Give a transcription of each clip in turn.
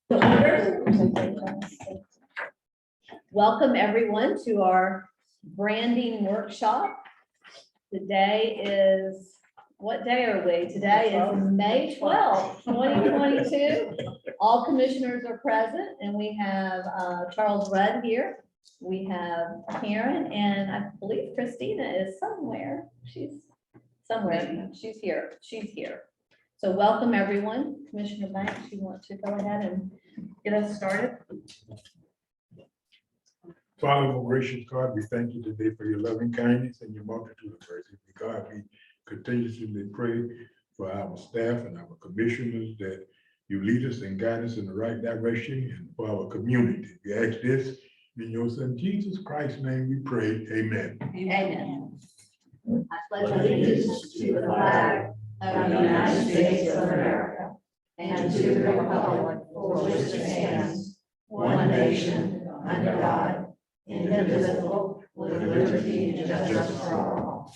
Welcome everyone to our branding workshop. Today is, what day are we? Today is May 12th, 2022. All commissioners are present and we have Charles Rudd here. We have Karen and I believe Christina is somewhere. She's somewhere. She's here. She's here. So welcome everyone. Commissioner Banks, you want to go ahead and get us started? Father, most gracious God, we thank you today for your loving kindness and your multitude of mercy. God, we continuously pray for our staff and our commissioners that you lead us and guide us in the right direction and for our community. We ask this in your son Jesus Christ's name we pray. Amen. Amen. I pledge allegiance to the flag of the United States of America and to the republic for which it stands, one nation, under God, indivisible, with liberty and justice for all.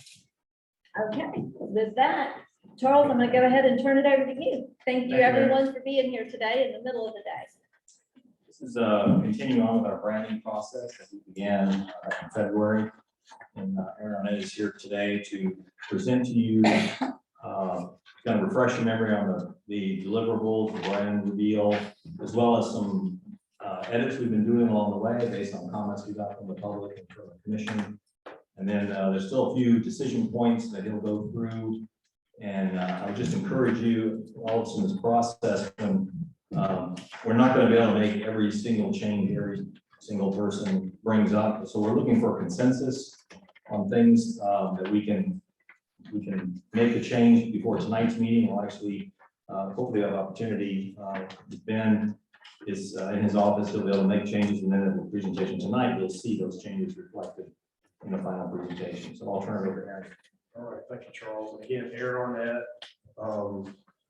Okay, with that, Charles, I'm going to go ahead and turn it over to you. Thank you everyone for being here today in the middle of the day. This is continuing on with our branding process that we began in February. And Aaron is here today to present to you, kind of refresh your memory on the deliverables, the brand reveal, as well as some edits we've been doing along the way based on comments we got from the public and from the commission. And then there's still a few decision points that he'll go through. And I would just encourage you also in this process, when we're not going to be able to make every single change every single person brings up. So we're looking for a consensus on things that we can make a change before tonight's meeting. We'll actually hopefully have an opportunity. Ben is in his office, he'll be able to make changes, and then in the presentation tonight, you'll see those changes reflected in the final presentation. So I'll turn it over to Aaron. All right, thank you, Charles. And again, Aaron Arnett.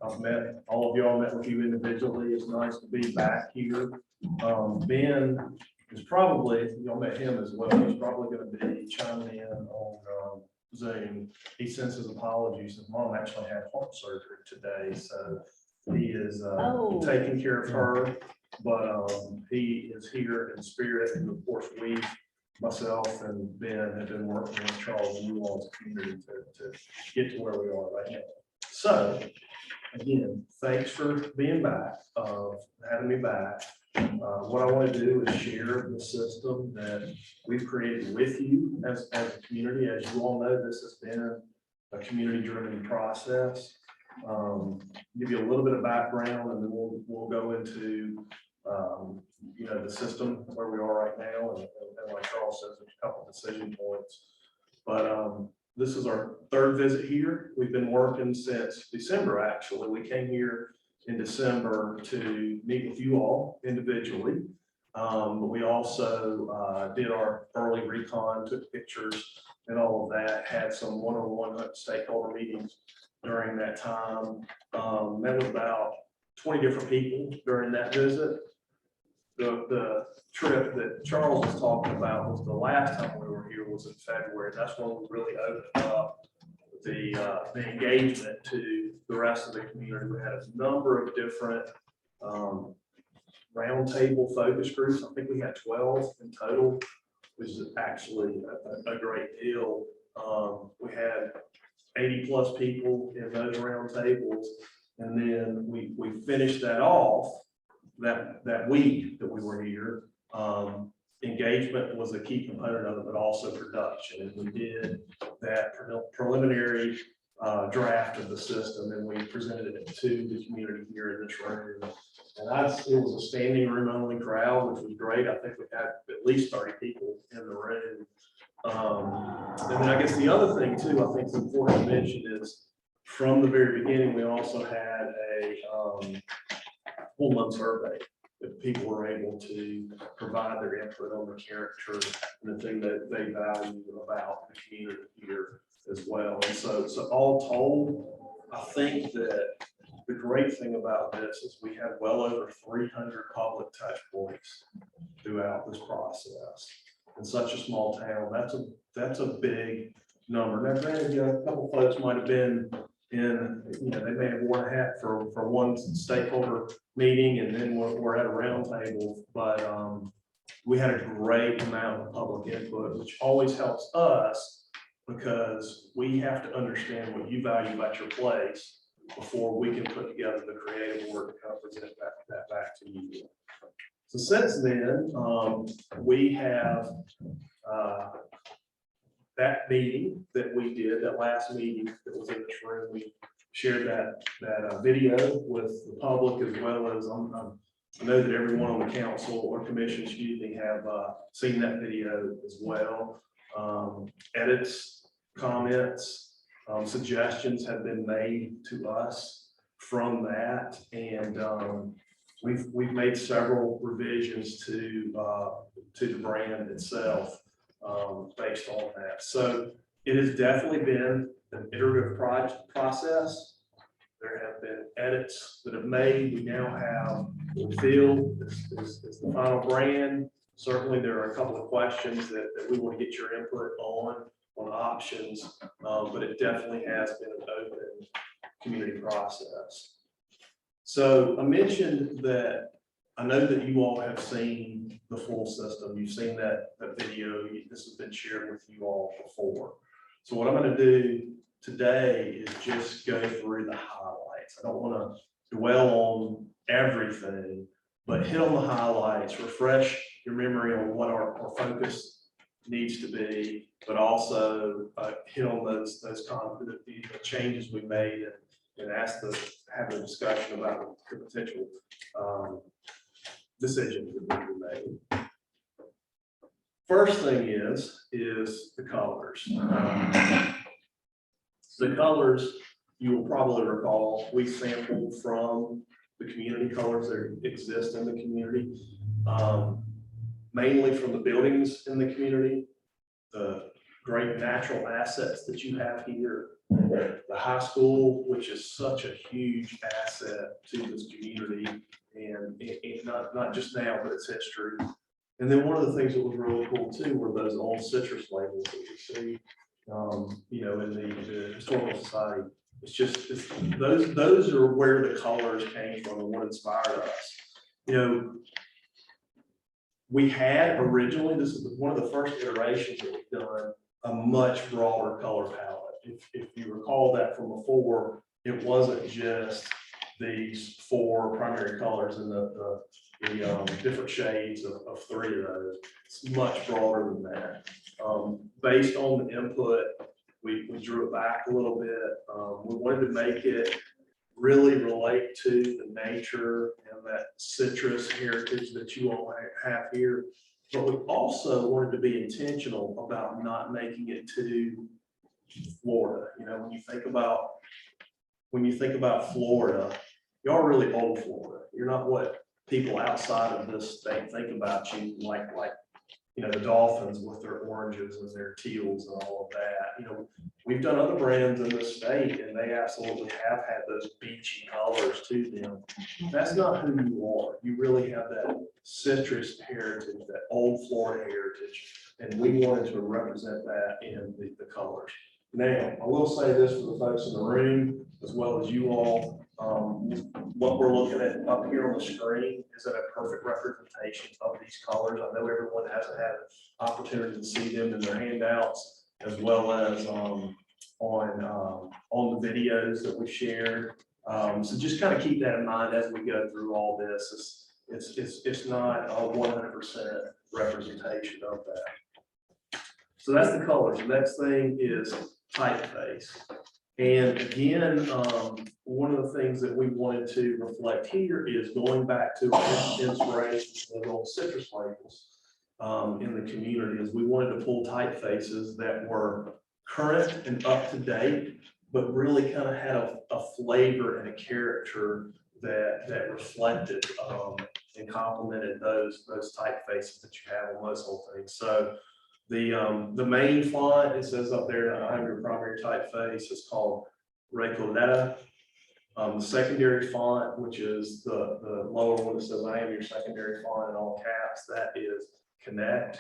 I've met all of y'all, met with you individually. It's nice to be back here. Ben is probably, y'all met him as well. He's probably going to be chiming in on Zoom. He sends his apologies. His mom actually had heart surgery today, so he is taking care of her. But he is here in spirit, and of course myself and Ben have been working with Charles and you all as a community to get to where we are right now. So again, thanks for being back, having me back. What I want to do is share the system that we've created with you as a community. As you all know, this has been a community-driven process. Give you a little bit of background, and then we'll go into the system where we are right now, and like Charles says, there's a couple of decision points. But this is our third visit here. We've been working since December. Actually, we came here in December to meet with you all individually. But we also did our early recon, took pictures and all of that, had some one-on-one stakeholder meetings during that time. Met with about 20 different people during that visit. The trip that Charles was talking about was the last time we were here was in February. That's when we really opened up the engagement to the rest of the community. We had a number of different roundtable focus groups. I think we had 12 in total, which is actually a great deal. We had 80 plus people in those roundtables, and then we finished that off that week that we were here. Engagement was a key component of it, but also production. And we did that preliminary draft of the system, and we presented it to the community here in this room. And it was a standing room only crowd, which was great. I think we had at least 30 people in the room. And then I guess the other thing too, I think it's important to mention is from the very beginning, we also had a full month survey that people were able to provide their input on the character and the thing that they value about the community here as well. And so all told, I think that the great thing about this is we have well over 300 public touch points throughout this process. In such a small town, that's a big number. Now, granted, a couple folks might have been in, they may have worn a hat for one stakeholder meeting, and then we're at a round table, but we had a great amount of public input, which always helps us because we have to understand what you value about your place before we can put together the creative work to kind of present that back to you. So since then, we have that meeting that we did, that last meeting that was in this room, we shared that video with the public, as well as I know that everyone on the council or commission, have seen that video as well. Edits, comments, suggestions have been made to us from that, and we've made several revisions to the brand itself based on that. So it has definitely been an iterative process. There have been edits that have made. We now have the field is the final brand. Certainly, there are a couple of questions that we want to get your input on options, but it definitely has been an open community process. So I mentioned that I know that you all have seen the full system. You've seen that video. This has been shared with you all before. So what I'm going to do today is just go through the highlights. I don't want to dwell on everything, but hit on the highlights, refresh your memory on what our focus needs to be, but also hit on those the changes we made, and have a discussion about the potential decisions that we made. First thing is the colors. The colors, you will probably recall, we sampled from the community colors that exist in the community, mainly from the buildings in the community, the great natural assets that you have here, the high school, which is such a huge asset to this community, and not just now, but its history. And then one of the things that was really cool too were those old citrus labels that you see, in the historical society. Those are where the colors came from and what inspired us. We had originally, this is one of the first iterations that we've done, a much broader color palette. If you recall that from before, it wasn't just these 4 primary colors and the different shades of 3 of those. It's much broader than that. Based on the input, we drew it back a little bit. We wanted to make it really relate to the nature and that citrus heritage that you all have here. But we also wanted to be intentional about not making it too Florida. When you think about Florida, you're really old Florida. You're not what people outside of this state think about you, like the Dolphins with their oranges and their teals and all of that. We've done other brands in this state, and they absolutely have had those beachy colors to them. That's not who you are. You really have that citrus heritage, that old Florida heritage, and we wanted to represent that in the colors. Now, I will say this for the folks in the room, as well as you all, what we're looking at up here on the screen is a perfect representation of these colors. I know everyone hasn't had an opportunity to see them in their handouts, as well as on the videos that we shared. So just kind of keep that in mind as we go through all this. It's not a 100% representation of that. So that's the colors. The next thing is typeface. And again, one of the things that we wanted to reflect here is going back to our inspiration of those citrus labels in the community, is we wanted to pull typefaces that were current and up to date, but really kind of had a flavor and a character that reflected and complemented those typefaces that you have on most whole things. So the main font, it says up there, I'm your primary typeface, is called Recoleta. The secondary font, which is the lower one that says I am your secondary font in all caps, that is Connect.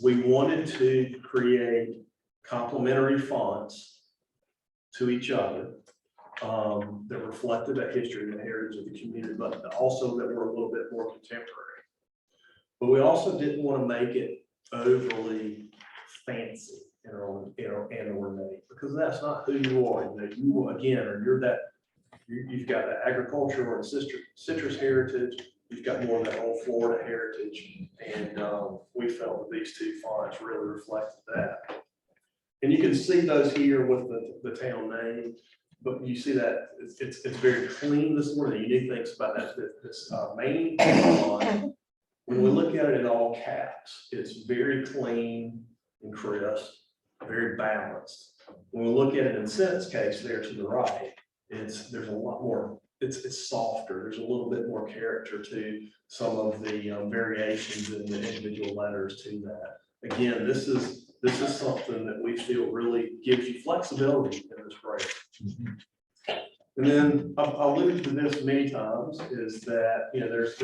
We wanted to create complementary fonts to each other, that reflected that history and the heritage of the community, but also that were a little bit more contemporary. But we also didn't want to make it overly fancy and ornate, because that's not who you are. You know, you again, or you're that, you've got the agricultural and citrus heritage. You've got more of that old Florida heritage, and we felt that these two fonts really reflected that. And you can see those here with the town name, but you see that it's very clean this morning. The unique things about that, this main font, when we look at it in all caps, it's very clean and crisp, very balanced. When we look at it in sentence case there to the right, there's a lot more, it's softer. There's a little bit more character to some of the variations in the individual letters to that. Again, this is something that we feel really gives you flexibility in this brand. And then I've alluded to this many times, is that, you know, there's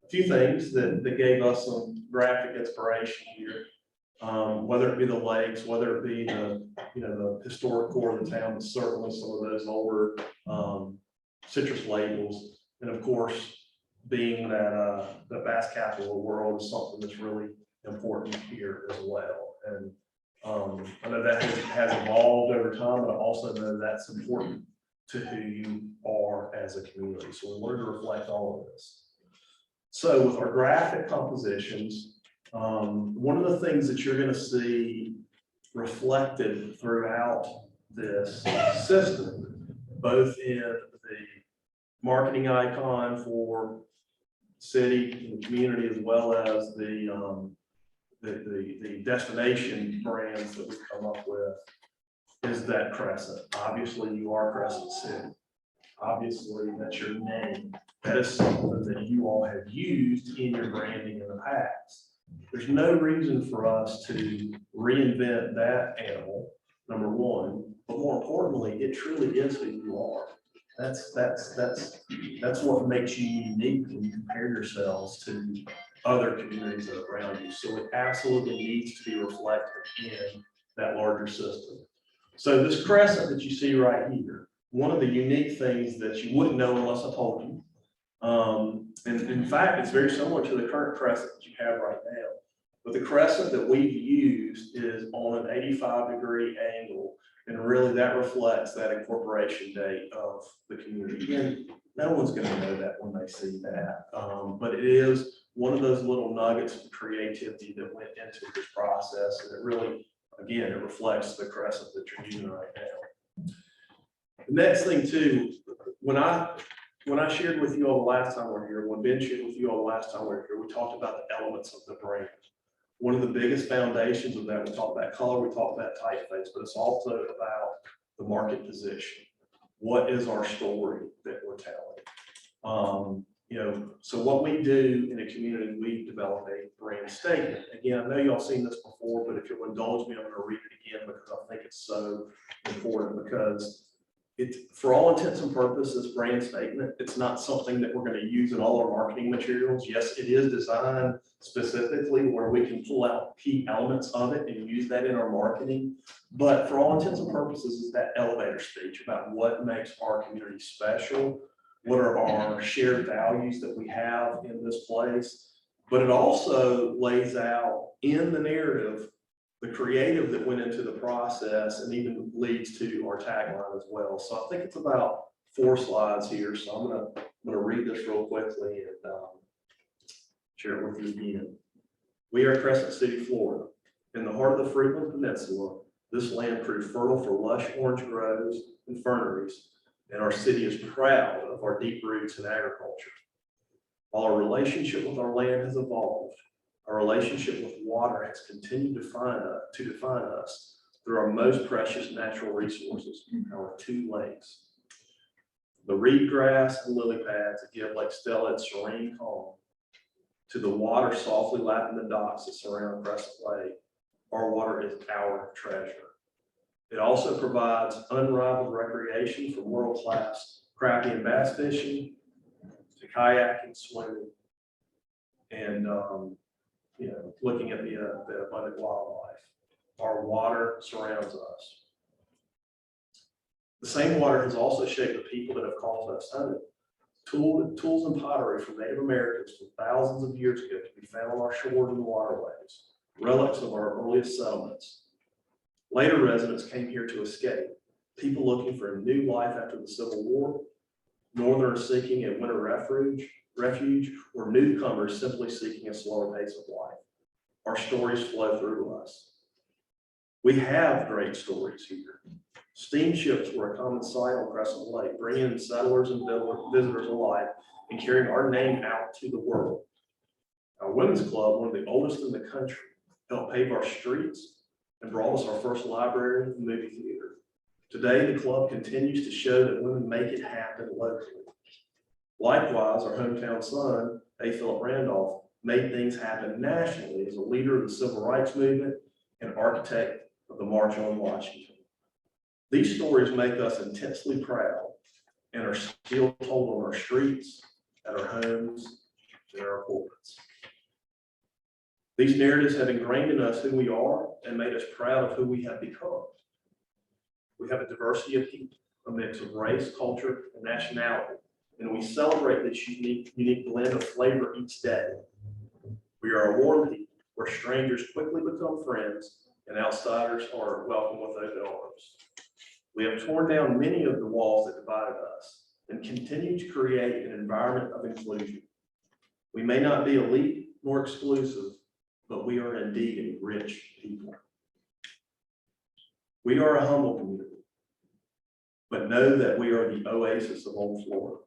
a few things that gave us some graphic inspiration here. Whether it be the lakes, whether it be the historic core of the town, but certainly some of those older citrus labels, and of course, being that the bass capital of the world is something that's really important here as well. And I know that has evolved over time, but I also know that's important to who you are as a community. So we wanted to reflect all of this. So with our graphic compositions, one of the things that you're going to see reflected throughout this system, both in the marketing icon for city and community, as well as the destination brands that we've come up with, is that crescent. Obviously, you are Crescent City. Obviously, that's your name. That is something that you all have used in your branding in the past. There's no reason for us to reinvent that animal, number one, but more importantly, it truly is who you are. That's what makes you unique when you compare yourselves to other communities that are around you. So it absolutely needs to be reflected in that larger system. So this crescent that you see right here, one of the unique things that you wouldn't know unless I told you, and in fact, it's very similar to the current crescent that you have right now. But the crescent that we've used is on an 85-degree angle, and really that reflects that incorporation date of the community. And no one's going to know that when they see that, but it is one of those little nuggets of creativity that went into this process, and it really, again, it reflects the crescent that you're using right now. The next thing too, when I shared with you all the last time we were here, when Ben shared with you all the last time we were here, we talked about the elements of the brand. One of the biggest foundations of that, we talked about color, we talked about typeface, but it's also about the market position. What is our story that we're telling? So what we do in a community, we develop a brand statement. Again, I know y'all seen this before, but if you'll indulge me, I'm going to read it again because I think it's so important, because for all intents and purposes, brand statement, it's not something that we're going to use in all our marketing materials. Yes, it is designed specifically where we can pull out key elements of it and use that in our marketing. But for all intents and purposes, is that elevator speech about what makes our community special, what are our shared values that we have in this place. But it also lays out in the narrative the creative that went into the process, and even leads to our tagline as well. So I think it's about 4 slides here. So I'm gonna read this real quickly and share it with you again. We are Crescent City, Florida. In the heart of the Fruitland Peninsula, this land proved fertile for lush orange groves and ferneries, and our city is proud of our deep roots in agriculture. While our relationship with our land has evolved, our relationship with water has continued to define us through our most precious natural resources, our 2 lakes. The reed grass and lily pads that give Lake Stella its serene calm, to the water softly lapping the docks that surround Crescent Lake. Our water is our treasure. It also provides unrivaled recreation from world-class crappie and bass fishing to kayaking, swimming, and looking at the abundant wildlife. Our water surrounds us. The same water has also shaped the people that have caused us home. Tools and pottery from Native Americans from thousands of years ago can be found on our shores and waterways, relics of our earliest settlements. Later residents came here to escape, people looking for a new life after the Civil War, northerners seeking a winter refuge, or newcomers simply seeking a slower pace of life. Our stories flow through to us. We have great stories here. Steamships were a common sight on Crescent Lake, bringing settlers and visitors alike and carrying our name out to the world. Our women's club, one of the oldest in the country, helped pave our streets and brought us our first library and movie theater. Today, the club continues to show that women make it happen locally. Likewise, our hometown son, A. Philip Randolph, made things happen nationally as a leader of the civil rights movement and architect of the March on Washington. These stories make us intensely proud and are still told on our streets, at our homes, and our pulpits. These narratives have ingrained in us who we are and made us proud of who we have become. We have a diversity of people, a mix of race, culture, and nationality, and we celebrate this unique blend of flavor each day. We are a warm people where strangers quickly become friends and outsiders are welcome with open arms. We have torn down many of the walls that divided us and continue to create an environment of inclusion. We may not be elite nor exclusive, but we are indeed a rich people. We are a humble community, but know that we are the oasis of Old Florida.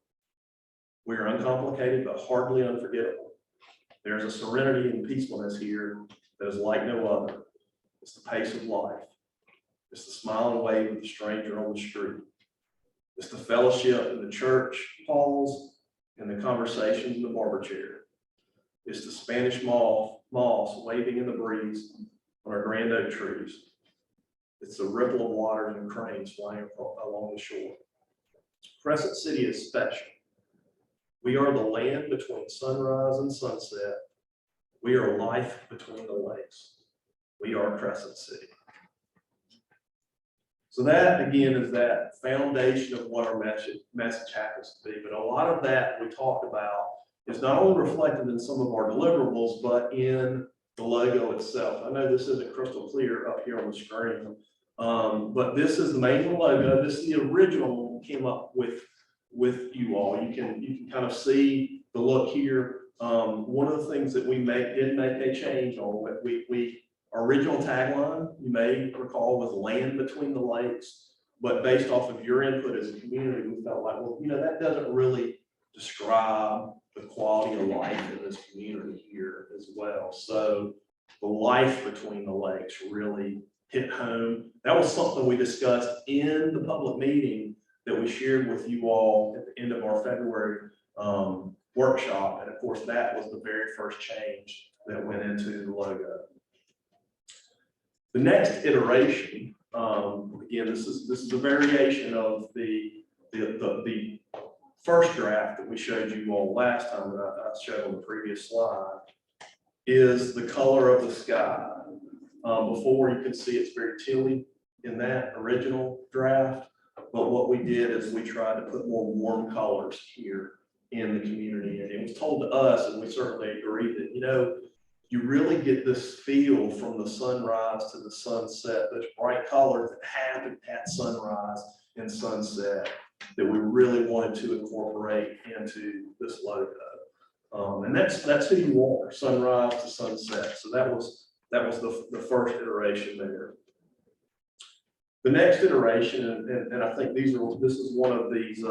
We are uncomplicated, but hardly unforgettable. There's a serenity and peacefulness here that is like no other. It's the pace of life. It's the smile and wave of the stranger on the street. It's the fellowship in the church halls and the conversations in the barber chair. It's the Spanish moss waving in the breeze on our grand oak trees. It's the ripple of waters and cranes flying along the shore. Crescent City is special. We are the land between sunrise and sunset. We are life between the lakes. We are Crescent City. So that, again, is that foundation of what our message happens to be. But a lot of that we talked about is not only reflected in some of our deliverables, but in the logo itself. I know this isn't crystal clear up here on the screen, but this is the main logo. This is the original one we came up with you all. You can kind of see the look here. One of the things that we did make a change on, our original tagline, you may recall, was land between the lakes, but based off of your input as a community, we felt like, well, that doesn't really describe the quality of life in this community here as well. So the life between the lakes really hit home. That was something we discussed in the public meeting that we shared with you all at the end of our February workshop. And of course, that was the very first change that went into the logo. The next iteration, again, this is a variation of the first draft that we showed you all last time that I showed on the previous slide, is the color of the sky. Before, you can see it's very tealy in that original draft, but what we did is we tried to put more warm colors here in the community. And it was told to us, and we certainly agree that, you really get this feel from the sunrise to the sunset, those bright colors that happen at sunrise and sunset that we really wanted to incorporate into this logo. And that's who you are, sunrise to sunset. So that was the first iteration there. The next iteration, and I think this is one of these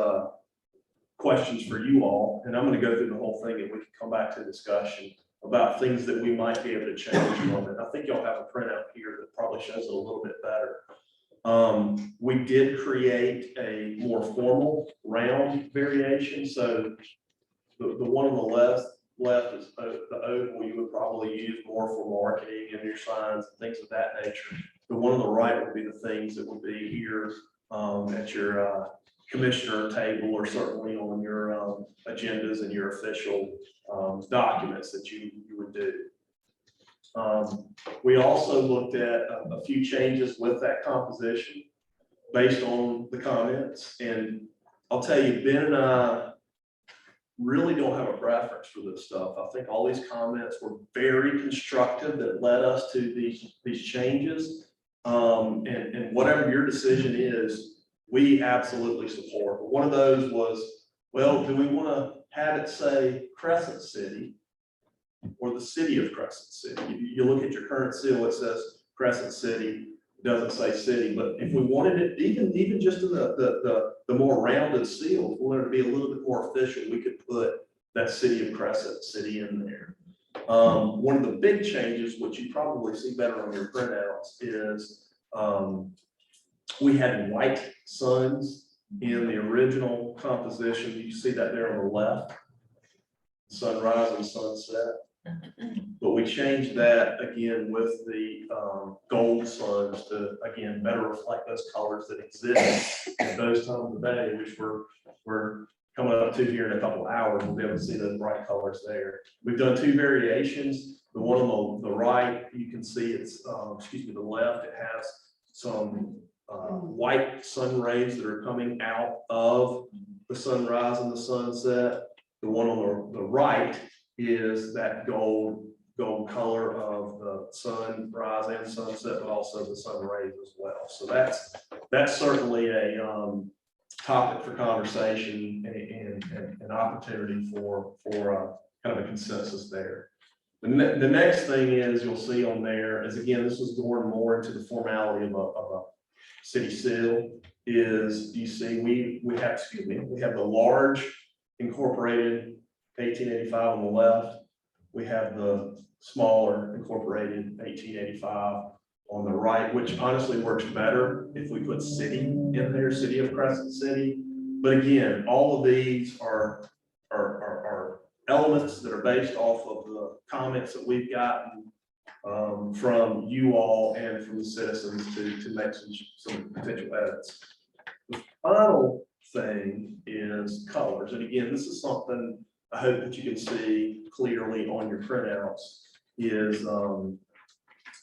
questions for you all, and I'm going to go through the whole thing and we can come back to discussion about things that we might be able to change from it. I think y'all have a printout here that probably shows it a little bit better. We did create a more formal round variation. So the one on the left is the oval you would probably use more for marketing and your signs and things of that nature. The one on the right would be the things that would be here at your commissioner table, or certainly on your agendas and your official documents that you would do. We also looked at a few changes with that composition. based on the comments. And I'll tell you, Ben and I really don't have a preference for this stuff. I think all these comments were very constructive that led us to these changes. And whatever your decision is, we absolutely support. One of those was, well, do we want to have it say Crescent City or the city of Crescent City? You look at your current seal, it says Crescent City. Doesn't say city, but if we wanted it, even just in the more rounded seal, if we wanted to be a little bit more official, we could put that city of Crescent City in there. One of the big changes, which you probably see better on your printouts, is we had white suns in the original composition. You see that there on the left, sunrise and sunset. But we changed that again with the gold suns to, again, better reflect those colors that exist at those times of day, which we're coming up to here in a couple of hours. We'll be able to see those bright colors there. We've done two variations. The one on the right, you can see it's, the left, it has some white sun rays that are coming out of the sunrise and the sunset. The one on the right is that gold color of the sunrise and sunset, but also the sun rays as well. So that's certainly a topic for conversation and an opportunity for kind of a consensus there. The next thing is you'll see on there is, again, this was going more into the formality of a city seal, is you see we have the large incorporated 1885 on the left. We have the smaller incorporated 1885 on the right, which honestly works better if we put city in there, city of Crescent City. But again, all of these are elements that are based off of the comments that we've gotten from you all and from the citizens to make some potential edits. The final thing is colors. And again, this is something I hope that you can see clearly on your printouts. Is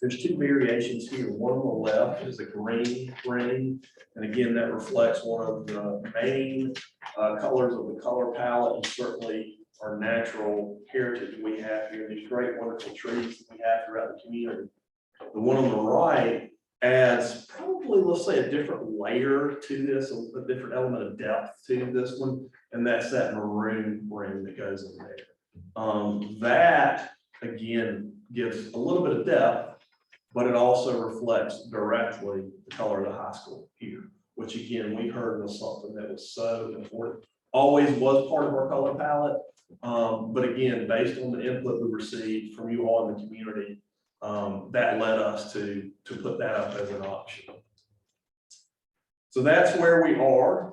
there's two variations here. One on the left is a green, and again, that reflects one of the main colors of the color palette, and certainly our natural heritage we have here, these great wonderful trees that we have throughout the community. The one on the right adds probably, let's say, a different layer to this, a different element of depth to this one, and that's that maroon ring that goes in there. That again gives a little bit of depth, but it also reflects directly the color of the high school here, which again, we heard was something that was so important, always was part of our color palette. But again, based on the input we received from you all in the community, that led us to put that up as an option. So that's where we are,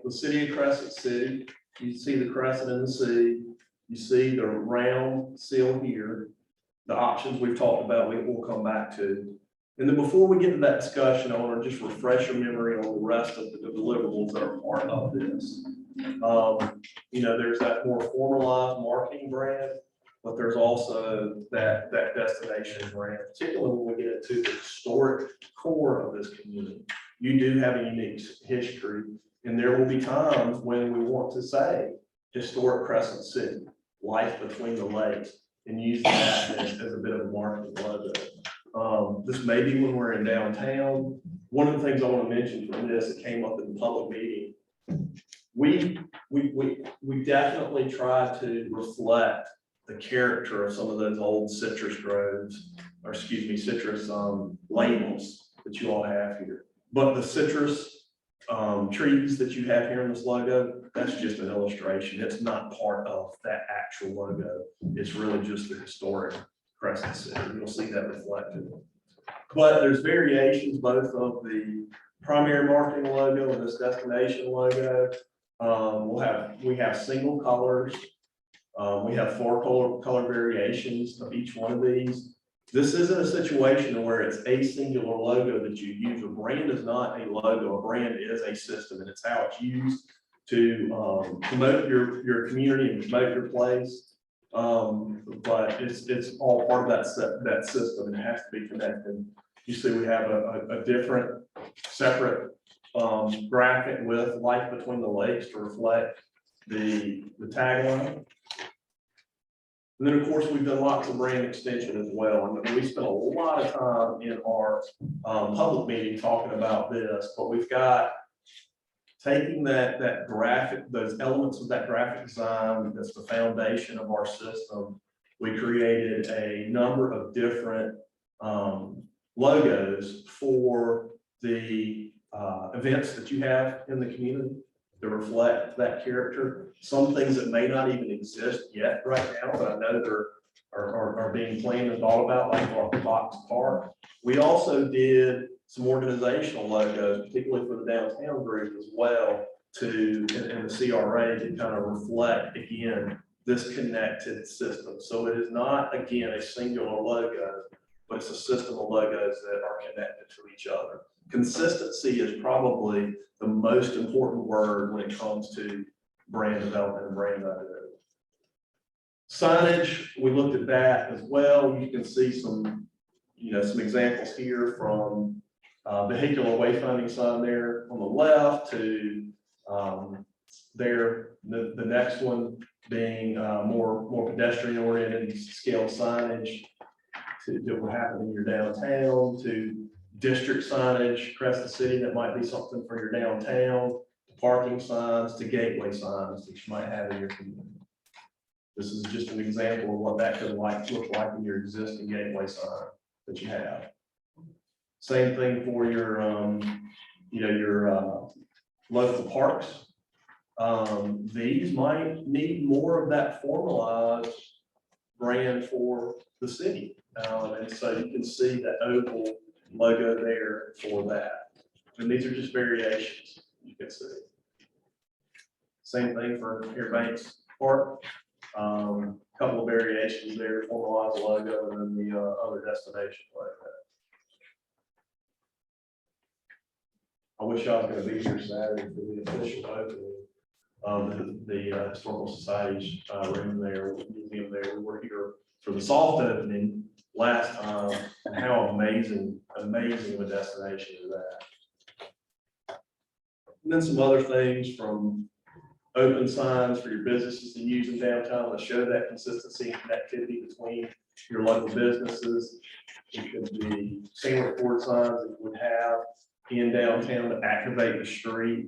the city of Crescent City. You see the crescent in the sea. You see the round seal here. The options we've talked about, we'll come back to. And then before we get to that discussion, I want to just refresh your memory on the rest of the deliverables that are part of this. There's that more formalized marketing brand, but there's also that destination brand, particularly when we get into the historic core of this community. You do have a unique history, and there will be times when we want to say historic Crescent City, life between the lakes, and use that as a bit of a marketing logo. This may be when we're in downtown. One of the things I want to mention from this, it came up in the public meeting. We definitely try to reflect the character of some of those old citrus groves, or citrus labels that you all have here. But the citrus trees that you have here in this logo, that's just an illustration. It's not part of that actual logo. It's really just the historic Crescent City. You'll see that reflected. But there's variations both of the primary marketing logo and this destination logo. We have single colors. We have 4 color variations of each one of these. This isn't a situation where it's a singular logo that you use. A brand is not a logo. A brand is a system, and it's how it's used to promote your community and promote your place. But it's all part of that system, and it has to be connected. You see, we have a different separate graphic with Life Between the Lakes to reflect the tagline. And then, of course, we've done lots of brand extension as well. And we spent a lot of time in our public meeting talking about this, but we've got taking that graphic, those elements of that graphic design, that's the foundation of our system. We created a number of different logos for the events that you have in the community to reflect that character. Some things that may not even exist yet right now, but I know they're are being planned and thought about, like our Box Park. We also did some organizational logos, particularly for the downtown group as well, to in the CRA to kind of reflect again this connected system. So it is not again a singular logo, but it's a system of logos that are connected to each other. Consistency is probably the most important word when it comes to brand development and brand identity. Signage, we looked at that as well. You can see some, some examples here from vehicular wayfinding sign there on the left to the next one being more pedestrian oriented scale signage that will happen in your downtown, to district signage across the city that might be something for your downtown, to parking signs, to gateway signs that you might have in your community. This is just an example of what that could look like in your existing gateway sign that you have. Same thing for your, your local parks. These might need more of that formalized brand for the city. And so you can see that oval logo there for that. And these are just variations you can see. Same thing for Air Banks Park. Couple of variations there, formalized logo, and then the other destination logo. I wish I was going to be here Saturday for the official opening of the Historical Society's room there, museum there. We were here for the soft opening last time, and how amazing of a destination is that. And then some other things from open signs for your businesses to use in downtown to show that consistency and connectivity between your local businesses. It could be sandwich board signs that you would have in downtown to activate the street.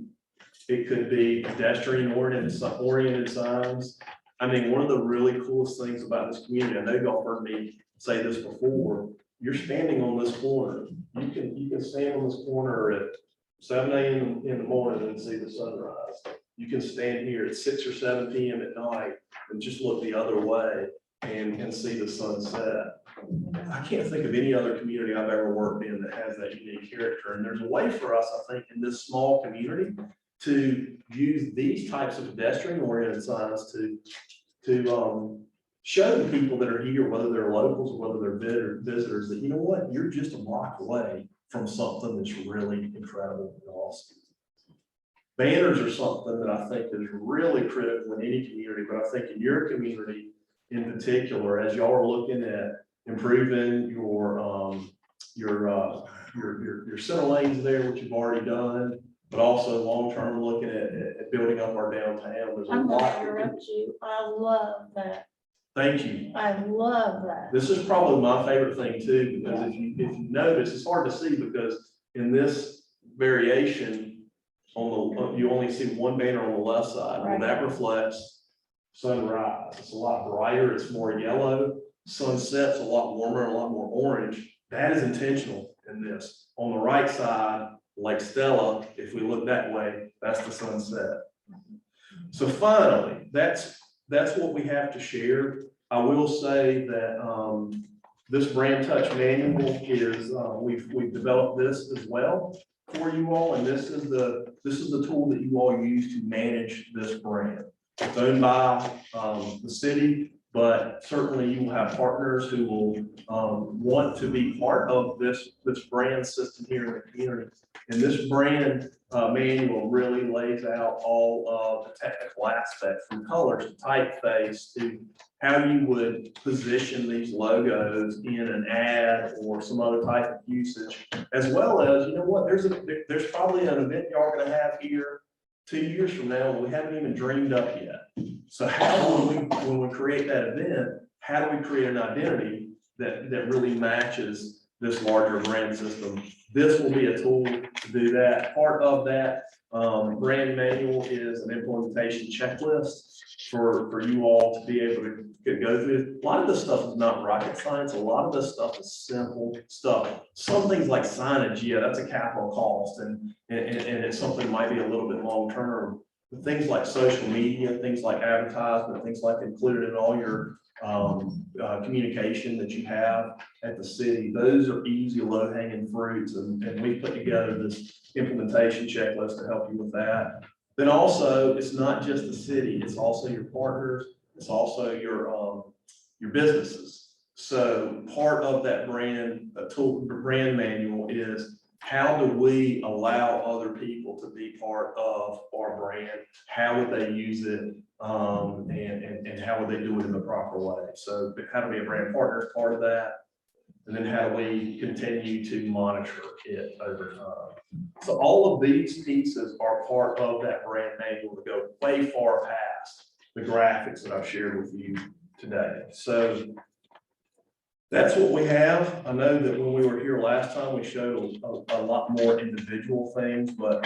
It could be pedestrian oriented signs. I mean, one of the really coolest things about this community, I know y'all heard me say this before, you're standing on this corner. You can stand on this corner at 7 a.m. in the morning and see the sunrise. You can stand here at 6 or 7 p.m. at night and just look the other way and see the sunset. I can't think of any other community I've ever worked in that has that unique character. And there's a way for us, I think, in this small community to use these types of pedestrian-oriented signs to show the people that are here, whether they're locals or whether they're visitors, that, you know what, you're just a block away from something that's really incredible and awesome. Banners are something that I think is really critical in any community, but I think in your community in particular, as y'all are looking at improving your center lanes there, which you've already done, but also long-term looking at building up our downtown. There's a I'm lot. gonna interrupt you. I love that. Thank you. I love that. This is probably my favorite thing too, because if you notice, it's hard to see because in this variation, you only see one banner on the left side, and that reflects sunrise. It's a lot brighter, it's more yellow. Sunset's a lot warmer, a lot more orange. That is intentional in this. On the right side, Lake Stella, if we look that way, that's the sunset. So finally, that's what we have to share. I will say that this brand touch manual is we've developed this as well for you all, and this is the tool that you all use to manage this brand. It's owned by the city, but certainly you will have partners who will want to be part of this brand system here in the community. And this brand manual really lays out all of the technical aspects, from colors to typeface to how you would position these logos in an ad or some other type of usage, as well as, you know what, there's probably an event y'all are gonna have here 2 years from now that we haven't even dreamed up yet. So how, when we create that event, how do we create an identity that really matches this larger brand system? This will be a tool to do that. Part of that brand manual is an implementation checklist for you all to be able to go through. A lot of this stuff is not rocket science. A lot of this stuff is simple stuff. Some things like signage, yeah, that's a capital cost, and it's something that might be a little bit long term. But things like social media, things like advertisement, things like included in all your communication that you have at the city, those are easy, low hanging fruits, and we put together this implementation checklist to help you with that. Then also, it's not just the city, it's also your partners, it's also your businesses. So part of that brand manual is, how do we allow other people to be part of our brand? How would they use it? And how would they do it in the proper way? So how to be a brand partner is part of that. And then how do we continue to monitor it over time? So all of these pieces are part of that brand manual to go way far past the graphics that I've shared with you today. So that's what we have. I know that when we were here last time, we showed a lot more individual things, but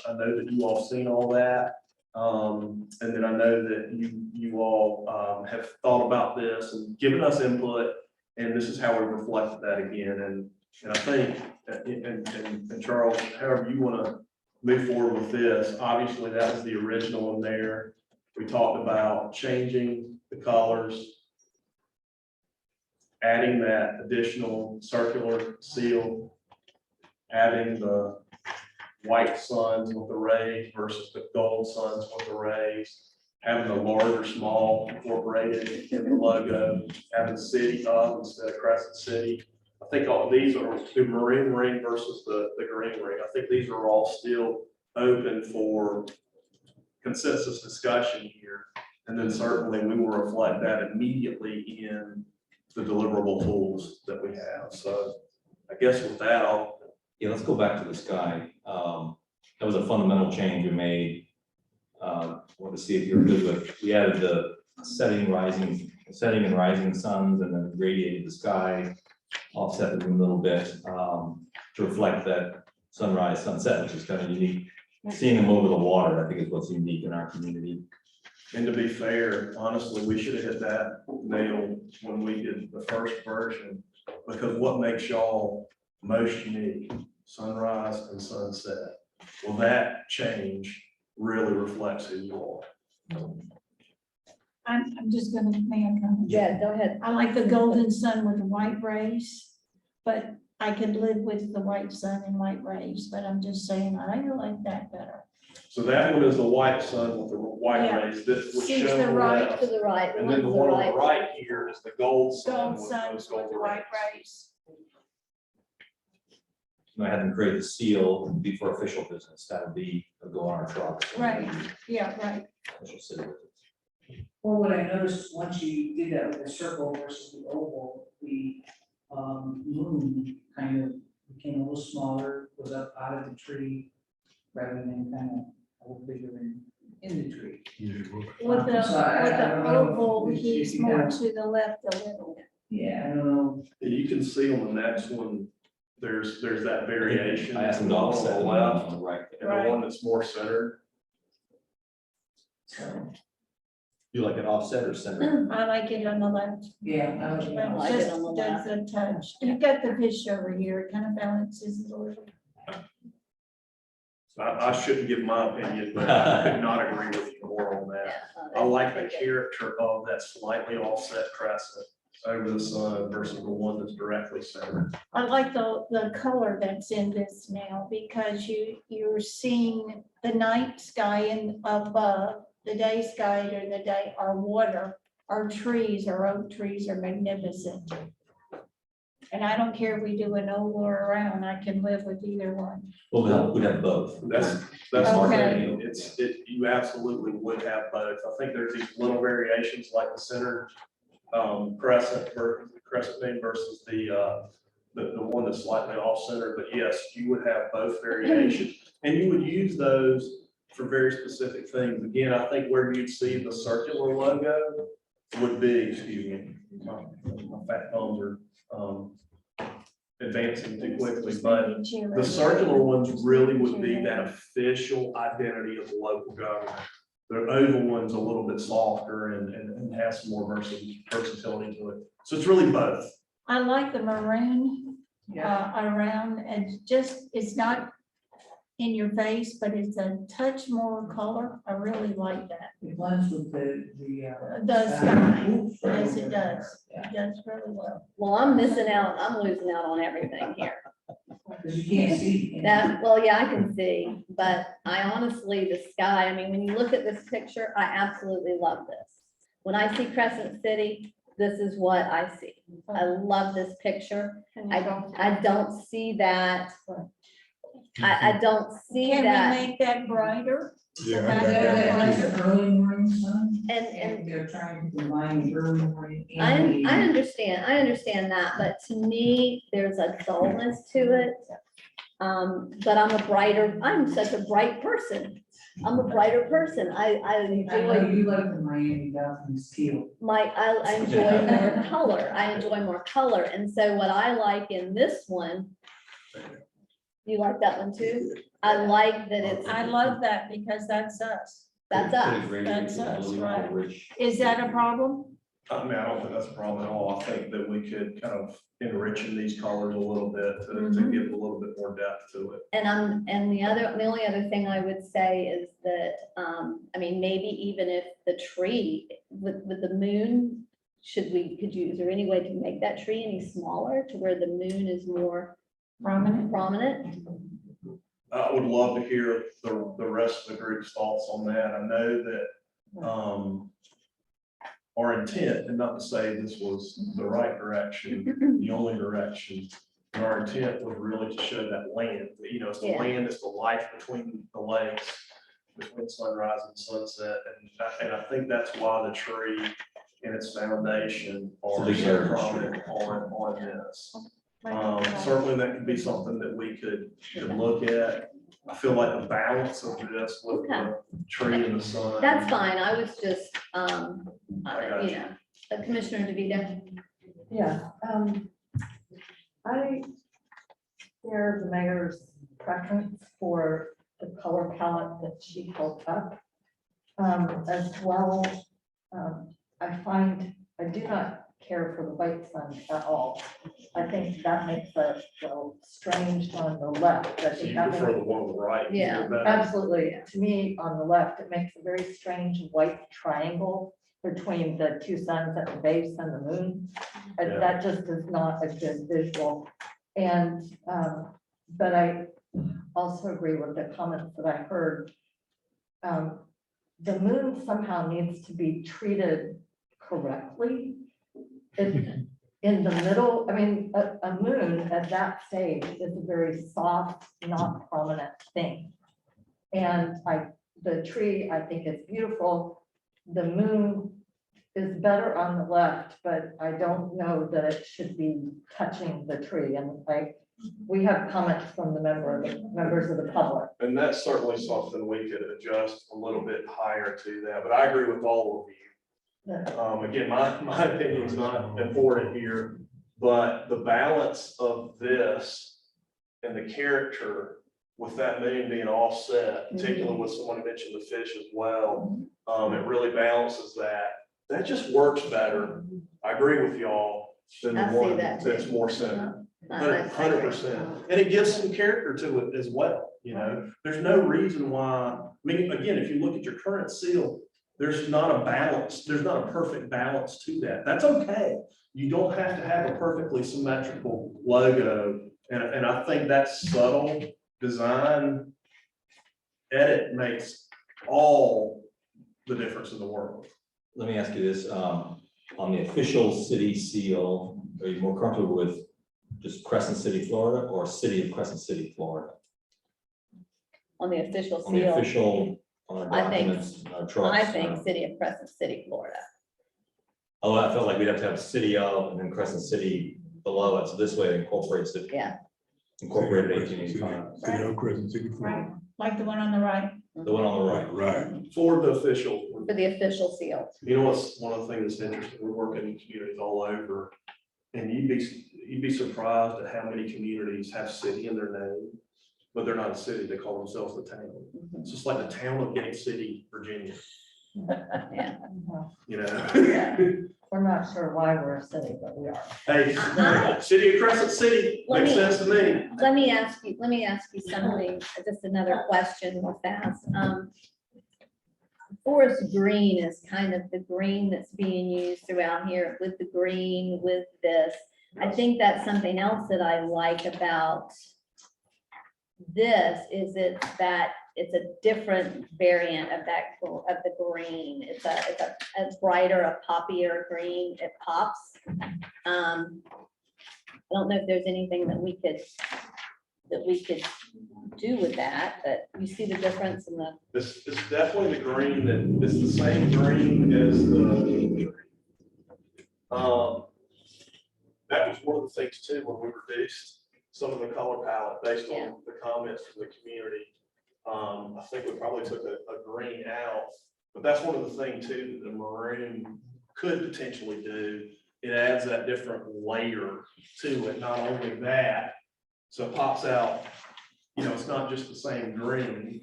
I know that you all seen all that. And then I know that you all have thought about this and given us input, and this is how we reflected that again. And I think, and Charles, however you want to move forward with this, obviously that was the original in there. We talked about changing the colors, adding that additional circular seal, adding the white suns with the rays versus the gold suns with the rays, having the large or small incorporated in the logo, having city hub instead of Crescent City. I think all these are the maroon ring versus the green ring. I think these are all still open for consensus discussion here. And then certainly we will reflect that immediately in the deliverable tools that we have. So I guess with that, Yeah, let's go back to the sky. That was a fundamental change we made. Want to see if you're good with, we added the setting and rising suns, and then radiated the sky, offset them a little bit to reflect that sunrise, sunset, which is kind of unique. Seeing them over the water, I think, is what's unique in our community. And to be fair, honestly, we should have hit that nail when we did the first version, because what makes y'all most unique, sunrise and sunset. Well, that change really reflects who you are. I'm just gonna make a comment. Yeah, go ahead. I like the golden sun with the white rays, but I could live with the white sun and white rays, but I'm just saying, I like that better. So that one is the white sun with the white Yeah. rays. This would See, to show the right, left. To the right. And then the one on the right here is the gold sun. Gold with sun those with gold the white rays. rays. I had them create the seal before official business. That would be go on our truck. Right, yeah, right. Official city. Well, what I noticed, once you did that with the circle versus the oval, the moon kind of became a little smaller, was up out of the tree rather than kind of a little bigger in the tree. With the, So I don't know oval, if you he's can more have- to the left a little. Yeah, I don't know. You can see on the next one, there's that variation. I asked them to on offset the the left, on the right. and the one that's more centered. So, You like it offset or center? I like it on the left. yeah, I don't I know. like it Just on the does left. the touch. You've got the fish over here, it kind of balances it a little. I shouldn't give my opinion, but I could not agree with you more on that. I like the character of that slightly offset crescent over the sun versus the one that's directly centered. I like the color that's in this now, because you're seeing the night sky and above, the day sky or the day, our water, our trees, our oak trees are magnificent. And I don't care if we do an oval or round, I can live with either one. Well, we'd have both. That's Okay. marketing. You absolutely would have both. I think there's these little variations like the center crescent beam versus the one that's slightly off center, but yes, you would have both variations. And you would use those for very specific things. Again, I think where you'd see the circular logo would be, excuse me, my fat thumbs are, advancing too quickly, but the circular ones really would be that official identity of the local government. The oval one's a little bit softer and has some more versatility to it. So it's really both. I like the maroon around, and just, it's not in your face, but it's a touch more color. I really like that. It blends with the. The sky, yes, it does. It does really well. Well, I'm missing out, I'm losing out on everything here. Because you can't see. That, well, yeah, I can see, but I honestly, the sky, I mean, when you look at this picture, I absolutely love this. When I see Crescent City, this is what I see. I love this picture. I don't see that. I don't see Can that. we make that brighter? Yeah, I That's got good. that. It's an early morning sun. And They're trying to combine the early morning. and I the- understand that, but to me, there's a dullness to it. But I'm such a bright person. I'm a brighter person. I I know enjoy you like the Miami Dolphins teal. I enjoy more color. I enjoy more color. And so what I like in this one, you like that one too? I like that it's, I love that because that's us. that's us. That's us, right. Is that a problem? I mean, I don't think that's a problem at all. I think that we could kind of enrich in these colors a little bit to give a little bit more depth to it. And the only other thing I would say is that, I mean, maybe even if the tree with the moon, is there any way to make that tree any smaller to where the moon is more prominent? I would love to hear the rest of the group's thoughts on that. I know that, our intent, and not to say this was the right direction, the only direction, but our intent was really to show that land, that, you know, it's the Yeah. land, it's the life between the lakes, between sunrise and sunset, and I think that's why the tree and its foundation are It's a big so heritage. prominent on this. Certainly that could be something that we could look at. I feel like the balance of this with the tree and the sun. That's fine. I was just, got you. Commissioner DeVito. Yeah, I share the mayor's preference for the color palette that she held up. As well, I do not care for the white sun at all. I think that makes us so strange on the left. I So think you that prefer makes, the one on the right? Yeah. better? absolutely, to me, on the left, it makes a very strange white triangle between the two suns at the base and the moon. And Yeah. that just is not a good visual. And, but I also agree with the comments that I heard. The moon somehow needs to be treated correctly. In the middle, I mean, a moon at that stage is a very soft, not prominent thing. And the tree, I think is beautiful. The moon is better on the left, but I don't know that it should be touching the tree. And we have comments from the members of the public. And that's certainly something we could adjust a little bit higher to that, but I agree with all of you. Again, my opinion is not important here, but the balance of this and the character with that moon being offset, particularly with someone who mentioned the fish as well, it really balances that. That just works better. I agree with y'all than the I see one that that's too. more centered. I agree. 100%. And it gives some character to it as well, you know? There's no reason why, I mean, again, if you look at your current seal, there's not a balance, there's not a perfect balance to that. That's okay. You don't have to have a perfectly symmetrical logo. And I think that subtle design edit makes all the difference in the world. Let me ask you this, on the official city seal, are you more comfortable with just Crescent City, Florida, or City of Crescent City, Florida? On the official On the seal, official, on our I think- documents, our trucks. I think City of Crescent City, Florida. Although I felt like we'd have to have city of and then Crescent City below it, so this way it incorporates it. Yeah. Incorporated 1885, City of Crescent City, Right, Florida. like the one on the right. the one on the right. Right. For the official, For the official seal. you know what's one of the things that's interesting, we're working in communities all over. And you'd be surprised at how many communities have city in their name, but they're not a city, they call themselves the town. Mhm. It's just like the town of Gate City, Virginia, Yeah. you know? We're not sure why we're a city, but we are. Hey, city of Crescent City, Let makes me- sense to me. Let me ask you something, just another question real fast. Forest green is kind of the green that's being used throughout here with the green, with this. I think that's something else that I like about this is it's a different variant of the green. It's a brighter, a poppier green. It pops. I don't know if there's anything that we could do with that, but you see the difference in the, It's definitely the green that, it's the same green as the. That was one of the things too, when we reduced some of the color palette based Yeah. on the comments from the community. I think we probably took a green out, but that's one of the things too, that the maroon could potentially do. It adds that different layer to it, not only that, so it pops out, you know, it's not just the same green,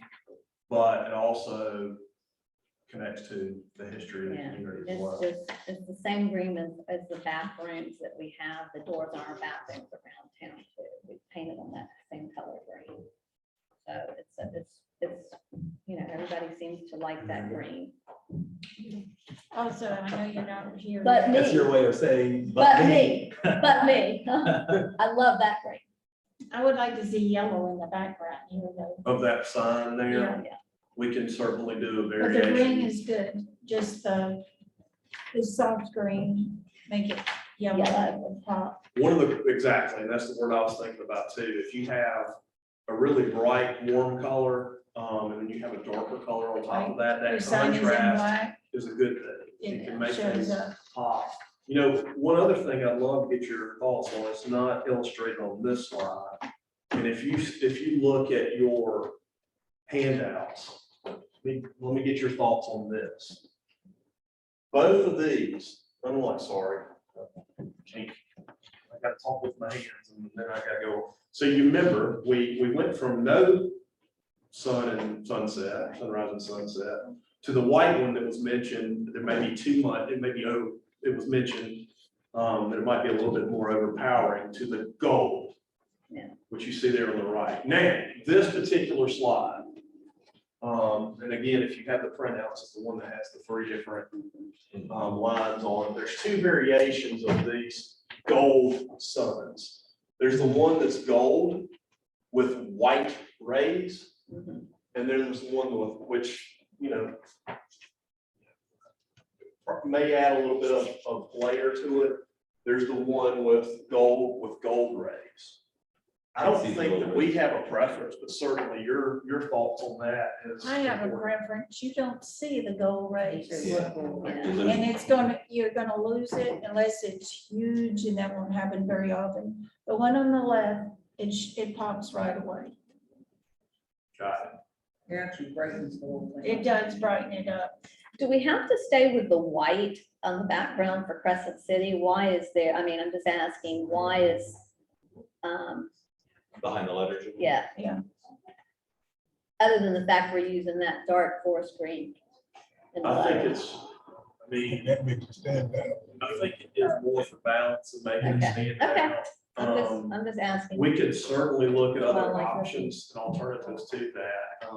but it also connects to the history of the yeah, community as well. it's the same green as the bathrooms that we have, the doors on our bathrooms around town too. We painted them that same color green. So it's, you know, everybody seems to like that green. Also, I know you're not here. But That's me, your way of saying. but me. I love that green. I would like to see yellow in the background here though. Of that sign there, Yeah, we can certainly do a but the green variation. is good, just the soft green, make it yellow Yellow. at the top. One of the, exactly, and that's the word I was thinking about too. If you have a really bright, warm color, and then you have a darker color on top of that, Your that sign is in contrast black, is a good thing. It can it make shows things up. pop. You know, one other thing I'd love to get your thoughts on, it's not illustrated on this slide. And if you look at your handouts, let me get your thoughts on this. Both of these, sorry. I gotta talk with my hands and then I gotta go. So you remember, we went from no sun and sunset, sunrise and sunset, to the white one that was mentioned. There may be too much, it was mentioned, that it might be a little bit more overpowering, to the gold. Yeah. Which you see there on the right. Now, this particular slide, and again, if you have the printouts, it's the one that has the 3 different lines on it. There's 2 variations of these gold suns. There's the one that's gold with white rays, Mhm. and then there's one with which, you know, may add a little bit of layer to it. There's the one with gold rays. I don't think that we have a preference, but certainly your thoughts on that is. I have a preference, you don't see the gold rays. Yeah. And you're gonna lose it unless it's huge, and that won't happen very often. The one on the left, it pops right away. Got It actually brightens the whole thing. It does brighten it up. Do we have to stay with the white on the background for Crescent City? Why is there, I mean, I'm just asking, why is, Behind the letters. yeah. Yeah. Other than the fact we're using that dark forest green. in the I think letter. it's, I mean, That makes it stand out. I think it is more for balance and making it stand Okay. out. I'm just asking. We could certainly look at other Well, like this. options and alternatives to that.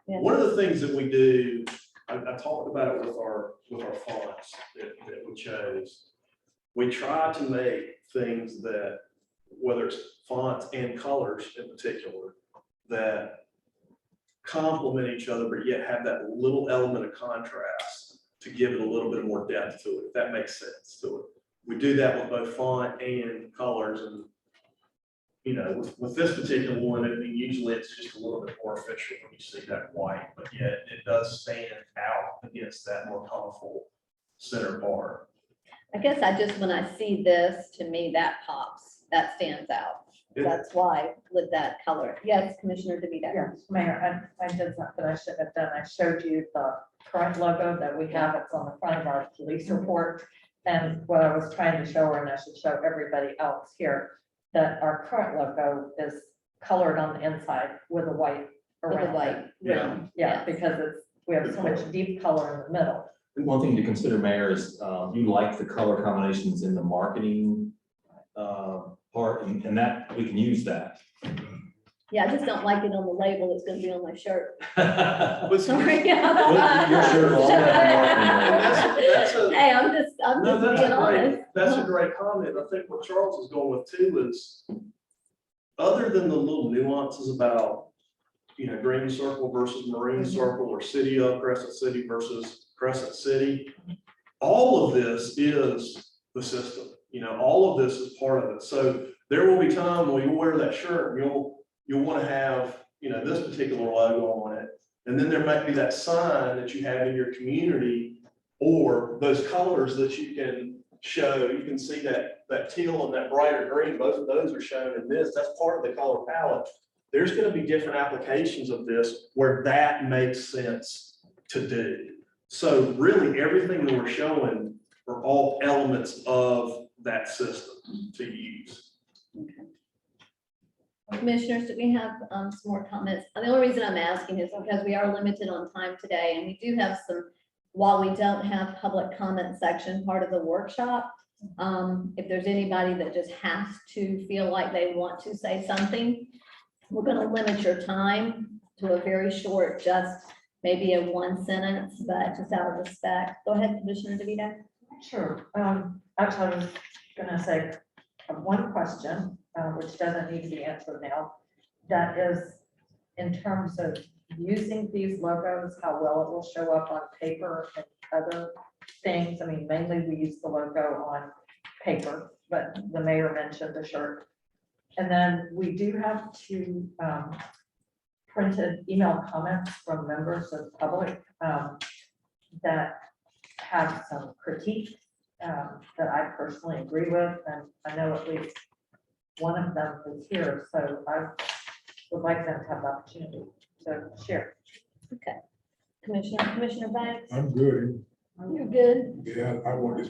Yeah. One of the things that we do, I talked about it with our fonts that we chose. We try to make things that, whether it's fonts and colors in particular, that complement each other, but yet have that little element of contrast to give it a little bit more depth to it, if that makes sense to it. We do that with both font and colors, and you know, with this particular one, usually it's just a little bit more official when you see that white, but yet it does stand out against that more colorful center part. I guess when I see this, to me, that pops, that stands out. That's why with that color. Yes, Commissioner DeVito. Yes, Mayor, I did something I should have done. I showed you the current logo that we have. It's on the front of our police report. And what I was trying to show her, and I should show everybody else here, that our current logo is colored on the inside with a white With the around it. white rim. Yeah, because we have so much deep color in the middle. One thing to consider, Mayor, is you like the color combinations in the marketing part, and that, we can use that. Yeah, I just don't like it on the label that's gonna be on my shirt. But Sorry. Your shirt will have That's a- Hey, I'm just No, that's being a honest. great, that's a great comment. I think what Charles is going with too is, other than the little nuances about, green circle versus marine circle, or city of Crescent City versus Crescent City, all of this is the system. All of this is part of it. So there will be time when you'll wear that shirt, and you'll want to have, this particular logo on it. And then there might be that sign that you have in your community, or those colors that you can show. You can see that teal and that brighter green, both of those are shown in this. That's part of the color palette. There's going to be different applications of this where that makes sense to do. So really, everything that we're showing are all elements of that system to use. Commissioners, do we have some more comments? And the only reason I'm asking is because we are limited on time today, and we do have some, while we don't have public comment section part of the workshop, if there's anybody that just has to feel like they want to say something, we're gonna limit your time to a very short, just maybe a one sentence, but just out of respect. Go ahead, Commissioner DeVito. Sure. Actually, I was gonna say one question, which doesn't need to be answered now. That is, in terms of using these logos, how well it will show up on paper and other things. I mean, mainly we use the logo on paper, but the mayor mentioned the shirt. And then we do have two printed email comments from members of the public that have some critique that I personally agree with, and I know at least one of them is here, so I would like them to have the opportunity to share. Okay. Commissioner Banks, I'm good. you're good. Yeah, I want this.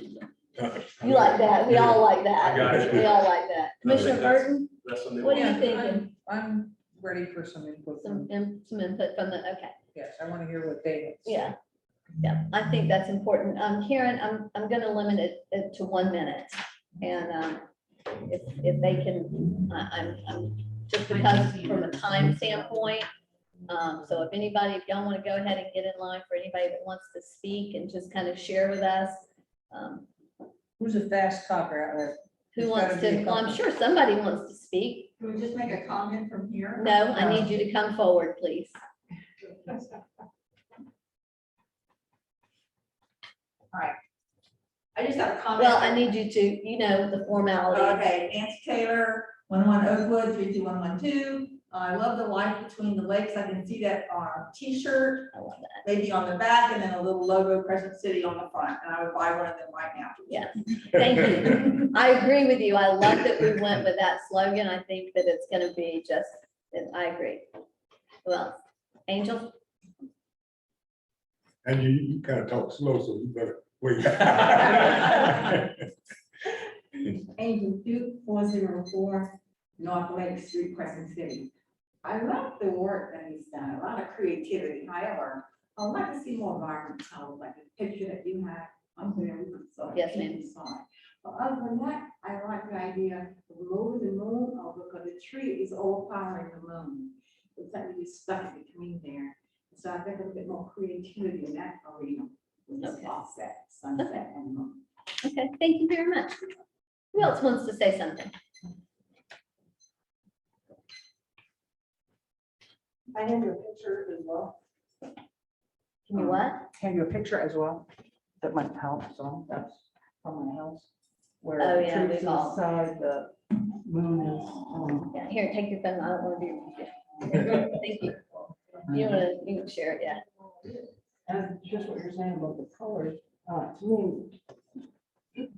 You like that. We all like that. I got you. We all like that. Commissioner Burton, That's something. what do you Yeah, thinking? I'm ready for some input. Some input from the, okay. Yes, I want to hear what they. Yeah, yeah, I think that's important. Karen, I'm gonna limit it to 1 minute. And if they can, I'm just because from a time standpoint. So if y'all wanna go ahead and get in line for anybody that wants to speak and just kind of share with us. Who's a fast talker out there? Who wants to, well, I'm sure somebody wants to speak. Can we just make a comment from here? No, I need you to come forward, please. I just have a comment. Well, I need you to, the formality. Okay, Nancy Taylor, 11 Oakwood, 32112. I love the light between the lakes. I can see that on a t-shirt, I love that. maybe on the back, and then a little logo Crescent City on the front. And I would buy one of them right now. Yes, thank you. I agree with you. I love that we went with that slogan. I think that it's gonna be just, I agree. Well, Angel? And you kind of talk slow, so you better wait. Angel Duke, 404 North Lake Street, Crescent City. I love the work that he's done, a lot of creativity. However, I'd like to see more vibrant colors, like the picture that you have up there. Yes, ma'am. But other than that, I like the idea of moving the moon over, because the tree is overpowering the moon. It's like you stuck in between there. So I think a bit more creativity in that arena with this Okay. offset, sunset and moon. Okay, thank you very much. Who else wants to say something? I have your picture as well. Can you what? Have your picture as well. That might help, so that's from my house. Where Oh, the yeah, trees we've all- inside, the moon is. Yeah, here, take your phone. I don't want to be. Thank you. You can share it, yeah. And just what you're saying about the colors, To me,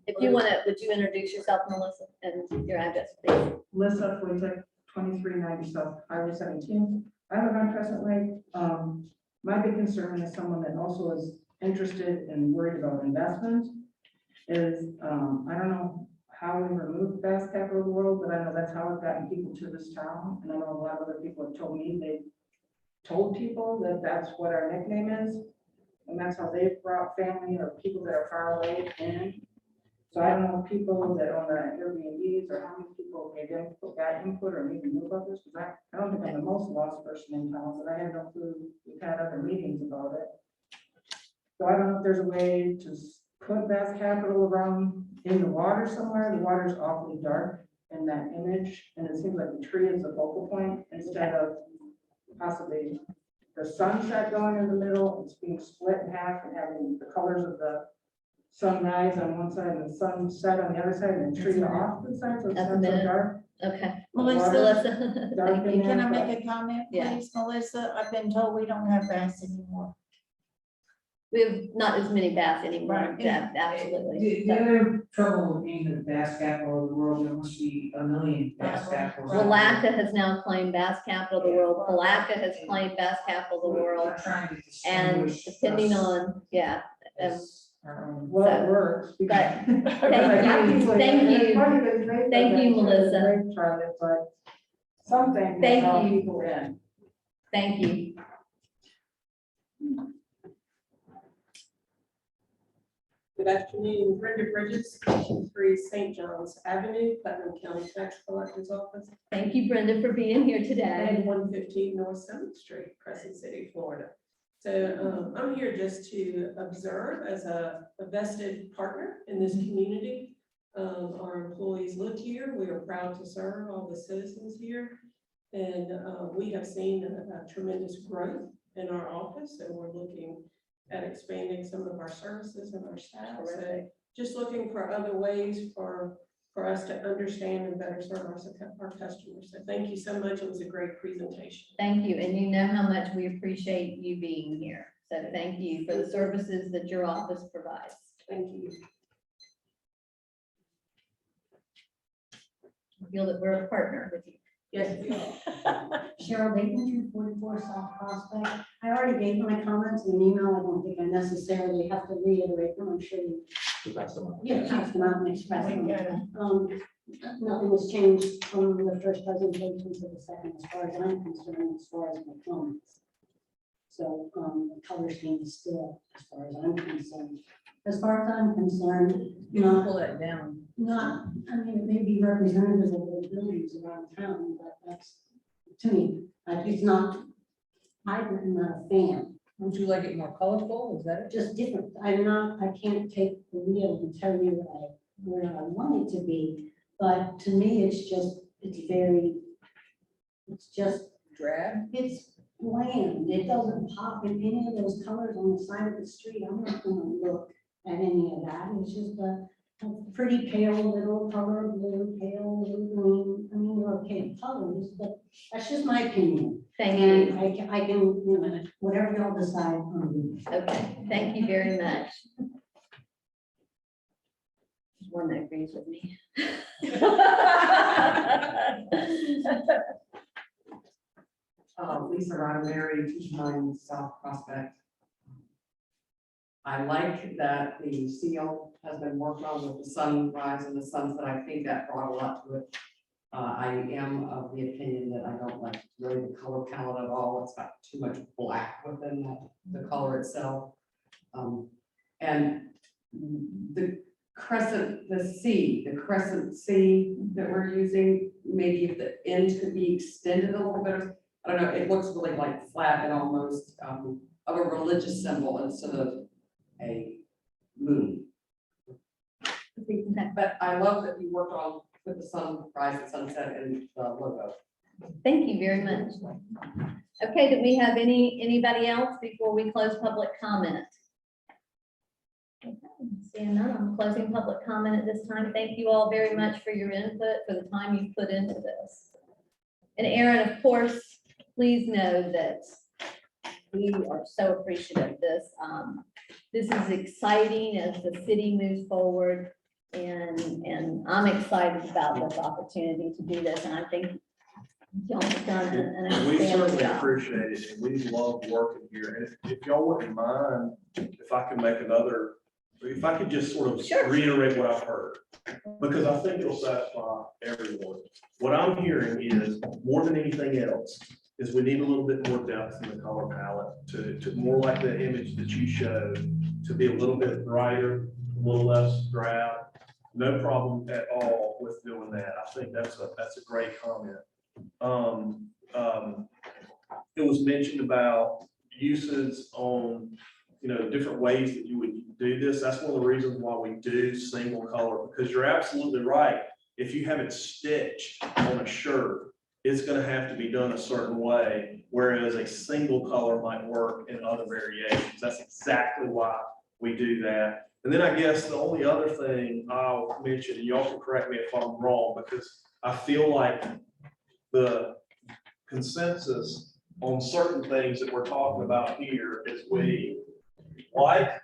If you want to, would you introduce yourself, Melissa, and your address, please? Melissa Fleetwood, 2390 South Highway 17. I live on Crescent Lake. My big concern as someone that also is interested and worried about investment is, I don't know how we remove Bass Capital of the World, but I know that's how I've gotten people to this town. And I know a lot of other people have told me, they told people that that's what our nickname is. And that's how they've brought family or people that are far away in. So I don't know people that own the Airbnbs or how many people got input or even knew about this, because I don't think I'm the most lost person in town, but I have no clue. We've had other meetings about it. So I don't know if there's a way to put Bass Capital around in the water somewhere. The water's awfully dark in that image, and it seems like the tree is the focal point instead of possibly the sunset going in the middle. It's being split in half and having the colors of the sunrise on one side and the sunset on the other side, and the tree off the side, so it's That's a not so minute. dark. Okay. Melissa, Melissa. Dark Thank in you. there, can I but- make a comment, Yeah. please, Melissa? I've been told we don't have bass anymore. We have not as many bass anymore, Right. yeah, absolutely. The other trouble with being the bass capital of the world, there must be a million bass Uh-huh. capitals. Palaca has now claimed Bass Capital of the World. Palaca has claimed Bass Capital of the world. We're trying to And distinguish depending us on, yeah, as our own. Well, So- it works. but because- thank because I got you, people- thank it's you. funny because they said Thank that you, too, Melissa. They've tried it, but something. Thank will draw you. People in. thank you. Good afternoon, Brenda Bridges, 3 St. John's Avenue, Putnam County Tax Collector's Office, Thank you, Brenda, for being here today. and 115 North 7th Street, Crescent City, Florida. So I'm here just to observe as a vested partner in this community. Our employees live here. We are proud to serve all the citizens here. And we have seen a tremendous growth in our office, and we're looking at expanding some of our services and our staff. So just looking for other ways for us to understand and better serve our customers. So thank you so much. It was a great presentation. Thank you, and you know how much we appreciate you being here. So thank you for the services that your office provides. Thank you. I feel that we're a partner with you. Yes, we are. Cheryl Bacon, 244 South Prospect. I already gave my comments in an email. I don't think I necessarily have to reiterate them. I'm sure you passed them out and expressed them. Nothing was changed from the first presentation to the second, as far as I'm concerned, as far as my comments. So the color scheme is still, as far as I'm concerned. As far as I'm concerned, not, Pull that down. not, I mean, it may be representative of the buildings around town, but that's, to me, it's not, I'm not a fan. Would you like it more colorful? Is that it? Just different. I can't take the wheel and tell you where I want it to be, but to me, it's just Drab? it's bland. It doesn't pop in any of those colors on the side of the street. I'm not gonna look at any of that. It's just a pretty pale little color, blue, pale, little green. I mean, they're okay colors, but that's just my opinion. Thank And you. I can, you know, whatever y'all decide. Okay, thank you very much. There's one that agrees with me. Lisa Roddenberry, 229 South Prospect. I like that the seal has been worked on with the sunrise and the sunset. I think that brought a lot to it. I am of the opinion that I don't like really the color palette at all. It's got too much black within the color itself. And the crescent C that we're using, maybe if the end could be extended a little bit. I don't know, it looks really like flat and almost of a religious symbol instead of a moon. But I love that you worked on with the sunrise and sunset and the logo. Thank you very much. Okay, do we have anybody else before we close public comment? Okay, seeing none, I'm closing public comment at this time. Thank you all very much for your input, for the time you put into this. And Aaron, of course, please know that we are so appreciative of this. this is exciting as the city moves forward. And I'm excited about this opportunity to do this, and I think y'all have done an We outstanding certainly job. appreciate it, and we love working here, and if y'all wouldn't mind, if I could make another, if I could just sort of Sure. reiterate what I've heard, because I think it'll satisfy everyone. What I'm hearing is, more than anything else, is we need a little bit more depth in the color palette, to more like the image that you showed, to be a little bit brighter, a little less drab. No problem at all with doing that. I think that's a great comment. It was mentioned about uses on, different ways that you would do this. That's one of the reasons why we do single color, because you're absolutely right. If you have it stitched on a shirt, it's gonna have to be done a certain way, whereas a single color might work in other variations. That's exactly why we do that. And then I guess the only other thing I'll mention, and y'all can correct me if I'm wrong, because I feel like the consensus on certain things that we're talking about here is we like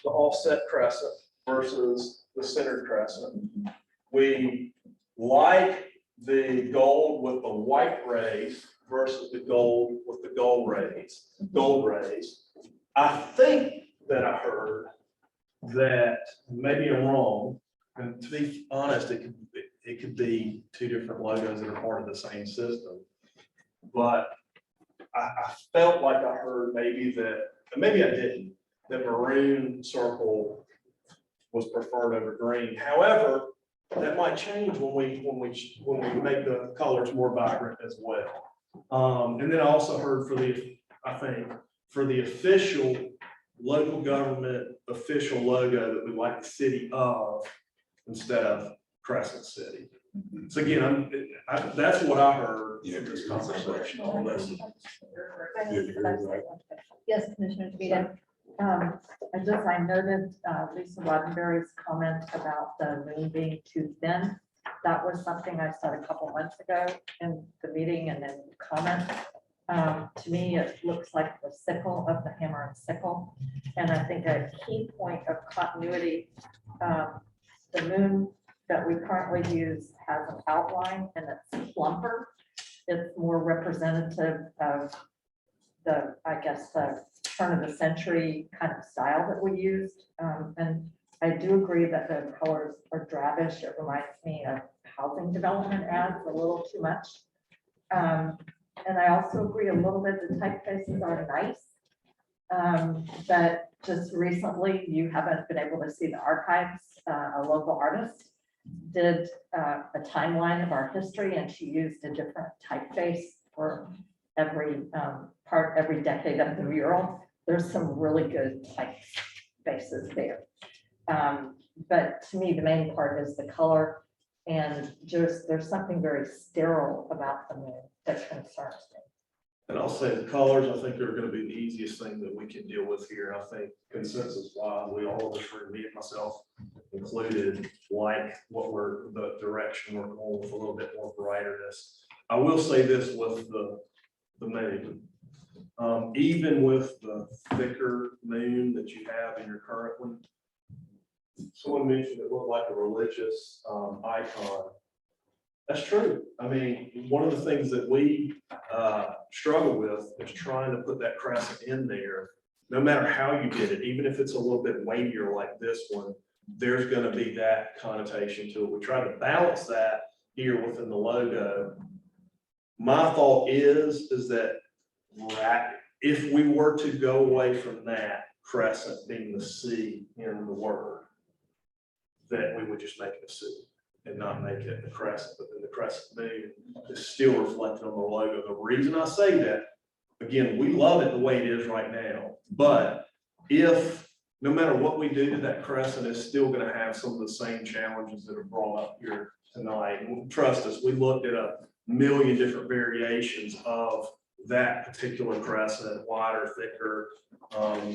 the offset crescent versus the centered crescent. We like the gold with the white rays versus the gold with the gold rays. I think that I heard that, maybe I'm wrong, and to be honest, it could be two different logos that are part of the same system. But I felt like I heard maybe that, and maybe I didn't, that maroon circle was preferred over green. However, that might change when we make the colors more vibrant as well. And then I also heard for the official local government official logo that we like the city of instead of Crescent City. So again, that's what I heard in this conversation. On this. Yes, Commissioner DeVito. I noted Lisa Roddenberry's comment about the moon being too thin. That was something I said a couple months ago in the meeting and then comment. To me, it looks like the sickle of the hammer and sickle. And I think a key point of continuity, the moon that we currently use has an outline and it's plumper. It's more representative of the, I guess, the turn of the century kind of style that we used. And I do agree that the colors are drabbish. It reminds me of housing development ads a little too much. And I also agree a little bit, the typefaces are nice. But just recently, you haven't been able to see the archives. A local artist did a timeline of our history and she used a different typeface for every every decade of the mural. There's some really good typefaces there. But to me, the main part is the color, and just there's something very sterile about the moon that concerns me. And I'll say the colors, I think they're gonna be the easiest thing that we can deal with here. I think consensus wise, we all of us, me and myself included, like the direction we're going with a little bit more brighterness. I will say this with the moon. Even with the thicker moon that you have in your current one, someone mentioned it looked like a religious icon. That's true. I mean, one of the things that we struggle with is trying to put that crescent in there, no matter how you get it, even if it's a little bit weightier like this one, there's going to be that connotation to it. We try to balance that here within the logo. My thought is that if we were to go away from that crescent being the C in the word, that we would just make it a C and not make it a crescent, but then the crescent moon is still reflected on the logo. The reason I say that, again, we love it the way it is right now, but if no matter what we do to that crescent, is still going to have some of the same challenges that are brought up here tonight. And trust us, we looked at a million different variations of that particular crescent, wider, thicker,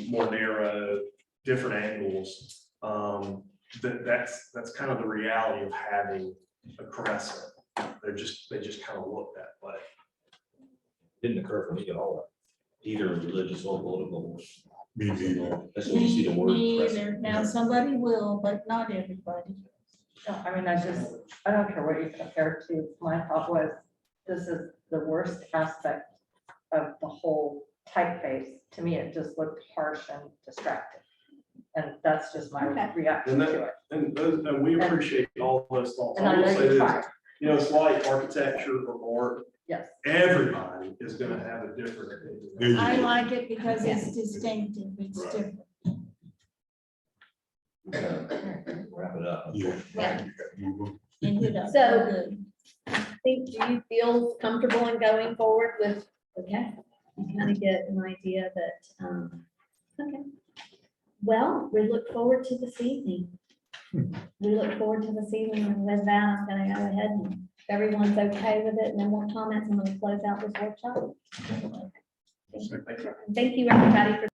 more narrow, different angles. That's kind of the reality of having a crescent. They just kind of look that way. Didn't occur for me at all. either religious or political. Me neither. That's what you see the word. Me present. either. Now, somebody will, but not everybody. No, I mean, I don't care what you compare it to. My thought was, this is the worst aspect of the whole typeface. To me, it just looked harsh and distracting. And that's just my Okay. reaction to it. And we appreciate all those thoughts. And I will know say you this, tried. You know, it's like architecture or art, Yes. everybody is gonna have a different There opinion. you I go. like it because it's distinctive, it's Right. different. Wrap it up. Yeah. Yeah. You gotta move on. And you know, So- good. Do you feel comfortable in going forward with, okay, you kind of get an idea that, okay. Well, we look forward to this evening. We look forward to this evening, and with that, I'm gonna go ahead and, if everyone's okay with it, no more comments, I'm gonna close out this workshop. Thank you, everybody, for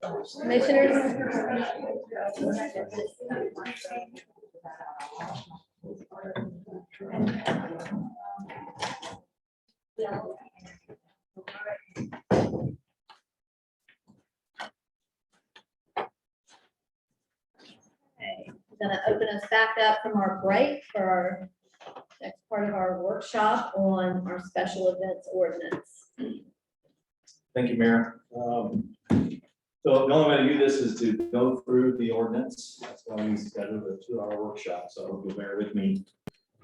Commissioners? Okay, I'm gonna open us back up from our break for our next part of our workshop on our special events ordinance. Thank you, Mayor. So the only way to do this is to go through the ordinance. That's why we scheduled a 2-hour workshop, so I hope you'll bear with me.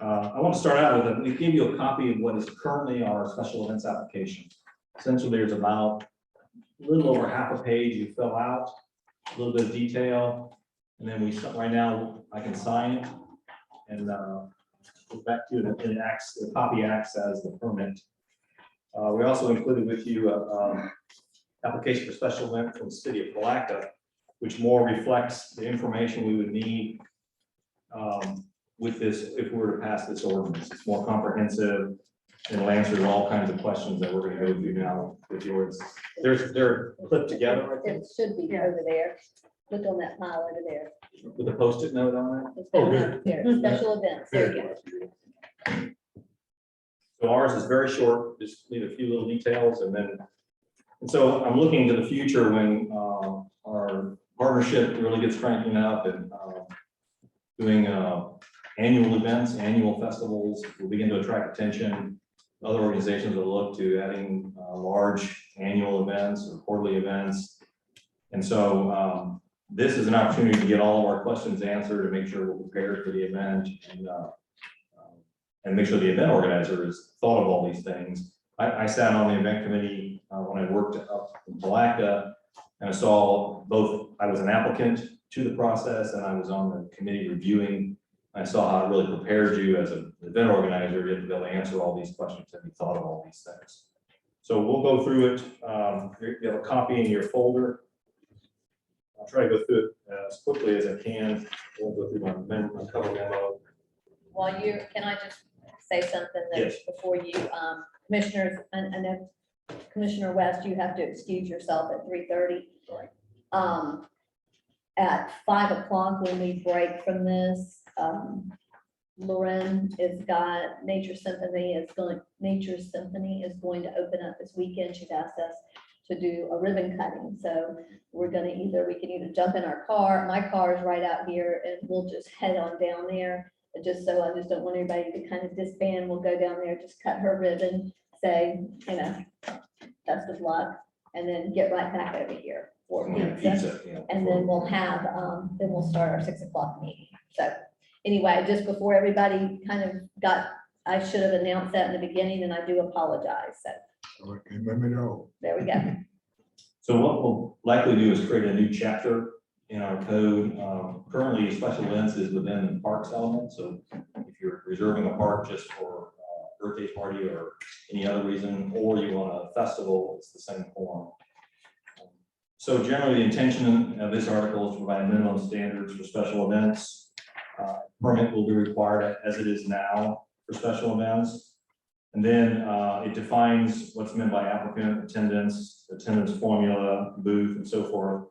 I want to start out with, we give you a copy of what is currently our special events application. Essentially, there's about a little over half a page you fill out, a little bit of detail, and then right now, I can sign it and go back to it, and the copy acts as the permit. We also included with you application for special event from the city of Palaca, which more reflects the information we would need with this, if we were to pass this ordinance. It's more comprehensive and it'll answer all kinds of questions that we're gonna go through now with yours. They're clipped together, I think, It should be over there. Look on that pile over there. with a Post-it note on it. It's Oh, down good. up there. Special events, there you go. So ours is very short, just leave a few little details and so I'm looking to the future when our partnership really gets cranking up and doing annual events, annual festivals, will begin to attract attention. Other organizations will look to adding large annual events or quarterly events. And so this is an opportunity to get all of our questions answered, to make sure we're prepared for the event and make sure the event organizer has thought of all these things. I sat on the event committee when I worked up in Palaca, and I saw both, I was an applicant to the process and I was on the committee reviewing. I saw how it really prepared you as an event organizer to be able to answer all these questions and you thought of all these things. So we'll go through it. You have a copy in your folder. I'll try to go through it as quickly as I can. We'll go through my cover memo. While can I just say something that Yes. before you, commissioners, and I know Commissioner West, you have to excuse yourself at 3:30. Sorry. At 5 o'clock, when we break from this, Lauren has got Nature Symphony is going to open up this weekend. She's asked us to do a ribbon cutting. So we can either jump in our car, my car is right out here, and we'll just head on down there. I just don't want everybody to kind of disband. We'll go down there, just cut her ribbon, say, best of luck, and then get right back over here for pizza. And then we'll have, then we'll start our 6 o'clock meeting. So anyway, just before everybody kind of I should have announced that in the beginning, and I do apologize. So Okay, let me know. there we go. So what we'll likely do is create a new chapter in our code. Currently, special events is within the parks element. So if you're reserving a park just for a birthday party or any other reason, or you want a festival, it's the same form. So generally, the intention of this article is to provide minimum standards for special events. Permit will be required as it is now for special events. And then it defines what's meant by applicant, attendance formula, booth, and so forth.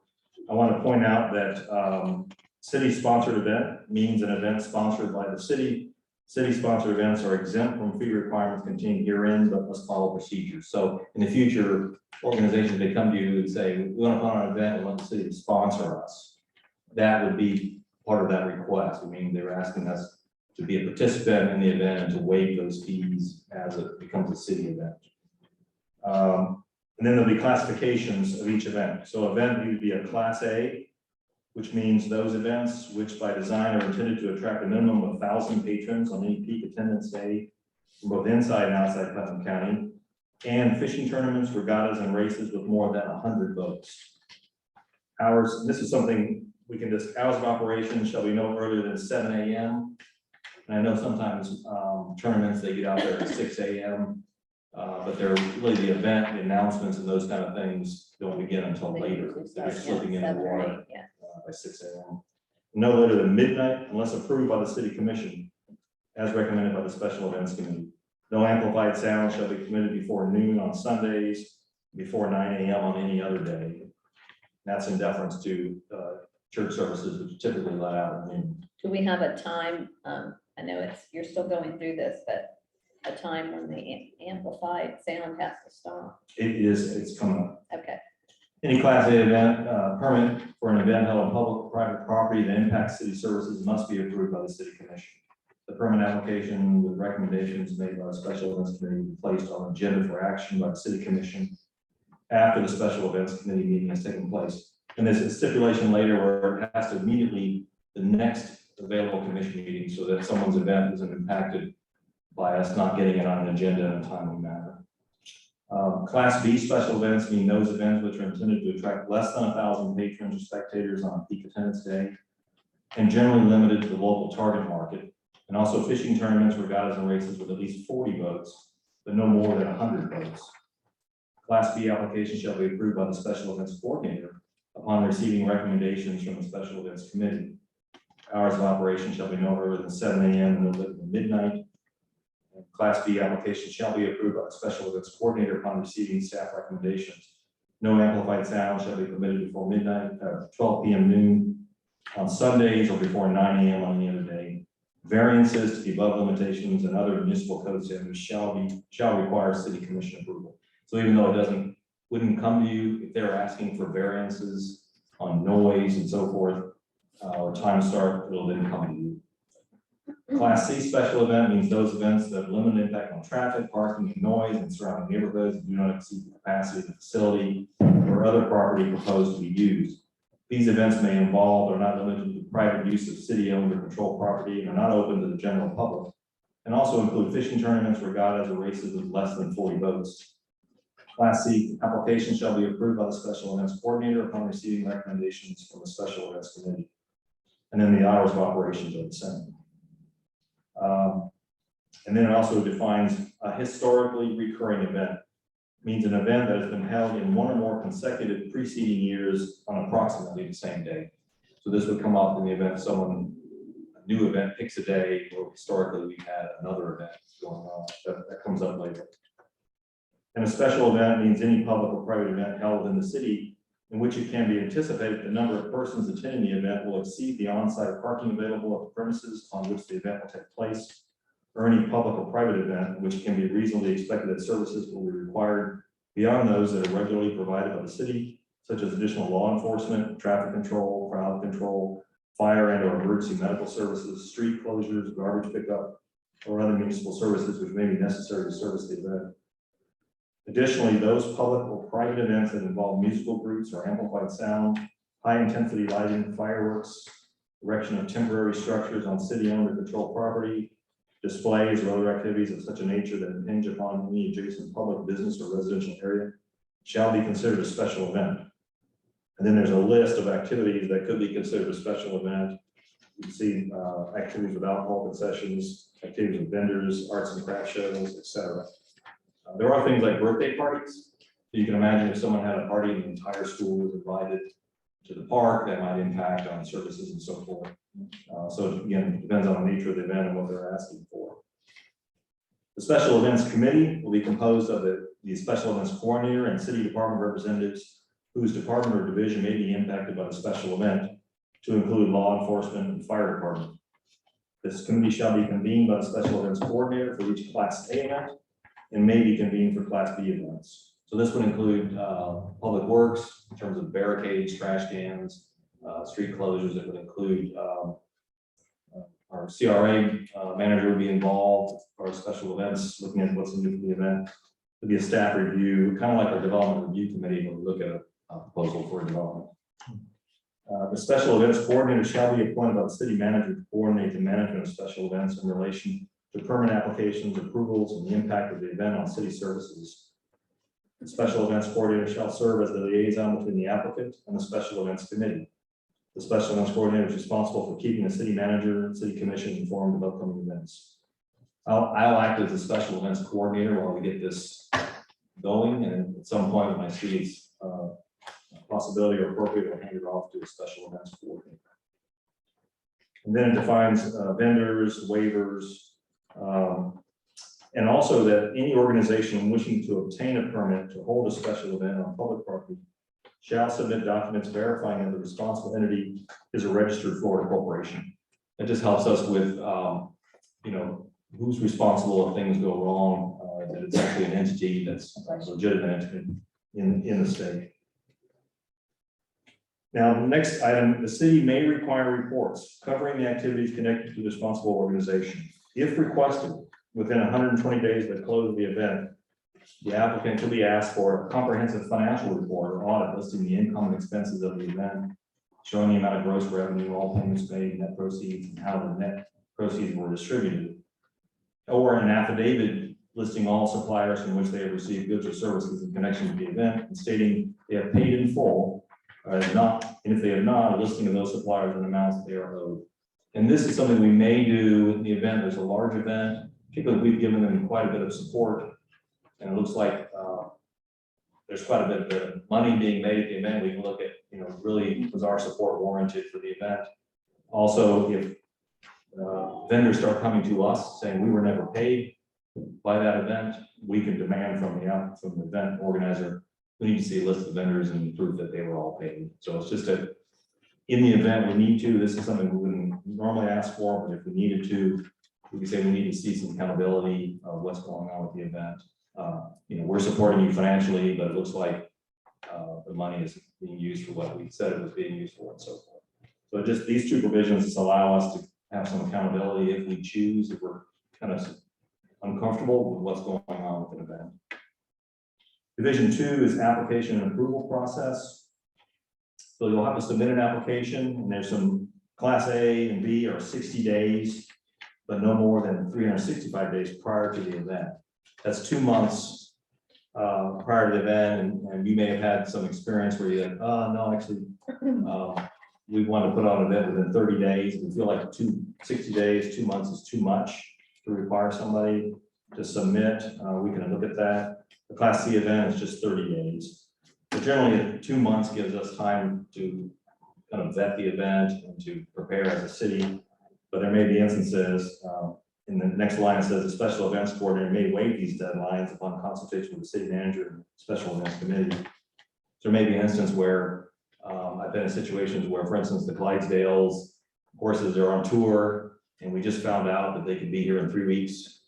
I want to point out that city-sponsored event means an event sponsored by the city. City-sponsored events are exempt from fee requirements contained herein, but must follow procedures. So in the future, organizations may come to you and say, we want to put on an event, we want the city to sponsor us. That would be part of that request. I mean, they were asking us to be a participant in the event and to waive those fees as it becomes a city event. And then there'll be classifications of each event. So event would be a class A, which means those events which by design are intended to attract a minimum of 1,000 patrons on any peak attendance day from both inside and outside Putnam County, and fishing tournaments, regattas, and races with more than 100 boats. Hours, this is something we can just, hours of operation shall be no earlier than 7 a.m. And I know sometimes tournaments, they get out there at 6 a.m. But they're really the event, the announcements and those kind of things don't begin until later. They're slipping in the water by 6 a.m. No later than midnight unless approved by the city commission as recommended by the special events committee. No amplified sound shall be permitted before noon on Sundays, before 9 a.m. on any other day. That's in deference to church services, which are typically let out in June. Do we have a time? I know you're still going through this, but a time when the amplified sound has to stop. It's coming up. Okay. Any Class A event, permit for an event held on public or private property that impacts city services must be approved by the city commission. The permit application with recommendations made by the special events committee will be placed on the agenda for action by the city commission after the special events committee meeting has taken place. And there's a stipulation later where it has to immediately the next available commission meeting so that someone's event isn't impacted by us not getting it on an agenda in a timely manner. Class B special events mean those events which are intended to attract less than 1,000 patrons or spectators on a peak attendance day and generally limited to the local target market. And also fishing tournaments, regattas, and races with at least 40 boats, but no more than 100 boats. Class B applications shall be approved by the special events coordinator upon receiving recommendations from the special events committee. Hours of operation shall be no earlier than 7 a.m. and no later than midnight. Class B application shall be approved by the special events coordinator upon receiving staff recommendations. No amplified sound shall be permitted before midnight, 12 p.m. noon on Sundays or before 9 a.m. on any other day. Variances to the above limitations and other municipal code standards shall require city commission approval. So even though it wouldn't come to you, if they're asking for variances on noise and so forth, or time start, it'll then come to you. Class C special event means those events that have limited impact on traffic, parking, and noise in surrounding neighborhoods and do not exceed the capacity of the facility or other property proposed to be used. These events may involve or not limited to private use of city-owned or controlled property and are not open to the general public, and also include fishing tournaments, regattas, or races with less than 40 boats. Class C application shall be approved by the special events coordinator upon receiving recommendations from the special events committee. And then the hours of operations are the same. And then it also defines a historically recurring event. Means an event that has been held in one or more consecutive preceding years on approximately the same day. So this would come up in the event a new event picks a day, or historically we've had another event going on. That comes up later. And a special event means any public or private event held in the city in which it can be anticipated the number of persons attending the event will exceed the on-site parking available at the premises on which the event will take place, or any public or private event in which can be reasonably expected that services will be required beyond those that are regularly provided by the city, such as additional law enforcement, traffic control, crowd control, fire and or emergency medical services, street closures, garbage pickup, or other municipal services which may be necessary to service the event. Additionally, those public or private events that involve musical groups or amplified sound, high-intensity lighting, fireworks, erection of temporary structures on city-owned or controlled property, displays or other activities of such a nature that impinge upon any adjacent public business or residential area shall be considered a special event. And then there's a list of activities that could be considered a special event. You can see activities with alcohol concessions, activities with vendors, arts and craft shows, etc. There are things like birthday parties. So you can imagine if someone had a party and the entire school was invited to the park, that might impact on services and so forth. So again, it depends on the nature of the event and what they're asking for. The special events committee will be composed of the special events coordinator and city department representatives whose department or division may be impacted by the special event, to include law enforcement and fire department. This committee shall be convened by the special events coordinator for each Class A event and may be convened for Class B events. So this would include public works in terms of barricades, trash cans, street closures. It would include our CRA manager would be involved for our special events, looking at what's new for the event. There'd be a staff review, kind of like our development review committee when we look at a proposal for development. The special events coordinator shall be appointed by the city manager to coordinate the management of special events in relation to permit applications, approvals, and the impact of the event on city services. The special events coordinator shall serve as the liaison between the applicant and the special events committee. The special events coordinator is responsible for keeping the city manager and city commission informed of upcoming events. I'll act as the special events coordinator while we get this going, and at some point when I see it's possibility or appropriate, we'll hand it off to a special events coordinator. And then it defines vendors, waivers, and also that any organization wishing to obtain a permit to hold a special event on public property shall submit documents verifying that the responsible entity is a registered Florida corporation. It just helps us with, you know, who's responsible if things go wrong, that it's actually an entity that's a legitimate entity in the state. Now, the next item, the city may require reports covering the activities connected to the responsible organization. If requested, within 120 days of the close of the event, the applicant can be asked for a comprehensive financial report or audit listing the income and expenses of the event, showing the amount of gross revenue, all payments made, net proceeds, and how the net proceeds were distributed. Or an affidavit listing all suppliers from which they have received goods or services in connection with the event and stating they have paid in full, and if they have not, a listing of those suppliers and amounts that they are owed. And this is something we may do in the event there's a large event. Particularly, we've given them quite a bit of support, and it looks like there's quite a bit of money being made at the event. We can look at, you know, really was our support warranted for the event. Also, if vendors start coming to us saying we were never paid by that event, we can demand from the event organizer, we need to see a list of vendors and proof that they were all paid. So it's just in the event we need to, this is something we wouldn't normally ask for, but if we needed to, we can say we need to see some accountability of what's going on with the event. You know, we're supporting you financially, but it looks like the money is being used for what we said it was being used for and so forth. So just these two provisions just allow us to have some accountability if we choose, if we're kind of uncomfortable with what's going on with an event. Division 2 is application and approval process. So you'll have to submit an application, and there's some class A and B are 60 days, but no more than 365 days prior to the event. That's 2 months prior to the event, and you may have had some experience where you're like, oh, no, actually, we want to put on an event within 30 days. We feel like 60 days, 2 months is too much to require somebody to submit. We can look at that. The Class C event is just 30 days. But generally, 2 months gives us time to kind of vet the event and to prepare as a city. But there may be instances, in the next line, it says the special events coordinator may waive these deadlines upon consultation with the city manager and special events committee. There may be an instance where I've been in situations where, for instance, the Clydesdales horses are on tour, and we just found out that they could be here in 3 weeks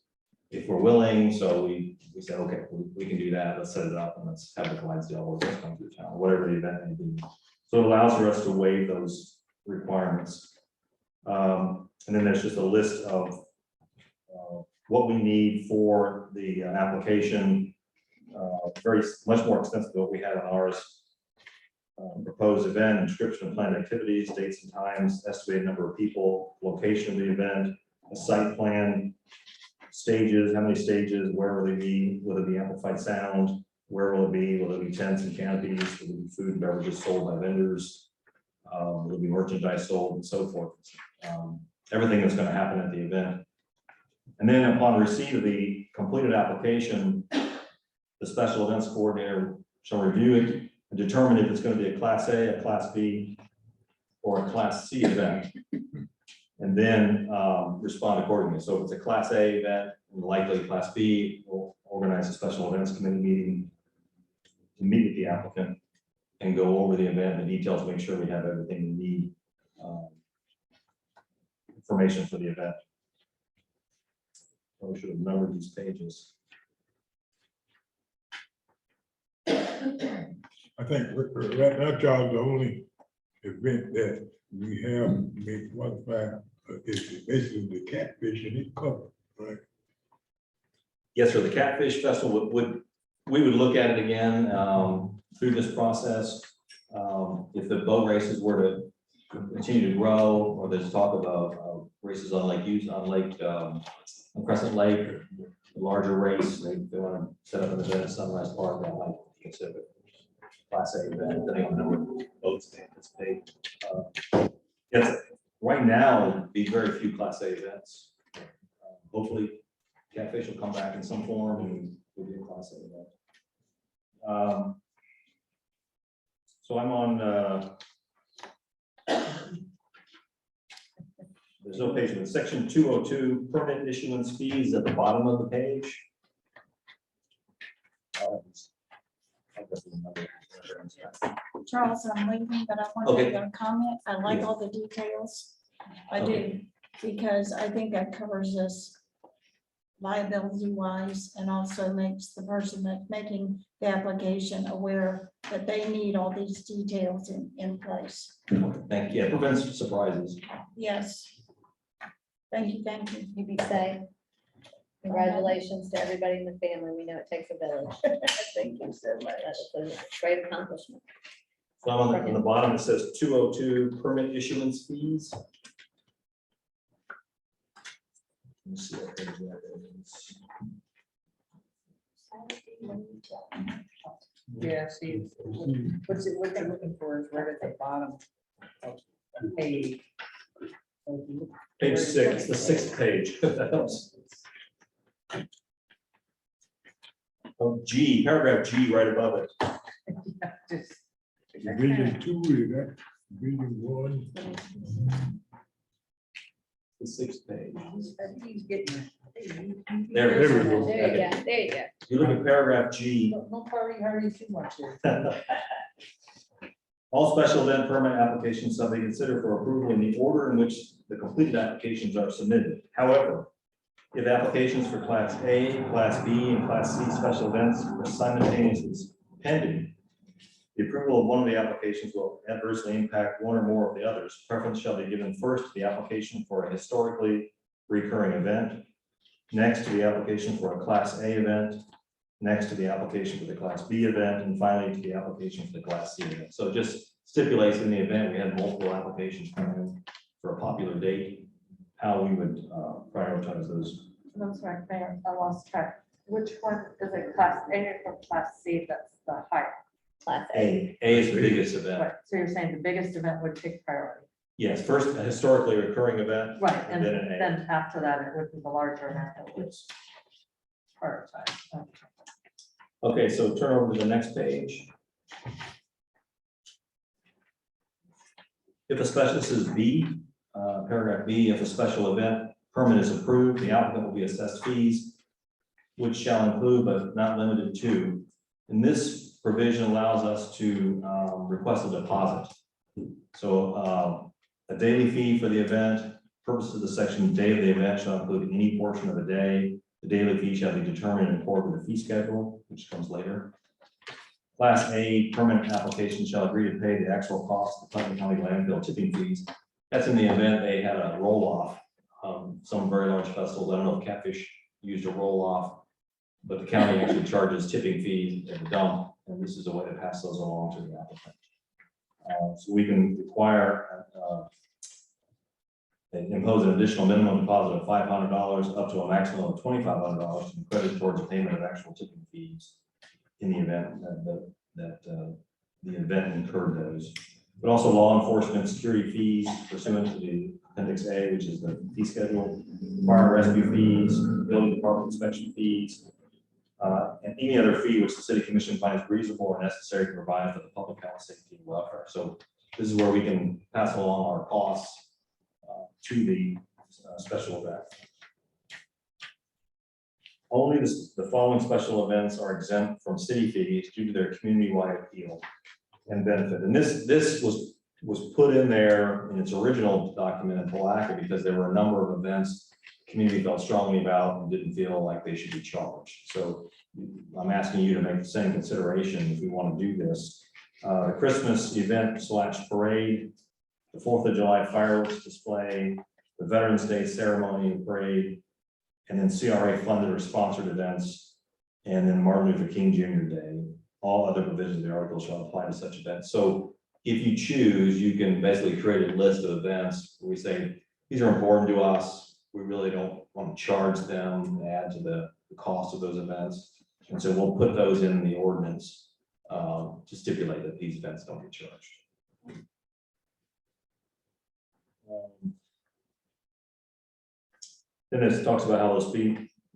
if we're willing. So we said, okay, we can do that. Let's set it up and let's have the Clydesdale horses come through town, whatever the event may be. So it allows for us to waive those requirements. And then there's just a list of what we need for the application. Very much more extensive than what we had on ours. Proposed event, description of planned activities, dates and times, estimated number of people, location of the event, a site plan, stages, how many stages, where will they be, will it be amplified sound, where will it be, will it be tents and canopies, will it be food and beverages sold by vendors, will it be merchandise sold, and so forth. Everything that's going to happen at the event. And then upon receipt of the completed application, the special events coordinator shall review it and determine if it's going to be a Class A, a Class B, or a Class C event, and then respond accordingly. So if it's a Class A event, and likely Class B, will organize a special events committee meeting to meet with the applicant and go over the event, the details, make sure we have everything we need, information for the event. Probably should have numbered these pages. I think right now, Charles, the only event that we have made qualified is basically the catfish, and it's covered, right? Yes, sir. The Catfish Festival we would look at it again through this process. If the boat races were to continue to grow, or there's talk about races on on Crescent Lake, a larger race, they want to set up an event at Sunrise Park, that might consider it Class A event, depending on the number of boats they anticipate. Yes, right now, it'd be very few Class A events. Hopefully, Catfish will come back in some form and we'll be a Class A event. So I'm on, there's no page, but section 202, permit issuance fees at the bottom of the page. Karen's got. Charles, I'm leaving, but I want to Okay. make a comment. I like Yeah. all the details. I Okay. do, because I think that covers us liability wise and also makes the person that making the application aware that they need all these details in place. Thank you. Yeah, prevents surprises. Yes. Thank you, thank you. You be safe. Congratulations to everybody in the family. We know it takes a village. Thank you so much. That's a great accomplishment. So on the bottom, it says 202 permit issuance fees. Let me see what page that is. Yeah, see, what they're looking for is right at the bottom of page. Page 6, the 6th page. That helps. Oh, G, paragraph G right above it. Just- Division 2, is that Division 1? The 6th page. He's getting. There it is. There we go. There you go, there you go. If you look at paragraph G, Don't hurry too much here. all special event permit applications shall be considered for approval in the order in which the completed applications are submitted. However, if applications for Class A, Class B, and Class C special events are simultaneously pending, the approval of one of the applications will adversely impact one or more of the others. Preference shall be given first to the application for a historically recurring event, next to the application for a Class A event, next to the application for the Class B event, and finally to the application for the Class C event. So it just stipulates in the event we had multiple applications coming in for a popular date, how we would prioritize those. I'm sorry, Mayor, I lost track. Which one is it, Class A or Class C? That's the higher. Class A. A is the biggest event. Right, so you're saying the biggest event would take priority. Yes, first a historically recurring event. Right, and then an A. then after that, it would be the larger event that would prioritize. Okay. Okay, so turn over to the next page. If a special, this is B, paragraph B, if a special event permit is approved, the applicant will be assessed fees, which shall include but not limited to. And this provision allows us to request a deposit. So a daily fee for the event, purpose of the section, day of the event shall include any portion of the day. The daily fee shall be determined in accordance with the fee schedule, which comes later. Class A permit application shall agree to pay the actual cost of the Putnam County landfill tipping fees. That's in the event they had a roll-off. Some very large festivals, I don't know if Catfish used a roll-off, but the county actually charges tipping fees at the dump, and this is a way to pass those along to the applicant. So we can require impose an additional minimum deposit of $500 up to a maximum of $2,500 to be credited towards the payment of actual tipping fees in the event that the event incurred those. But also law enforcement security fees pursuant to the Appendix A, which is the fee schedule, fire rescue fees, building department inspection fees, and any other fee which the city commission finds reasonable or necessary to provide for the public health, safety, and welfare. So this is where we can pass along our costs to the special event. Only the following special events are exempt from city fees due to their community-wide appeal and benefit. And this was put in there in its original document in Palaca because there were a number of events the community felt strongly about and didn't feel like they should be charged. So I'm asking you to make the same consideration if we want to do this. The Christmas event / parade, the 4th of July fireworks display, the Veterans Day ceremony and parade, and then CRA funded or sponsored events, and then Martin Luther King Jr. Day. All other provisions of the article shall apply to such events. So if you choose, you can basically create a list of events where we say, these are important to us. We really don't want to charge them, add to the cost of those events. And so we'll put those in the ordinance to stipulate that these events don't get charged. Then this talks about how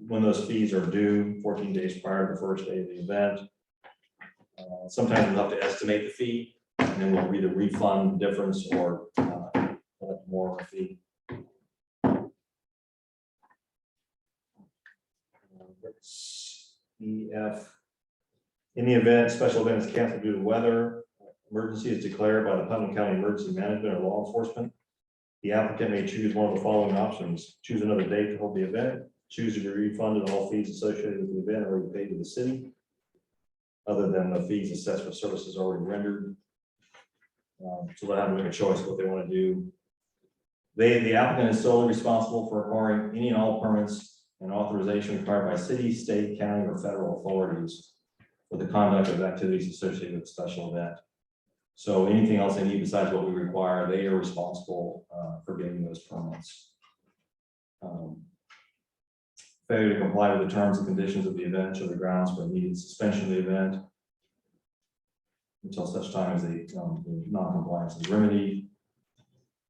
when those fees are due 14 days prior to the first day of the event. Sometimes we'll have to estimate the fee, and then we'll either refund the difference or collect more of a fee. E, F, In the event special event is canceled due to weather, emergency is declared by the Putnam County Emergency Management or law enforcement. The applicant may choose one of the following options: choose another date to hold the event, choose to be refunded all fees associated with the event already paid to the city, other than the fees assessed for services already rendered. So they have to make a choice what they want to do. The applicant is solely responsible for acquiring any and all permits and authorization required by city, state, county, or federal authorities for the conduct of activities associated with the special event. So anything else they need besides what we require, they are responsible for getting those permits. Failure to comply with the terms and conditions of the event shall be grounds for immediate suspension of the event until such time as the non-compliance is remedied.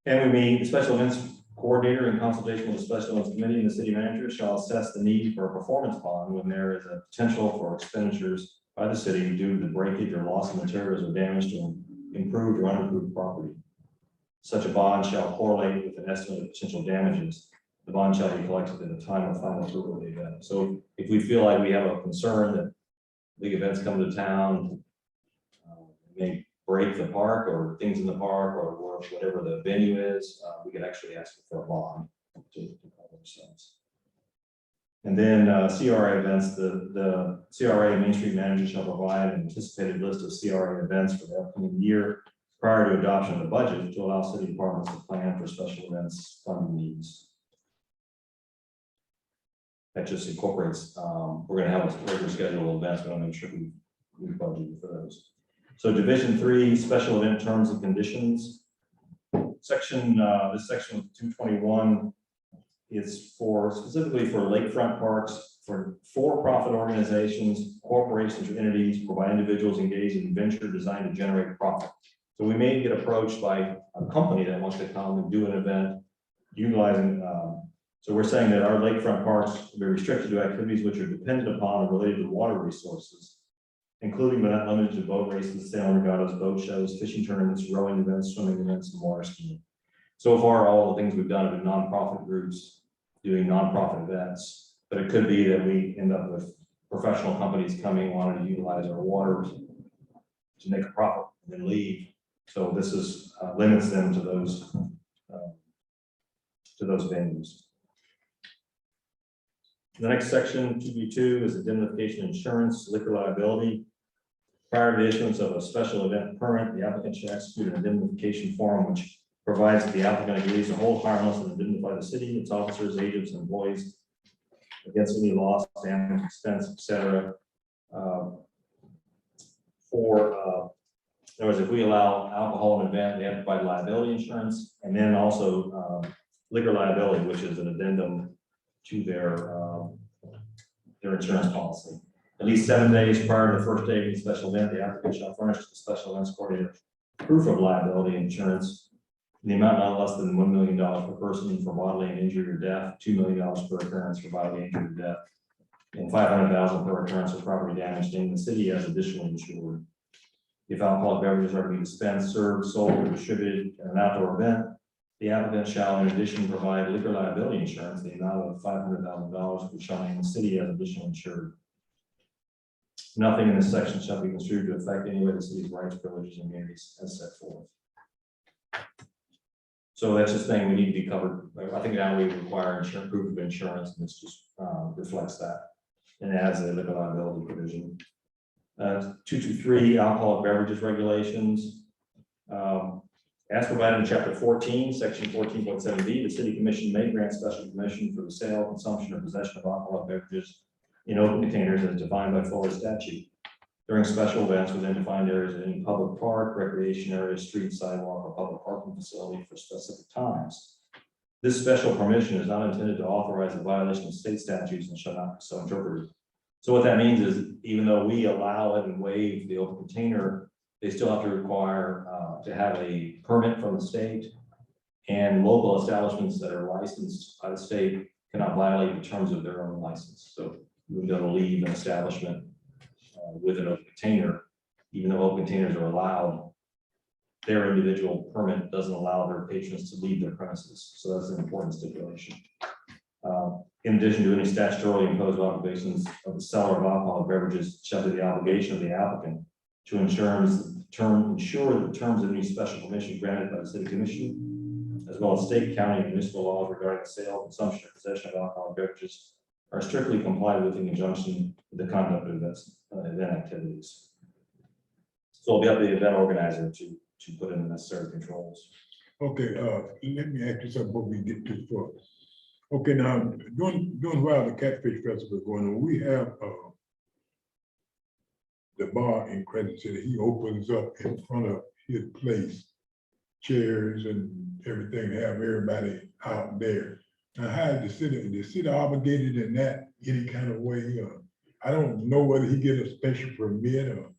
And the special events coordinator in consultation with the special events committee and the city manager shall assess the need for a performance bond when there is a potential for expenditures by the city due to the breakage or loss of materials or damage to improved or unimproved property. Such a bond shall correlate with an estimate of potential damages. The bond shall be collected at the time of final approval of the event. So if we feel like we have a concern that big events come to town, may break the park or things in the park or whatever the venue is, we can actually ask for a bond to cover ourselves. And then CRA events, the CRA Main Street manager shall provide an anticipated list of CRA events for the upcoming year prior to adoption of the budget to allow city departments to plan for special events funding needs. That just incorporates, we're going to have a regular schedule of events, but I'll make sure we budget for those. So Division 3, special event terms and conditions. This section 221 is specifically for lakefront parks, for for-profit organizations, corporations, or entities, provide individuals engaged in venture designed to generate profit. So we may get approached by a company that wants to come and do an event utilizing, so we're saying that our lakefront parks will be restricted to activities which are dependent upon or related to water resources, including but not limited to boat races, sailing regattas, boat shows, fishing tournaments, rowing events, swimming events, and water skiing. So far, all the things we've done have been nonprofit groups doing nonprofit events, but it could be that we end up with professional companies coming, wanting to utilize our waters to make a profit and then leave. So this is limits them to those venues. The next section, 2B2, is indemnification insurance, liquor liability. Prior to the issuance of a special event permit, the applicant should execute an indemnification form which provides that the applicant agrees to hold harmless and indemnify the city, its officers, agents, and employees against any loss, damage, expense, etc. In other words, if we allow alcohol in an event, they have to provide liability insurance, and then also liquor liability, which is an addendum to their insurance policy. At least 7 days prior to the first day of the special event, the applicant shall furnish the special events coordinator proof of liability insurance in the amount not less than $1 million per person for bodily injury or death, $2 million per occurrence for bodily injury or death, and $500,000 per occurrence of property damage in the city as additionally insured. If alcoholic beverages are to be dispensed, served, sold, or distributed at an outdoor event, the applicant shall in addition provide liquor liability insurance in the amount of $500,000, which shall name the city as additional insured. Nothing in this section shall be construed to affect any way the city's rights, privileges, and immunities as set forth. So that's just saying we need to be covered. I think now we require insurance, proof of insurance, and this just reflects that and adds a liquor liability provision. 223, alcoholic beverages regulations. As provided in chapter 14, section 14.7b, the city commission may grant special permission for the sale, consumption, or possession of alcoholic beverages in open containers as defined by Florida statute during special events within defined areas in any public park, recreation area, street, sidewalk, or public parking facility for specific times. This special permission is not intended to authorize a violation of state statutes and shall not be so interpreted. So what that means is, even though we allow it and waive the open container, they still have to require to have a permit from the state, and local establishments that are licensed by the state cannot violate the terms of their own license. So you would be able to leave an establishment with an open container, even though open containers are allowed, their individual permit doesn't allow their patrons to leave their premises. So that's an important stipulation. In addition to any statutorily imposed obligations of the seller of alcoholic beverages, shall be the obligation of the applicant to ensure that the terms of any special permission granted by the city commission, as well as state, county, and municipal laws regarding the sale, consumption, or possession of alcoholic beverages are strictly complied with in conjunction with the conduct of event activities. So it'll be up to the event organizer to put in the necessary controls. Okay, let me ask you something before we get too far. Okay, now, during while the Catfish Festival is going on, we have, the bar in Crescent City, he opens up in front of his place, chairs and everything, have everybody out there. Now, how is the city obligated in that any kind of way? I don't know whether he get a special permit or.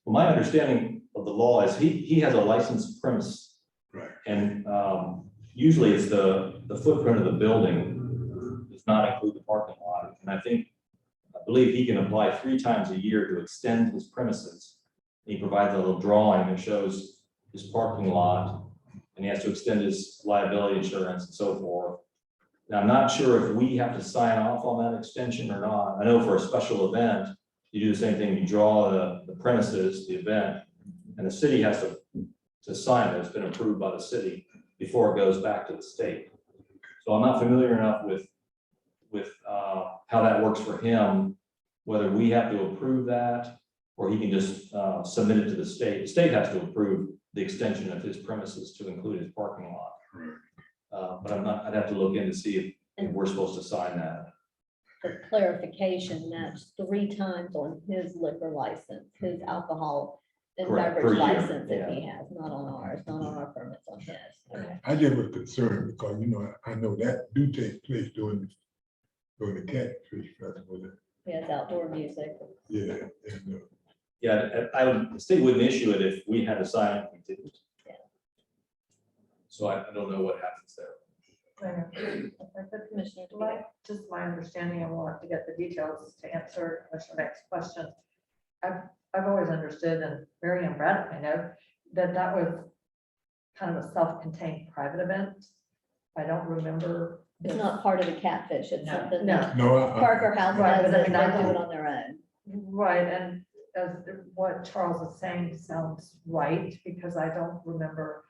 Well, my understanding of the law is he has a licensed premise. Right. And usually it's the footprint of the building does not include the parking lot. And I believe he can apply 3 times a year to extend his premises. He provides a little drawing that shows his parking lot, and he has to extend his liability insurance and so forth. Now, I'm not sure if we have to sign off on that extension or not. I know for a special event, you do the same thing. You draw the premises, the event, and the city has to sign it. It's been approved by the city before it goes back to the state. So I'm not familiar enough with how that works for him, whether we have to approve that or he can just submit it to the state. The state has to approve the extension of his premises to include his parking lot. But I'd have to look in to see if we're supposed to sign that. For clarification, that's 3 times on his liquor license, his alcohol and Correct, per beverage year, license that yeah. he has, not on ours, not on our permits on his. Okay. I just was concerned because, I know that do take place during the Catfish Festival. He has outdoor music. Yeah, and, Yeah, the state wouldn't issue it if we had to sign it. We didn't. Yeah. So I don't know what happens there. Commissioner, Just my understanding, I want to get the details to answer Commissioner Beck's question. I've always understood, and Mary and Brad, I know, that was kind of a self-contained private event. I don't remember. it's not part of the Catfish, it's something that no, Parker House Right, does, but I it, mean, I they do don't- it on their own. Right, and as what Charles is saying sounds right, because I don't remember,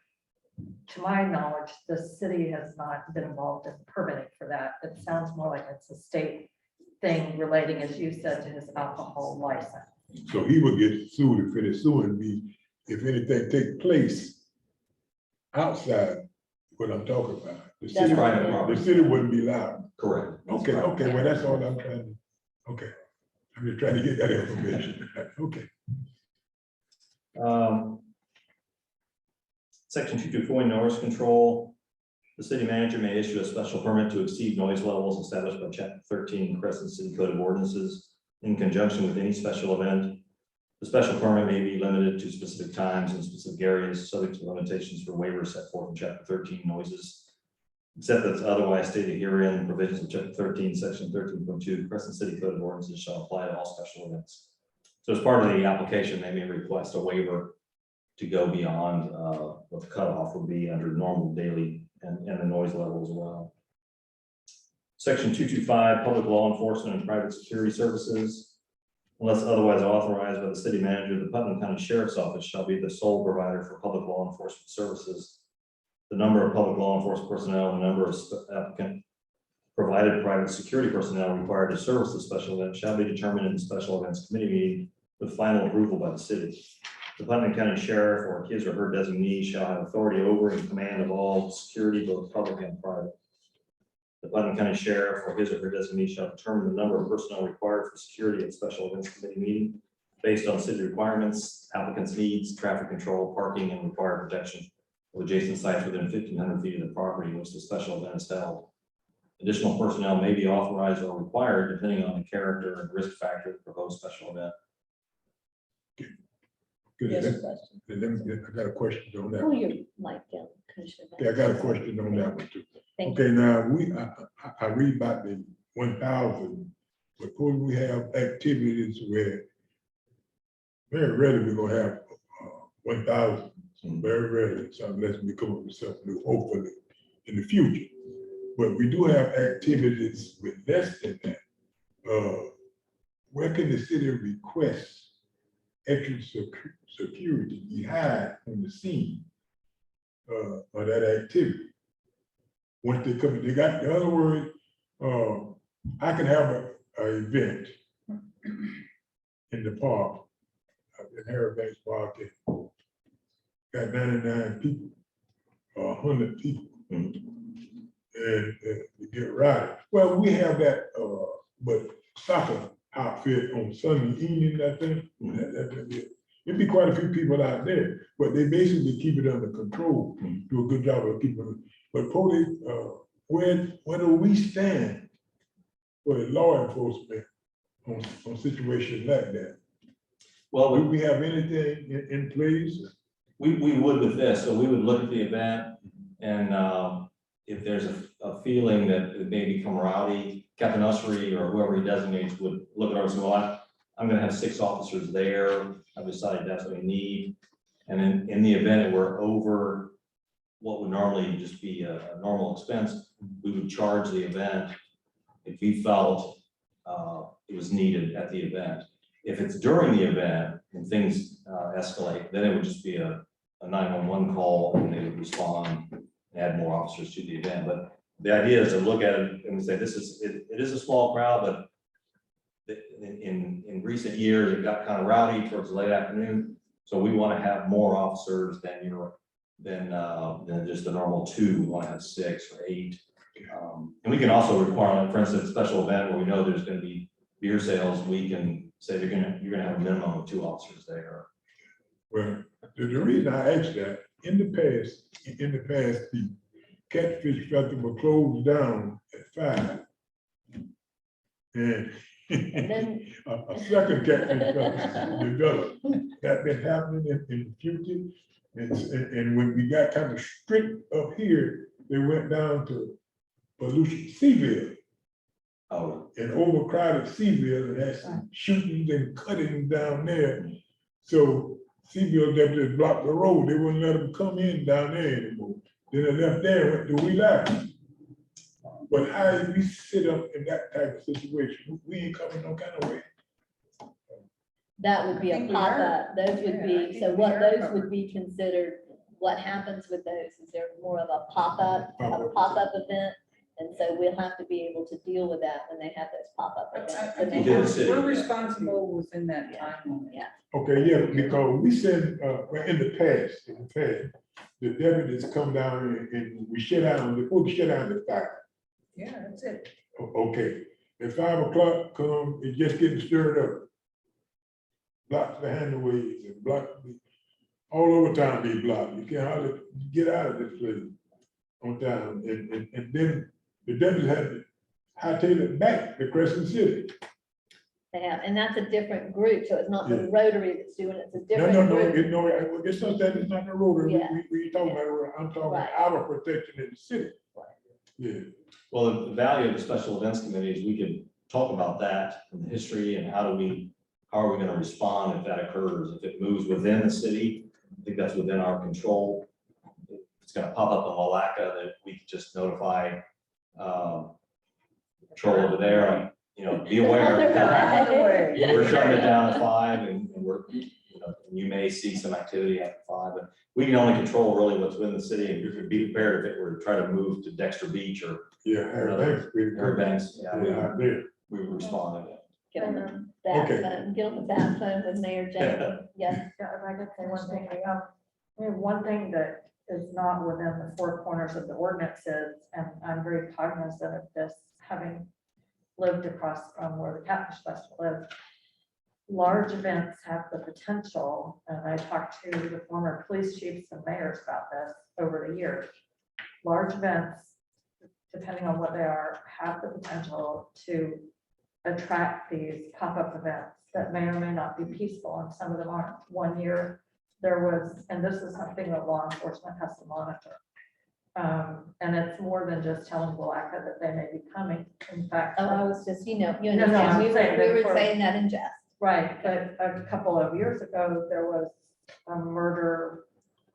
to my knowledge, the city has not been involved in permitting for that. It sounds more like it's a state thing relating, as you said, to his alcohol license. so he would get sued if it is suing me, if anything take place outside what I'm talking about. The That's city, private the property. city wouldn't be liable. Correct. Okay, well, that's all I'm trying to, okay. I'm just trying to get that information. Okay. Section 224, noise control. The city manager may issue a special permit to exceed noise levels established by Chapter 13 Crescent City Code of Ordinances in conjunction with any special event. The special permit may be limited to specific times and specific areas, subject to limitations for waivers set forth in Chapter 13 noises. Except as otherwise stated herein, provisions of Chapter 13, Section 13.2 Crescent City Code of Ordinances shall apply to all special events. So as part of the application, they may request a waiver to go beyond what the cutoff would be under normal daily and the noise level as well. Section 225, public law enforcement and private security services. Unless otherwise authorized by the city manager, the Putnam County Sheriff's Office shall be the sole provider for public law enforcement services. The number of public law enforcement personnel and the number of applicant provided private security personnel required to service the special event shall be determined in the special events committee meeting with final approval by the city. The Putnam County Sheriff or his or her designee shall have authority over and command of all security, both public and private. The Putnam County Sheriff or his or her designee shall determine the number of personnel required for security at special events committee meeting based on city requirements, applicants' needs, traffic control, parking, and required protection of adjacent sites within 1,500 feet of the property in which the special event is held. Additional personnel may be authorized or required depending on the character and risk factor of the proposed special event. Good. Yes, Let- question. I got a question on that. Pull your mic down, Commissioner. Okay, I got a question on that one too. Thank Okay, now, I read about the 1,000, but suppose we have activities where very rarely we're gonna have 1,000, very rarely, so unless we come up with something new, hopefully, in the future. but we do have activities with less than that. Where can the city request extra security behind on the scene of that activity? Once they come, they got, in other words, I can have a event in the park, in Harry Banks Park, and got 99 people, or 100 people, and you get rowdy. Well, we have that, but soccer outfit on Sunday evening, I think. It'd be quite a few people out there, but they basically keep it under control, do a good job of keeping it. But police, where do we stand for the law enforcement on situations like that? Well, Do we have anything in place? we would with this, so we would look at the event and if there's a feeling that it may become rowdy, Captain Ussery or whoever he designates would look at it and say, well, I'm gonna have 6 officers there. I've decided that's what I need. And in the event we're over what would normally just be a normal expense, we would charge the event if we felt it was needed at the event. If it's during the event and things escalate, then it would just be a 911 call and they would respond and add more officers to the event. But the idea is to look at it and say, it is a small crowd, but in recent years, it got kind of rowdy towards the late afternoon. So we want to have more officers than just the normal 2. We want to have 6 or 8. And we can also require, like, for instance, a special event where we know there's going to be beer sales. We can say you're gonna have a minimum of 2 officers there. Well, the reason I asked that, in the past, the Catfish Festival closed down at 5. And then a second Catfish Festival developed. That's been happening in the future. And when we got kind of strict up here, they went down to Volusia, Seaville. Oh, And overcrowded Seaville, and had some shootings and cuttings down there. So Seaville deputies blocked the road. They wouldn't let them come in down there anymore. Then they left there and went to Wheeler. But how do we sit up in that type of situation? We ain't coming no kind of way. that would be I a think we are. pop-up. Those would Yeah, I be, think so we what are those covered. would be considered, what happens with those? Is there more of a pop-up event? And so we'll have to be able to deal with that when they have those pop-up events. I And they think Within have- the city. we're responsible within that time limit. Yeah, Okay, yeah, because we send, well, in the past, the deputies come down and we shut down, before we shut down the 5. Yeah, that's it. Okay, at 5 o'clock come, it's just getting stirred up. Blocks the handways and block, all over town be blocked. You can't hardly get out of this place on time. And then the deputies had to hightail it back to Crescent City. they have, and that's a different group, so it's not the Yeah. Rotary that's doing it, it's a No, different no, group. it's not that, it's not the Rotary, Yeah. we talking about, I'm talking Right. our protection in the city. Yeah, well, the value of the special events committee is we could talk about that and the history and how are we going to respond if that occurs? If it moves within the city, I think that's within our control. If it's going to pop up in Malacca, that we could just notify patrol over there, and, be aware. We're shutting it down at 5 and we're, you may see some activity after 5, but we can only control really what's within the city and you could be prepared if it were to try to move to Dexter Beach or yeah, Harry Banks. Yeah, Yeah, out there. we would respond to that. Get on the bat Okay. phone, get on the bat phone with Mayor Jacob, yes. Yeah, if I could say one thing, we have one thing that is not within the 4 corners of the ordinances, and I'm very cognizant of this, having lived across from where the Catfish Festival is. Large events have the potential, and I talked to the former police chiefs and mayors about this over the years. Large events, depending on what they are, have the potential to attract these pop-up events that may or may not be peaceful, and some of them aren't. One year, there was, and this is something that law enforcement has to monitor. And it's more than just telling Malacca that they may be coming. In fact, Oh, I was just, you No, understand, I'm we saying were that for- saying that in jest. right, but a couple of years ago, there was a murder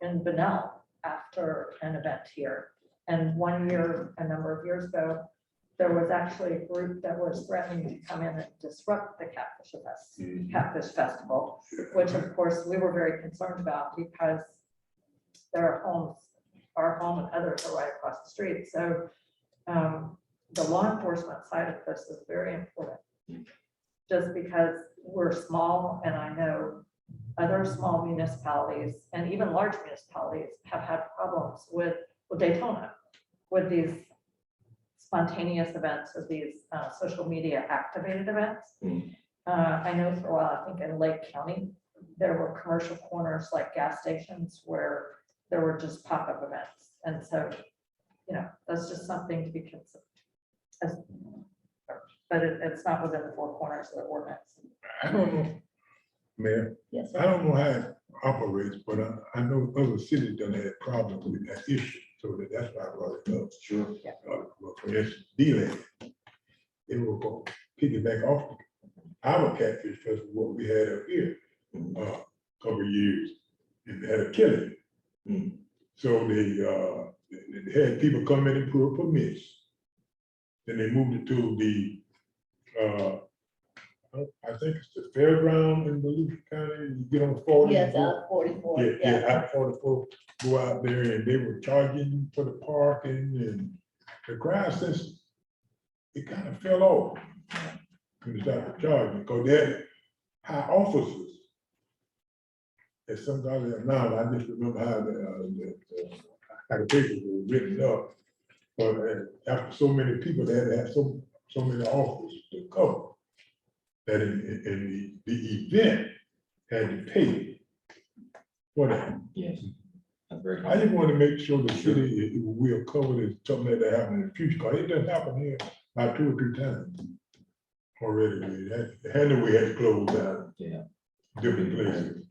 in Benel after an event here. And one year, a number of years ago, there was actually a group that was threatening to come in and disrupt the Catfish Festival, which of course we were very concerned about because their homes, our home and others are right across the street. So the law enforcement side of this is very important. Just because we're small, and I know other small municipalities and even large municipalities have had problems with Daytona, with these spontaneous events, or these social media activated events. I know for a while, I think in Lake County, there were commercial corners like gas stations where there were just pop-up events. And so, you know, that's just something to be considered. But it's not within the four corners of the ordinance. I don't know, Mayor, Yes, I sir. don't know how it operates, but I know other cities done had problems with that issue, so that's why I brought it up. Sure. Well, for instance, D-Land, they were going to piggyback off our catfish festival, what we had up here, couple of years, and they had a killing. So they had people come in and put permits. Then they moved it to the, I think it's the fairground in Volusia County, you get on 40. Yes, 44. Yeah, I 44, go out there and they were charging for the parking, and the crowd system, it kind of fell off. When they started charging, because they had high officers. And sometimes now, I just remember how the papers were written up. But after so many people, they had to have so many officers to cover. That in the event had to pay for that. Yes. That's very I just common. want to make sure the city will cover if something like that happen in the future, because it doesn't happen here about 2 or 3 times already. We had to close down Yeah. different places.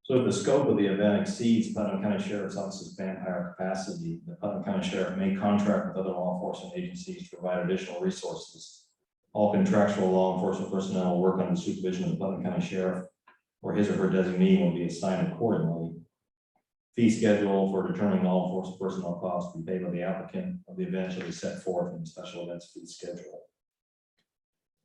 So if the scope of the event exceeds Putnam County Sheriff's Office's manpower capacity, the Putnam County Sheriff may contract with other law enforcement agencies to provide additional resources. All contractual law enforcement personnel will work under the supervision of the Putnam County Sheriff, or his or her designee will be assigned accordingly. Fee schedule for determining law enforcement personnel costs to be paid by the applicant of the event shall be set forth in the special events fee schedule.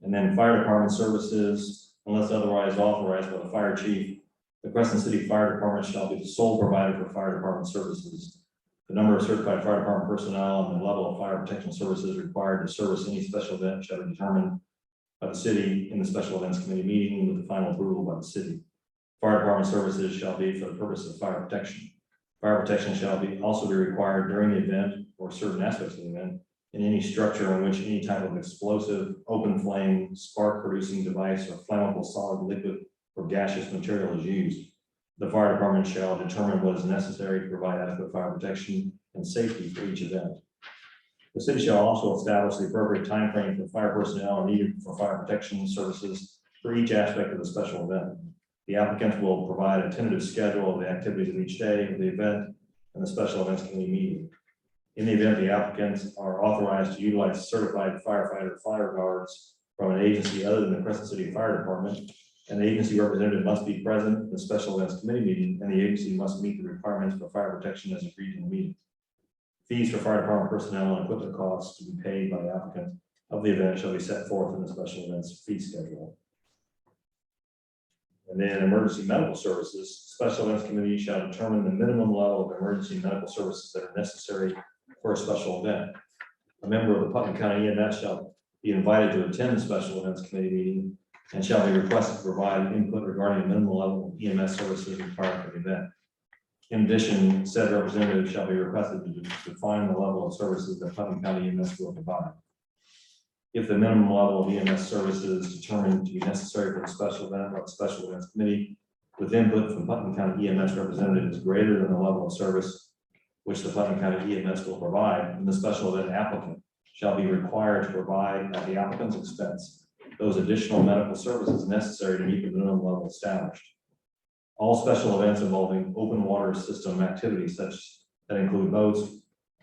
And then fire department services, unless otherwise authorized by the fire chief, the Crescent City Fire Department shall be the sole provider for fire department services. The number of certified fire department personnel and the level of fire protection services required to service any special event shall be determined by the city in the special events committee meeting with the final approval by the city. Fire department services shall be for the purpose of fire protection. Fire protection shall also be required during the event or certain aspects of the event in any structure in which any type of explosive, open flame, spark producing device, or flammable solid, liquid, or gaseous material is used. The fire department shall determine what is necessary to provide adequate fire protection and safety for each event. The city shall also establish the appropriate timeframe for fire personnel needed for fire protection services for each aspect of the special event. The applicant will provide a tentative schedule of the activities of each day of the event and the special events committee meeting. In the event, the applicants are authorized to utilize certified firefighter fire guards from an agency other than the Crescent City Fire Department, and the agency representative must be present in the special events committee meeting, and the agency must meet the requirements for fire protection as agreed in the meeting. Fees for fire department personnel and equipment costs to be paid by the applicant of the event shall be set forth in the special events fee schedule. And then emergency medical services, special events committee shall determine the minimum level of emergency medical services that are necessary for a special event. A member of the Putnam County EMS shall be invited to attend the special events committee meeting and shall be requested to provide input regarding the minimum level of EMS services required for the event. In addition, said representative shall be requested to define the level of services that Putnam County EMS will provide. If the minimum level of EMS services determined to be necessary for the special event by the special events committee, with input from Putnam County EMS representative is greater than the level of service which the Putnam County EMS will provide, and the special event applicant shall be required to provide at the applicant's expense those additional medical services necessary to meet the minimum level established. All special events involving open water system activities such that include boats,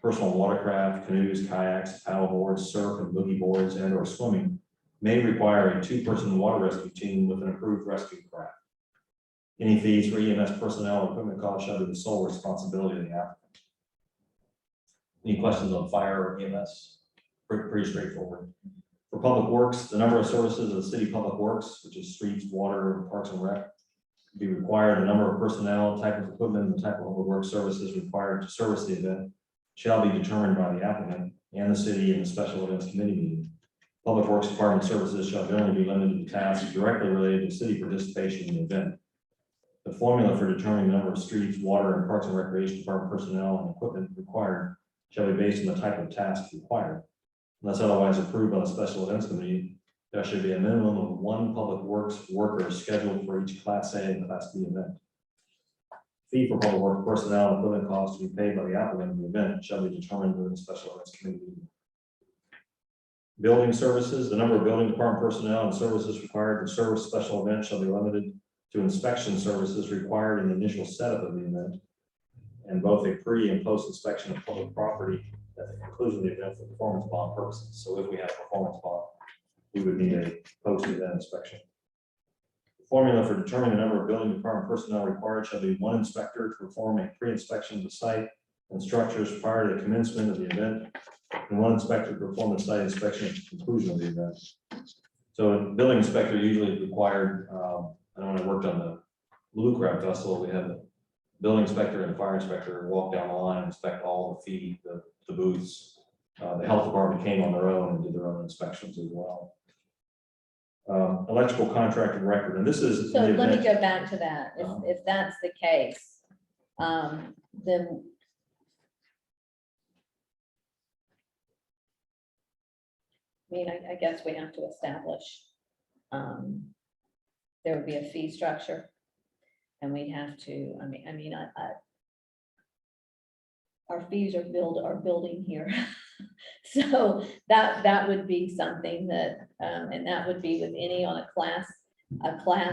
personal watercraft, canoes, kayaks, paddle boards, surf and boogie boards, and or swimming may require a 2-person water rescue team with an approved rescue craft. Any fees for EMS personnel or equipment costs shall be the sole responsibility of the applicant. Any questions on fire or EMS? Pretty straightforward. For public works, the number of services of the city public works, which is streets, water, parks and rec, be required. The number of personnel, type of equipment, and type of public work services required to service the event shall be determined by the applicant and the city in the special events committee meeting. Public Works Department services shall generally be limited to tasks directly related to city participation in the event. The formula for determining the number of streets, water, and parks and recreation department personnel and equipment required shall be based on the type of tasks required. Unless otherwise approved by the special events committee, there should be a minimum of one public works worker scheduled for each Class A and Class B event. Fee for public works personnel and equipment costs to be paid by the applicant of the event shall be determined during the special events committee meeting. Building services, the number of building department personnel and services required to service special events shall be limited to inspection services required in the initial setup of the event, and both a pre and post inspection of public property at the conclusion of the event for performance bond purposes. So if we have a performance bond, we would need a post-event inspection. The formula for determining the number of building department personnel required shall be one inspector to perform a pre-inspection of the site and structures prior to the commencement of the event, and one inspector to perform the site inspection at the conclusion of the event. So a building inspector usually is required. I know when I worked on the Blue Crab Festival, we had the building inspector and the fire inspector walk down the line and inspect all the feet, the booths. The health department came on their own and did their own inspections as well. Electrical contract of record, and this is. So let me go back to that. If that's the case, then I mean, I guess we have to establish, there would be a fee structure. And we'd have to, our fees are building here. So that would be something that, and that would be with any on a class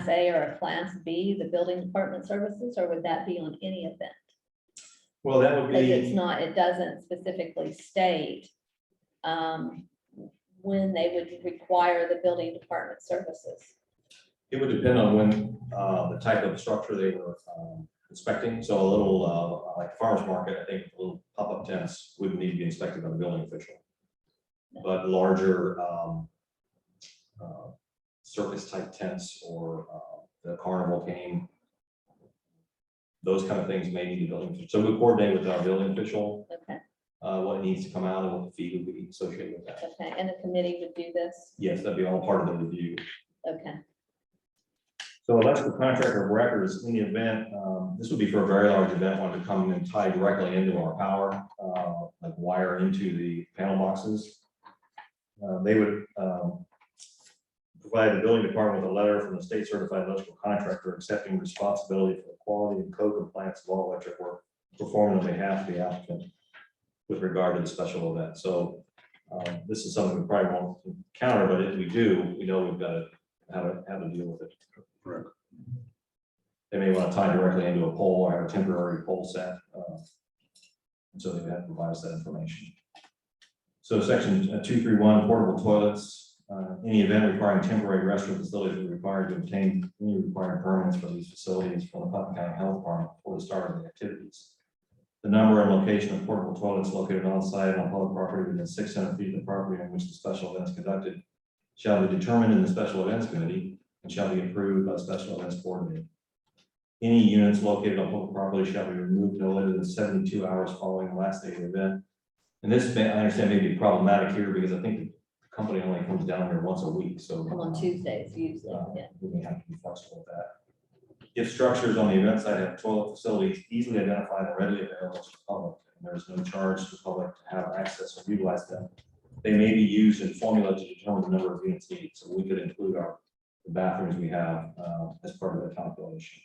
A or a class B, the building department services, or would that be on any event? Well, that would Because be. it's not, it doesn't specifically state when they would require the building department services. It would depend on when the type of structure they were inspecting. So a little like farmer's market, I think a little pop-up tents would need to be inspected by the building official. But larger circus type tents or the carnival game, those kind of things may need a building official. So we coordinate with our building official. Okay. What needs to come out and what the fee would be associated with that. Okay, and the committee would do this? Yes, that'd be all part of the review. Okay. So electrical contractor of record is in the event, this would be for a very large event, one to come and tie directly into our power, like wire into the panel boxes. They would provide the building department with a letter from the state certified electrical contractor accepting responsibility for the quality and code compliance of all electric work performed on behalf of the applicant with regard to the special event. So this is something we probably won't encounter, but if we do, we know we've got to how to deal with it. Correct. They may want to tie directly into a pole or have a temporary pole set. And so they have to provide us that information. So section 231, portable toilets. Any event requiring temporary restroom facilities are required to obtain any required permits for these facilities from the Putnam County Health Department before the start of the activities. The number and location of portable toilets located on site on public property within 600 feet of the property on which the special event is conducted shall be determined in the special events committee and shall be approved by the special events coordinator. Any units located on public property shall be removed no later than 72 hours following the last day of the event. And this, I understand, may be problematic here because I think the company only comes down here once a week, so. Come on Tuesdays usually, yeah. We may have to be flexible with that. If structures on the event site have toilet facilities easily identified and readily available to the public, and there is no charge to the public to have access or utilize them, they may be used in formula to determine the number of units needed. So we could include the bathrooms we have as part of the calculation.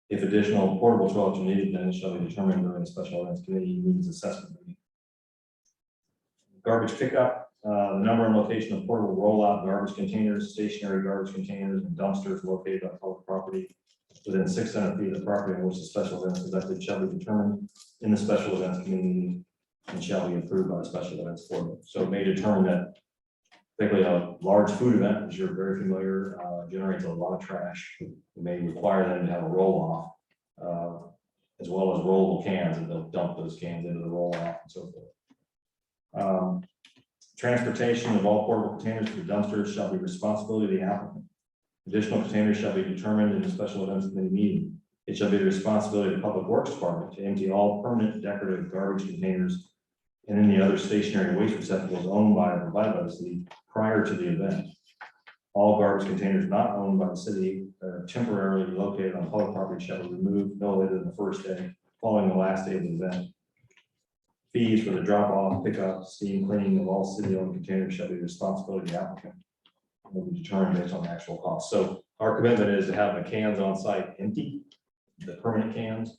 If additional portable toilets are needed, then it shall be determined during the special events committee needs assessment meeting. Garbage pickup, the number and location of portable rollout garbage containers, stationary garbage containers, and dumpsters located on public property within 600 feet of the property on which the special event is conducted shall be determined in the special events committee and shall be approved by the special events board. So it may determine that particularly a large food event, as you're very familiar, generates a lot of trash. It may require them to have a roll-off. as well as rollable cans, and they'll dump those cans into the roll off and so forth. Transportation of all portable containers to the dumpsters shall be responsibility of the applicant. Additional containers shall be determined in the special events committee meeting. It shall be the responsibility of the Public Works Department to empty all permanent decorative garbage containers and any other stationary waste receptacles owned by or provided by the city prior to the event. All garbage containers not owned by the city that are temporarily located on public property shall be removed no later than the first day following the last day of the event. Fees for the drop off, pickup, steam cleaning of all city-owned containers shall be the responsibility of the applicant. Will be determined based on the actual cost. So our commitment is to have the cans on site empty, the permanent cans,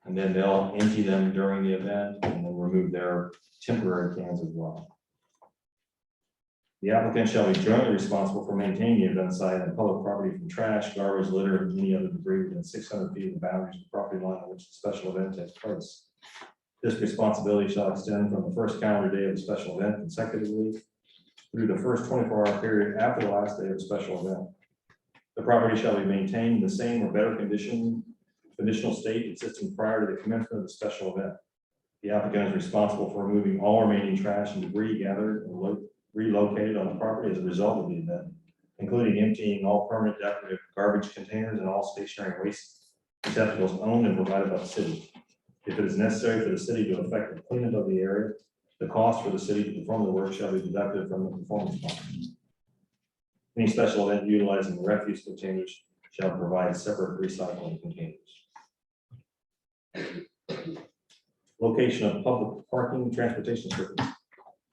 and then they'll empty them during the event and then remove their temporary cans as well. The applicant shall be jointly responsible for maintaining the event site and public property from trash, garbage, litter, and any other debris within 600 feet of the boundaries of the property line on which the special event takes place. This responsibility shall extend from the first calendar day of the special event consecutively through the first 24-hour period after the last day of the special event. The property shall be maintained in the same or better conditional state existing prior to the commencement of the special event. The applicant is responsible for removing all remaining trash and debris gathered and relocated on the property as a result of the event, including emptying all permanent decorative garbage containers and all stationary waste receptacles owned and provided by the city. If it is necessary for the city to effect the cleanup of the area, the cost for the city to perform the work shall be deducted from the performance bond. Any special event utilizing refuse containers shall provide separate recycling containers. Location of public parking transportation services.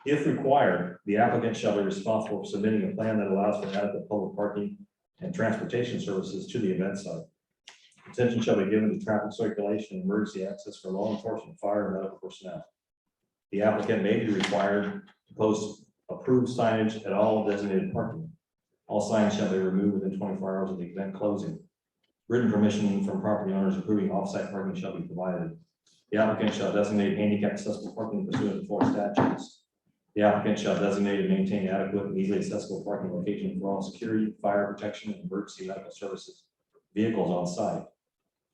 If required, the applicant shall be responsible for submitting a plan that allows for adequate public parking and transportation services to the event site. Attention shall be given to traffic circulation and emergency access for law enforcement, fire, and medical personnel. The applicant may be required to post approved signage at all designated parking. All signs shall be removed within 24 hours of the event closing. Written permission from property owners approving off-site parking shall be provided. The applicant shall designate handicap accessible parking pursuant to Florida statutes. The applicant shall designate and maintain adequate and easily accessible parking location for all security, fire protection, and emergency medical services vehicles on site.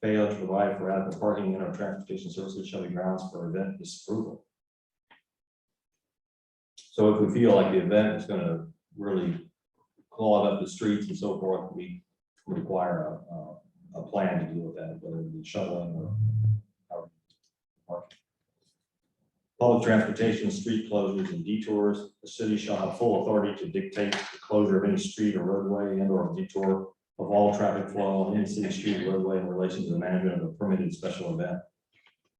Failure to provide for adequate parking and or transportation services shall be grounds for event disapproval. So if we feel like the event is going to really clog up the streets and so forth, we require a plan to deal with that, whether it be shoveling or parking. Public transportation, street closures and detours. The city shall have full authority to dictate the closure of any street or roadway and or detour of all traffic flow on any city street or roadway in relation to the management of a permitted special event.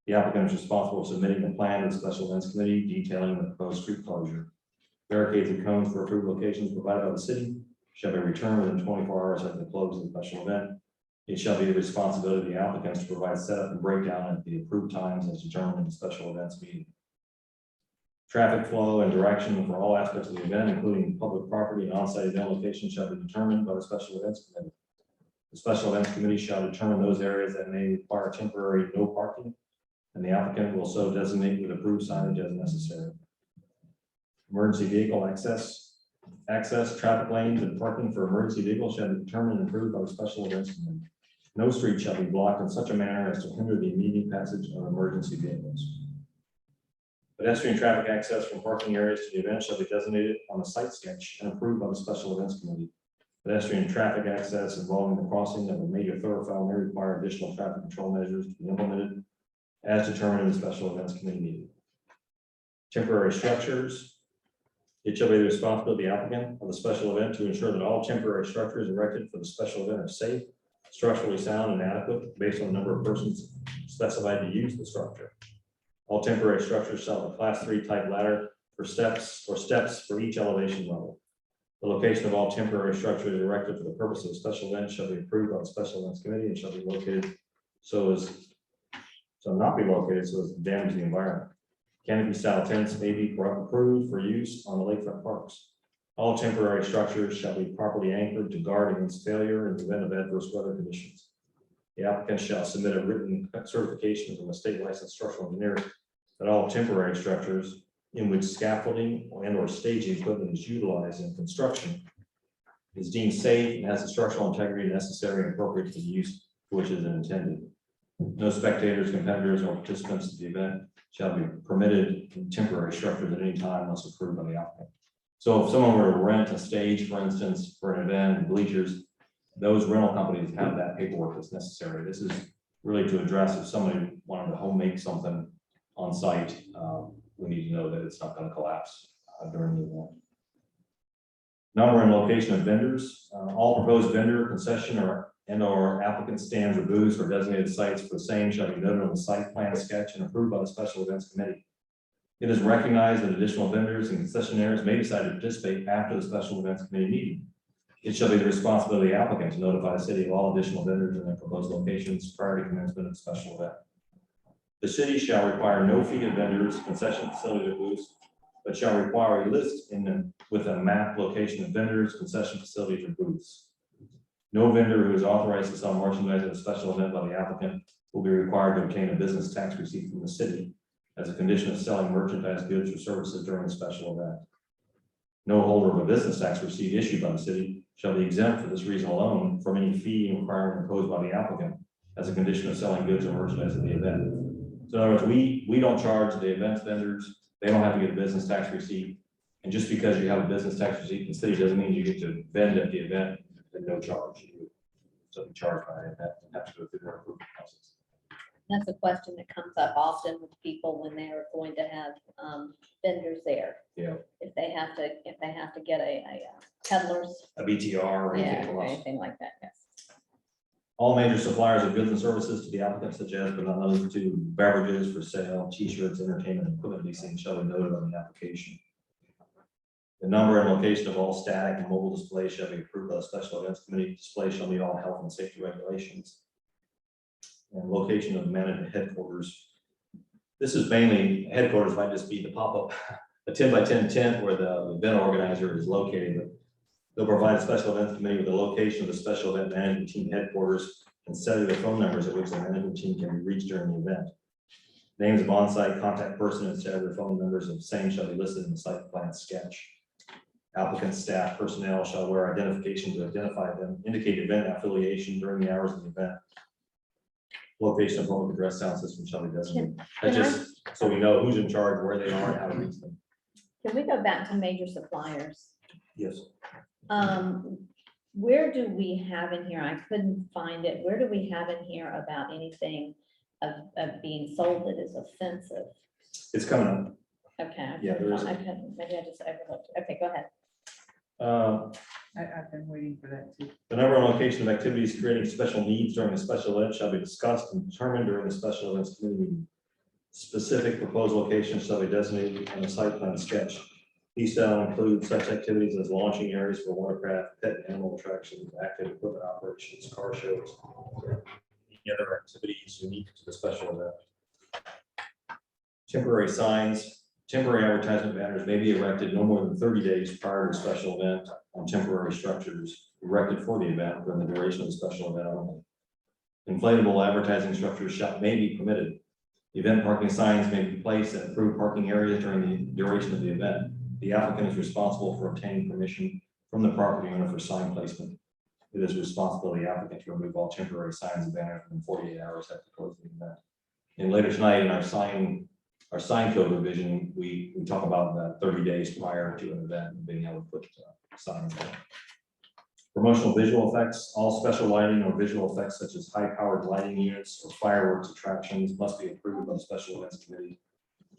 The applicant is responsible for submitting the plan to the special events committee detailing the proposed street closure. Barricades and cones for approved locations provided by the city shall be returned within 24 hours after the close of the special event. It shall be the responsibility of the applicants to provide setup and breakdown at the approved times as determined in the special events meeting. Traffic flow and direction for all aspects of the event, including public property and on-site event locations, shall be determined by the special events committee. The special events committee shall determine those areas that may require temporary no parking, and the applicant will so designate with approved signage as necessary. Emergency vehicle access, traffic lanes, and parking for emergency vehicles shall be determined and approved by the special events committee. No street shall be blocked in such a manner as to hinder the immediate passage of emergency vehicles. Pedestrian traffic access from parking areas to the event shall be designated on the site sketch and approved by the special events committee. Pedestrian traffic access involving the crossing of a major thoroughfare may require additional traffic control measures to be implemented as determined in the special events committee meeting. Temporary structures. It shall be the responsibility of the applicant of the special event to ensure that all temporary structures erected for the special event are safe, structurally sound, and adequate based on the number of persons specified to use the structure. All temporary structures shall have a class 3 type ladder for steps for each elevation level. The location of all temporary structures erected for the purpose of a special event shall be approved by the special events committee and shall be located so as to damage the environment. Canopy style tents may be approved for use on the lakefront parks. All temporary structures shall be properly anchored to guard against failure in the event of adverse weather conditions. The applicant shall submit a written certification from a state licensed structural engineer that all temporary structures in which scaffolding and or staging equipment is utilized in construction is deemed safe and has the structural integrity necessary and appropriate for the use for which it is intended. No spectators, competitors, or participants of the event shall be permitted in temporary structures at any time unless approved by the applicant. So if someone were to rent a stage, for instance, for an event, bleachers, those rental companies have that paperwork that's necessary. This is really to address if somebody wanted to home make something on site, we need to know that it's not going to collapse during the event. Number and location of vendors. All proposed vendor, concession, or applicant stands or booths or designated sites for the same shall be noted on the site plan sketch and approved by the Special Events Committee. It is recognized that additional vendors and concessionaires may decide to participate after the Special Events Committee meeting. It shall be the responsibility of the applicant to notify the city of all additional vendors in their proposed locations prior to commencement of the special event. The city shall require no fee to vendors, concession facilities, or booths, but shall require a list with a map location of vendors, concession facilities, or booths. No vendor who is authorized to sell merchandise at a special event by the applicant will be required to obtain a business tax receipt from the city as a condition of selling merchandise, goods, or services during the special event. No holder of a business tax receipt issued by the city shall be exempt for this reason alone from any fee requirement imposed by the applicant as a condition of selling goods or merchandise at the event. So in other words, we don't charge the events vendors. They don't have to get a business tax receipt. And just because you have a business tax receipt in the city doesn't mean you get to vend at the event at no charge. So be charged by it, that has to go through their approval process. That's a question that comes up often with people when they are going to have vendors there. Yeah. If they have to get a peddler's, A BTR or yeah, anything or else. anything like that, yes. All major suppliers of goods and services to the applicant, such as but not limited to beverages for sale, t-shirts, entertainment, and equipment leasing shall be noted on the application. The number and location of all static and mobile displays shall be approved by the Special Events Committee. Displays shall meet all health and safety regulations. And location of management headquarters. This is mainly, headquarters might just be the pop-up, a 10 by 10 tent where the event organizer is located. But they'll provide a Special Events Committee with the location of the Special Event Management Team headquarters and cellular phone numbers at which the management team can be reached during the event. Names of on-site contact person and cellular phone numbers of the same shall be listed in the site plan sketch. Applicant staff personnel shall wear identification to identify them, indicate event affiliation during the hours of the event. Location of public address sound system shall be designated. That's just so we know who's in charge, where they are, and how to reach them. Can we go back to major suppliers? Yes. Where do we have in here, I couldn't find it, where do we have in here about anything of being sold that is offensive? It's coming up. Okay. Yeah, there is. Maybe I just overlooked it. Okay, go ahead. I've been waiting for that too. The number and location of activities creating special needs during the special event shall be discussed and determined during the Special Events Committee meeting. Specific proposed locations shall be designated on the site plan sketch. These shall include such activities as launching areas for watercraft, pet and animal attractions, active equipment operations, car shows, any other activities unique to the special event. Temporary signs. Temporary advertisement banners may be erected no more than 30 days prior to the special event on temporary structures erected for the event during the duration of the special event only. Inflatable advertising structures may be permitted. Event parking signs may be placed at approved parking areas during the duration of the event. The applicant is responsible for obtaining permission from the property owner for sign placement. It is responsibility of the applicant to remove all temporary signs and banners within 48 hours after the close of the event. And later tonight in our sign code revision, we talk about that 30 days prior to an event and being able to put signs there. Promotional visual effects. All special lighting or visual effects such as high-powered lighting units or fireworks attractions must be approved by the Special Events Committee.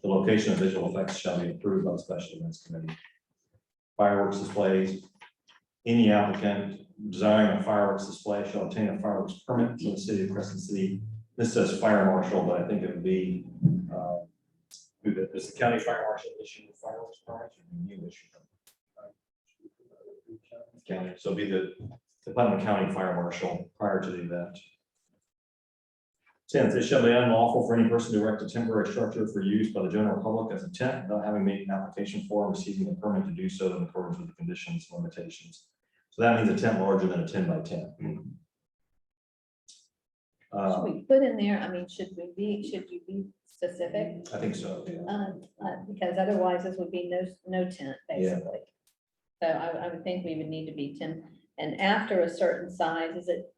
The location of visual effects shall be approved by the Special Events Committee. Fireworks displays. Any applicant desiring a fireworks display shall obtain a fireworks permit from the city of Crescent City. This says fire marshal, but I think it would be does the county fire marshal issue the fireworks permits or do you issue them? County, so it'll be the Putnam County Fire Marshal prior to the event. 10th, it shall be unlawful for any person to erect a temporary structure for use by the general public as a tent without having made an application for and receiving a permit to do so in accordance with the conditions and limitations. So that means a tent larger than a 10 by 10. Should we put in there, I mean, should you be specific? I think so. Yeah. Because otherwise this would be no tent, basically. So I would think we would need to be 10, and after a certain size, is it,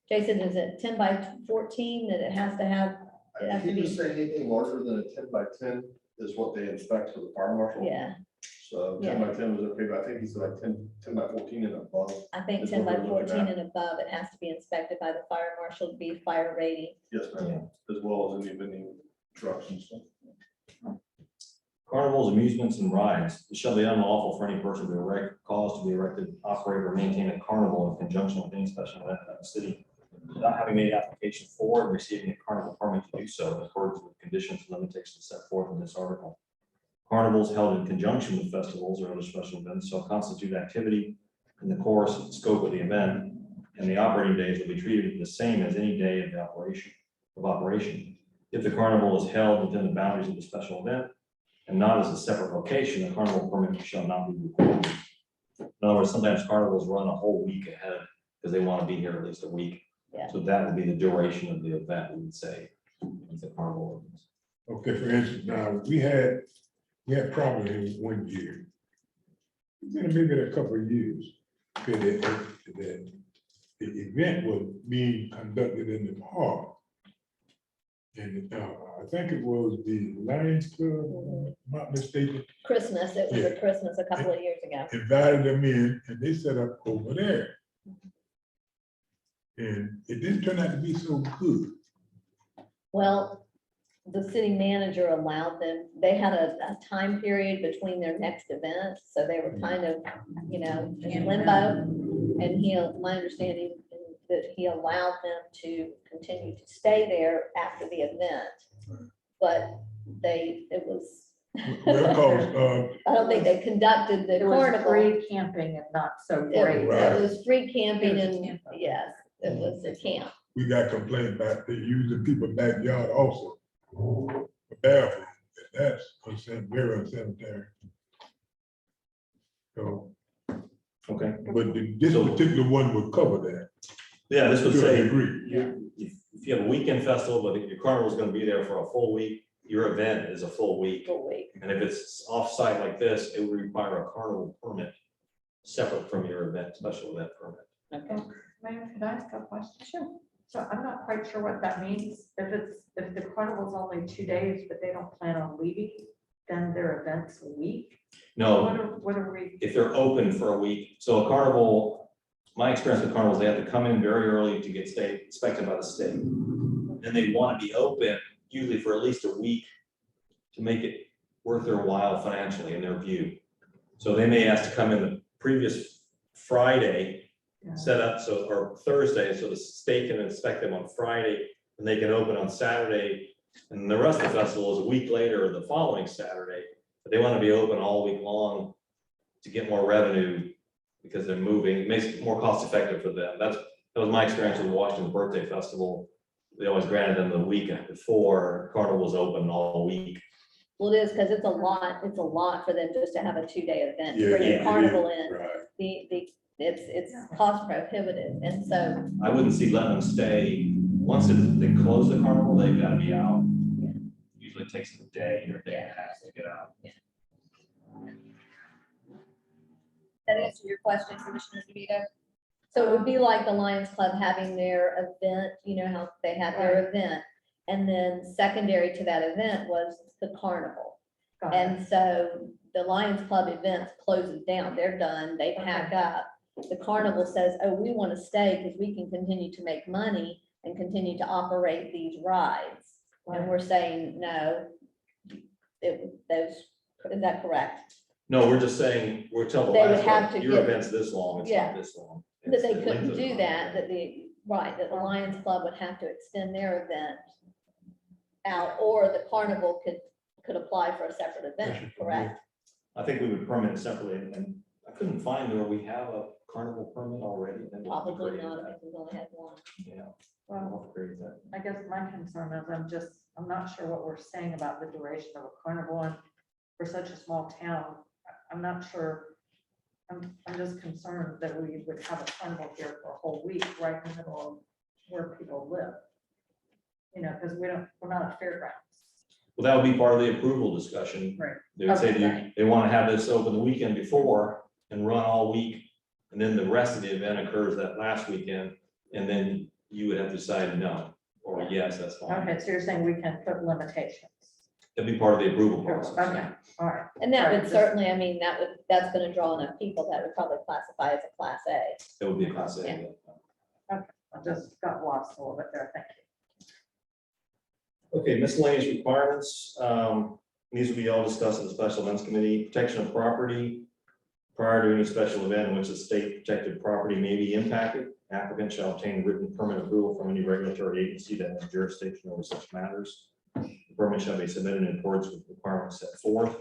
Jason, is it 10 by 14 that it has to have? It has to He be, didn't say anything larger than a 10 by 10 is what they inspect for the fire marshal. yeah, So 10 by 10 was okay, but I think he said like 10 by 14 and above. I think Is 10 what by we're looking 14 at. and above, it has to be inspected by the fire marshal to be fire rating. Yes, ma'am, as well as any vending trucks and stuff. Carnivals, amusements, and rides. It shall be unlawful for any person to erect, cause to be erected, operate, or maintain a carnival in conjunction with any special event of the city without having made application for and receiving a carnival permit to do so in accordance with conditions and limitations set forth in this article. Carnivals held in conjunction with festivals or other special events shall constitute activity in the course and scope of the event, and the operating days will be treated the same as any day of the operation. If the carnival is held within the boundaries of the special event and not as a separate location, a carnival permit shall not be required. In other words, sometimes carnivals run a whole week ahead because they want to be here at least a week. Yeah. So that would be the duration of the event, we would say, with the carnival. Okay, for instance, now, we had problems in one year. Maybe a couple of years, that the event was being conducted in the park. And I think it was the Lions Club, if I'm not mistaken, Christmas, it was a Christmas a couple of years ago. invited them in and they set up over there. And it didn't turn out to be so good. Well, the city manager allowed them, they had a time period between their next event, so they were kind of, you know, in limbo. And my understanding is that he allowed them to continue to stay there after the event. But it was, Well, cause, I don't think they conducted the It was carnival. free camping and not so It great. Right. was free camping It was a and, camp. yes, it was a camp. we got complained about they using people's backyard also. For bathroom, and that's very unsanitary. So, Okay. but this particular one would cover that. Yeah, this would To a say, degree. if you have a weekend festival, but if your carnival is going to be there for a full week, your event is a full week. Full week. And if it's off-site like this, it would require a carnival permit separate from your event, special event permit. Okay. Mayor, could I ask a question? Sure. So I'm not quite sure what that means. If the carnival's only 2 days, but they don't plan on leaving, then their event's a week? No, What are we? if they're open for a week, so a carnival, my experience with carnivals, they have to come in very early to get inspected by the state. And they want to be open usually for at least a week to make it worth their while financially in their view. So they may ask to come in the previous Friday, set up or Thursday, so the state can inspect them on Friday and they can open on Saturday. And the rest of the festival is a week later or the following Saturday, but they want to be open all week long to get more revenue because they're moving. It makes it more cost effective for them. That was my experience with the Washington Birthday Festival. They always granted them the week before Carnival was open all week. Well, it is, because it's a lot for them just to have a 2-day event, to Yeah, bring yeah, the carnival in. Right. It's cost prohibitive, and so, I wouldn't see letting them stay. Once they close the carnival, they've got to be out. Usually it takes them a day or a day and a half to get out. that answer your question, Commissioner DeVito? So it would be like the Lions Club having their event, you know how they have their event, and then secondary to that event was the carnival. Got it. And so the Lions Club events closes down, they're done, they pack up. The carnival says, oh, we want to stay because we can continue to make money and continue to operate these rides. And we're saying, no, is that correct? No, we're just saying, we're telling the They would Lions Club, have to your get- event's this long, it's Yeah. not this long. That they It's the length couldn't of the do that, contract. that the Lions Club would have to extend their event out, or the carnival could apply for a separate event, correct? I think we would permit it separately, and I couldn't find where we have a carnival permit already. Then we'll have to Probably create not, that. if we've only had one. Yeah, Well, we'll have to create that. I guess my concern is I'm not sure what we're saying about the duration of a carnival, and for such a small town, I'm not sure. I'm just concerned that we would have a carnival here for a whole week, right in the middle of where people live. You know, because we're not a fairgrounds. Well, that would be part of the approval discussion. Right. They would say Okay. they want to have this open the weekend before and run all week. And then the rest of the event occurs that last weekend. And then you would have to decide no, or yes, that's fine. Okay, so you're saying we can put limitations. That'd be part of the approval process. Okay, all right. And that Right, would just- certainly, I mean, that's gonna draw enough people that would probably classify as a class A. That would be a class A. Yeah. I just got lost a little bit there, thank you. Okay, miscellaneous requirements, these will be all discussed in the special events committee. Protection of property. Prior to any special event in which the state protected property may be impacted, applicant shall obtain written permit approval from any regulatory agency that has jurisdiction over such matters. The permit shall be submitted in accordance with requirements set forth.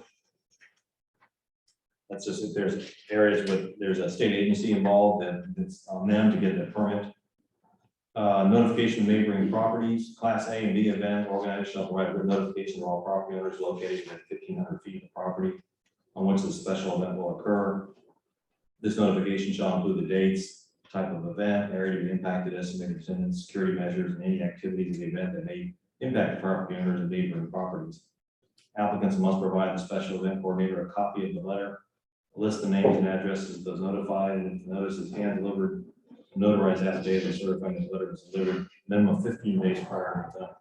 That's just if there's areas with, there's a state agency involved, then it's on them to get the permit. Notification of neighboring properties, class A and B event, organizers shall provide written notification to all property owners located within 1,500 feet of the property on which the special event will occur. This notification shall include the dates, type of event, area to be impacted, estimated attendance, security measures, and any activities of the event that may impact the property owners and neighboring properties. Applicants must provide the special event coordinator a copy of the letter, list the names and addresses of those notified, and if the notice is hand delivered, notarized affidavit certifying that the letter was delivered, minimum of 15 days prior to the event.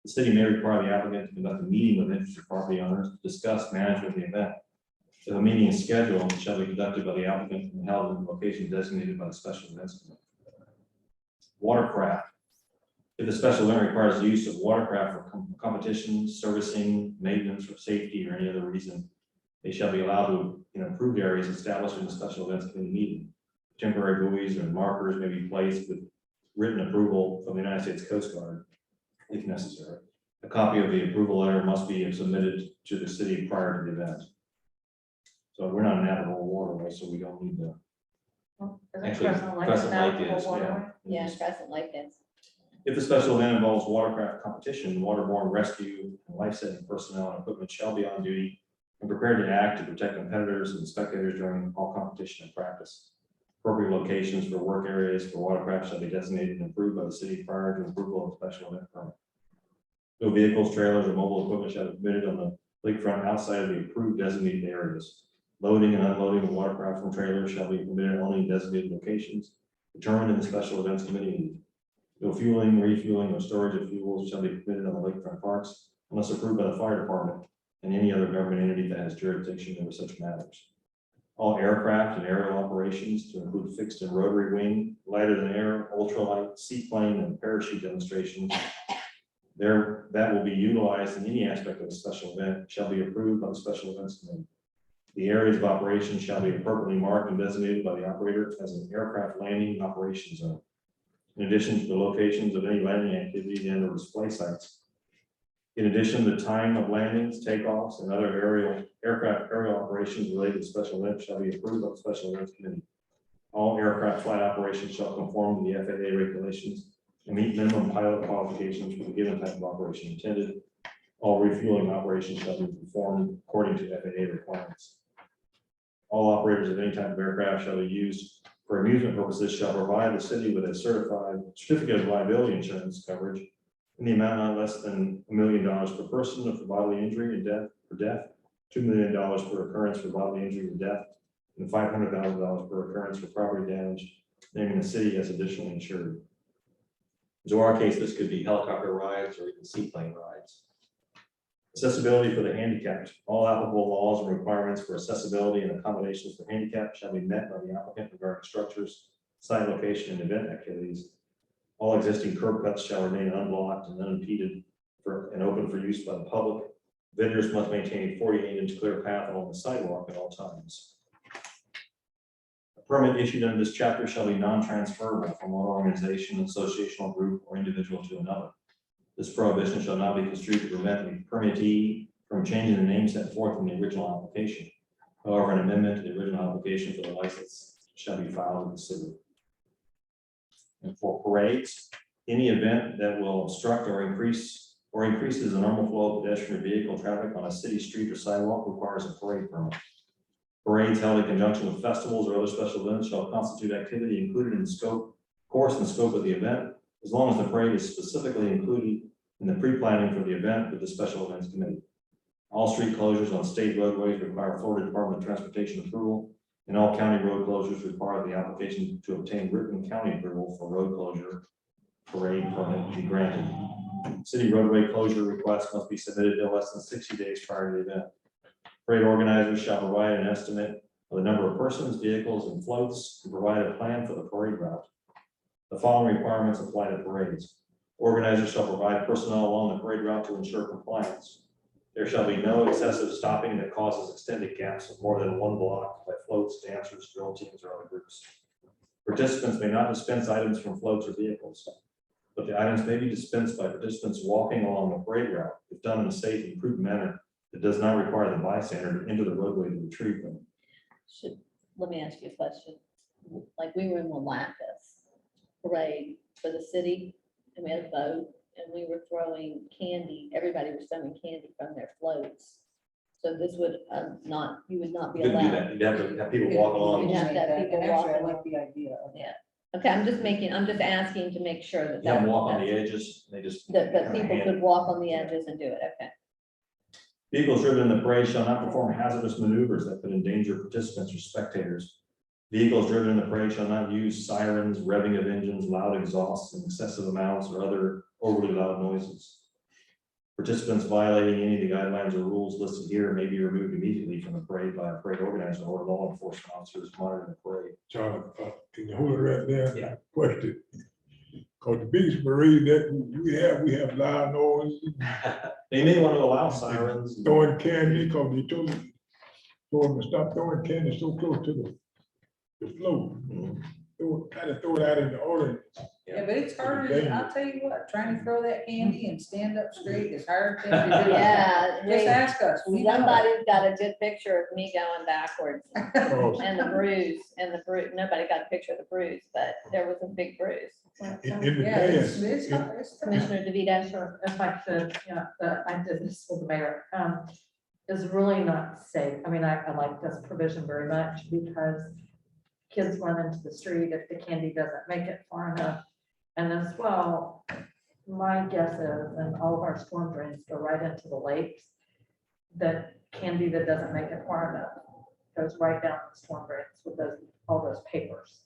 The city may require the applicant to conduct a meeting with interested property owners to discuss management of the event. If a meeting is scheduled, it shall be conducted by the applicant and held in a location designated by the special events committee. Watercraft. If the special event requires the use of watercraft for competitions, servicing, maintenance, or safety, or any other reason, they shall be allowed to, in approved areas established in the special events committee meeting. Temporary buoys and markers may be placed with written approval from the United States Coast Guard, if necessary. A copy of the approval letter must be submitted to the city prior to the event. So we're not a navigable waterway, so we don't need to. Actually, Crescent Lake is, yeah. Yeah, Crescent Lake is. If the special event involves watercraft competition, waterborne rescue and life-saving personnel and equipment shall be on duty and prepared to act to protect competitors and spectators during all competition and practice. Appropriate locations for work areas for watercraft shall be designated and approved by the city prior to approval of special event permit. No vehicles, trailers, or mobile equipment shall be permitted on the lakefront outside of the approved designated areas. Loading and unloading of watercraft from trailers shall be permitted only in designated locations determined in the special events committee meeting. No fueling, refueling, or storage of fuels shall be permitted on the lakefront parks unless approved by the fire department and any other government entity that has jurisdiction over such matters. All aircraft and aerial operations, to include fixed and rotary wing, lighter than air, ultralight, seaplane, and parachute demonstrations, that will be utilized in any aspect of a special event shall be approved by the special events committee. The areas of operation shall be appropriately marked and designated by the operator as an aircraft landing operation zone. In addition to the locations of any landing activities and or display sites. In addition, the time of landings, takeoffs, and other aircraft aerial operations related to special events shall be approved by the special events committee. All aircraft flight operations shall conform to the FAA regulations and meet minimum pilot qualifications for the given type of operation intended. All refueling operations shall be performed according to FAA requirements. All operators of any type of aircraft shall be used for amusement purposes shall provide the city with a certified certificate of liability insurance coverage in the amount not less than $1 million per person for bodily injury and death, $2 million per occurrence for bodily injury and death, and $500,000 per occurrence for property damage, naming the city as additionally insured. So in our case, this could be helicopter rides or even seaplane rides. Accessibility for the handicapped. All applicable laws and requirements for accessibility and accommodations for handicapped shall be met by the applicant regarding structures, site location, and event activities. All existing curb cuts shall remain unblocked and unimpeded and open for use by the public. Vendors must maintain a 48-inch clear path along the sidewalk at all times. A permit issued under this chapter shall be non-transferable from one organization, associational group, or individual to another. This prohibition shall not be construed to prevent the permittee from changing the name set forth in the original application. However, an amendment to the original application for the license shall be filed with the city. And for parades, any event that will obstruct or increases the normal flow of pedestrian vehicle traffic on a city street or sidewalk requires a parade permit. Parades held in conjunction with festivals or other special events shall constitute activity included in the scope, course, and scope of the event, as long as the parade is specifically included in the pre-planning for the event with the special events committee. All street closures on state roadways require Florida Department of Transportation approval And all county road closures require the application to obtain written county approval for road closure parade permit to be granted. City roadway closure requests must be submitted no less than 60 days prior to the event. Parade organizers shall provide an estimate of the number of persons, vehicles, and floats, and provide a plan for the parade route. The following requirements apply to parades. Organizers shall provide personnel along the parade route to ensure compliance. There shall be no excessive stopping that causes extended gaps of more than one block by floats, dancers, drill teams, or other groups. Participants may not dispense items from floats or vehicles, but the items may be dispensed by participants walking along the parade route if done in a safe and prudent manner that does not require the bystander to enter the roadway to retrieve them. Let me ask you a question. Like we were in Malacca's parade for the city and we had a boat and we were throwing candy. Everybody was throwing candy from their floats. So this would not, you would not be You couldn't do allowed. that. You'd have to have people walk along. You'd have to have people And actually, I walking. like the idea of. Yeah. Okay, I'm just asking to make sure that. You have them walk on that- the edges, they just. That people hand- could walk on the edges and do it. Okay. Vehicles driven in the parade shall not perform hazardous maneuvers that could endanger participants or spectators. Vehicles driven in the parade shall not use sirens, revving of engines, loud exhausts in excessive amounts, or other overly loud noises. Participants violating any of the guidelines or rules listed here may be removed immediately from the parade by a parade organizer or law enforcement officers monitoring the parade. Charlie, can you hold it right there? Yeah. Question. Cause the biggest parade that we have loud noise, They may want to allow sirens. throwing candy, cause they told them to stop throwing candy so close to the floor. Kind of throw it out in the ordinance. Yeah, but it's harder, I'll tell you what, trying to throw that candy and stand up straight is hard thing to do. Yeah. Just ask us. we know. Somebody's got a good picture of me going backwards Oh, and the bruise, nobody got a picture of the bruise, but there was a big bruise. In the Yeah, it's, past, it's, hard, it's tough. Commissioner DeVito. Sure, if I could, I did this with the mayor, is really not safe. I mean, I like this provision very much because kids run into the street if the candy doesn't make it far enough. And as well, my guess is, and all of our storm drains go right into the lakes, that candy that doesn't make it far enough goes right down the storm drains with all those papers.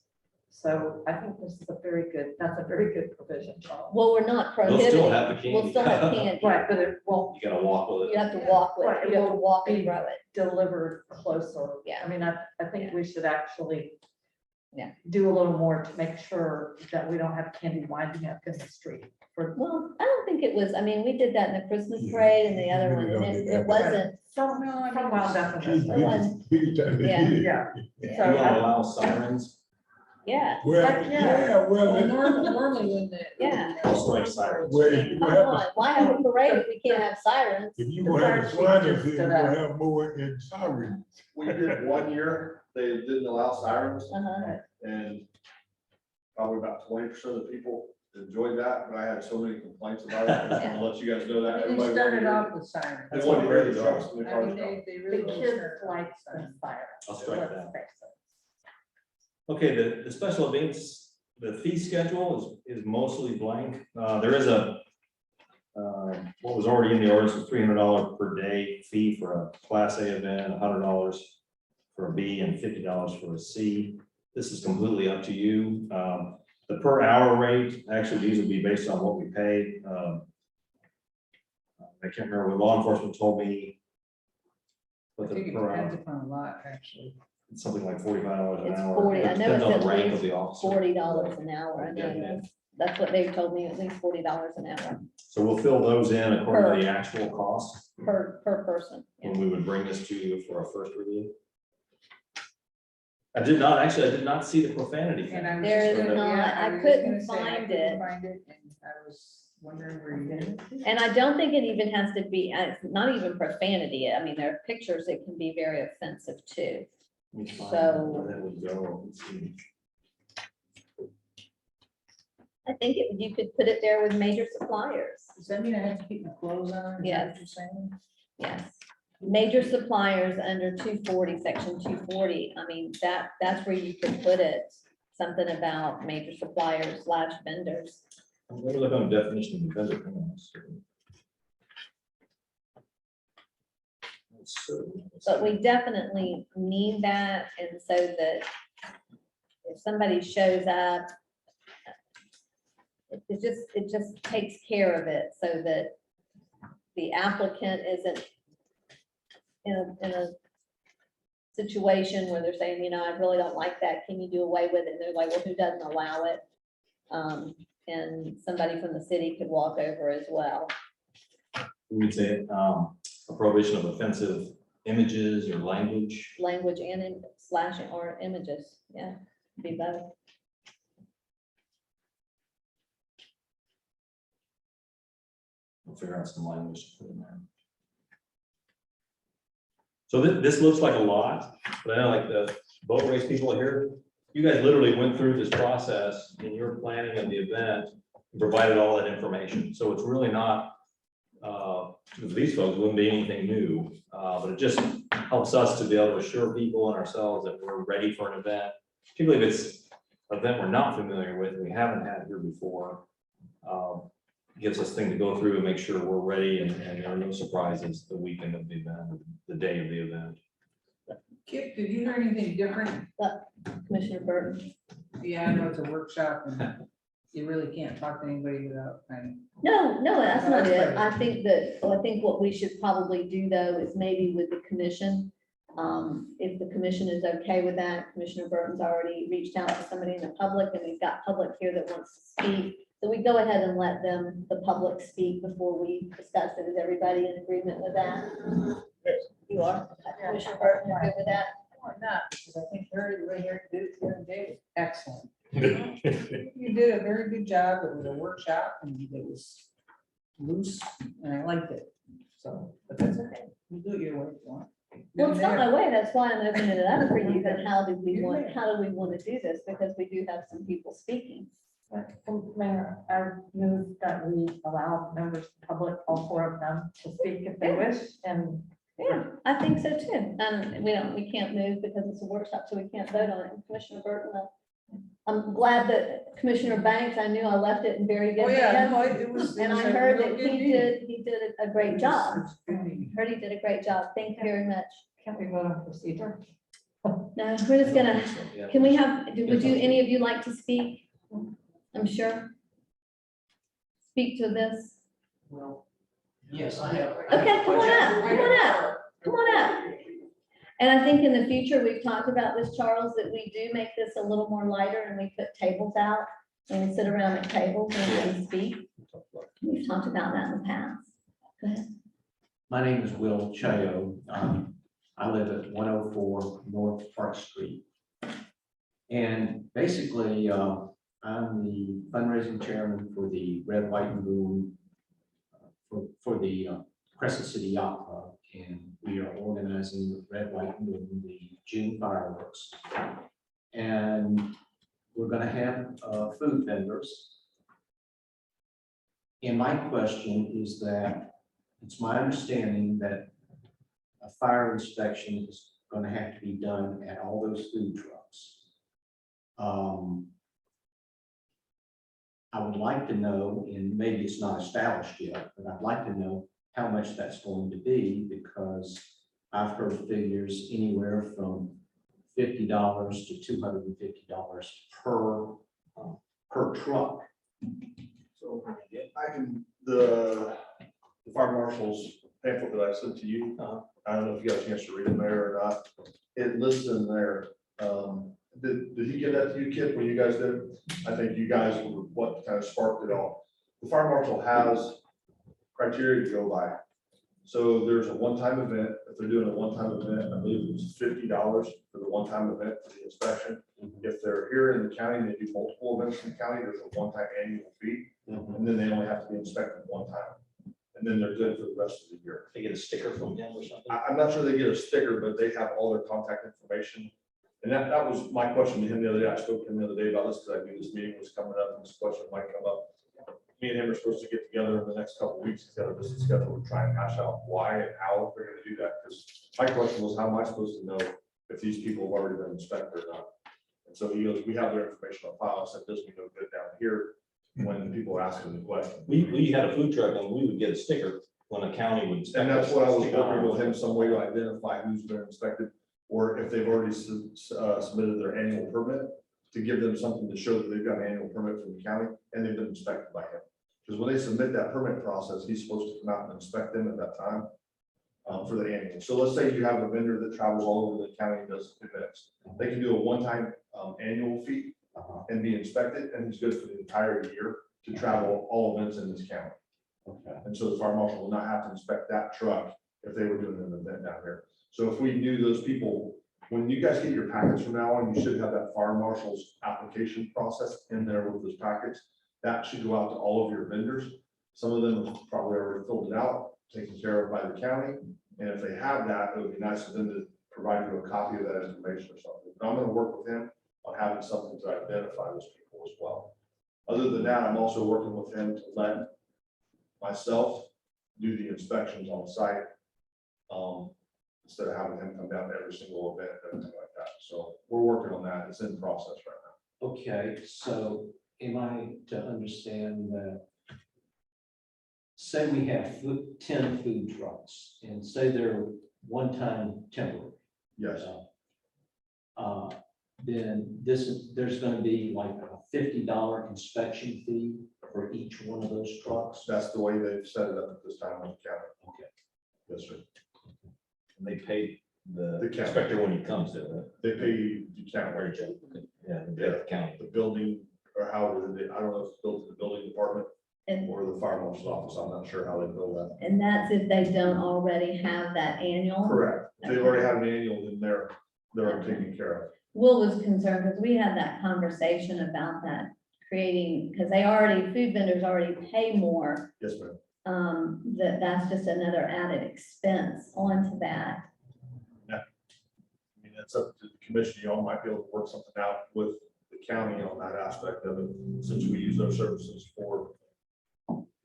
So I think this is that's a very good provision, Charles. Well, we're not They'll prohibiting. still have the candy. We'll still have candy. Right, but it won't You gotta walk with You it. have to walk with Right, it. You have to walk and be- throw it. delivered closer. Yeah. I mean, I think we should actually Yeah. do a little more to make sure that we don't have candy winding up in the street. For Well, I don't think it was, I mean, we did that in the Christmas Yeah, parade and the other we one, don't and do it that. wasn't, some, No, I some mean, wound up in Big, this. It was- big time. Yeah. Yeah. You So wanna I- allow sirens, yeah. Well, Heck, yeah. yeah, well, Well, normally when the. Yeah. I'll strike sirens. well, if you Come have, on, why have a parade if we can't have sirens? if you The gonna have fire a chief Swaners, just then stood you're gonna up. have more in Sorry. We did one year, they didn't allow sirens, Uh-huh. and probably about 20% of the people enjoyed that, but I had so many complaints about it, I just wanna let you guys know that. They Everybody started wanted to off with sirens. They want to hear the trucks and the I mean, cars go. they The really. kids started like off with the sirens. fire. I'll strike Let's that. face it. Okay, the special events, the fee schedule is mostly blank. There is what was already in the ordinance was $300 per day fee for a Class A event, $100 for a B, and $50 for a C. This is completely up to you. The per hour rate, actually, these will be based on what we pay. I can't remember what law enforcement told me. I But the think it per depends hour, upon a lot, actually. it's something like $45 an It's hour. 40. I It know depends it's on the at rank least of the officer. $40 an hour. I know Yeah. that's what they've told me, at least $40 an hour So we'll fill those in according to the actual cost per person. Yeah. when we would bring this to you for a first review. I did not see the profanity. thing. And I was There just is gonna- not. yeah, I was just couldn't gonna say, I find couldn't it. Find it, and I was wondering where you did it. And I don't think it even has to be, it's not even profanity. I mean, there are pictures that can be very offensive too. Let me find So- where that would go. Let's see. I think you could put it there with major suppliers. Does that mean I have to keep my clothes on? Is that Yes. what you're saying? Yes. Major suppliers under 240, section 240. I mean, that's where you could put it. Something about major suppliers / vendors. I'm gonna look on the definition of vendor. Hang on a second. But we definitely need that, and so that if somebody shows up, it just takes care of it, so that the applicant isn't in a situation where they're saying, you know, I really don't like that, can you do away with it? And they're like, well, who doesn't allow it? And somebody from the city could walk over as well. We'd say, a prohibition of offensive images or language. Language and in slashing or images, yeah, be both. We'll figure out some language to put in there. So this looks like a lot, but I know like the boat race people here, you guys literally went through this process in your planning of the event, and provided all that information. So it's really not, to these folks, wouldn't be anything new, but it just helps us to be able to assure people and ourselves that we're ready for an event, particularly if it's an event we're not familiar with, and we haven't had here before. Gives us things to go through and make sure we're ready and there are no surprises the weekend of the event, the day of the event. Kip, did you hear anything different? Commissioner Burton? Yeah, I know it's a workshop and you really can't talk to anybody without kind No, that's not That's it. right. I think what we should probably do though is maybe with the commission. If the commission is okay with that, Commissioner Burton's already reached out to somebody in the public, and we've got public here that wants to speak. So we go ahead and let them, the public, speak before we discuss it. Is everybody in agreement with that? You are? Commissioner Burton, you're good with that? or not, because I think Harry, the way Harry did it the other day, excellent. You did a very good job. It was a workshop and it was loose and I liked it. So, but that's okay. You do it your way if you want. Well, it's not my way. That's why I'm opening it up for you. But how do we want to do this? Because we do have some people speaking. Mayor, I move that we allow members of the public, all four of them, to speak if they wish, and Yeah, I think so too. We can't move because it's a workshop, so we can't vote on it. And Commissioner Burton, I'm glad that Commissioner Banks, I knew I left it in very good Oh, yeah, hands. no, it was. And I heard that he did a great job. Heard he did a great job. Thank you very much. can't we vote on procedure? No, we're just gonna, can we have, would you, any of you like to speak? I'm sure. Speak to this. Well, yes, I have. Okay, come on up, come on up, come on up. And I think in the future, we've talked about this, Charles, that we do make this a little more lighter and we put tables out and we sit around at tables and we speak. We've talked about that in the past. Go ahead. My name is Will Chayo. I live at 104 North Park Street. And basically, I'm the fundraising chairman for the Red, White, and Blue for the Crescent City Yacht Club. And we are organizing the Red, White, and Blue, the June fireworks. And we're going to have food vendors. And my question is that it's my understanding that a fire inspection is going to have to be done at all those food trucks. I would like to know, and maybe it's not established yet, but I'd like to know how much that's going to be, because I've heard figures anywhere from $50 to $250 per truck. So I can, the fire marshal's pamphlet that I sent to you, I don't know if you got a chance to read it there or not. It lists in there. Did he give that to you, Kip, when you guys did? I think you guys were what kind of sparked it all. The fire marshal has criteria to go by. So there's a one-time event. If they're doing a one-time event, I believe it's $50 for the one-time event for the inspection. If they're here in the county and they do multiple events in the county, there's a one-time annual fee. And then they only have to be inspected one time. And then they're good for the rest of the year. They get a sticker from him or something? I'm not sure they get a sticker, but they have all their contact information. And that was my question to him the other day. I spoke to him the other day about this because I knew this meeting was coming up and this question might come up. Me and him are supposed to get together in the next couple of weeks. He's got a business schedule to try and hash out why and how they're going to do that. Because my question was, how am I supposed to know if these people have already been inspected or not? And so he goes, we have their information on file. I said, doesn't mean no good down here when people are asking the question. We had a food truck and we would get a sticker when a county would. inspect And that's what I was us, working with him, some way to identify who's been inspected, or if they've already submitted their annual permit, to give them something to show that they've got an annual permit from the county and they've been inspected by him. Because when they submit that permit process, he's supposed to come out and inspect them at that time for the annual. So let's say you have a vendor that travels all over the county and does events. They can do a one-time annual fee and be inspected, and it's good for the entire year to travel all events in this county. Okay. And so the fire marshal will not have to inspect that truck if they were doing an event down here. So if we knew those people, when you guys get your packets from now on, you should have that fire marshal's application process in there with those packets. That should go out to all of your vendors. Some of them have probably already filled it out, taken care of by the county. And if they have that, it would be nice for them to provide you a copy of that information or something. But I'm gonna work with him on having something to identify those people as well. Other than that, I'm also working with him to let myself do the inspections on site. Instead of having him come down to every single event, everything like that. So we're working on that. It's in process right now. Okay, so am I to understand that? Say we have 10 food trucks and say they're one-time temporary. Yes, Then there's gonna be like a $50 inspection fee for each one of those trucks? that's the way they've set it up at this time on the county. Okay. Yes, sir. And they pay the The county. inspector when he comes to it. They pay the county, Yeah, the county. the building, or however, I don't know if it's built to the building department And, or the fire marshal's office. I'm not sure how they build that. and that's if they don't already have that annual. Correct. If they've already had an annual, then they're taken care of. Will was concerned because we had that conversation about that, creating, because food vendors already pay more. Yes, ma'am. That's just another added expense onto that. I mean, that's up to the commission. Y'all might be able to work something out with the county on that aspect of it, since we use their services for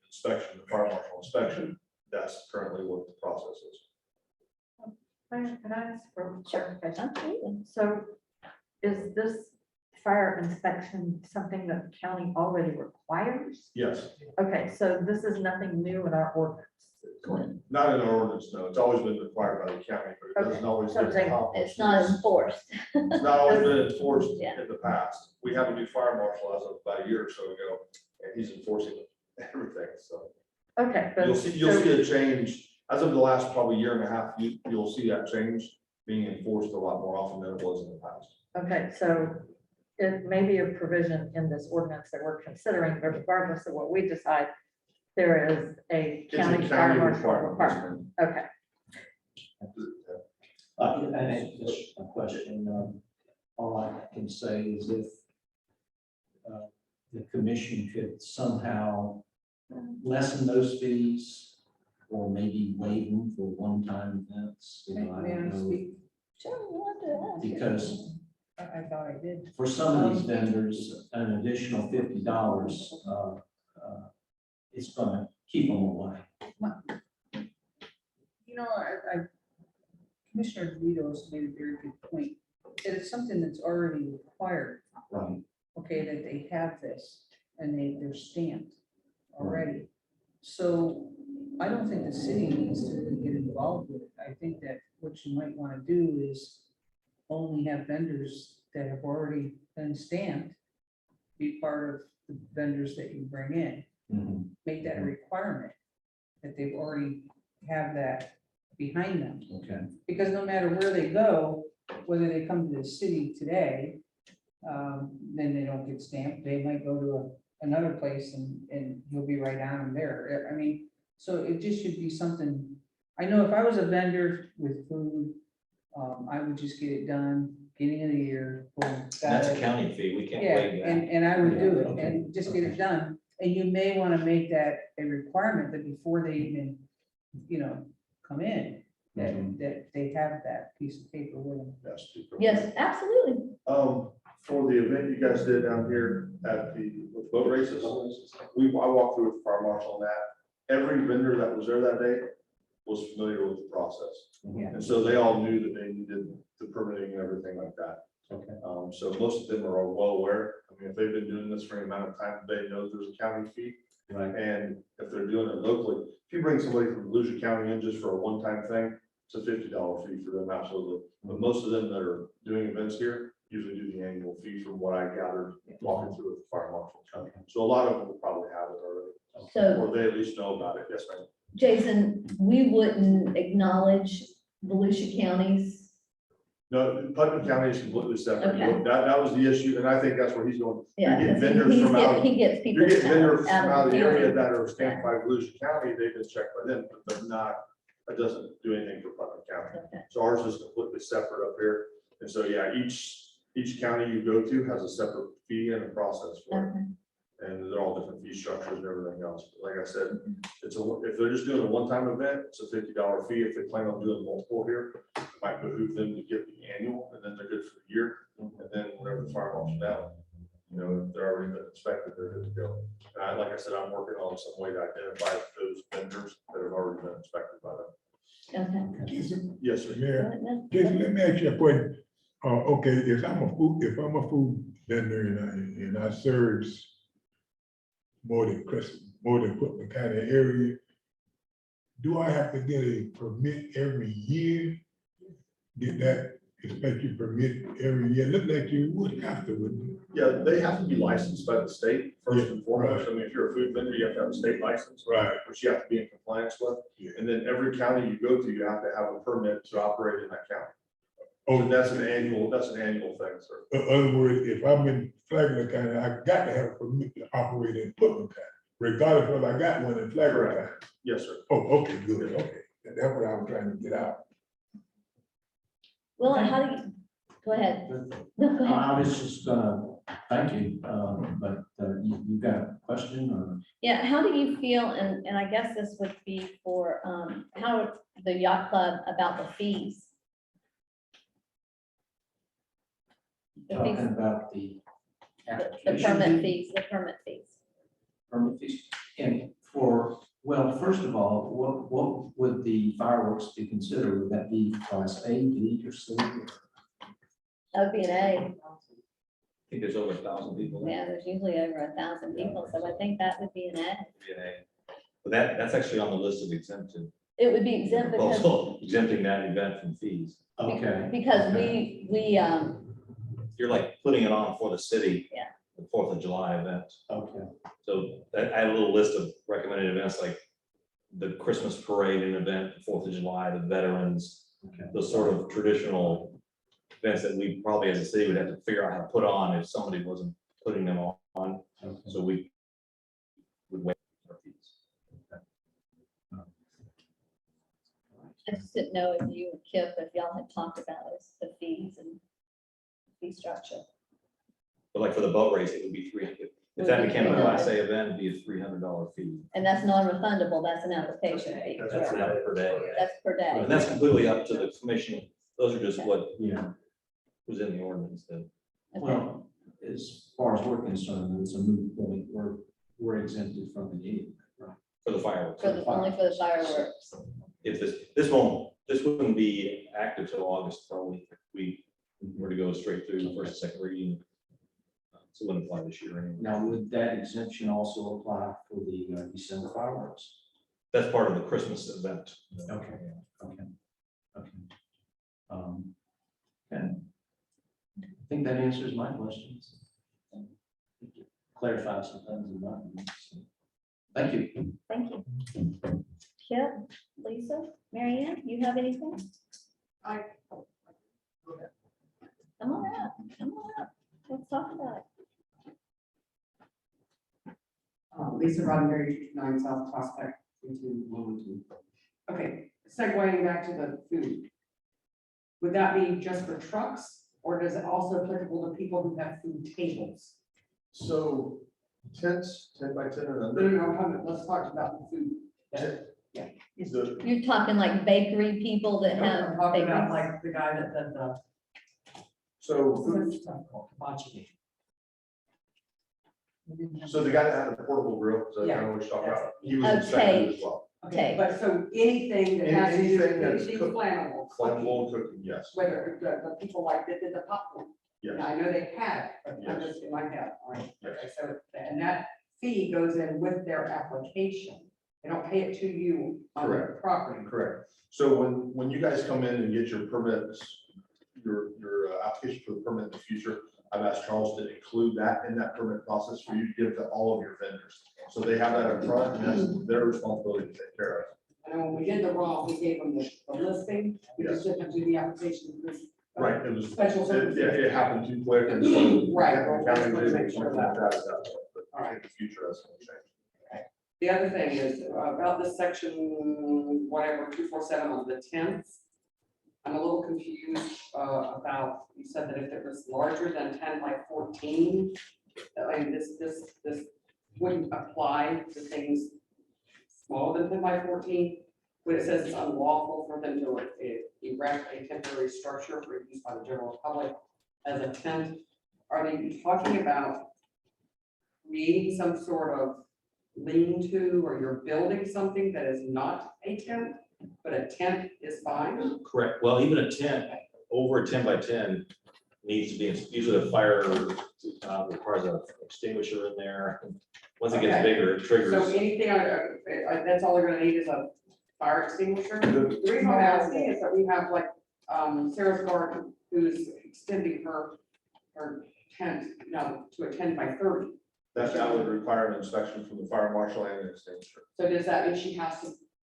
inspection, the fire marshal inspection. That's currently what the process is. Can I ask for Sure. clarification? Absolutely. So is this fire inspection something that the county already requires? Yes, Okay, so this is nothing new in our ordinance. not in our ordinance, no. It's always been required by the county, but it doesn't always So get it's like- accomplished. It's not enforced. It's not always been enforced Yeah. in the past. We have a new fire marshal as of about a year or so ago, and he's enforcing everything, so. Okay, but. You'll see a change, as of the last probably year and a half, you'll see that change being enforced a lot more often than it was in the past. Okay, so it may be a provision in this ordinance that we're considering, but regardless of what we decide, there is a It's a county fire marshal requirement, yes, requirement. Okay, And just a question, all I can say is if the commission could somehow lessen those fees or maybe waive them for one-time events. You know, I May I don't know, speak? Sure, you want to ask. because I thought I did. for some of these vendors, an additional $50, it's gonna keep them away. You know, Commissioner DeVito's made a very good point. It's something that's already required, Right. okay, that they have this and they're stamped already. So I don't think the city needs to really get involved with it. I think that what you might want to do is only have vendors that have already been stamped be part of the vendors that you bring in. Mhm. Make that a requirement, that they've already have that behind them. Okay. Because no matter where they go, whether they come to the city today, then they don't get stamped, they might go to another place and you'll be right on them there. I mean, so it just should be something, I know if I was a vendor with food, I would just get it done, beginning of the year. Boom, got That's a it. county fee. We can't Yeah, waive that. and I would do it Okay, and just get okay. it done. And you may want to make that a requirement that before they even, come in, Mhm. that they have that piece of paper with them. That's super. Yes, absolutely. For the event you guys did down here at with boat races, I walked through with the fire marshal on that. Every vendor that was there that day was familiar with the process. Yeah. And so they all knew that they needed the permitting and everything like that. Okay. So most of them are well aware. I mean, if they've been doing this for any amount of time, they know there's a county fee. Right. And if they're doing it locally, if you bring somebody from Volusia County in just for a one-time thing, it's a $50 fee for them, absolutely. But most of them that are doing events here usually do the annual fee from what I gathered walking through with the fire marshal. So a lot of them will probably have it already, So or they at least know about it. Yes, ma'am. Jason, we wouldn't acknowledge Volusia County's. No, Putnam County is completely separate. Okay. That was the issue, and I think that's where he's going. Yeah, You're getting 'cause vendors from out, he gets people. you're getting vendors from out of the area county. that are stamped by Volusia County, they've been checked by them, but they're not, that doesn't do anything for Putnam County. Okay. So ours is completely separate up here. And so, yeah, each county you go to has a separate fee and a process for it. Okay. And they're all different fee structures and everything else. But like I said, if they're just doing a one-time event, it's a $50 fee. If they plan on doing multiple here, it might behoove them to get the annual, and then they're good for the year. And then whenever the fire marshal down, if they're already been inspected, they're good to go. And like I said, I'm working on some way to identify those vendors that have already been inspected by them. Okay. Jason, Yes, sir. Mayor, Jason, let me ask you a question. Okay, if I'm a food vendor and I serve more than Putnam County area, do I have to get a permit every year? Get that inspection permit every year? Look like you would have to, wouldn't you? Yeah, they have to be licensed by the state first Yeah, and foremost. right. I mean, if you're a food vendor, you have to have a state license. Right. Which you have to be in compliance with. Yeah. And then every county you go to, you have to have a permit to operate in that county. Oh, And that's an annual thing, sir. in other words, if I'm in Flagler County, I got to have a permit to operate in Putnam County, regardless of whether I got one in Flagler County. Yes, sir. Oh, okay, good, okay. That's what I was trying to get out. Well, how do you, go ahead. No, go ahead. I was just gonna, thank you, but you got a question or? Yeah, how do you feel, and I guess this would be for, how the yacht club about the fees? The fees, Talking about the the application permit fee? fees, the permit fees. Permit fees. And well, first of all, what would the fireworks be considered? Would that be class A, B, or C? That would be an A. I think there's over 1,000 people. there. Yeah, there's usually over 1,000 people, so I think that would be an A. But that's actually on the list of exempted, It would be exempt because, also exempting that event from fees. Okay. because we, You're like putting it on for the city. Yeah. The 4th of July event. Okay. So I had a little list of recommended events like the Christmas parade and event, 4th of July, the veterans, Okay. those sort of traditional events that we probably as a city would have to figure out how to put on if somebody wasn't putting them on. Okay. So we would waive our fees. I just didn't know if you and Kip, if y'all had talked about this, the fees and fee structure. But like for the boat race, it would be 300. If that became a class A event, it'd be a $300 fee. And that's non-refundable, that's an application fee. That's an hour per day. That's per day. And that's completely up to the commission. Those are just what Yeah. was in the ordinance then. Okay. Well, as far as we're concerned, it's a moot point. We're exempted from the anyway, right? For the fireworks. Only for the fireworks. If this wouldn't be active till August, probably, if we were to go straight through the first and second reading. So it wouldn't apply this year anyway. Now, would that exemption also apply for the December fireworks? That's part of the Christmas event. Okay. Okay. Okay. Okay. I think that answers my questions. Clarify some things in my mind. So, thank you. Thank you. Kip, Lisa, Mary Ann, you have anything? Come on up, come on up. Let's talk about it. Lisa Roddenberry, 9 South Prospect, 3212. Okay, segueing back to the food. Would that be just for trucks, or does it also applicable to people who have food tables? So tents, 10 by 10 or No, under. no, no, let's talk about the food. Yeah. The- You're talking like bakery people that I'm have talking about bakeries. like the guy that did the. So food, so the guy that had a portable grill, so I know what you're talking about, he was inspected as well. Okay, but so anything that has to do, Anything that's anything cooked- flammable. Flammable cooking, yes. Whether the people like that did the popcorn. Yes. And I know they had it, but I'm Yes. just in my head, all right? Yes. Okay, so, and that fee goes in with their application. They don't pay it to you on the Correct. property. Correct. So when you guys come in and get your permits, your application for the permit in the future, I've asked Charles to include that in that permit process for you to give to all of your vendors. So they have that up front, and that's their responsibility to take care of. And when we did the wrong, we gave them the listing, we just didn't do the application. because, Right, it was, Special yeah, circumstances. it happened too quick and so. Right. the county did Make sure something like that at that point, but All right. in the future, that's gonna change. The other thing is about this section, whatever, 247 on the 10th. I'm a little confused about, you said that if it was larger than 10 by 14, I mean, this wouldn't apply to things smaller than 10 by 14. When it says it's unlawful for them to erect a temporary structure for use by the general public as a tent, are they talking about creating some sort of lean-to, or you're building something that is not a tent, but a tent is fine? Correct. Well, even a tent, over a 10 by 10 needs to be, usually a fire requires an extinguisher in there. Once it gets Okay. bigger, it So triggers. anything, that's all they're gonna need is a fire extinguisher? The reason I'm asking is that we have like, Sarah's garden, who's extending her tent, to a 10 by 30. That would require an inspection from the fire marshal and an extinguisher. So does that mean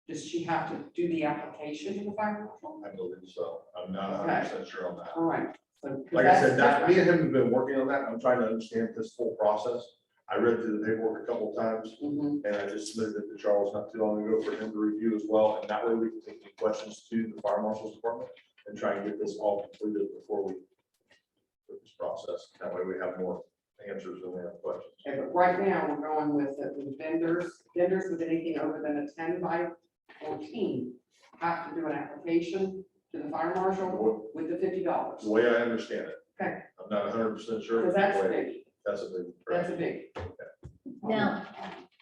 does she have to do the application to the fire marshal? I believe so. I'm not 100% sure on that. All right. So- 'cause Like I said, that's me and him have been working on that. I'm trying to understand this whole process. I read through the paperwork a couple of times, Mhm. and I just submitted it to Charles not too long ago for him to review as well. And that way we can take any questions to the fire marshal's department and try and get this all completed before we put this process. That way we have more answers than we have questions. Okay, but right now, we're going with the vendors with anything over than a 10 by 14 have to do an application to the fire marshal with the $50. The way I understand it. Okay. I'm not 100% sure. Because that's the way- big, That's a big. that's a big. Now,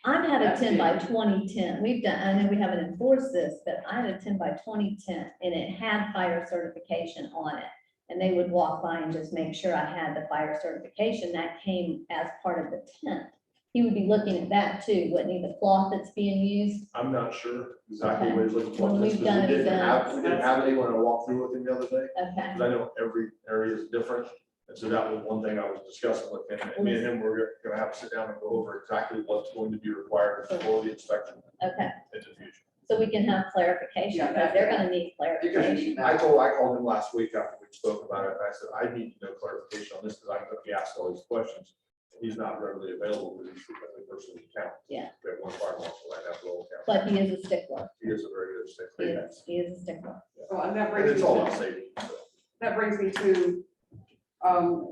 I've had a That's 10 by big. 20 tent. We've done, I know we haven't enforced this, but I had a 10 by 20 tent and it had fire certification on it. And they would walk by and just make sure I had the fire certification that came as part of the tent. He would be looking at that too, wouldn't he? The cloth that's being used. I'm not sure exactly Okay. what he's looking for. When This, we've because done we didn't events. have anyone I walked through with him the other day. Okay, Because I know every area is different. And so that was one thing I was discussing with him. And me and him, we're gonna have to sit down and go over exactly what's going to be required for the inspection okay. in the future. So we can have clarification, Yeah, because they're gonna need clarification. I called him last week after we spoke about it, and I said, I need to know clarification on this, because I'm gonna be asked all these questions. He's not readily available, because he's the only person in town. Yeah. We have one fire marshal right now for the whole county. But he is a stickler. He is a very good He stickler. is, he is a stickler. So, and that And brings it's me all to, about safety. So. that brings me to,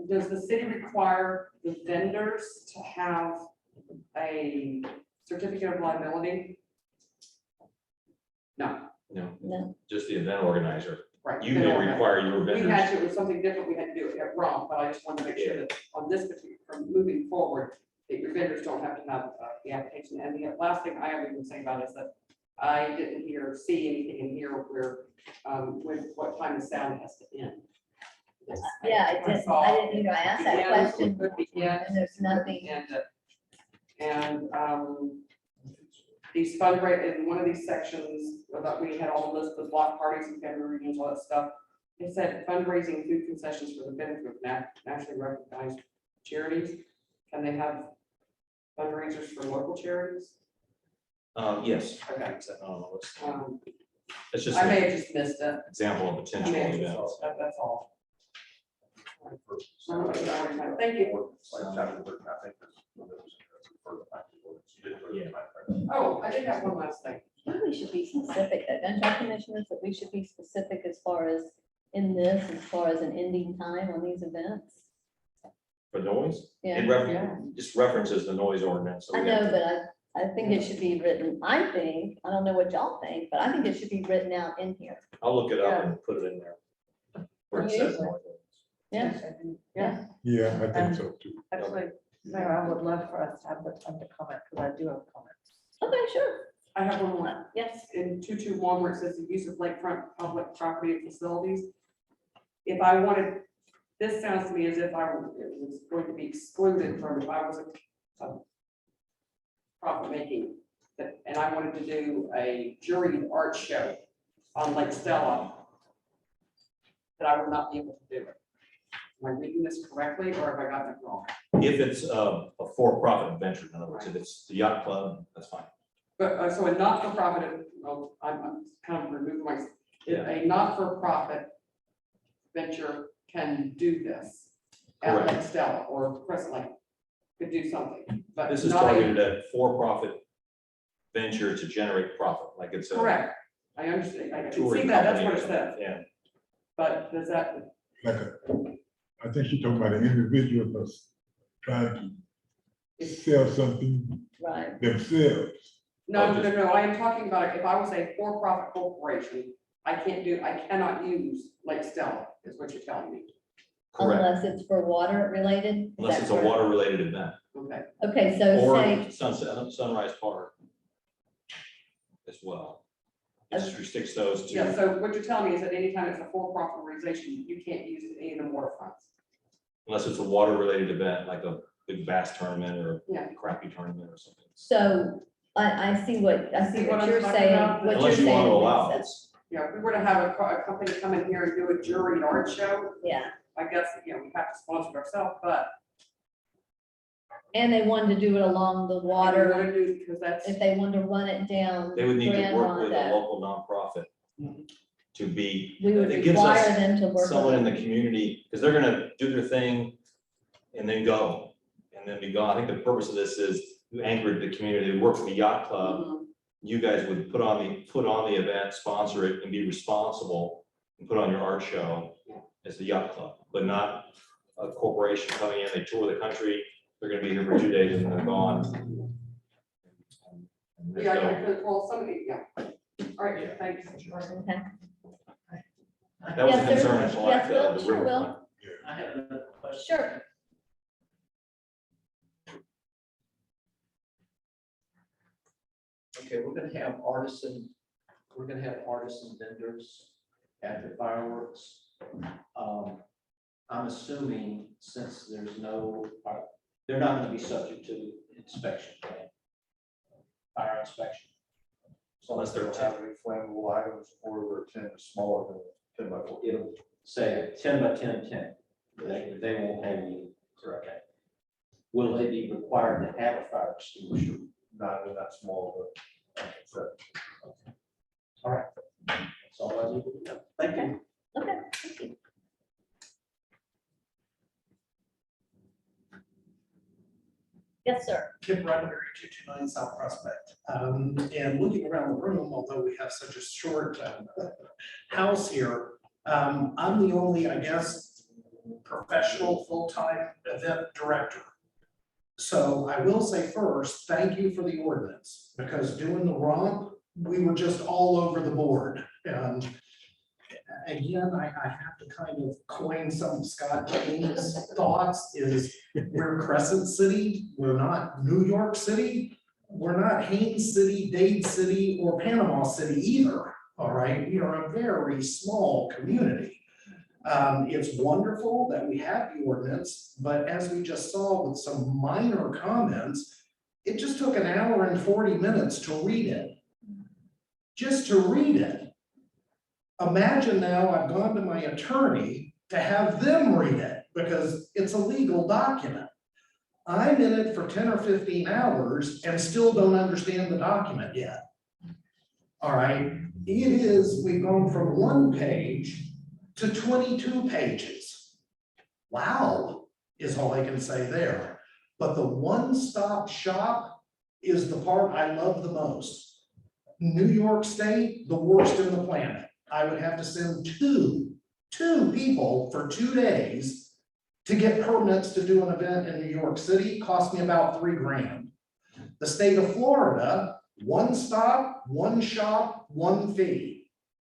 does the city require the vendors to have a certificate of liability? No, No, Just the event organizer. right. You they may don't have- require your We had vendors. to, it was something different, we had to do it wrong, but I just wanted to make sure that on this particular, from moving forward, that your vendors don't have to have the application. And the last thing I have to say about it is that I didn't see anything in here where, what time the sound has to end. yeah, I didn't either. I asked that question, Yeah. and there's nothing. And these fundraising, in one of these sections, that we had all the list of block parties and family reunions, all that stuff. It said fundraising food concessions for the benefit of nationally recognized charities. Can they have fundraisers for local charities? Yes. Okay. It's just I may an have just missed it. example of I potential may have just- events. That's all. Thank you. Like chapter 13, I think there's- for the fact that you did put it in my- Oh, I did have one last thing. I think we should be specific, don't you, commissioners, that we should be specific as far as in this, as far as an ending time on these events? For noise? Yeah. It just references the noise ordinance. so I we have know, to- but I think it should be written, I don't know what y'all think, but I think it should be written out in here. I'll look it up and put it in there. Where it says Yeah. noise ordinance. Yeah, Yeah, Yeah, I think so too. actually, Mayor, I would love for us to have the time to comment, because I do have comments. okay, sure, I have one more. yes. In 221 where it says the use of lakefront public property and facilities. If I wanted, this sounds to me as if it was going to be excluded from if I was a profit making, and I wanted to do a juried art show on Lake Stella, that I would not be able to do it. Am I reading this correctly, or have I gotten it wrong? If it's a for-profit venture, in other words, if it's the yacht club, that's fine. But, so a not-for-profit, well, I'm kind of removing my, a not-for-profit venture can do this at Correct. Lake Stella or Crescent Lake, could do something, but This is not a- targeted at for-profit venture to generate profit, like it's a. Correct, I understand, I can see touring that, that's company what or it says, something. Yeah, but does that, Like I think she's talking about an individual that's trying to sell something Right. themselves. no, I am talking about if I was a for-profit corporation, I cannot use Lake Stella, is what you're telling me, correct, Unless it's for water related. Is unless that it's a correct? water-related event, okay? Okay, so say, or Sunrise Park as well. It just restricts those to. Yeah, so what you're telling me is that anytime it's a for-profit organization, you can't use any of the waterfronts. Unless it's a water-related event, like a big bass tournament or Yeah. a crappy tournament or something. so I see what See what I'm you're talking saying, about? what you're Unless you want to saying. allow makes it. sense. Yeah, if we were to have a company come in here and do a juried art show, Yeah, I guess, we have to sponsor it ourselves, but. and they wanted to do it along the What water, to do, because that's, if they wanted to run it down. They would need to Grand work with a Rondo, local nonprofit to be. we would it gives require us them to work. Someone in with the community, because they're gonna do their thing and then go, and then be gone. I think the purpose of this is you anchored the community, work with the yacht club. You guys would put on the event, sponsor it, and be responsible and put on your art show as the yacht club, but not a corporation coming in, they tour the country, they're gonna be here for 2 days and then they're gone. And there's yeah, no- I could call somebody, yeah. All right, thanks. Okay. That was a Yes, sir. concern at Yes, Will, the sure, riverfront. Will. I have another question. Sure. Okay, we're gonna have artisan vendors at the fireworks. I'm assuming since there's no, they're not gonna be subject to inspection, right? Fire inspection. So unless they don't have any flammable items or they're 10 smaller than 10 by 4. It'll say 10 by 10, 10. They won't have any, okay. Will they be required to have a fire extinguisher? Not in that small, but. All right. That's all I need to know. Thank you. Okay, thank you. Yes, sir. Kip Roddenberry, 229 South Prospect. And looking around the room, although we have such a short house here, I'm the only, I guess, professional full-time event director. So I will say first, thank you for the ordinance, because doing the romp, we were just all over the board. And again, I have to kind of coin some of Scott James' thoughts is we're Crescent City, we're not New York City, we're not Haines City, Dade City, or Panama City either, all right? We are a very small community. It's wonderful that we have the ordinance, but as we just saw with some minor comments, it just took an hour and 40 minutes to read it. Just to read it. Imagine now I've gone to my attorney to have them read it because it's a legal document. I'm in it for 10 or 15 hours and still don't understand the document yet. All right, we've gone from 1 page to 22 pages. Wow, is all I can say there. But the one-stop shop is the part I love the most. New York State, the worst in the planet. I would have to send two people for 2 days to get permits to do an event in New York City. Cost me about $3 grand. The state of Florida, 1 stop, 1 shop, 1 fee.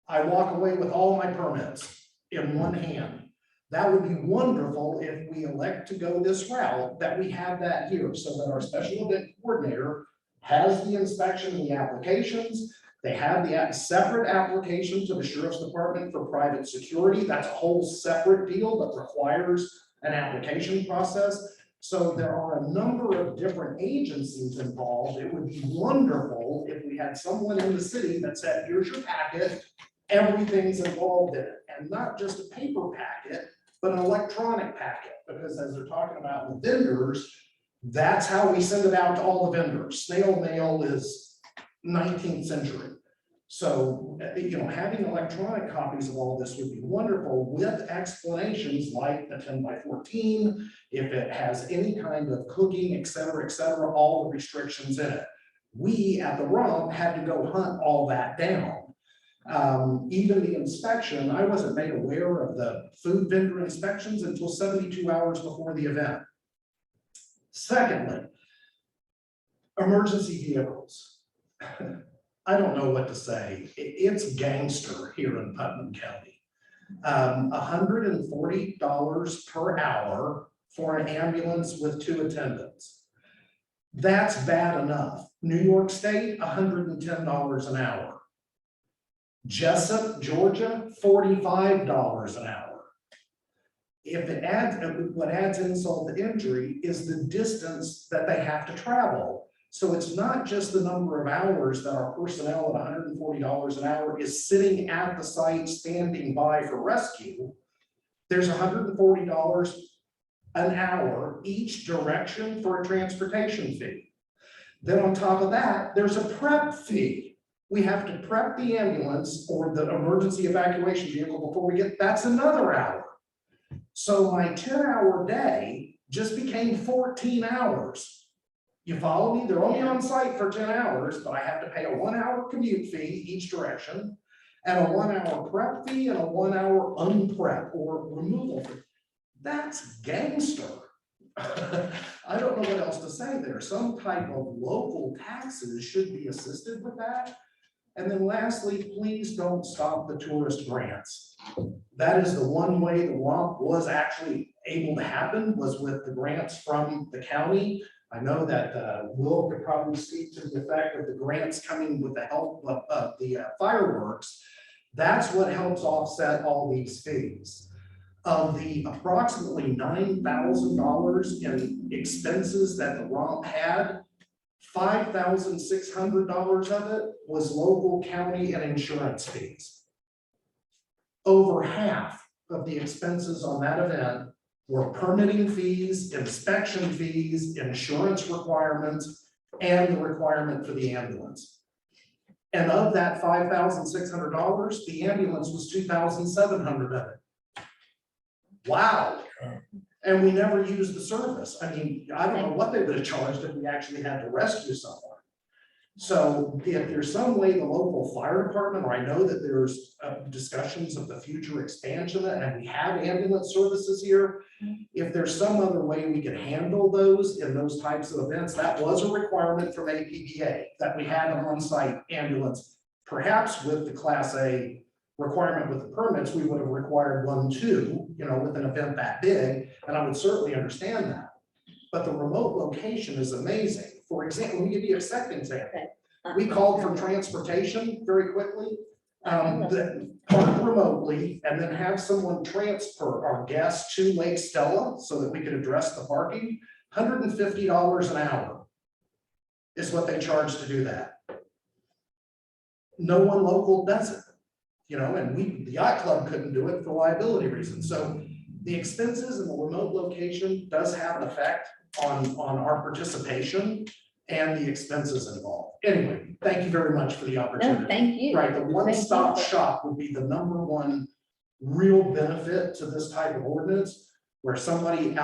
I walk away with all my permits in 1 hand. That would be wonderful if we elect to go this route, that we have that here so that our special event coordinator has the inspection, the applications. They have the separate application to the Sheriff's Department for private security. That's a whole separate deal that requires an application process. So there are a number of different agencies involved. It would be wonderful if we had someone in the city that said, here's your packet, everything's involved in it, and not just a paper packet, but an electronic packet, because as they're talking about with vendors, that's how we send it out to all the vendors. Snail mail is 19th century. So, having electronic copies of all this would be wonderful with explanations like the 10x14, if it has any kind of cooking, et cetera, all the restrictions in it. We at the RUMP had to go hunt all that down. Even the inspection, I wasn't made aware of the food vendor inspections until 72 hours before the event. Secondly, emergency vehicles. I don't know what to say. It's gangster here in Putnam County. $140 per hour for an ambulance with 2 attendants. That's bad enough. New York State, $110 an hour. Jessup, Georgia, $45 an hour. If it adds, what adds insult to injury is the distance that they have to travel. So it's not just the number of hours that our personnel at $140 an hour is sitting at the site standing by for rescue. There's $140 an hour each direction for a transportation fee. Then on top of that, there's a prep fee. We have to prep the ambulance or the emergency evacuation vehicle before we get, that's another hour. So my 10-hour day just became 14 hours. You follow me? They're only on site for 10 hours, but I have to pay a 1-hour commute fee each direction and a 1-hour prep fee and a 1-hour unprep or removal fee. That's gangster. I don't know what else to say there. Some type of local taxes should be assisted with that. And then lastly, please don't stop the tourist grants. That is the one way the RUMP was actually able to happen, was with the grants from the county. I know that Will could probably speak to the effect of the grants coming with the help of the fireworks. That's what helps offset all these fees. Of the approximately $9,000 in expenses that the RUMP had, $5,600 of it was local, county, and insurance fees. Over half of the expenses on that event were permitting fees, inspection fees, insurance requirements, and the requirement for the ambulance. And of that $5,600, the ambulance was $2,700 of it. Wow. And we never used the service. I mean, I don't know what they would have charged if we actually had to rescue someone. So if there's some way the local fire department, or I know that there's discussions of the future expansion, and we have ambulance services here, if there's some other way we can handle those in those types of events, that was a requirement from APBA, that we had an on-site ambulance. Perhaps with the Class A requirement with the permits, we would have required 1, 2, with an event that big, and I would certainly understand that. But the remote location is amazing. For example, let me give you a second example. We called for transportation very quickly, park remotely, and then have someone transfer our guests to Lake Stella so that we could address the parking. $150 an hour is what they charge to do that. No one local does it, and the yacht club couldn't do it for liability reasons. So the expenses in the remote location does have an effect on our participation and the expenses involved. Anyway, thank you very much for the opportunity. No, thank you. Right, the one-stop shop would be the #1 real benefit to this type of ordinance, where somebody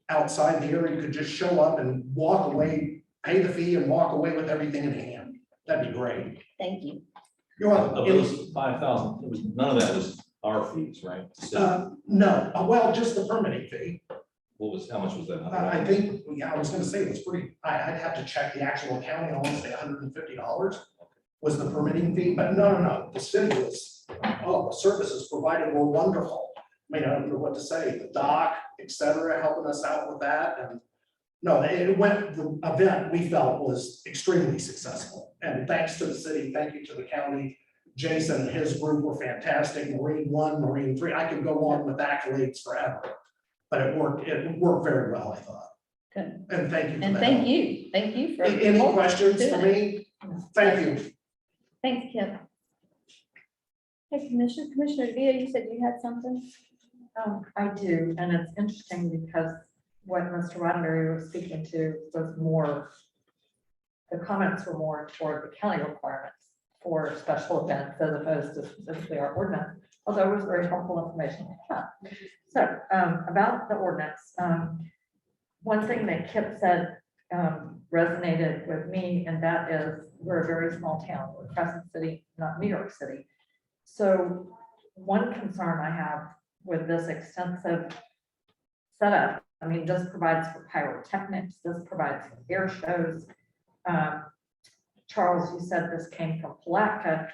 outside the area could just show up and walk away, pay the fee and walk away with everything in hand. That'd be great. Thank you. You're welcome. Of those 5,000, none of that was our fees, right? So No, well, just the permitting fee. how much was that? I think, I was gonna say it was pretty, I'd have to check the actual accounting, I want to say $150 was the permitting fee, but no, the city was, the services provided were wonderful. I mean, I don't know what to say, the doc, et cetera, helping us out with that, and no, the event we felt was extremely successful, and thanks to the city, thank you to the county. Jason and his group were fantastic, Marine 1, Marine 3, I could go on with accolades forever. But it worked very well, I thought. Good. And thank you for And that. thank you for. Any questions for doing it. me? Thank you. Thanks, Kip. Hey, Commissioner Villa, you said you had something? I do, and it's interesting because what Mr. Roddenberry was speaking to was more, the comments were more toward the county requirements for special events as opposed to specifically our ordinance, although it was very helpful information. So about the ordinance, one thing that Kip said resonated with me, and that is we're a very small town, we're Crescent City, not New York City. So one concern I have with this extensive setup, I mean, this provides for pyrotechnics, this provides for air shows. Charles, you said this came from Palatka.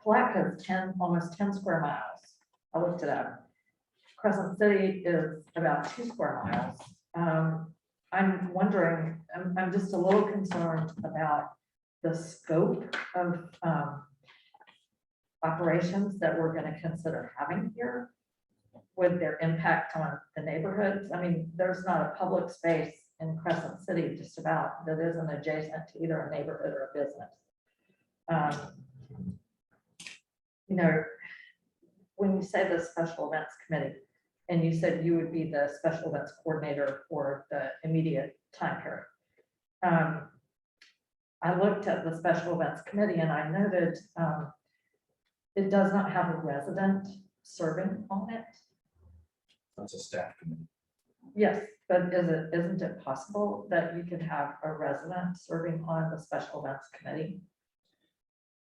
Palatka is almost 10 square miles. I looked it up. Crescent City is about 2 square miles. I'm wondering, I'm just a little concerned about the scope of operations that we're going to consider having here with their impact on the neighborhoods. I mean, there's not a public space in Crescent City just about that isn't adjacent to either a neighborhood or a business. You know, when you say the special events committee, and you said you would be the special events coordinator for the immediate time period. I looked at the special events committee and I noted it does not have a resident serving on it. That's a staff committee. Yes, but isn't it possible that you could have a resident serving on the special events committee?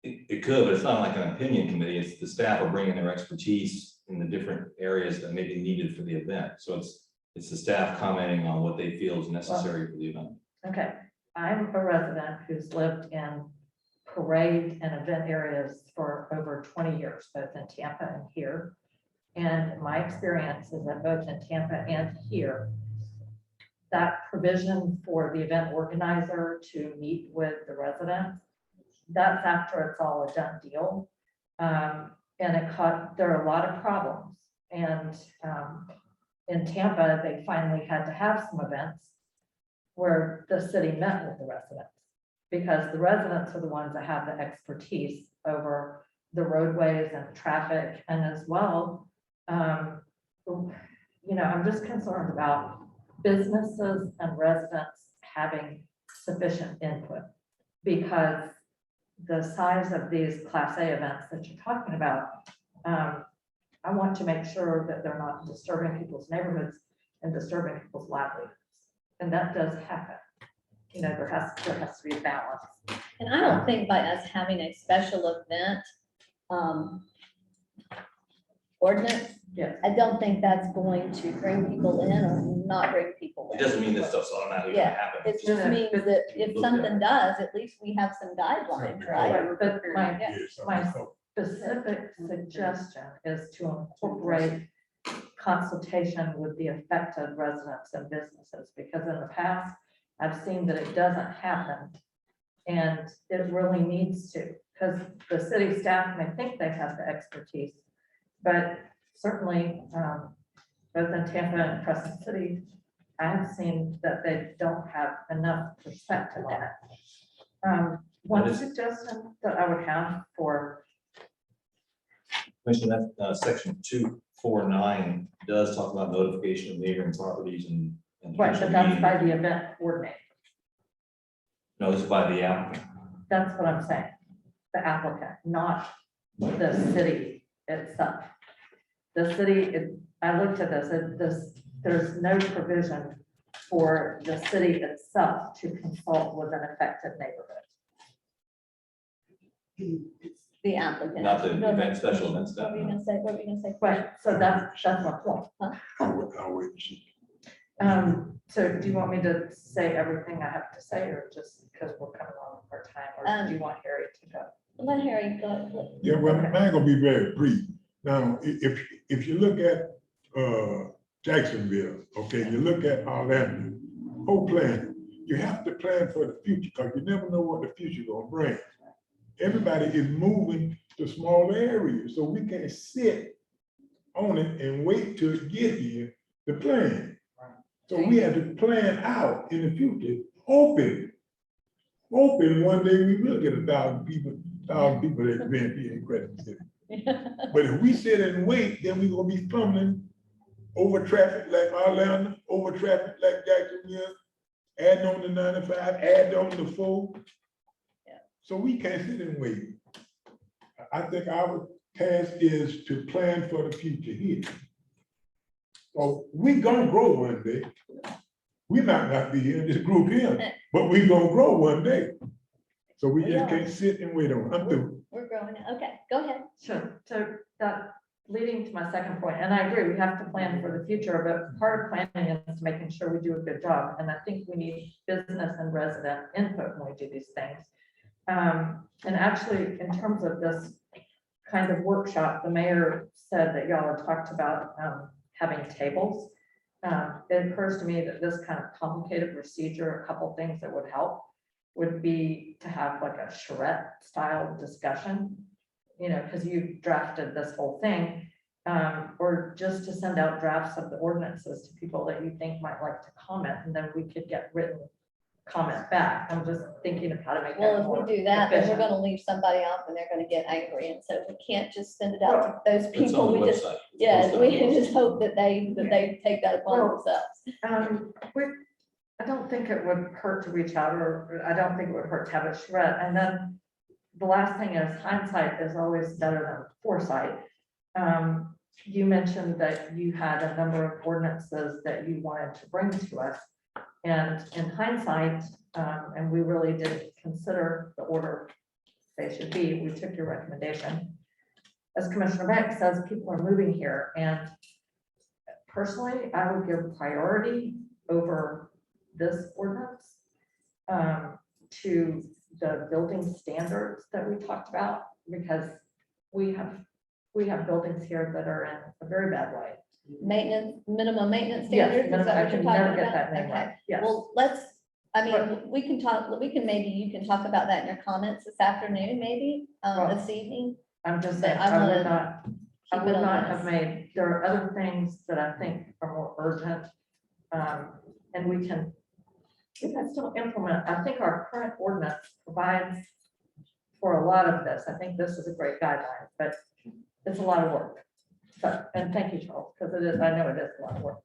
It could, but it's not like an opinion committee. It's the staff are bringing their expertise in the different areas that may be needed for the event. So it's the staff commenting on what they feel is necessary for the event. Okay, I'm a resident who's lived in parade and event areas for over 20 years, both in Tampa and here. And my experience is that both in Tampa and here, that provision for the event organizer to meet with the residents, that's after it's all a done deal. And there are a lot of problems. And in Tampa, they finally had to have some events where the city met with the residents, because the residents are the ones that have the expertise over the roadways and traffic, and as well, you know, I'm just concerned about businesses and residents having sufficient input, because the size of these Class A events that you're talking about, I want to make sure that they're not disturbing people's neighborhoods and disturbing people's livelihoods. And that does happen. You know, there has to be a balance. And I don't think by us having a special event ordinance, Yes. I don't think that's going to bring people in or not bring people It in. doesn't mean this stuff's automatically gonna Yeah, happen. it just means that if something does, at least we have some guidelines, right? But my Yeah. specific suggestion is to incorporate consultation with the affected residents and businesses, because in the past, I've seen that it doesn't happen. And it really needs to, because the city staff may think they have the expertise, but certainly, both in Tampa and Crescent City, I have seen that they don't have enough perspective on it. One suggestion that I would have for Commissioner, that section 249 does talk about notification of neighboring properties and. right, but potential that's meeting. by the event coordinator. No, this is by the applicant. That's what I'm saying. The applicant, not the city itself. The city, I looked at there's no provision for the city itself to consult with an affected neighborhood. The applicant. Not the Go ahead. event, special event What stuff. were you gonna say? What were you gonna say? Right, so that's my point. I'll wait and see. So do you want me to say everything I have to say, or just because we're coming on our time, or do you want Harry to go? Let Harry go. Yeah, well, mine's gonna be very brief. Now, if you look at Jacksonville, okay, you look at Orlando, whole plan, you have to plan for the future, because you never know what the future gonna bring. Everybody is moving to smaller areas, so we can't sit on it and wait till it get here to plan. So we have to plan out in the future, hoping one day we will get 1,000 people that event here in Crescent City. But if we sit and wait, then we're gonna be fumbling over traffic like Orlando, over traffic like Jacksonville, adding on the 95, adding on the 4. Yeah. So we can't sit and wait. I think our task is to plan for the future here. So we gonna grow one day. We might not be here in this group here, but we gonna grow one day. So we We just are. can't sit and wait on. I'm through. We're growing, okay, go ahead. Sure, so that leading to my second point, and I agree, we have to plan for the future, but part of planning is making sure we do a good job. And I think we need business and resident input when we do these things. And actually, in terms of this kind of workshop, the mayor said that y'all had talked about having tables. It occurs to me that this kind of complicated procedure, a couple things that would help would be to have like a charrette style discussion, you know, because you drafted this whole thing, or just to send out drafts of the ordinances to people that you think might like to comment, and then we could get written comment back. I'm just thinking of how to make that Well, more if we do that, then we're efficient. gonna leave somebody off and they're gonna get angry, and so we can't just send it out to those It's on people. the We just, website. yeah, It's we posted can on the just hope that they take that upon Well, themselves. I don't think it would hurt to reach out, or I don't think it would hurt to have a shred. And then the last thing is hindsight is always better than foresight. You mentioned that you had a number of ordinances that you wanted to bring to us. And in hindsight, and we really didn't consider the order they should be, we took your recommendation. As Commissioner Beck says, people are moving here, and personally, I would give priority over this ordinance to the building standards that we talked about, because we have buildings here that are in a very bad way. Maintenance, minimum maintenance Yes, standards, is that I what you're can talking never get about? that name Okay. right. Yes. Well, I mean, we can talk, maybe you can talk about that in your comments this afternoon, maybe, this evening. I'm just But saying, I I wanna would not, I keep would it on not this. have made, there are other things that I think are more urgent. And we can still implement. I think our current ordinance provides for a lot of this. I think this is a great guideline, but it's a lot of work. But, and thank you, Charles, because it is, I know it is a lot of work.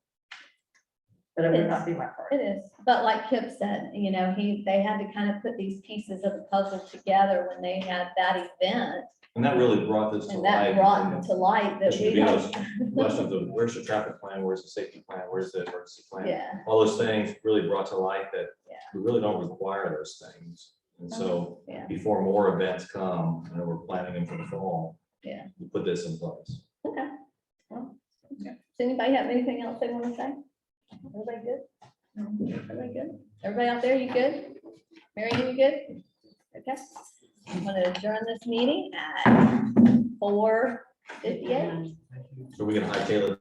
But it It would is. not be my part. It is, but like Kip said, you know, they had to kind of put these pieces of the puzzle together when they had that event, And that really brought this to and light. that brought to light that There we should be those don't. questions of where's the traffic plan, where's the safety plan, where's the emergency plan? Yeah, All those things really brought to light that Yeah. we really don't require those things. And so yeah, before more events come, and we're planning them for the fall. Yeah. We put this in place. okay. Well, okay. Does anybody have anything else they want to say? Everybody good? Everybody good? Everybody out there, you good? Mary, you good? Okay. I'm gonna adjourn this meeting at 4:58. So we can hightail it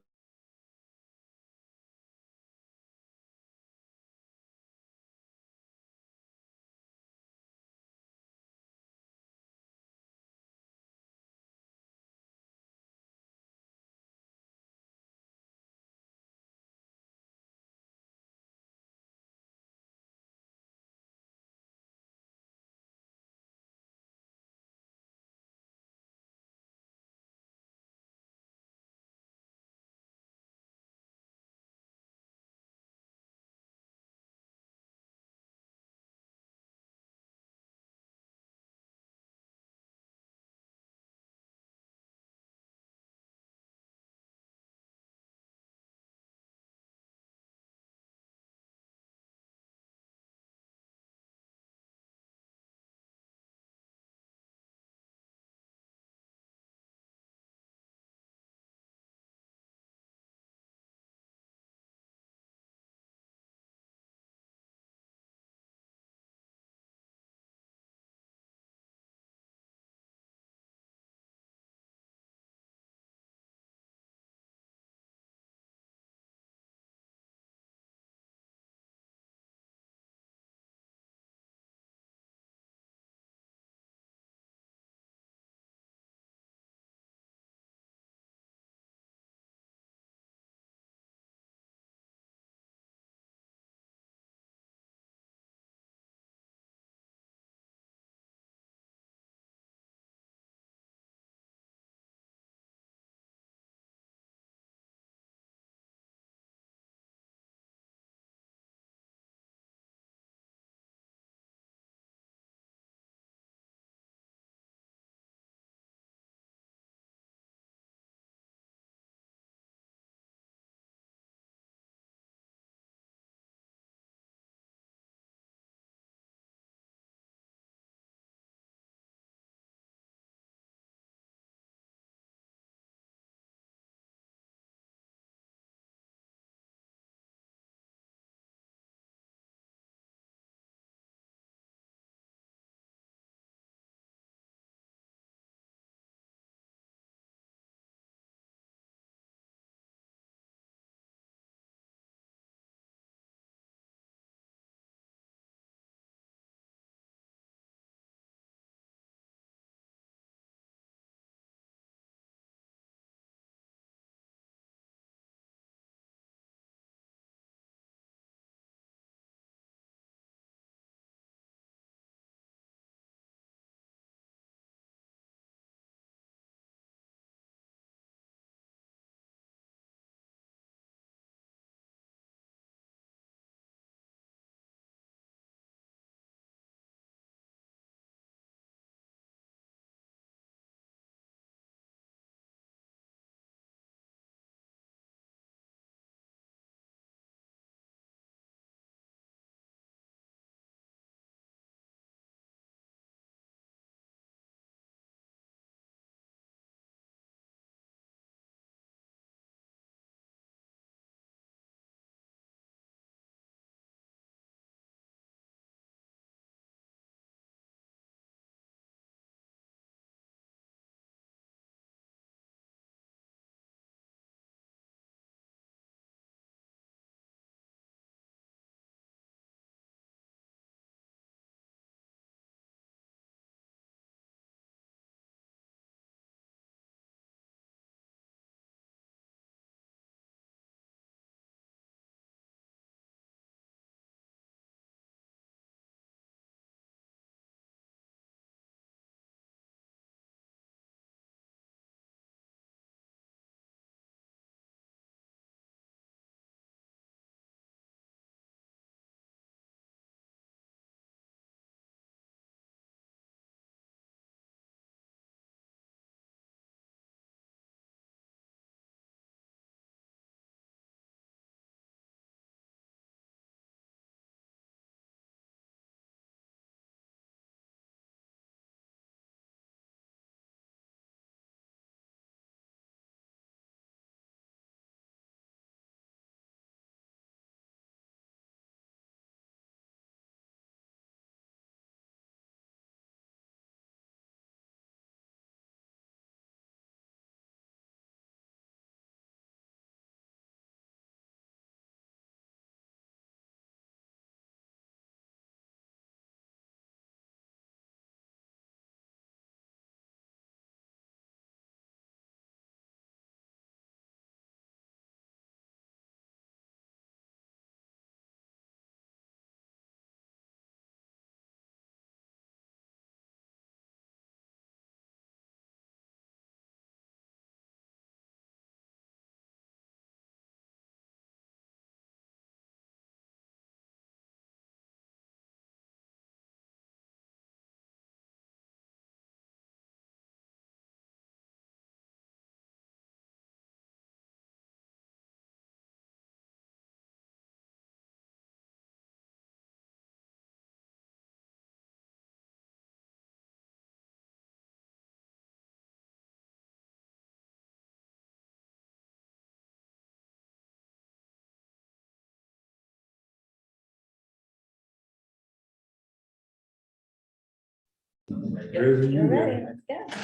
Raising you You're ready, there. let's go.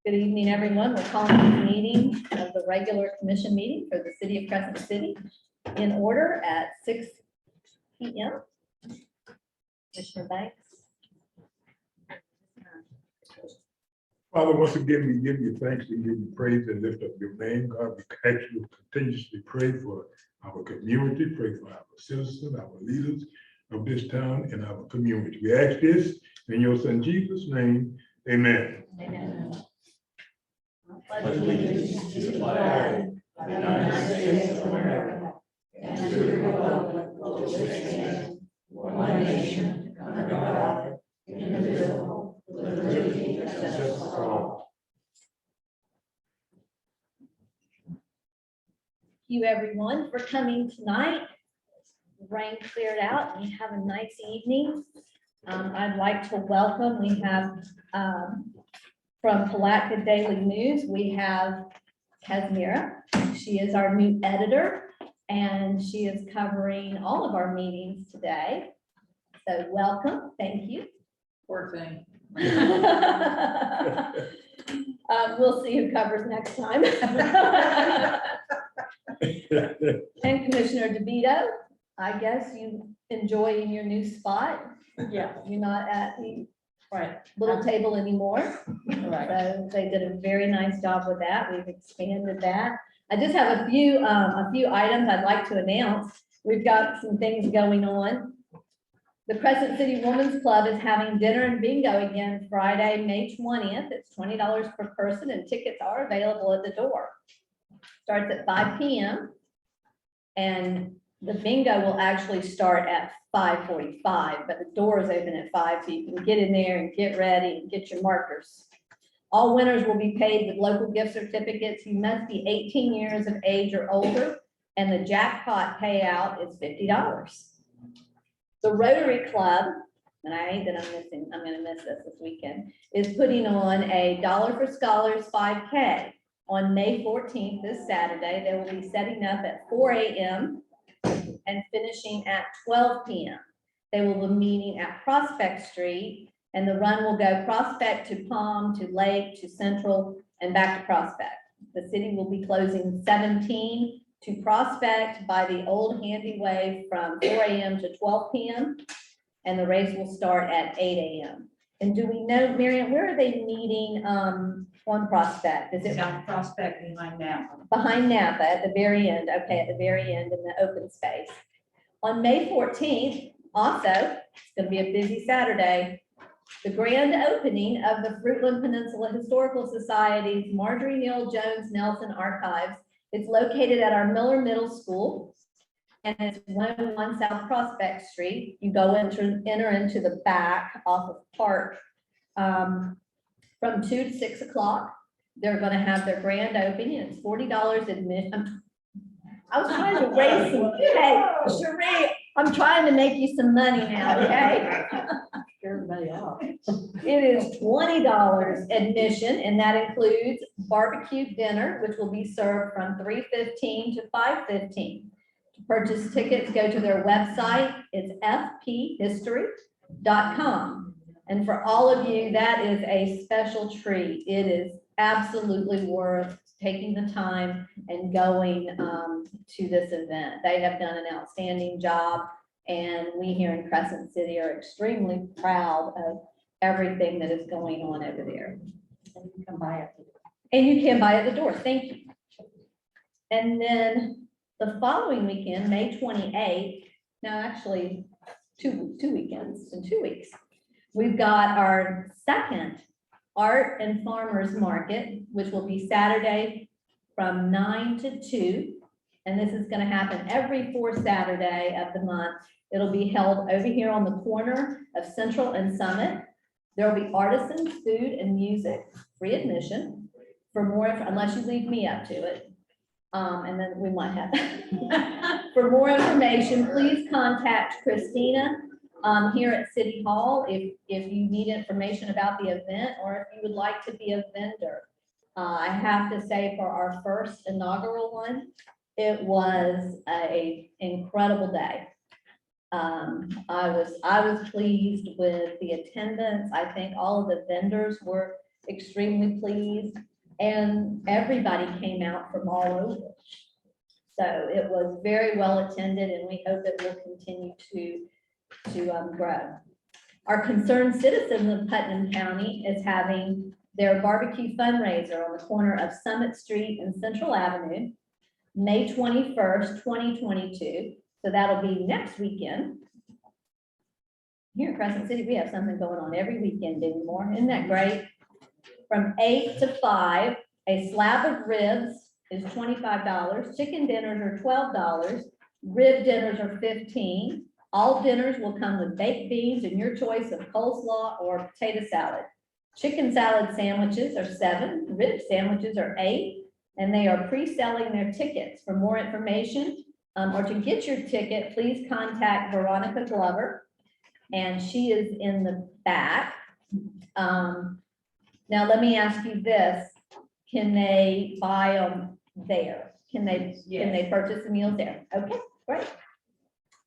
Good evening, everyone. We're calling this meeting of the regular commission meeting for the city of Crescent City in order at 6 p.m. Commissioner Banks. Father, once again, we give you thanks and give you praise and lift up your name, God. We ask you to continuously pray for our community, pray for our citizens, our leaders of this town and our community. We ask this in your son Jesus' name, amen. Amen. Pledge allegiance to the flag of the United States of America and to the republic for which it stands, one nation, under God, indivisible, with liberty and justice for all. Thank you, everyone, for coming tonight. Rain cleared out and we have a nice evening. I'd like to welcome, we have from Palatka Daily News, we have Kazmira. She is our new editor and she is covering all of our meetings today. So welcome, thank you. Poor thing. We'll see who covers next time. And Commissioner DeVito, I guess you enjoying your new spot. Yeah, You're not at the right. little table anymore. Right. So they did a very nice job with that. We've expanded that. I just have a few items I'd like to announce. We've got some things going on. The Crescent City Women's Club is having dinner and bingo again Friday, May 20th. It's $20 per person and tickets are available at the door. Starts at 5 p.m. And the bingo will actually start at 5:45, but the door is open at 5, so you can get in there and get ready and get your markers. All winners will be paid with local gift certificates. You must be 18 years of age or older, and the jackpot payout is $50. The Rotary Club, and I hate that I'm gonna miss this weekend, is putting on a Dollar for Scholars 5K on May 14th, this Saturday. They will be setting up at 4 a.m. and finishing at 12 p.m. They will be meeting at Prospect Street, and the run will go Prospect to Palm to Lake to Central and back to Prospect. The city will be closing 17 to Prospect by the old Handy Way from 4 a.m. to 12 p.m. and the race will start at 8 a.m. And do we know, Marion, where are they meeting on Prospect? Is it South Prospect behind Napa. behind Napa at the very end? Okay, at the very end in the open space. On May 14th, also, it's going to be a busy Saturday, the grand opening of the Fruitland Peninsula Historical Society's Marjorie Neal Jones Nelson Archives. It's located at our Miller Middle School, and it's 101 South Prospect Street. You go enter into the back off of Park from 2 to 6 o'clock. They're going to have their grand opening. It's $40 admission. I was trying to raise some. Hey, Cherie, I'm trying to make you some money now, okay? Everybody off. It is $20 admission, and that includes barbecue dinner, which will be served from 3:15 to 5:15. To purchase tickets, go to their website. It's fphistory.com. And for all of you, that is a special treat. It is absolutely worth taking the time and going to this event. They have done an outstanding job, and we here in Crescent City are extremely proud of everything that is going on over there. And you can buy it. And you can buy at the door. Thank you. And then the following weekend, May 28th, no, actually two weekends in 2 weeks, we've got our second Art and Farmers Market, which will be Saturday from 9 to 2. And this is going to happen every fourth Saturday of the month. It'll be held over here on the corner of Central and Summit. There will be artisans, food, and music, free admission. For more, unless you leave me up to it. And then we might have. For more information, please contact Christina here at City Hall if you need information about the event or if you would like to be a vendor. I have to say, for our first inaugural one, it was an incredible day. I was pleased with the attendance. I think all of the vendors were extremely pleased, and everybody came out from all over. So it was very well attended, and we hope it will continue to grow. Our concerned citizens of Putnam County is having their barbecue fundraiser on the corner of Summit Street and Central Avenue, May 21st, 2022. So that'll be next weekend. Here in Crescent City, we have something going on every weekend anymore. Isn't that great? From 8 to 5, a slab of ribs is $25. Chicken dinners are $12. Rib dinners are $15. All dinners will come with baked beans and your choice of coleslaw or potato salad. Chicken salad sandwiches are $7. Rib sandwiches are $8. And they are pre-selling their tickets. For more information or to get your ticket, please contact Veronica Glover. And she is in the back. Now, let me ask you this. Can they buy them there? Can they purchase the meals there? Okay, great.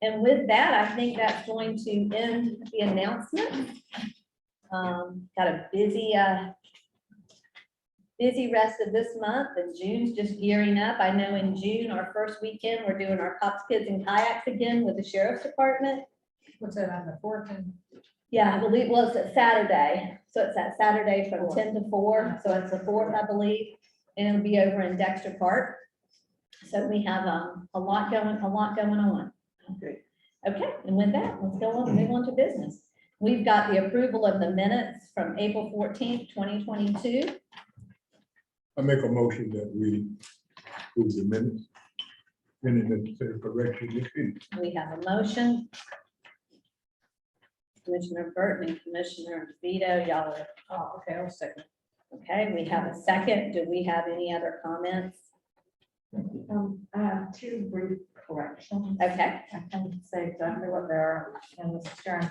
And with that, I think that's going to end the announcement. Got a busy rest of this month, and June's just gearing up. I know in June, our first weekend, we're doing our Cops, Kids, and Kayaks again with the Sheriff's Department. What's that on the 4th? Yeah, I believe, well, it's a Saturday, so it's that Saturday from 10 to 4, so it's the 4th, I believe, and it'll be over in Dexter Park. So we have a lot going on. Okay. Okay, and with that, let's go on, move on to business. We've got the approval of the minutes from April 14th, 2022. I make a motion that we approve the minutes. Any necessary corrections if any. We have a motion. Commissioner Burton and Commissioner Vito, y'all are, Oh, okay, I'll second. okay, we have a second. Do we have any other comments? I have two brief corrections. Okay, I can say exactly what they are in this turn.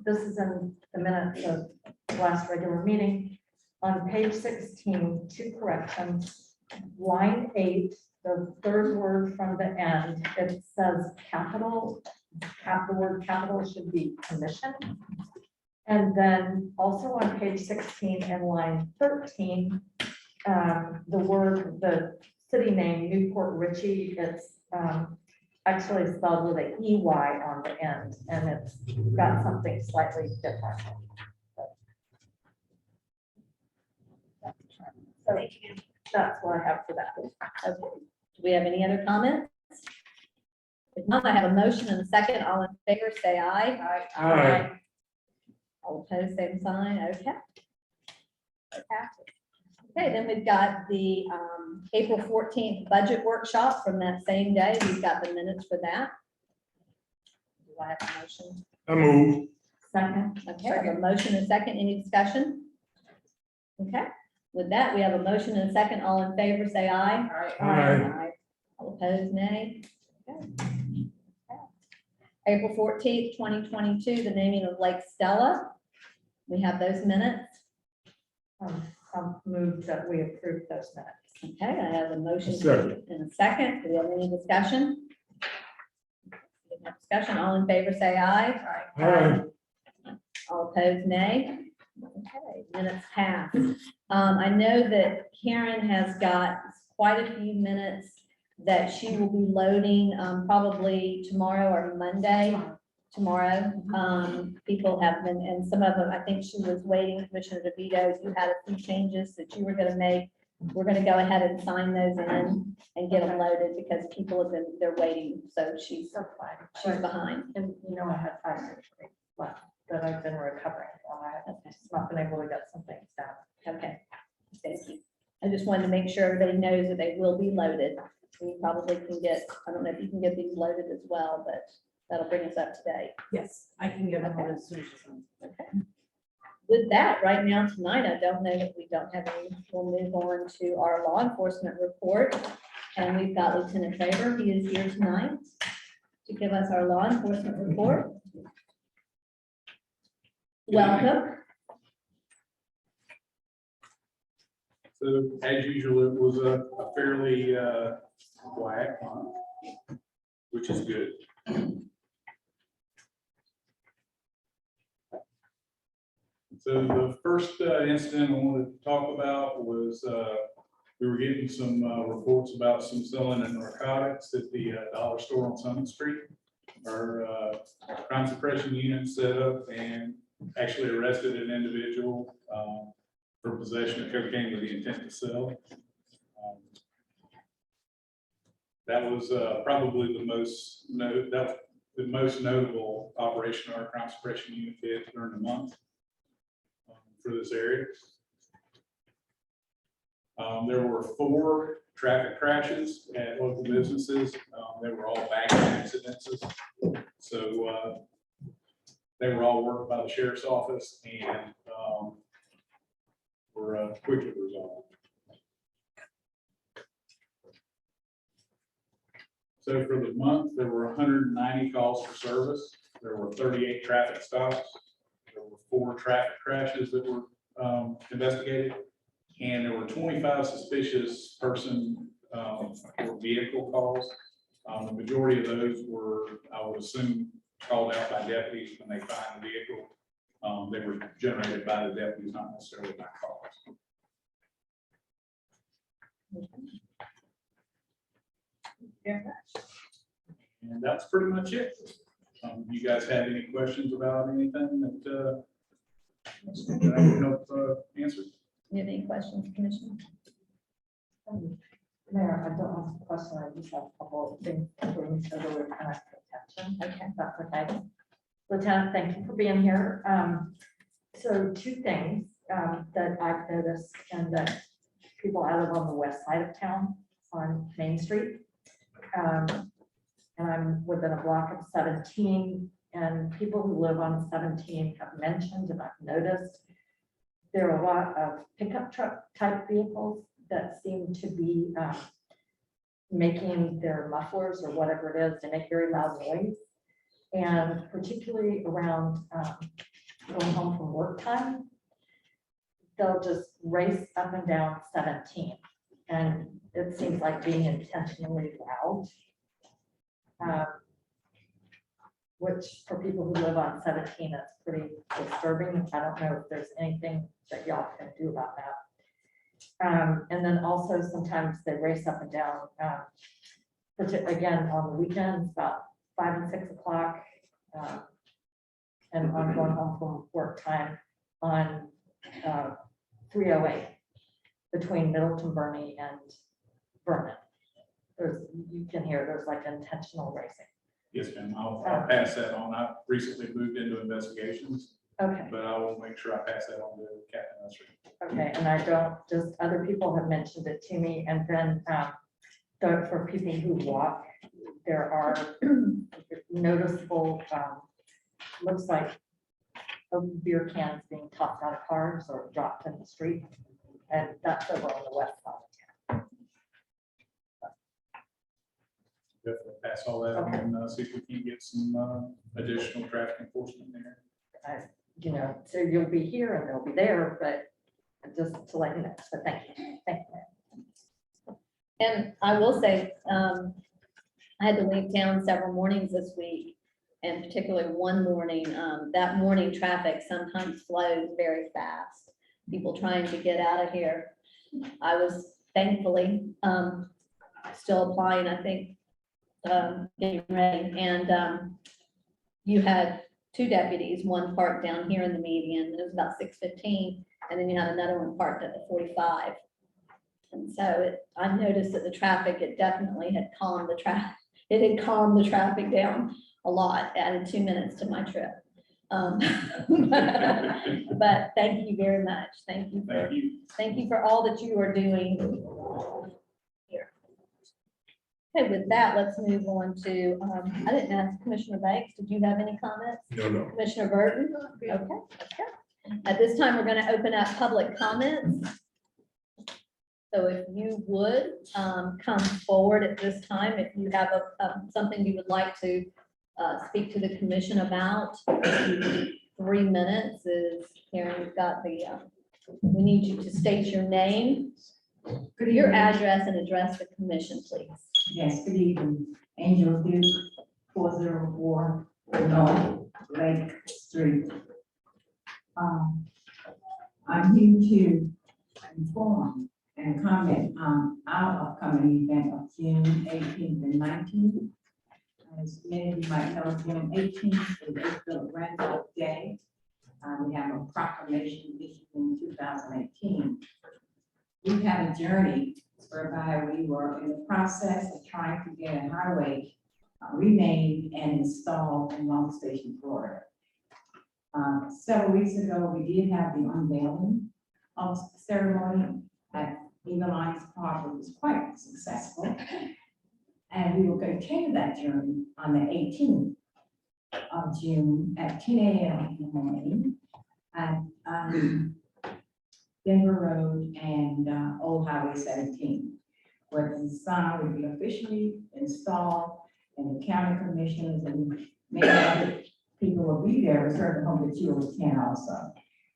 This is in the minutes of the last regular meeting. On page 16, two corrections. Line 8, the third word from the end, it says capital. The word capital should be commission. And then also on page 16 and line 13, the city name Newport Richey, it's actually spelled with an EY on the end, and it's got something slightly different. So that's what I have for that. okay. Do we have any other comments? If not, I have a motion and a second. All in favor, say aye. Aye. All opposed, same sign. Okay. Okay, then we've got the April 14th budget workshop from that same day. We've got the minutes for that. Do I have a motion? I move. Second. Okay, I have a motion and a second. Any discussion? Okay, with that, we have a motion and a second. All in favor, say aye. Aye. All opposed, nay. Okay. April 14th, 2022, the naming of Lake Stella. We have those minutes. I'll move that we approve those minutes. Okay, I have a motion Second. and a second. Do we have any discussion? Discussion, all in favor, say aye. Aye. All opposed, nay. Okay, minutes passed. I know that Karen has got quite a few minutes that she will be loading, probably tomorrow or Monday. Tomorrow, people have been, and some of them, I think she was waiting, Commissioner DeVito, you had a few changes that you were gonna make. We're gonna go ahead and sign those in and get them loaded because people have been, they're waiting, so she's behind. And you know, I had 5 surgery left that I've been recovering from. I have just not been able to get some things done. Okay, thank you. I just wanted to make sure everybody knows that they will be loaded. We probably can get, I don't know if you can get these loaded as well, but that'll bring us up to date. Yes, I can get Okay. it as soon as you. Okay. With that, right now tonight, I don't know if we don't have any, we'll move on to our law enforcement report. And we've got Lieutenant Traver, he is here tonight to give us our law enforcement report. Welcome. So as usual, it was a fairly quiet month, which is good. So the first incident I wanted to talk about was, we were getting some reports about some selling of narcotics at the dollar store on Summit Street. Our crime suppression unit set up and actually arrested an individual for possession of cocaine with the intent to sell. That was probably the most notable operation our crime suppression unit did during the month for this area. There were 4 traffic crashes at local businesses. They were all back incidences. So they were all worked by the sheriff's office and were quickly resolved. So for the month, there were 190 calls for service. There were 38 traffic stops. There were 4 traffic crashes that were investigated. And there were 25 suspicious person or vehicle calls. The majority of those were, I would assume, called out by deputies when they find the vehicle. They were generated by the deputies, not necessarily by calls. And that's pretty much it. You guys have any questions about anything that I can help answer? You have any questions, Commissioner? Mayor, I don't have a question, I just have a couple of things to bring to the lieutenant's attention. Okay, that's okay. Lieutenant, thank you for being here. So 2 things that I've noticed, and that people, I live on the west side of town on Main Street. And I'm within a block of 17, and people who live on 17 have mentioned, and I've noticed, there are a lot of pickup truck type vehicles that seem to be making their mufflers or whatever it is, they make very loud noise. And particularly around going home from work time, they'll just race up and down 17. And it seems like being intentionally loud. Which for people who live on 17, that's pretty disturbing. I don't know if there's anything that y'all can do about that. And then also sometimes they race up and down, again, on the weekends, about 5 and 6 o'clock. And I'm going home from work time on 308 between Middleton Burney and Vernon. You can hear there's like intentional racing. Yes, ma'am. I'll pass that on. I recently moved into investigations, Okay. but I will make sure I pass that on to Captain Usher. Okay, and I don't, just other people have mentioned it to me, and then for people who walk, there are noticeable, looks like beer cans being tossed out of cars or dropped in the street, and that's over on the west side of town. Definitely pass all that on and see if we can get some additional traffic enforcement there. You know, so you'll be here and they'll be there, but just to let you know, so thank you. Thank you. And I will say, I had to leave town several mornings this week, and particularly one morning, that morning traffic sometimes flows very fast. People trying to get out of here. I was thankfully still applying, I think, getting ready, and you had 2 deputies, one parked down here in the median, it was about 6:15, and then you had another one parked at the 45. And so I noticed that the traffic, it definitely had calmed the traffic. It had calmed the traffic down a lot, added 2 minutes to my trip. But thank you very much. Thank you for all that you are doing here. Okay, with that, let's move on to, I didn't ask Commissioner Banks, did you have any comments? No. Commissioner Burton? Okay, let's go. At this time, we're going to open up public comments. So if you would come forward at this time, if you have something you would like to speak to the commission about, 3 minutes is, Karen, you've got the, we need you to state your name, your address, and address the commission, please. Yes, good evening. Angel Duke, 404 North Lake Street. I'm here to inform and comment on our upcoming event of June 18th and 19th. As many of you might know, June 18th is the Randolph Day. We have a proclamation issued in 2018. We've had a journey whereby we were in the process of trying to get a highway renamed and installed in Long Station, Florida. Several weeks ago, we did have the unveiling of ceremony at Eagle Lions Park, which was quite successful. And we will continue that journey on the 18th of June at 10 a.m. in the morning at Denver Road and Old Highway 17, where the sign will be officially installed and the county commissioners and many other people will be there. We certainly hope that you will attend also.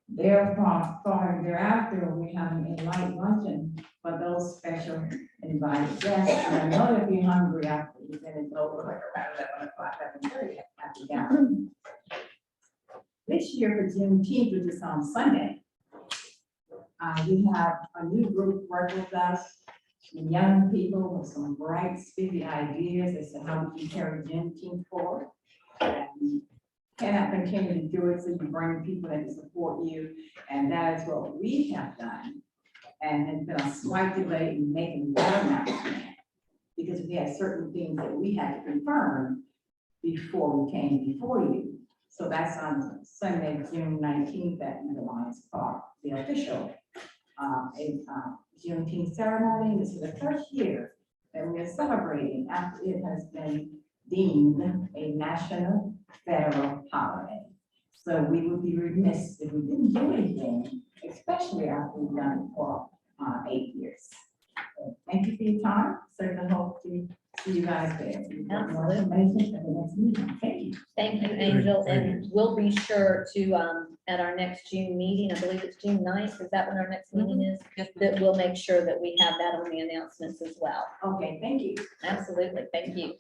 Thereafter, we're having a light luncheon for those special invited guests. And I know if you're hungry after the event is over, like around 11 o'clock, 11:30 after dinner. This year for Juneteenth, which is on Sunday, we have a new group working with us, young people with some bright, spiffy ideas as to how we can carry Juneteenth forward. And cannot continue to do it, so you bring people in to support you, and that is what we have done. And it's been a slight delay in making that announcement, because we had certain things that we had to confirm before we came before you. So that's on Sunday, June 19th at the Lions Park, the official Juneteenth ceremony. This is the first year that we are celebrating after it has been deemed a national federal holiday. So we would be remiss if we didn't do anything, especially after we've done it for 8 years. So thank you for your time. Certainly hope to see you guys there. More information at the next meeting. Thank you. Thank you, Angel, and we'll be sure to, at our next June meeting, I believe it's June 9th, is that when our next meeting is? That we'll make sure that we have that on the announcements as well. Okay, thank you. Absolutely, thank you.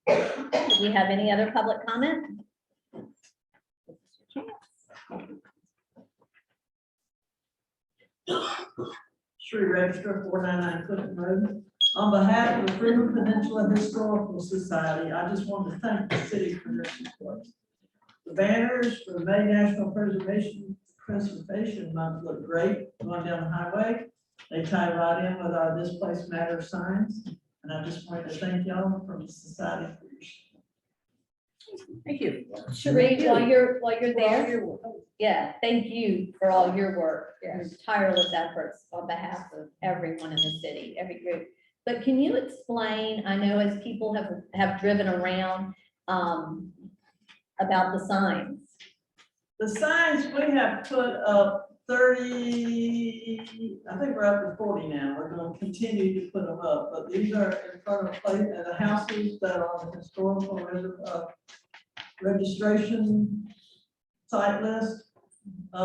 Do we have any other public comment? Sri Register 499 Clinton Road. On behalf of the Freedom Peninsula Historical Society, I just want to thank the city for their support. The banners for the May National Preservation Month look great going down the highway. They tie right in with our Displaced Matter signs. And I just wanted to thank y'all from the society for your support. Thank you. Sheree, while you're there, yeah, thank you for all your work, your tireless efforts on behalf of everyone in the city, every group. But can you explain, I know as people have driven around about the signs? The signs we have put up 30, I think we're up to 40 now. We're going to continue to put them up, but these are in front of the houses that are on the historical registration site list.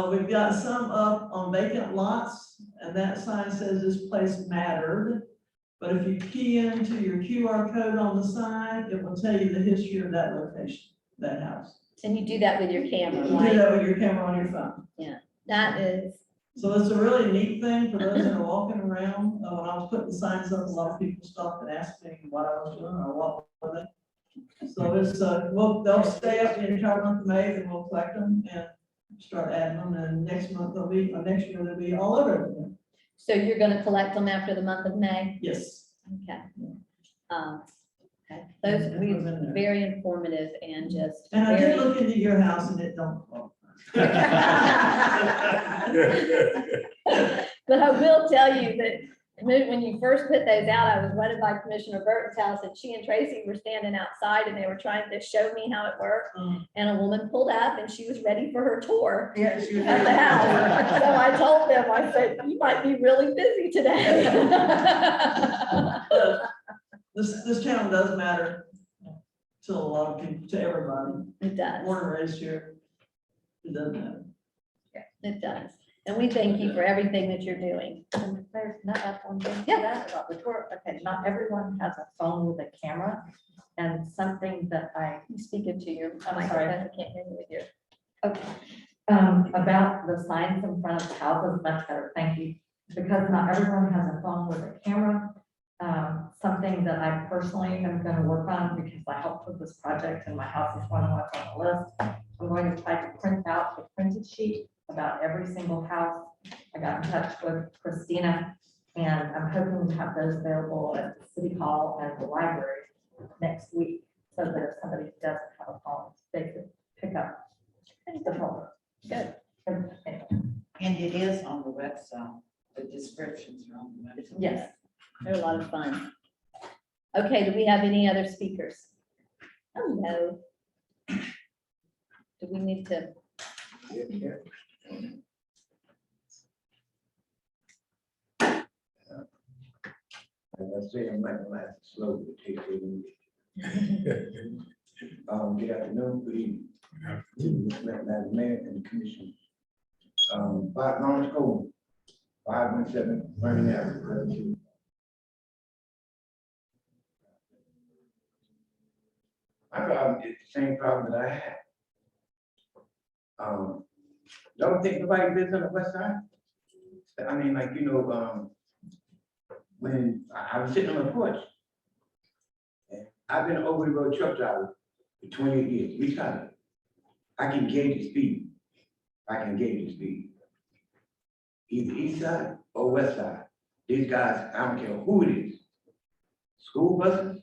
We've got some up on vacant lots, and that sign says this place mattered. But if you key into your QR code on the sign, it will tell you the history of that location, that house. And you do that with your camera, You right? do that with your camera on your phone. Yeah, that is. So it's a really neat thing for those that are walking around. When I was putting the signs up, a lot of people stopped and asked me what I was doing or what were they. So it's, they'll stay up the entire month of May, and we'll collect them and start adding them. And next month they'll be, or next year they'll be all over again. So you're gonna collect them after the month of May? Yes. Okay. Okay. Those are very informative and just. And I very- did look into your house and it don't. But I will tell you that when you first put those out, I was running by Commissioner Burton's house, and she and Tracy were standing outside and they were trying to show me how it worked. And a woman pulled up and she was ready for her tour Yeah, she was of the house. So I told them, I said, you might be really busy today. This town does matter to a lot of people, to everybody. It does. Born and raised here, it does matter. Yeah, it does. And we thank you for everything that you're doing. There's not that one thing to that about the tour. Okay, not everyone has a phone with a camera, and something that You speak into your I'm microphone. sorry. I can't hear you with your. Okay, About the signs in front of the houses, much better, thank you. Because not everyone has a phone with a camera. Something that I personally am gonna work on because I helped with this project and my house is one of what's on the list. I'm going to try to print out a printed sheet about every single house. I got in touch with Christina and I'm hoping to have those available at the city hall and the library next week. So that if somebody doesn't have a phone, they could pick up the phone. Good. And it is on the website, the descriptions are on the website. Yes, they're a lot of fun. Okay, do we have any other speakers? Oh, no. Do we need to? As I say, I'm like, last slow to take it. Good afternoon, good evening. Madam Mayor and Commission. Bob Lawrence Cole, 517 Vernon Avenue. My problem is the same problem that I had. Don't think nobody lives on the west side. I mean, like, you know, when I was sitting on the porch, and I've been an over the road truck driver for 28 years, retired. I can gauge the speed. I can gauge the speed. Either east side or west side. These guys, I don't care who it is. School buses,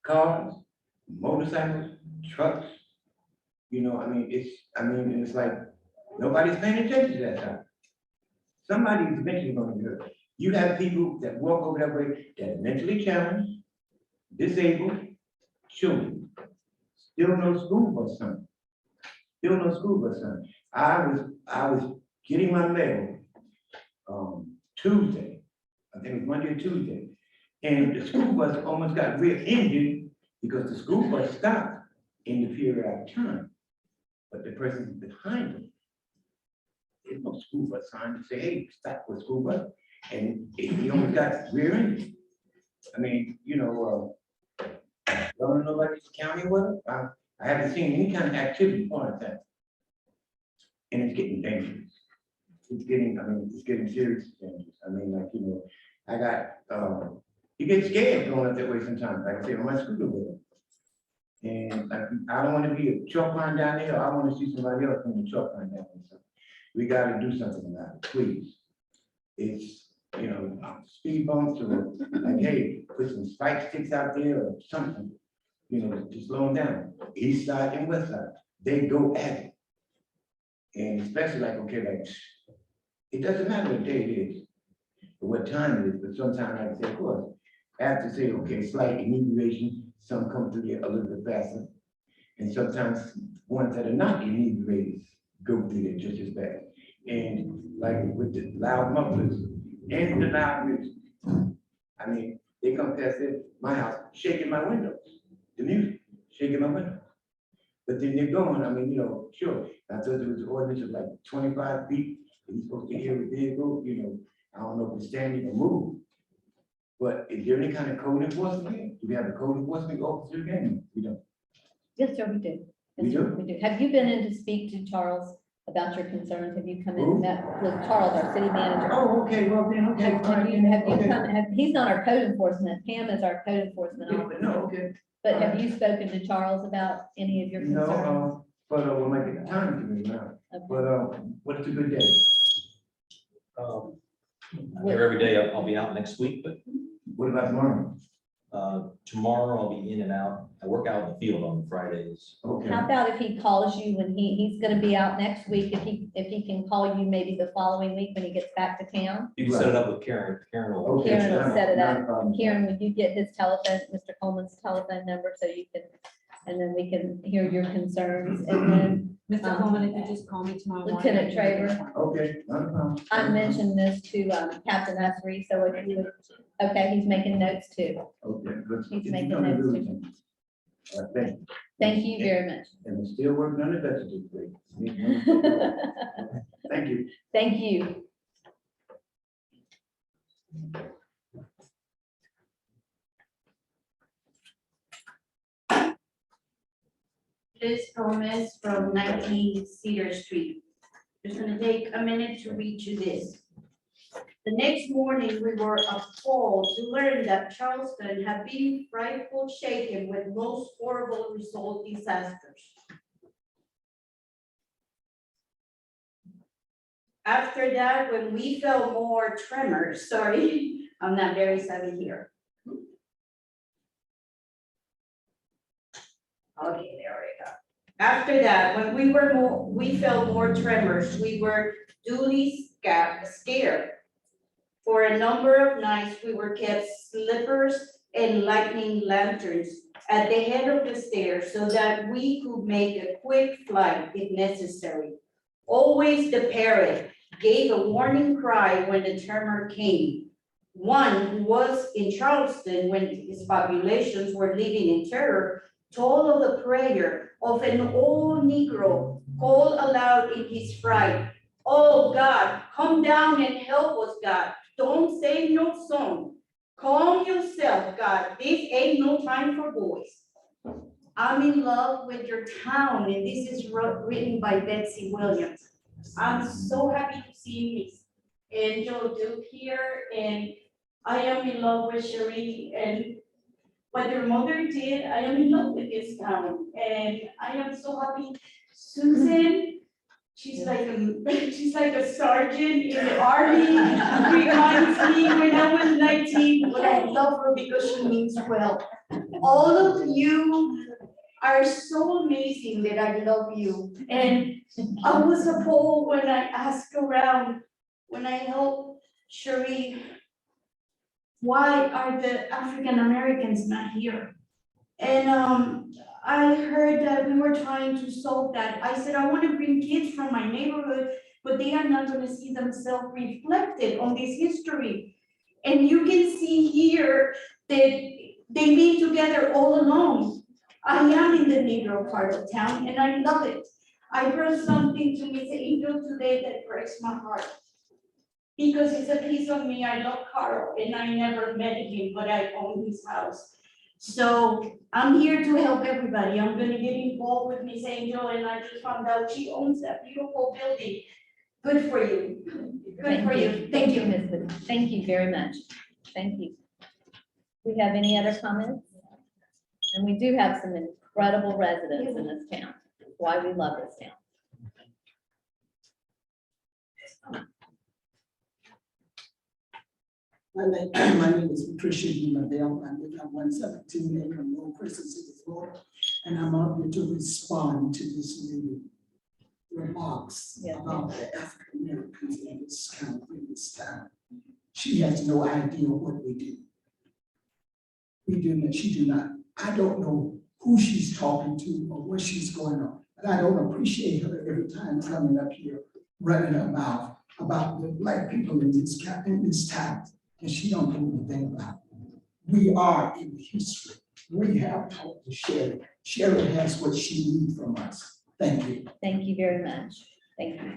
cars, motorcycles, trucks. You know, I mean, it's like nobody's paying attention to that side. Somebody's eventually gonna do it. You have people that walk over that way that are mentally challenged, disabled, children. Still no school bus sign. Still no school bus sign. I was getting my mail Tuesday. I think it was Monday or Tuesday. And the school bus almost got rear-ended because the school bus stopped in the periodic time. But the person behind them, there's no school bus sign to say, hey, stop for school bus. And he almost got rear-ended. I mean, you know, don't know about this county weather. I haven't seen any kind of activity on that. And it's getting dangerous. It's getting serious dangerous. I mean, like, you know, I got, you get scared going up that way sometimes. Like I say, on my scooter with it. And I don't want to be a truck line down there. I want to see somebody else in the truck line down there. So we got to do something about it, please. It's, you know, speed bumps or like, hey, put some spike sticks out there or something, you know, to slow them down. East side and west side, they go at it. And especially like, okay, like, it doesn't matter what day it is, or what time it is, but sometimes I say, of course, I have to say, okay, slight inebriation, some come through there a little bit faster. And sometimes ones that are not inebriated go through there just as bad. And like with the loud mufflers and the loud music, I mean, they come past my house, shaking my windows, the music, shaking my windows. But then they're going, I mean, you know, sure, I thought there was an ordinance of like 25 feet, and you're supposed to hear a vehicle, you know, I don't know if it's standing or move. But is there any kind of code enforcement here? Do we have a code enforcement officer again? We don't. Yes, sir, we do. We Yes, sir, do? we do. Have you been in to speak to Charles about your concerns? Have you come in and met with Charles, our city manager? Oh, okay, well then, okay. Have you come, he's not our code enforcement, Pam is our code enforcement officer. No, okay. But have you spoken to Charles about any of your concerns? No, but we might get the time to me now. Okay. But what's a good day? I'm here every day. I'll be out next week, but What about tomorrow? tomorrow I'll be in and out. I work out in the field on Fridays. Okay. How about if he calls you when he's gonna be out next week, if he can call you maybe the following week when he gets back to town? You can set it up with Karen. Karen will. Okay. Karen will set it Not a up. problem. Karen, would you get his telephone, Mr. Coleman's telephone number so you can, and then we can hear your concerns and then. Mr. Coleman, if you just call me tomorrow morning. Lieutenant Traver. Okay, not a problem. I mentioned this to Captain Esri, so if you would, okay, he's making notes too. Okay, good. He's It's making gonna notes do too. it. Thank you. Thank you very much. And we're still working on the vegetable plate. Thank you. Thank you. Liz Gomez from 19 Cedar Street. Just gonna take a minute to read you this. The next morning, we were appalled to learn that Charleston had been frightful shaken with most horrible result disasters. After that, when we felt more tremors, sorry, I'm not very savvy here. Okay, there we go. After that, when we felt more tremors, we were duly scared. For a number of nights, we were kept slippers and lightning lanterns at the head of the stairs so that we could make a quick flight if necessary. Always the parrot gave a warning cry when the tremor came. One who was in Charleston when his populations were living in terror told of the prayer of an old Negro called aloud in his fright, "Oh God, come down and help us, God. Don't save no son. Calm yourself, God. This ain't no time for boys." I'm in love with your town, and this is written by Betsy Williams. I'm so happy to see Miss Angel Duke here, and I am in love with Cherie, and what your mother did, I am in love with this town, and I am so happy. Susan, she's like a sergeant in the army, reminds me when I was 19, but I love her because she means well. All of you are so amazing that I love you, and I was appalled when I asked around, when I helped Cherie, why are the African Americans not here? And I heard that we were trying to solve that. I said, I want to bring kids from my neighborhood, but they are not going to see themselves reflected on this history. And you can see here that they live together all along. I am in the Negro part of town, and I love it. I brought something to Miss Angel today that breaks my heart. Because it's a piece of me. I love Carl, and I never met him, but I own his house. So I'm here to help everybody. I'm gonna get involved with Miss Angel, and I just found out she owns that beautiful building. Good for you. Good for you. Thank you. Ms. Wood. Thank you very much. Thank you. We have any other comments? And we do have some incredible residents in this town. That's why we love this town. My name is Patricia Lavelle. I live at 117 Acre Road, Crescent City, Florida, and I'm out here to respond to this new remarks about the African Americans in this county, in this town. She has no idea what we do. We do not, she do not. I don't know who she's talking to or what she's going on, and I don't appreciate her every time coming up here running her mouth about the Black people in this town. And she don't know anything about it. We are in history. We have talked to Sherry. Sherry has what she needs from us. Thank you. Thank you very much. Thank you. Do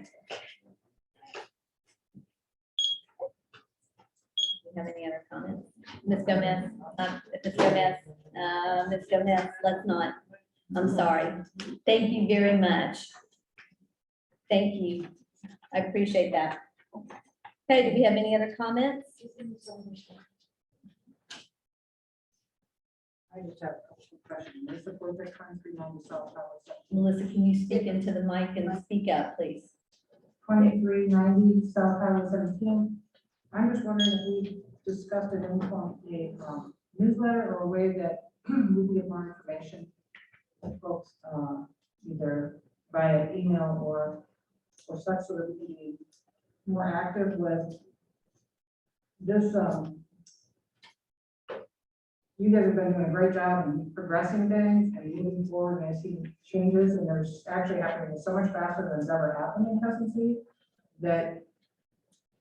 you have any other comments? Ms. Gomez, Ms. Gomez, let's not. I'm sorry. Thank you very much. Thank you. I appreciate that. Okay, do we have any other comments? I just have a couple of questions. This is for the 2390 South Highway. Melissa, can you speak into the mic and speak up, please? 2390 South Highway 17. I'm just wondering if we discussed at any point a newsletter or a way that we can get more information to folks, either via email or such, so that we can be more active with this. You guys have been doing a great job in progressing things and moving forward, and I see changes, and there's actually happening so much faster than it's ever happened in Crescent City, that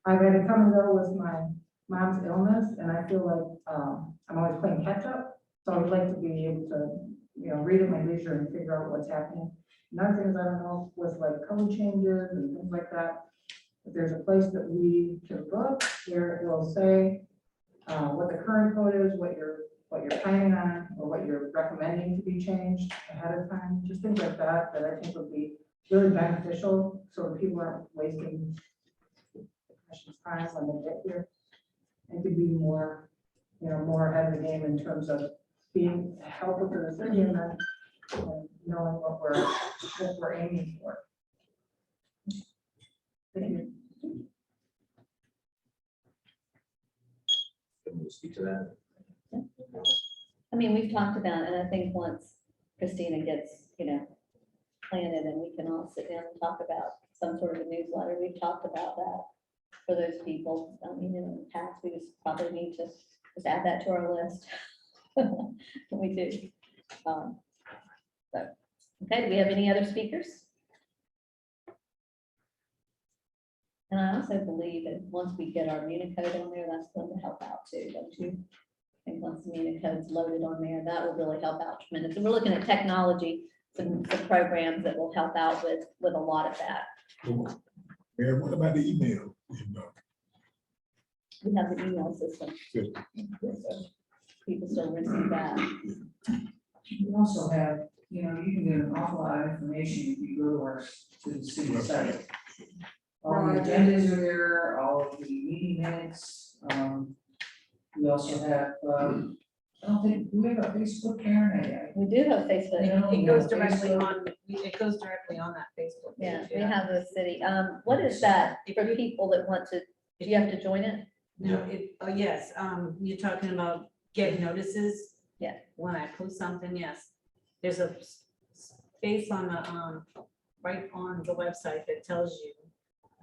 I've had to come and go with my mom's illness, and I feel like I'm always playing catch up. So I would like to be able to, read at my leisure and figure out what's happening. Another thing is, I don't know, with like code changes and things like that, if there's a place that we can look where it will say what the current code is, what you're planning on, or what you're recommending to be changed ahead of time, just things like that, that I think would be really beneficial, so that people aren't wasting precious time when they get here. And to be more, more ahead of the game in terms of being helpful to the city and then knowing what we're aiming for. Thank you. Can we speak to that? I mean, we've talked about, and I think once Christina gets, planted and we can all sit down and talk about some sort of a newsletter, we've talked about that for those people. I mean, in the past, we just probably need to just add that to our list. We do. So, okay, do we have any other speakers? And I also believe that once we get our Unicode on there, that's going to help out too, don't you? I think once the Unicode's loaded on there, that will really help out tremendously. We're looking at technology, some programs that will help out with a lot of that. Mayor, what about the email? We have the email system. So people still receive that. You also have, you can get an awful lot of information if you go to the city site. All the agendas are there, all of the meeting minutes. We also have, I don't think, do we have a Facebook, Karen? We do have Facebook. It goes directly on that Facebook Yeah, page. we have the city. What is that for people that want to, do you have to join it? No, yes, you're talking about getting notices? Yeah. When I post something, yes. There's a space on the, right on the website that tells you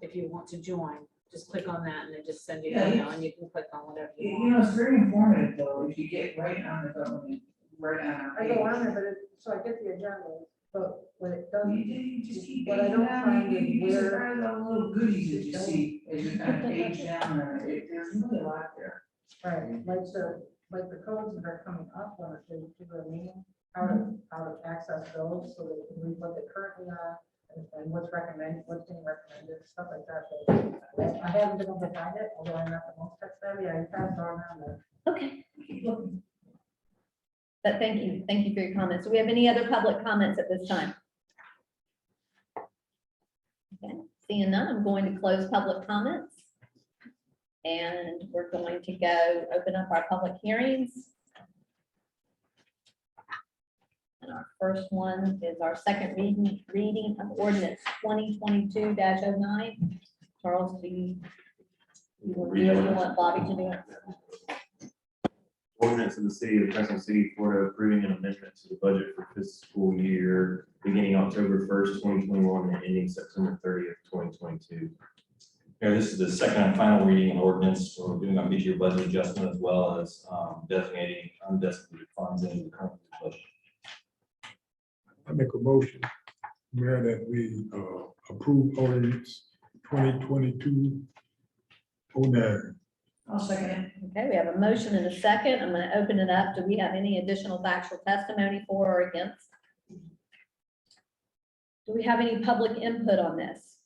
if you want to join, just click on that and then just send you an email and you can click on whatever you want. It's very informative though, if you get right on the government, right on our I page. go on there, but so I get the agenda, but when it doesn't. You just keep What I paging don't down, find you is be where. surprised at all the little goodies that you see as you kind of page down, there's really a lot there. Right, like the codes that are coming up on a particular meeting, how to access those so that you can read what they currently are and what's recommended, what's being recommended, stuff like that. So I haven't been able to find it, although I'm not the most tech savvy, I passed on there. Okay. But thank you for your comments. Do we have any other public comments at this time? Okay, seeing none, I'm going to close public comments. And we're going to go open up our public hearings. And our first one is our second reading of ordinance 2022-09. Charles, do you want Bobby to do it? Ordinance of the city of Crescent City, Florida, approving an amendment to the budget for fiscal year beginning October 1st, 2021 and ending September 30th, 2022. This is the second and final reading of ordinance. We're doing our mid-year budget adjustment as well as designating undesignated funds in the current budget. I make a motion, Mayor, that we approve ordinance 2022-09. I'll second it. Okay, we have a motion and a second. I'm going to open it up. Do we have any additional factual testimony for or against? Do we have any public input on this?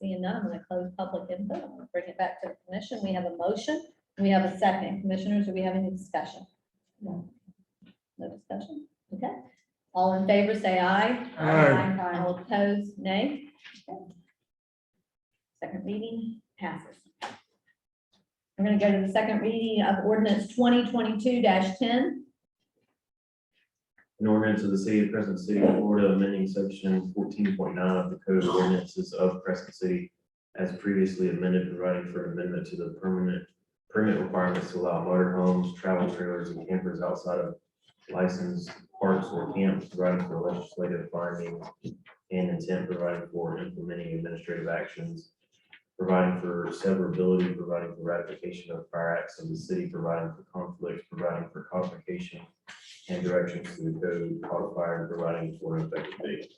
Seeing none, I'm going to close public input. I'm going to bring it back to the commission. We have a motion. We have a second. Commissioners, do we have any discussion? No. No discussion? Okay. All in favor, say aye. Aye. All opposed, nay. Okay. Second reading passes. We're going to go to the second reading of ordinance 2022-10. An ordinance of the city of Crescent City, Florida, amending section 14.9 of the Code of Ordinances of Crescent City as previously amended, providing for an amendment to the permit requirements to allow motorhomes, travel trailers, and campers outside of licensed parks or camps, providing for legislative findings and intent, providing for implementing administrative actions, providing for severability, providing for ratification of prior acts of the city, providing for conflicts, providing for codification and directions to the code codifier, and providing for an effective date.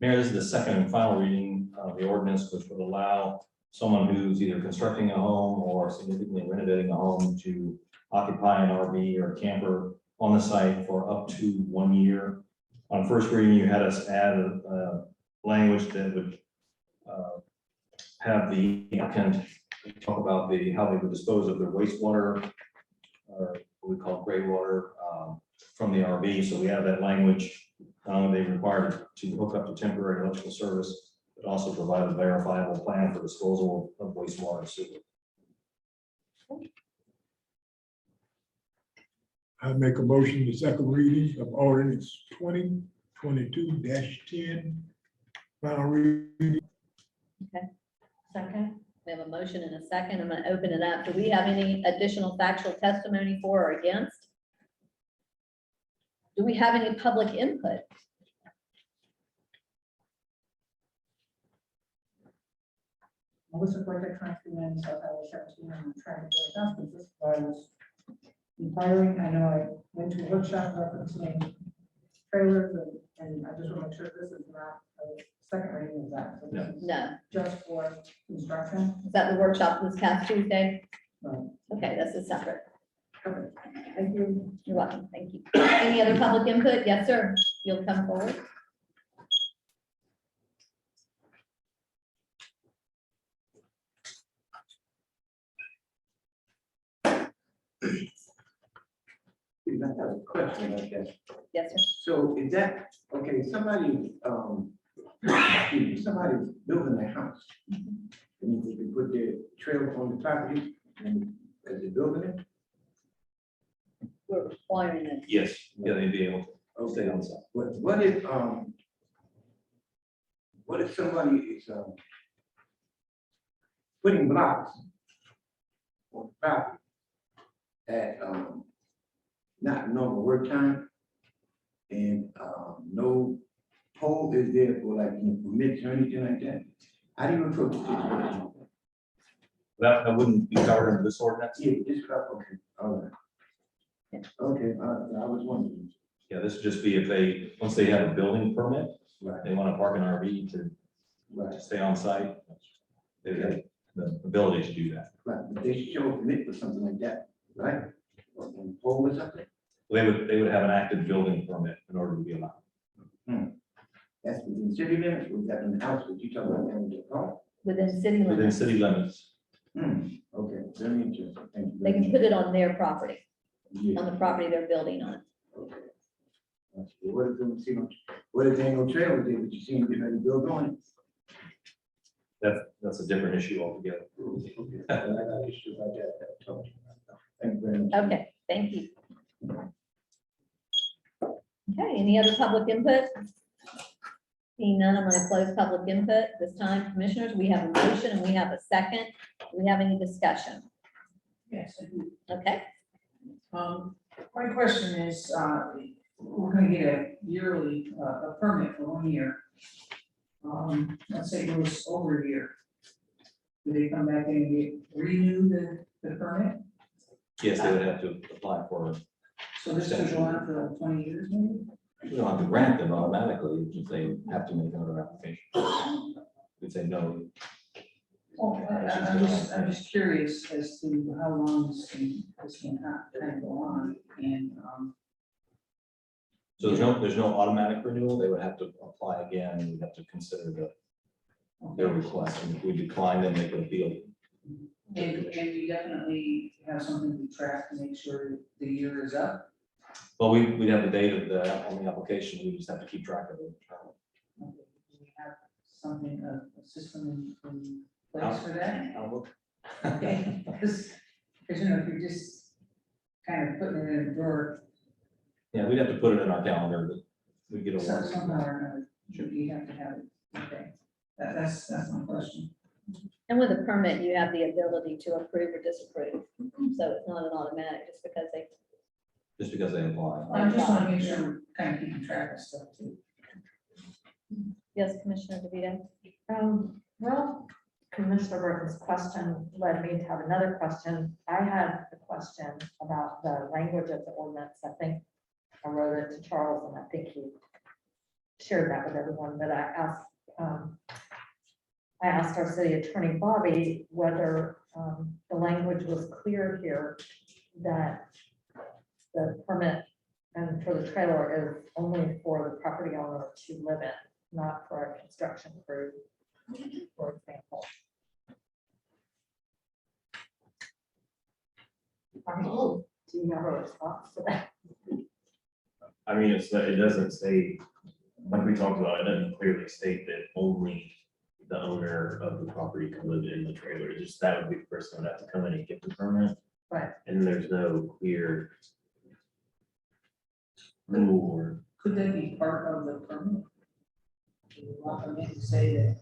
Mayor, this is the second and final reading of the ordinance, which would allow someone who's either constructing a home or significantly renovating a home to occupy an RV or camper on the site for up to 1 year. On first reading, you had us add language that would have the applicant talk about how they would dispose of their wastewater, or what we call gray water, from the RV. So we have that language Not only are they required to hook up to temporary electrical service, but also provide a verifiable plan for disposal of wastewater and sewer. I make a motion to second reading of ordinance 2022-10. Final reading. Second. We have a motion and a second. I'm gonna open it up. Do we have any additional factual testimony for or against? Do we have any public input? Melissa Project Transformation, South Highway 17, I'm trying to get adjustments. This is why I was inquiring. I know I went to a workshop referencing trailers and I just want to make sure this is not a second reading of that. So this is No. just for construction. Is that the workshop this past Tuesday? Right. Okay, this is separate. Okay. Thank you. You're welcome. Thank you. Any other public input? Yes, sir. You'll come forward. I have a question like that. Yes, sir. So is that, okay, somebody, somebody's building their house. And you can put their trailer on the property and as they're building it? We're requiring it. Yes, yeah, they'd be able to stay on site. What if somebody is, putting blocks on the property at, not normal work time? And, no pole is there for like, permits or anything like that? How do you approach the situation? That wouldn't be covered under this ordinance. Yeah, this stuff, okay, all right. Okay, I was wondering. Yeah, this would just be if they, once they have a building permit, Right. they want to park an RV to stay on site, they would have the ability to do that. Right, but they should show a permit for something like that, right? Or pole or something? They would have an active building permit in order to be allowed. That's within city limits, was that in the house, what you talking about, in the park? Within city Within limits. city limits. Okay, very interesting, thank you. They can put it on their property, Yeah. on the property they're building on. Okay. That's good. What if they see no, what if there ain't no trailer there, but you see them get ready to build on it? That's a different issue altogether. Okay, I got issues like that, that I told you about. Thank you very much. Okay, thank you. Okay, any other public input? Seeing none, I'm going to close public input. This time, commissioners, we have a motion and we have a second. Do we have any discussion? Yes, I do. Okay, My question is, we're gonna get a yearly, a permit for 1 year. Let's say it goes over a year. Do they come back and renew the permit? Yes, they would have to apply for it. So this could go on for like 20 years maybe? We don't have to grant them automatically, just they have to make another application. We'd say no. Oh, I'm just curious as to how long this can kind of go on and, So there's no automatic renewal. They would have to apply again. We'd have to consider their request. And if we decline, then they could appeal. and you definitely have something to track to make sure the year is up. Well, we'd have the date of on the application. We just have to keep track of it. Okay, do we have something, a system in place for that? I'll look. Okay, because you know, if you're just kind of putting it in a drawer, Yeah, we'd have to put it in our calendar, but we get a somehow warning. or another, you have to have it, okay. That's my question. and with a permit, you have the ability to approve or disapprove. So it's not an automatic just because they. Just because they apply. I just want to make sure we're kind of keeping track of stuff too. Yes, Commissioner DeVito? Well, Commissioner Burton's question led me to have another question. I had a question about the language of the ordinance. I think I wrote it to Charles and I think he shared that with everyone, but I asked our city attorney, Bobby, whether the language was clear here that the permit and for the trailer is only for the property owner to live in, not for a construction crew, for example. Do you have a response to that? I mean, it doesn't say like we talked about, it doesn't clearly state that only the owner of the property can live in the trailer. It's just that would be the person that would have to come in and get the permit. Right. And there's no clear rule or. Could that be part of the permit? Do you want them to say that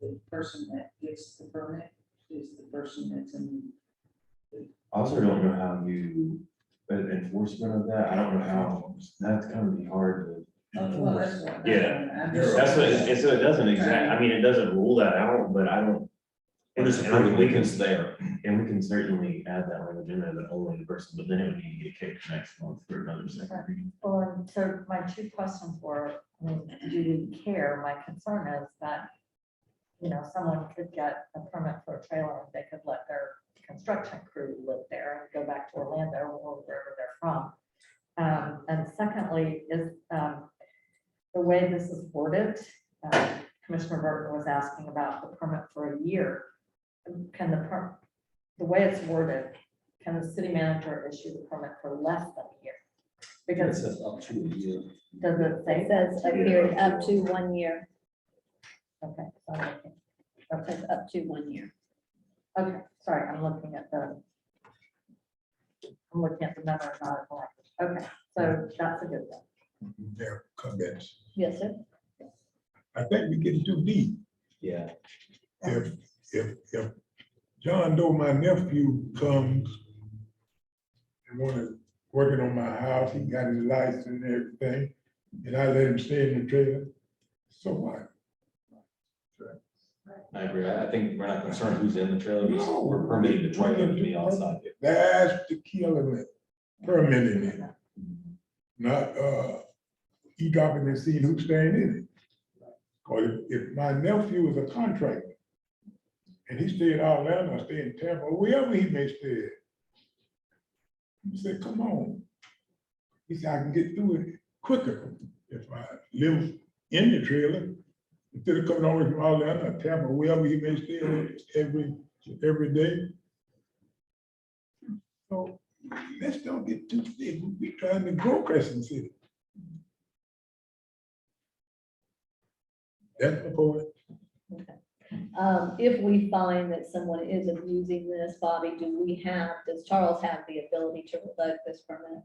the person that gets the permit is the person that's in? I also don't know how you, enforcement of that, I don't know how, that's gonna be hard to. Well, that's what. Yeah, I'm just- that's what, and so it doesn't I mean, it doesn't rule that out, but I don't. We're just and I- approving we it can because there. And we can certainly add that language in there, that only the person, but then it would need to get kicked next month for another second reading. Well, so my two questions were, I mean, do we care? My concern is that, you know, someone could get a permit for a trailer, and they could let their construction crew live there and go back to Orlando or wherever they're from. And secondly, is the way this is worded, Commissioner Burton was asking about the permit for a year. Can the way it's worded, can the city manager issue the permit for less than a year? Because It says up to a year. does it say? It says a period up to 1 year. Okay, so I'm looking. It says up to 1 year. Okay, sorry, I'm looking at the number, not the language. Okay, so that's a good thing. Their comments. Yes, sir. I think we getting too deep. Yeah. If John Doe, my nephew, comes and working on my house, he got his license and everything, and I let him stay in the trailer, so what? I agree. I think we're not concerned who's in the trailer, No. we're permitting the trailer to be outside. That's the key element, permitting it. Not, he dropping and seeing who's staying in it. Or if my nephew is a contractor, and he stay in Atlanta, stay in Tampa, wherever he may stay. He said, come on. He said, I can get through it quicker if I live in the trailer. Instead of coming over from Atlanta, Tampa, wherever he may stay every day. So let's don't get too big. We're trying to grow Crescent City. That's the point. If we find that someone is abusing this, Bobby, does Charles have the ability to revoke this permit?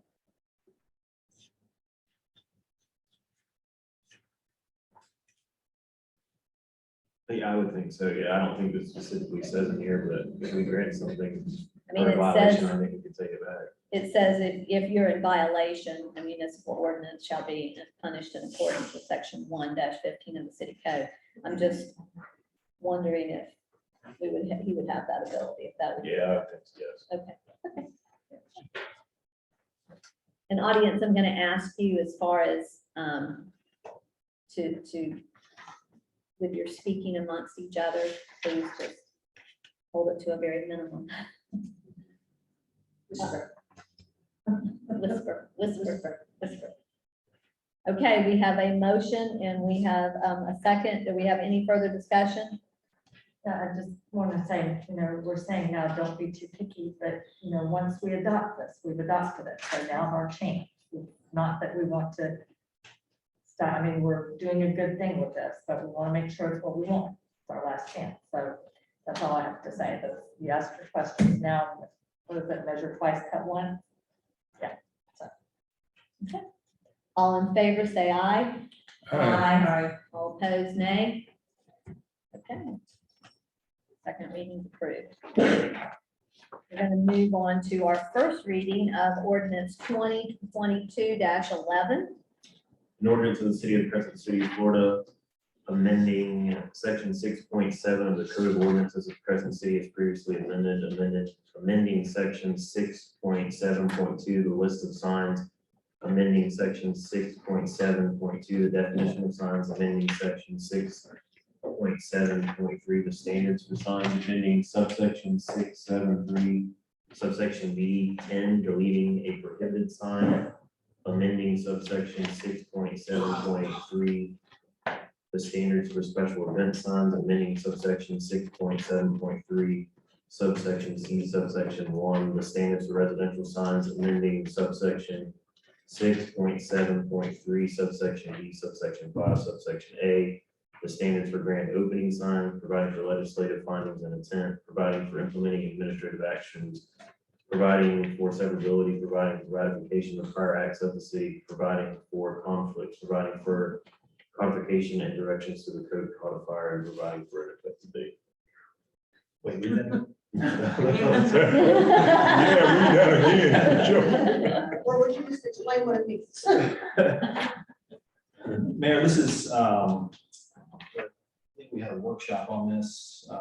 Yeah, I would think so. Yeah, I don't think it specifically says in here, but if we grant something. I mean, or a it violation, says- I think we could take it back. It says if you're in violation, a municipal ordinance shall be punished in accordance with section 1-15 of the city code. I'm just wondering if he would have that ability, if that would. Yeah, I think so, yes. Okay. And audience, I'm gonna ask you as far as, with your speaking amongst each other, please just hold it to a very minimum. Whisper. Okay, we have a motion and we have a second. Do we have any further discussion? Yeah, I just want to say, you know, we're saying now, don't be too picky, but, you know, once we adopt this, we've adopted it, so now's our chance. Not that we want to stop, I mean, we're doing a good thing with this, but we want to make sure it's what we want. It's our last chance, so that's all I have to say. That you asked your questions now, what is it, measure twice, cut once? Yeah, so. Okay. All in favor, say aye. Aye. All opposed, nay. Okay. Second reading approved. We're going to move on to our first reading of ordinance 2022-11. An ordinance of the city of Crescent City, Florida, amending section 6.7 of the Code of Ordinances of Crescent City as previously amending section 6.7.2, the list of signs, amending section 6.7.2, the definition of signs, amending section 6.7.3, the standards for signs, amending subsection 673, subsection B 10, deleting a prohibited sign, amending subsection 6.7.3, the standards for special event signs, amending subsection 6.7.3, subsection C, subsection 1, the standards for residential signs, amending subsection 6.7.3 subsection B subsection 5 subsection A, the standards for grand opening sign, providing for legislative findings and intent, providing for implementing administrative actions, providing for severability, providing for ratification of prior acts of the city, providing for conflicts, providing for codification and directions to the code codifier, and providing for an effective date. Wait, read that? Yeah, read that again, sure. Or would you just explain what it means? Mayor, this is, I think we had a workshop on this. I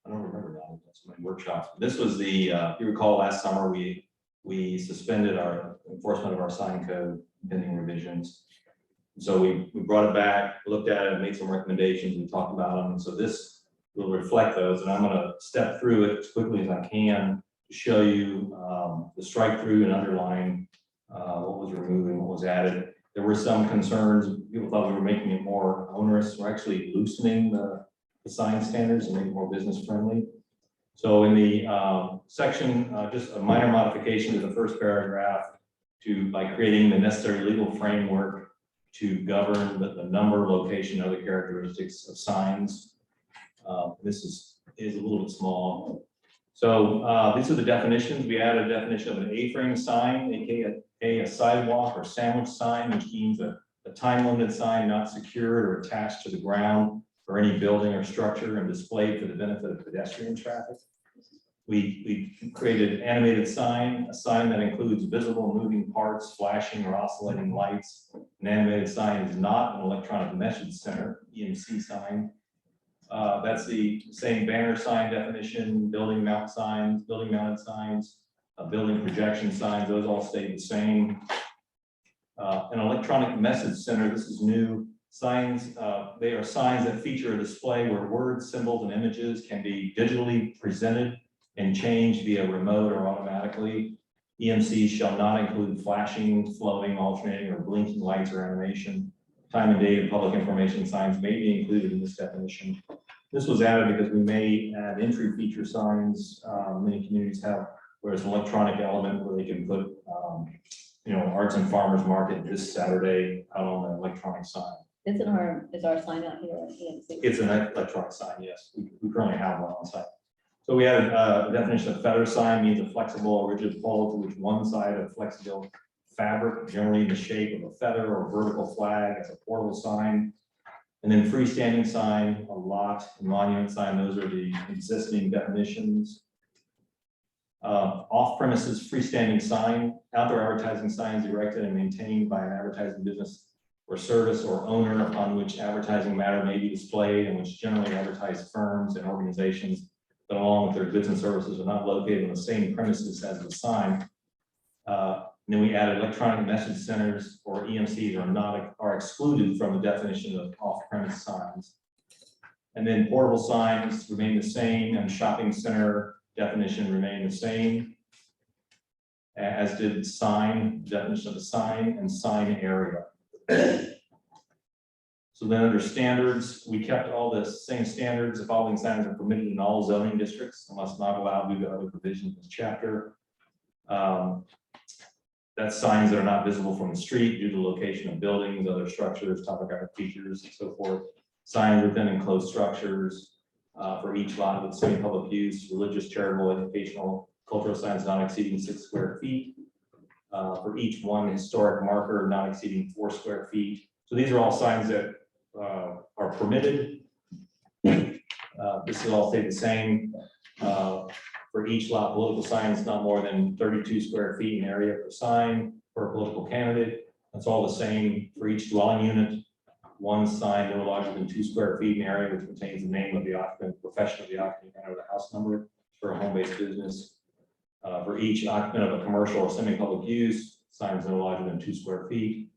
don't remember now, that's many workshops. This was the, if you recall, last summer, we suspended our enforcement of our sign code pending revisions. So we brought it back, looked at it, made some recommendations, we talked about them. And so this will reflect those, and I'm gonna step through it as quickly as I can to show you the strike through and underline what was removed and what was added. There were some concerns. People thought we were making it more onerous. We're actually loosening the sign standards and making it more business friendly. So in the section, just a minor modification to the first paragraph by creating the necessary legal framework to govern the number, location, other characteristics of signs. This is a little bit small. So these are the definitions. We added a definition of an A-frame sign, aka a sidewalk or sandwich sign, which means a time-limited sign not secured or attached to the ground or any building or structure and displayed for the benefit of pedestrian traffic. We created animated sign, a sign that includes visible moving parts, flashing or oscillating lights. An animated sign is not an electronic message center, EMC sign. That's the same banner sign definition, building mounted signs, building projection signs, those all stay the same. An electronic message center, this is new. Signs, they are signs that feature a display where words, symbols, and images can be digitally presented and changed via remote or automatically. EMCs shall not include flashing, flowing, alternating, or blinking lights or animation. Time and date of public information signs may be included in this definition. This was added because we may add entry feature signs. Many communities have, where it's an electronic element where they can put, arts and farmers market this Saturday out on an electronic sign. Is our sign out here at EMC? It's an electronic sign, yes. We currently have one on site. So we added a definition of feather sign means a flexible or rigid pole to which one side of flexible fabric, generally in the shape of a feather or vertical flag, as a portable sign. And then freestanding sign, a lot, and monument sign, those are the existing definitions. Off-premises freestanding sign, outdoor advertising signs erected and maintained by an advertising business or service or owner upon which advertising matter may be displayed and which generally advertise firms and organizations that along with their goods and services are not located on the same premises as the sign. And then we added electronic message centers or EMCs are excluded from the definition of off-premise signs. And then portable signs remain the same, and shopping center definition remained the same, as did sign, definition of a sign, and sign area. So then under standards, we kept all the same standards. The following signs are permitted in all zoning districts unless not allowed due to other provisions of this chapter. That's signs that are not visible from the street due to location of buildings, other structures, topographic features, and so forth. Signs within enclosed structures for each lot with same public use, religious, charitable, educational, cultural signs not exceeding 6 square feet. For each one historic marker not exceeding 4 square feet. So these are all signs that are permitted. This will all stay the same. For each lot, political signs not more than 32 square feet in area per sign for a political candidate. That's all the same for each dwelling unit. One sign no larger than 2 square feet in area which contains the name of the occupant, profession of the occupant, and the house number for a home-based business. For each occupant of a commercial or semi-public use, signs no larger than 2 square feet.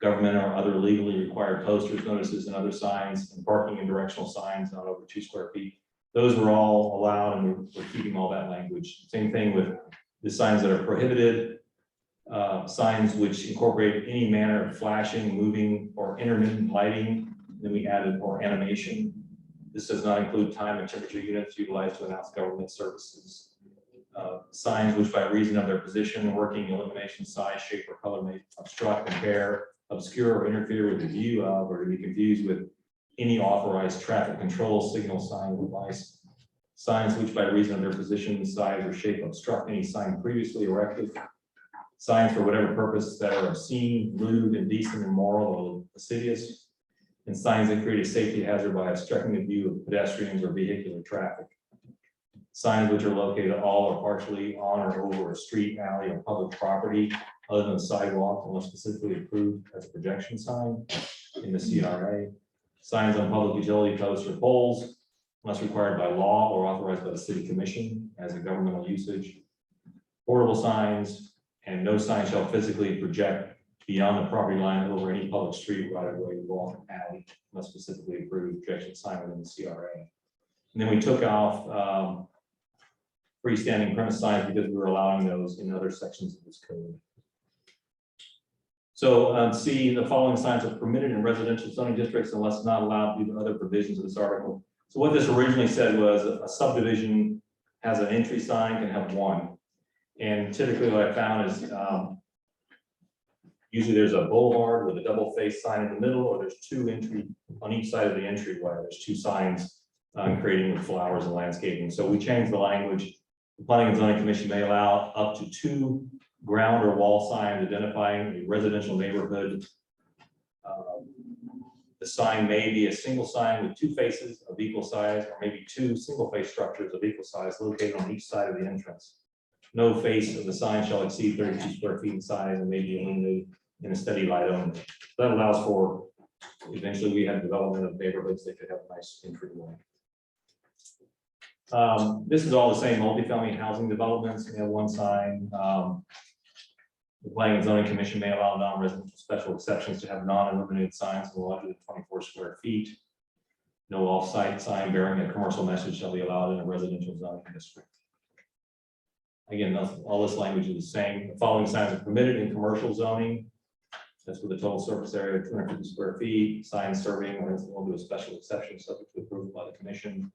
Government or other legally required posters, notices, and other signs, and parking and directional signs not over 2 square feet. Those were all allowed, and we're keeping all that language. Same thing with the signs that are prohibited, signs which incorporate any manner of flashing, moving, or intermittent lighting. Then we added or animation. This does not include time and temperature units utilized to announce government services. signs which by reason of their position, working, illumination, size, shape, or color may obstruct, impair, obscure, or interfere with the view of, or to be confused with any authorized traffic control signal, sign, or device. Signs which by reason of their position, size, or shape obstruct any sign previously erected. Signs for whatever purpose that are obscene, lewd, indecent, immoral, or lascivious. And signs that create a safety hazard by obstructing the view of pedestrians or vehicular traffic. Signs which are located all or partially on or over a street, alley, or public property other than a sidewalk unless specifically approved as a projection sign in the CRA. Signs on public utility posts or poles unless required by law or authorized by the city commission as a governmental usage. Portable signs, and no sign shall physically project beyond the property line over any public street, right of way, walk, alley, unless specifically approved projection sign within the CRA. And then we took off freestanding premise signs because we were allowing those in other sections of this code. So C, the following signs are permitted in residential zoning districts unless not allowed due to other provisions of this article. So what this originally said was a subdivision has an entry sign, can have one. And typically what I found is usually there's a boulevard with a double face sign in the middle, or there's two entry on each side of the entryway. There's two signs creating with flowers and landscaping. So we changed the language. The Planning and Zoning Commission may allow up to 2 ground or wall signs identifying a residential neighborhood. The sign may be a single sign with 2 faces of equal size, or maybe 2 single face structures of equal size located on each side of the entrance. No face of the sign shall exceed 32 square feet in size and may be illuminated in a steady light only. That allows for, eventually we have development of neighborhoods that could have a nice entryway. This is all the same multifamily housing developments. We have one sign. The Planning and Zoning Commission may allow non-residential special exceptions to have non-illuminated signs no larger than 24 square feet. No off-site sign bearing a commercial message shall be allowed in a residential zoning district. Again, all this language is the same. The following signs are permitted in commercial zoning. That's with a total surface area of 250 square feet. Signs serving or incidental to a special exception subject to approval by the commission.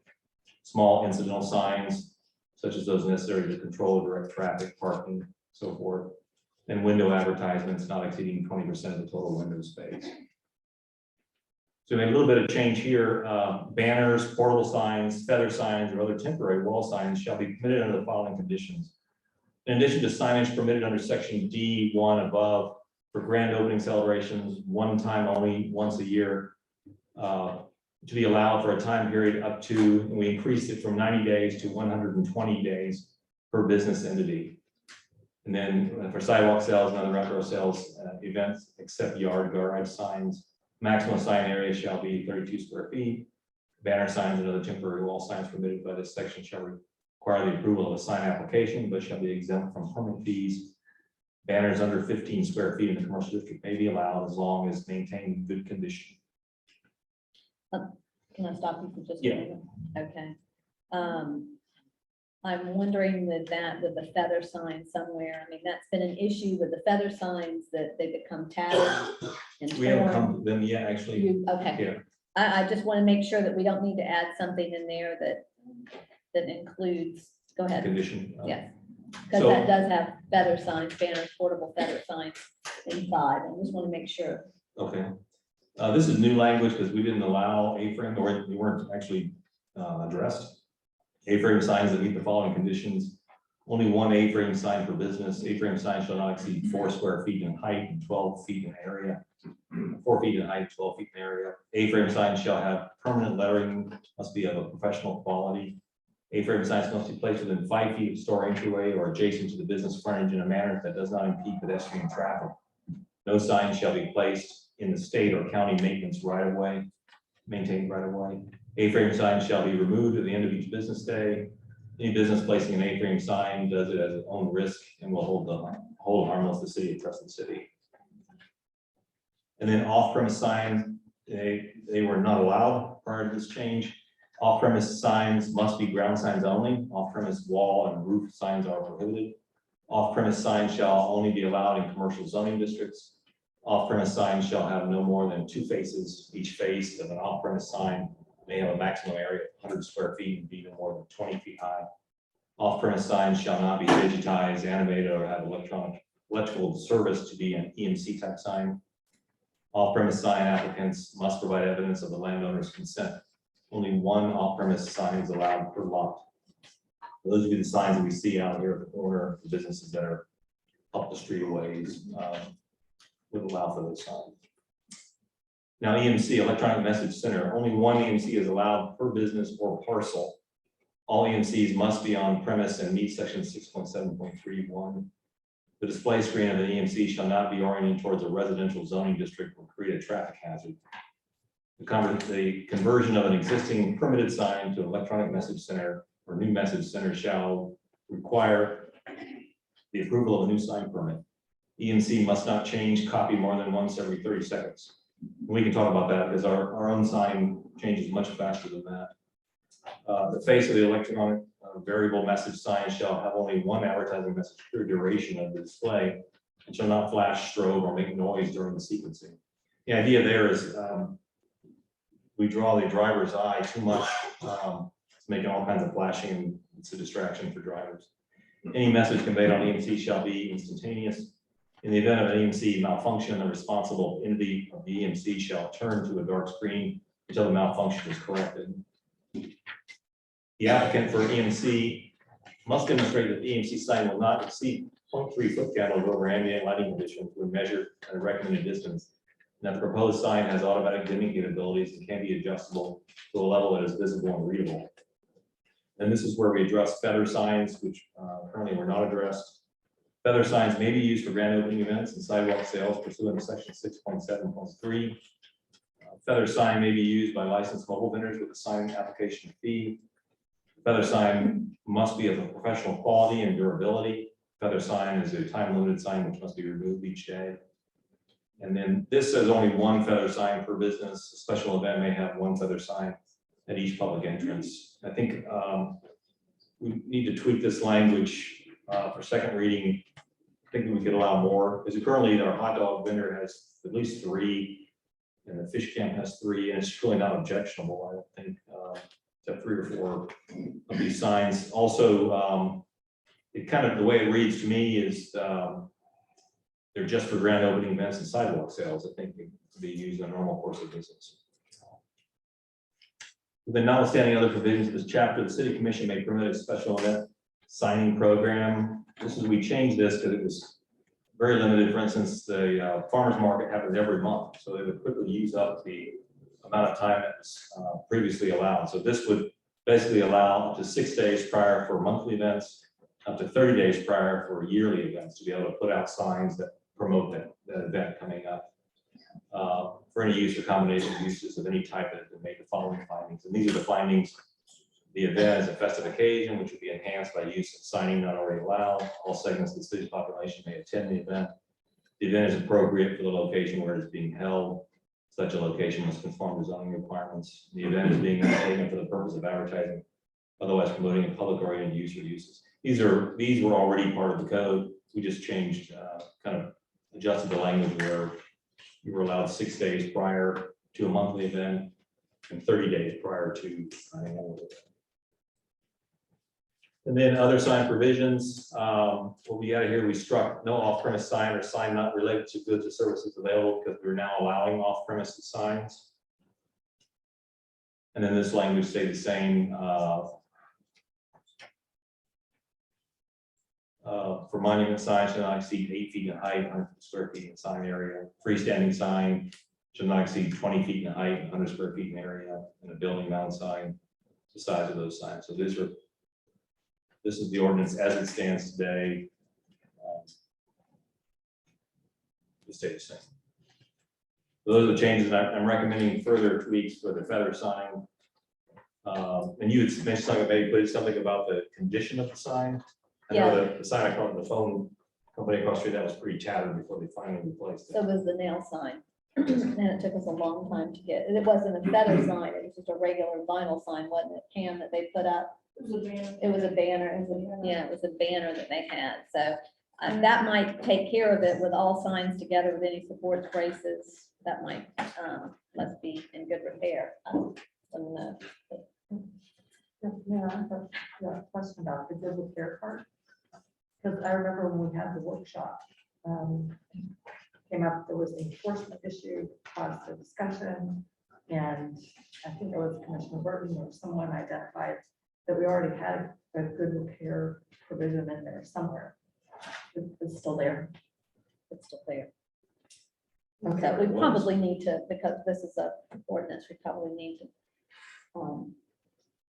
Small incidental signs, such as those necessary to control direct traffic, parking, so forth. And window advertisements not exceeding 20% of the total window space. So we made a little bit of change here. Banners, portable signs, feather signs, or other temporary wall signs shall be permitted under the following conditions. In addition to signage permitted under section D1 above for grand opening celebrations, one time only, once a year, to be allowed for a time period up to, and we increased it from 90 days to 120 days per business entity. And then for sidewalk sales and other outdoor sales events, except yard garage signs, maximum sign area shall be 32 square feet. Banner signs and other temporary wall signs permitted by this section shall require the approval of a sign application, but shall be exempt from permit fees. Banners under 15 square feet in the commercial district may be allowed as long as maintained in good condition. Can I stop you for just a Yeah. moment? Okay. I'm wondering with the feather sign somewhere, I mean, that's been an issue with the feather signs that they become tattered and We haven't torn. come to them yet, actually. Okay, Yeah. I just want to make sure that we don't need to add something in there that includes, go ahead. Condition. Yes, because So- that does have feather signs, banners, portable feather signs inside. I just want to make sure. Okay. This is new language because we didn't allow A-frame, or we weren't actually addressed. A-frame signs that meet the following conditions. Only one A-frame sign per business. A-frame sign shall not exceed 4 square feet in height and 12 feet in area. 4 feet in height, 12 feet in area. A-frame signs shall have permanent lettering, must be of a professional quality. A-frame signs must be placed within 5 feet of store entryway or adjacent to the business frontage in a manner that does not impede pedestrian traffic. No sign shall be placed in the state or county maintenance right of way, maintained right of way. A-frame signs shall be removed at the end of each business day. Any business placing an A-frame sign does it at its own risk and will hold harmless the city and trust the city. And then off-premise signs, they were not allowed prior to this change. Off-premise signs must be ground signs only. Off-premise wall and roof signs are prohibited. Off-premise signs shall only be allowed in commercial zoning districts. Off-premise signs shall have no more than 2 faces. Each face of an off-premise sign may have a maximum area of 100 square feet and be no more than 20 feet high. Off-premise signs shall not be digitized, animated, or have electrical service to be an EMC type sign. Off-premise sign applicants must provide evidence of the landowner's consent. Only one off-premise sign is allowed per lot. Those would be the signs that we see out here at the corner, the businesses that are up the street a ways, would allow for those signs. Now, EMC, Electronic Message Center, only one EMC is allowed per business or parcel. All EMCs must be on premise and meet section 6.7.31. The display screen of an EMC shall not be oriented towards a residential zoning district or create a traffic hazard. The conversion of an existing permitted sign to electronic message center or new message center shall require the approval of a new sign permit. EMC must not change copy more than once every 30 seconds. We can talk about that because our own sign changes much faster than that. The face of the electronic variable message sign shall have only one advertising message per duration of the display and shall not flash, strobe, or make noise during the sequencing. The idea there is we draw the driver's eye too much, making all kinds of flashing, and it's a distraction for drivers. Any message conveyed on EMC shall be instantaneous. In the event of an EMC malfunction, the responsible entity of the EMC shall turn to a dark screen until the malfunction is corrected. The applicant for EMC must demonstrate that the EMC sign will not exceed 0.3 foot candles over ambient lighting conditions when measured at a recommended distance. And that the proposed sign has automatic dimming capabilities and can be adjustable to a level that is visible and readable. And this is where we address feather signs, which currently were not addressed. Feather signs may be used for grand opening events and sidewalk sales pursuant to section 6.7.3. Feather sign may be used by licensed mobile vendors with a sign application fee. Feather sign must be of a professional quality and durability. Feather sign is a time-limited sign which must be removed each day. And then this says only one feather sign per business. A special event may have one feather sign at each public entrance. I think we need to tweak this language for second reading. I think we could allow more, because currently our hot dog vendor has at least 3, and the fish camp has 3, and it's really not objectionable, I don't think, except 3 or 4 of these signs. Also, it kind of, the way it reads to me is they're just for grand opening events and sidewalk sales. I think they could be used in the normal course of business. Then notwithstanding other provisions of this chapter, the city commission may permit a special event signing program. This is, we changed this because it was very limited. For instance, the farmer's market happens every month, so they would quickly use up the amount of time that was previously allowed. So this would basically allow up to 6 days prior for monthly events, up to 30 days prior for yearly events to be able to put out signs that promote that event coming up. For any use or combination of uses of any type that make the following findings. And these are the findings. The event is a festive occasion, which would be enhanced by use of signing not already allowed. All segments of the city's population may attend the event. The event is appropriate for the location where it is being held. Such a location must conform to zoning requirements. The event is being undertaken for the purpose of advertising, otherwise promoting a public oriented use or uses. These were already part of the code. We just changed, kind of adjusted the language where you were allowed 6 days prior to a monthly event and 30 days prior to an annual event. And then other sign provisions, what we got here, we struck no off-premise sign or sign not related to goods or services available because we're now allowing off-premises signs. And then this language stayed the same. For monument signs shall not exceed 8 feet in height, 100 square feet in sign area. Freestanding sign shall not exceed 20 feet in height, 100 square feet in area, and a building mount sign, the size of those signs. So this is the ordinance as it stands today. To stay the same. So those are the changes. I'm recommending further tweaks for the feather sign. And you had mentioned something, maybe put something about the condition of the sign. I know the sign across the phone company across the street, that was pretty tattered before they finally replaced it. So was the nail sign. And it took us a long time to get, it wasn't a feather sign, it was just a regular vinyl sign, wasn't it, Cam, that they put up? It was a banner. It was a banner, yeah, it was a banner that they had, so that might take care of it with all signs together with any supports braces, that might, must be in good repair. I don't know. Yeah, I have a question about the good repair part. Because I remember when we had the workshop, came up, there was an enforcement issue, caused a discussion. And I think it was Commissioner Burton or someone identified that we already had a good repair provision in there somewhere. It's still there. It's still there. Okay. So we probably need to, because this is a ordinance, we probably need to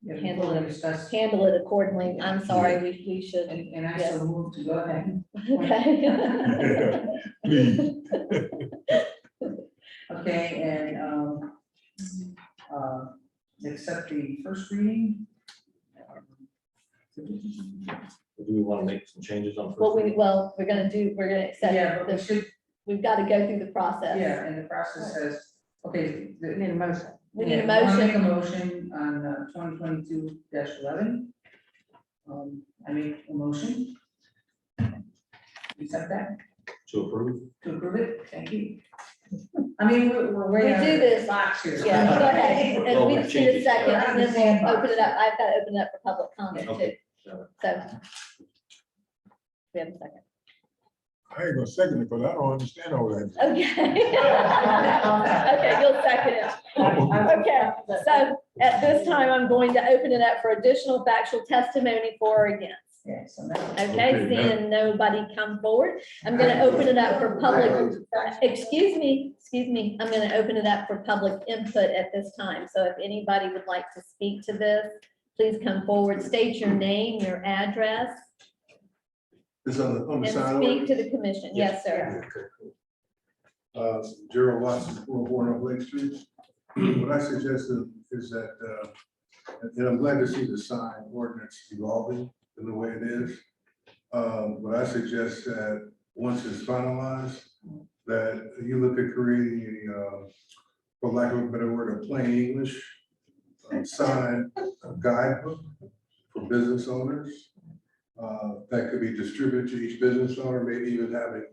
Yeah, handle before we it, discuss- handle it accordingly. I'm sorry, we should. And I yes. so move to go ahead. Okay. Please. Okay, and, accept the first reading. Do we want to make some changes on? Well, we're gonna accept. Yeah, but we this. should, We've got to go through the process. yeah, and the process says, okay. We need a motion. We need a Yeah, wanna Make a motion. motion on 2022-11. I make a motion. Accept that, To approve? to approve it, thank you. I mean, we're way We out do of this. the box here. Yeah, go ahead. And Well, we we'll just need a change it. second, and then Sandbox. we'll open it up. I've got to open it up for public comment too. Okay. So. We have a second. I ain't gonna second it, because I don't understand all that. Okay. Okay, you'll second it. Okay, so at this time, I'm going to open it up for additional factual testimony for or against. Yeah, so now. Okay, Okay, seeing nobody come forward, I'm gonna open it up for public, excuse me, I'm gonna open it up for public input at this time. So if anybody would like to speak to this, please come forward, state your name, your address, Is on the and side. speak to the commission. Yes, sir. Gerald Watson, 404 North Lake Street. What I suggested is that, and I'm glad to see the sign ordinance evolving in the way it is. But I suggest that once it's finalized, that you look at creating for lack of a better word, a plain English sign guidebook for business owners. That could be distributed to each business owner, maybe even having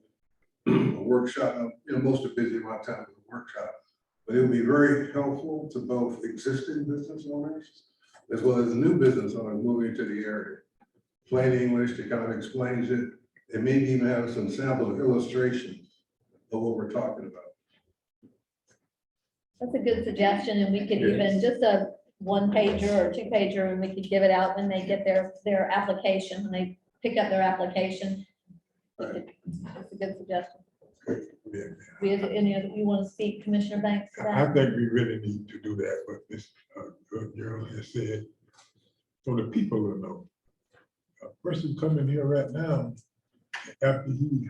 a workshop. Most are busy about time with a workshop, but it would be very helpful to both existing business owners as well as new business owners moving to the area. Plain English that kind of explains it, and maybe even have some sample illustrations of what we're talking about. That's a good suggestion, and we could even just a one pager or two pager, and we could give it out when they get their application, when they pick up their application. Right. That's a good suggestion. Yeah. Any of you want to speak, Commissioner Banks, to I that? think we really need to do that, but this, girl has said, so the people will know. A person coming here right now, after he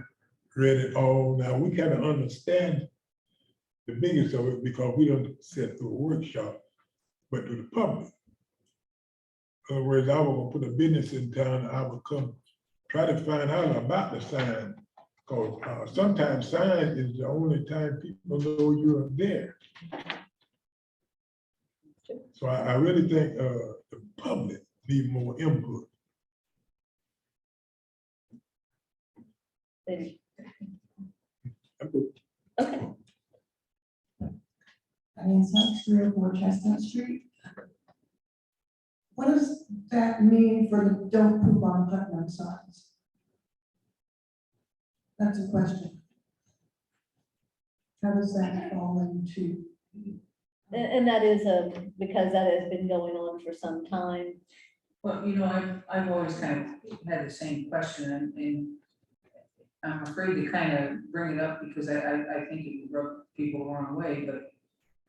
read it all, now we kind of understand the biggest of it because we don't sit through a workshop, but to the public. In other words, I will put a business in town, I will come try to find out about the sign. Because sometimes sign is the only time people know you're there. So I really think the public need more input. Okay. Such 304 Chestnut Street. What does that mean for the don't poop on Putnam signs? That's a question. How does that fall into? And that is because that has been going on for some time. Well, I've always kind of had the same question, and I'm afraid to kind of bring it up because I think it would rub people the wrong way, but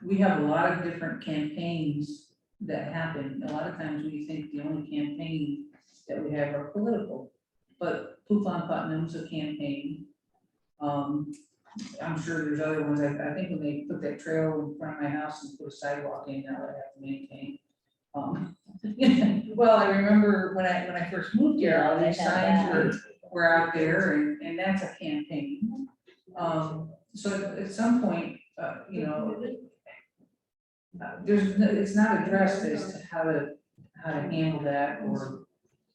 we have a lot of different campaigns that happen. A lot of times we think the only campaign that we have are political, but Poop on Putnam's a campaign. I'm sure there's other ones. I think when they put that trail in front of my house and put a sidewalk in, now I have to maintain. Well, I remember when I first moved here, all these signs were out there, and that's a campaign. So at some point, it's not addressed as to how to handle that,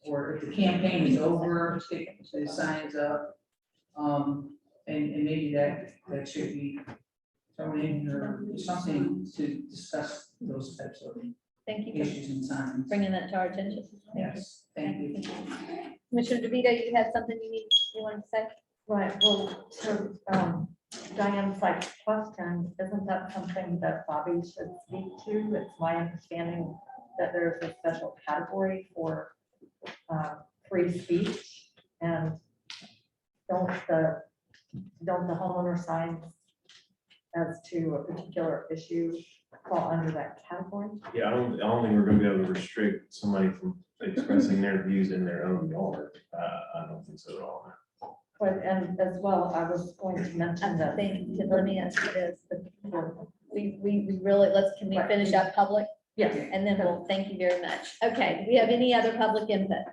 or if the campaign is over, take the signs up. And maybe that should be thrown in or something to discuss those types of Thank you for issues and signs. bringing that to our attention. Yes, thank you. Commissioner DeVito, you had something you wanted to say? Right, well, to Diane's like question, isn't that something that Bobby should speak to? It's my understanding that there's a special category for free speech, and don't the homeowner signs as to a particular issue fall under that category? Yeah, I don't think we're gonna be able to restrict somebody from expressing their views in their own yard. I don't think so at all. But, and as well, I was going to mention that. Let me ask you this. We really, can we finish up public? Yes. And then we'll, thank you very much. Okay, do we have any other public input?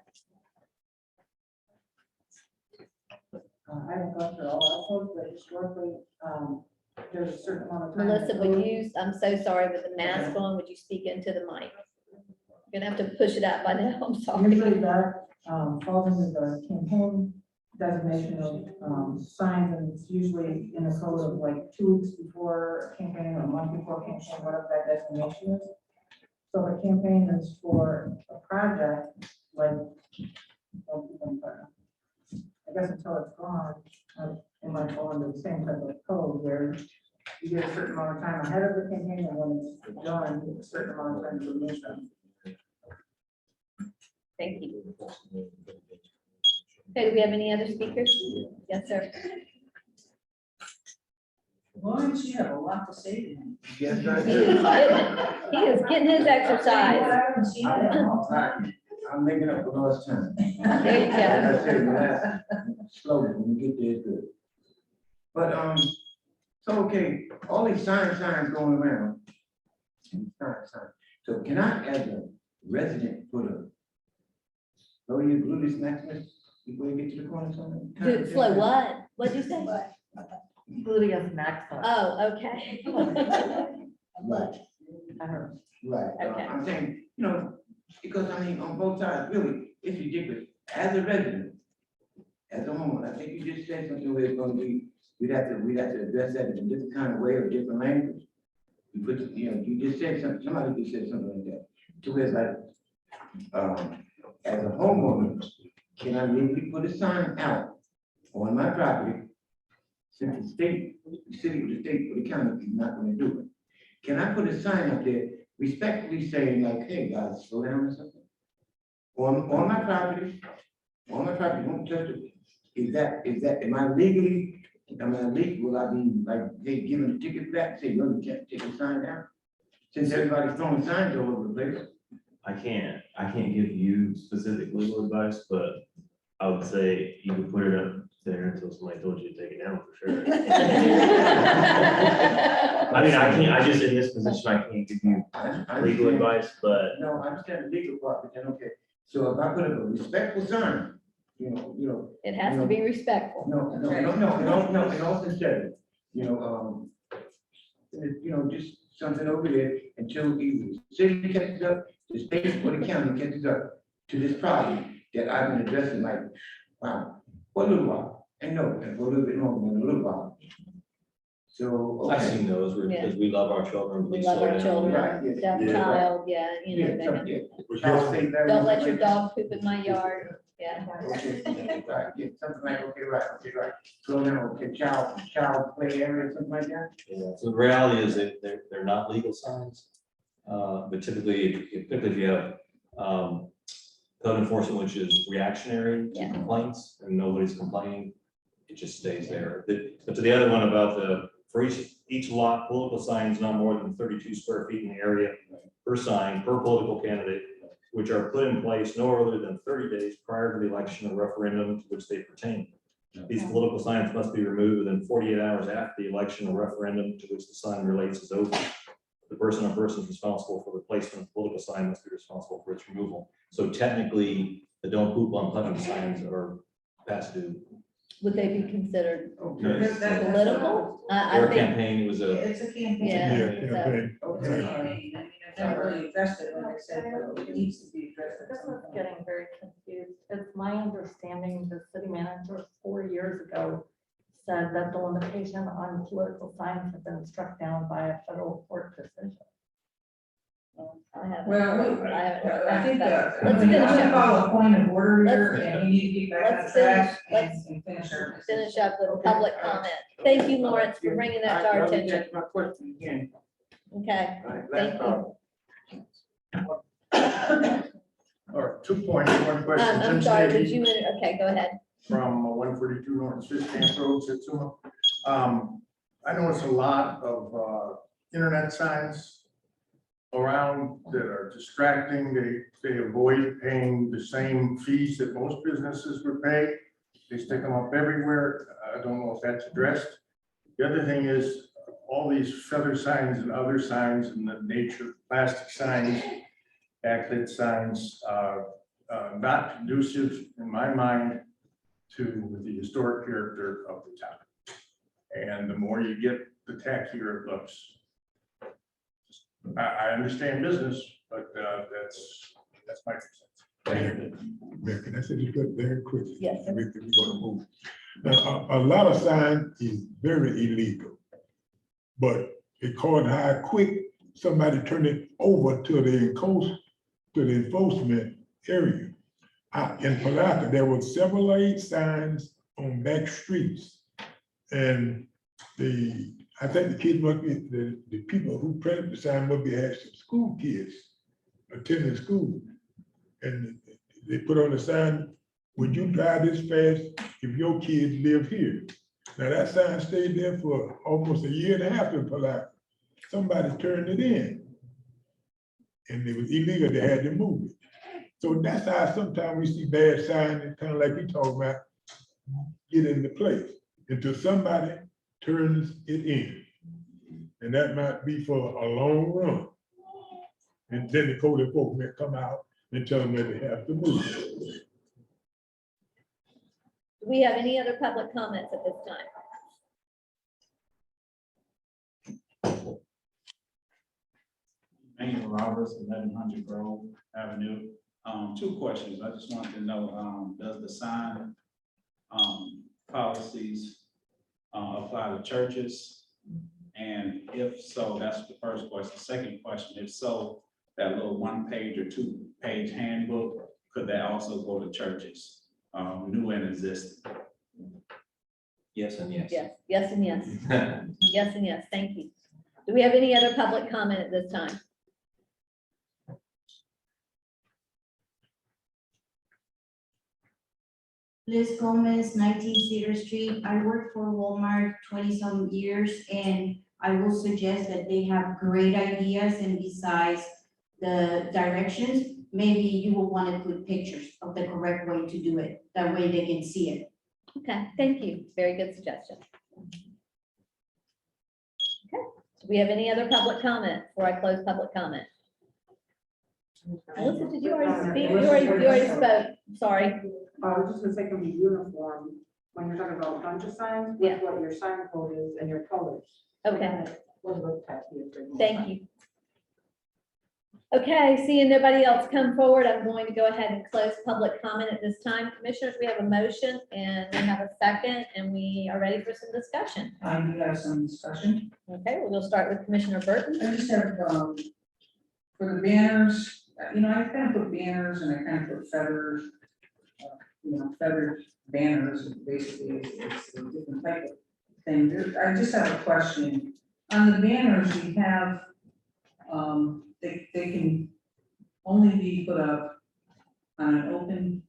I don't go through all that, code, but historically, there's a certain amount of time. Melissa, would you, I'm so sorry with the mask on, would you speak into the mic? You're gonna have to push it out by now, I'm sorry. Usually that falls into the campaign designation of signs, and it's usually in a code of like 2 weeks before campaign or a month before campaign, whatever that designation is. So if a campaign is for a project, like, I guess until it's gone, it might fall under the same type of code where you get a certain amount of time ahead of the campaign, and when it's done, you get a certain amount of time to remove them. Thank you. Okay, do we have any other speakers? Yes, sir. Lawrence, you have a lot to say to him. He is getting his exercise. I haven't seen him in a long time. I'm making up for lost time. There you go. I said, the last slogan, when you get there, it's good. But, so, okay, all these signs going around. Sign. So can I, as a resident, put a, oh, you glue this maximus before you get to the corner somewhere? Slow what? What'd you say? Gluteus maximus. Oh, okay. Right, I heard. right. Okay. I'm saying, you know, because I mean, on both sides, really, it's ridiculous. As a resident, as a homeowner, I think you just said something where it's gonna be, we'd have to address that in a different kind of way or different language. You put, you know, you just said something, somebody just said something like that. To where it's like, as a homeowner, can I legally put a sign out on my property? Since the state, the city, the state, or the county is not gonna do it. Can I put a sign up there respectfully saying like, hey, guys, slow down or something? On my property, don't touch it. Is that, am I legally, will I be like, they giving a ticket back, say, no, you can't take a sign down? Since everybody's throwing signs all over the place. I can't give you specific legal advice, but I would say you could put it up there until somebody told you to take it down for sure. I mean, I just, in this position, I can't give you legal advice, but. No, I understand the legal part, but then, okay, so if I put up a respectful sign, you know. It has to be respectful. No, in all sincerity, you know, just something over there until either the city catches up, the state or the county catches up to this problem that I've been addressing like, wow, for a little while, and no, and for a little bit longer than a little while. So. I've okay. seen those, because we love our children. We please love slow our down. children, Right, yeah. deaf Yeah. child, yeah, you know, Yeah, they so, have- yeah. don't let your dog poop in my yard, yeah. Okay, right, yeah, something like, okay, right, slow down, okay, child play area, something like that? Yeah, so the reality is that they're not legal signs. But typically, if you have, code enforcement, which is reactionary to Yeah. complaints and nobody's complaining, it just stays there. But to the other one about for each lot, political signs not more than 32 square feet in the area per sign, per political candidate, which are put in place no earlier than 30 days prior to the election or referendum to which they pertain. These political signs must be removed within 48 hours after the election or referendum to which the sign relates is over. The person or persons responsible for the placement of the political sign must be responsible for its removal. So technically, the don't poop on Pleasant signs are past due. Would they be considered Yes. political? I Their think, campaign was a. It's a campaign. yeah. Yeah, so- okay. I mean, I never really addressed it when I said, well, it needs to be addressed. at This some is point. getting very confused. It's my understanding the city manager 4 years ago said that the limitation on political signs had been struck down by a federal court decision. I haven't Well, heard- I haven't heard I think back, that, but let's I'm finish gonna up. follow a point of order here, Let's- and we need to get back on let's track finish- and finish our. Finish up with public comment. Thank you, Lawrence, for bringing that to our attention. My question again. Okay, All right, thank last you. call. Or 2 points, one question. I'm sorry, did you, okay, go ahead. From 142 North Fifth Camp Road, Satsuma. I notice a lot of internet signs around that are distracting. They avoid paying the same fees that most businesses would pay. They stick them up everywhere. I don't know if that's addressed. The other thing is all these feather signs and other signs and the nature, plastic signs, backlit signs are not conducive, in my mind, to the historic character of the town. And the more you get, the tackier it looks. I understand business, but that's my sense. Mayor, can I say this very quickly? Yes, sir. We're gonna move. Now, a lot of sign is very illegal, but because how quick somebody turn it over to the enforcement area. In Palaca, there were several aid signs on back streets. And I think the kids must be, the people who printed the sign must be actually school kids attending school. And they put on the sign, when you drive this fast, if your kids live here. Now that sign stayed there for almost a year and a half in Palaca. Somebody turned it in. And it was illegal, they had to move it. So that's how sometimes we see bad signs, and kind of like we talk about, get into place until somebody turns it in. And that might be for a long run. And then the code enforcement come out and tell them that they have to move. Do we have any other public comments at this time? Mayor Roberts, 1100 Grove Avenue. 2 questions. I just wanted to know, does the sign policies apply to churches? And if so, that's the first question. Second question, if so, that little 1-page or 2-page handbook, could that also go to churches, new and existing? Yes and yes. Yes, yes and yes. Yes and yes, thank you. Do we have any other public comment at this time? Liz Gomez, 19 Cedar Street. I worked for Walmart 20-some years, and I will suggest that they have great ideas, and besides the directions, maybe you will want to put pictures of the correct way to do it. That way they can see it. Okay, thank you. Very good suggestion. Okay, do we have any other public comment before I close public comment? Alyssa, did you already speak? You already spoke. Sorry. I was just gonna say, can be uniform when you're talking about a bunch of signs, Yeah. with what your sign code is and your colors. Okay, What look tacky. thank you. Okay, seeing nobody else come forward, I'm going to go ahead and close public comment at this time. Commissioners, we have a motion and we have a second, and we are ready for some discussion. I do have some discussion. Okay, we'll start with Commissioner Burton. I just have, for the banners, I kind of put banners and I kind of put feathers. Feathered banners, basically, it's a different type of thing. I just have a question. On the banners, you have, they can only be put up on an open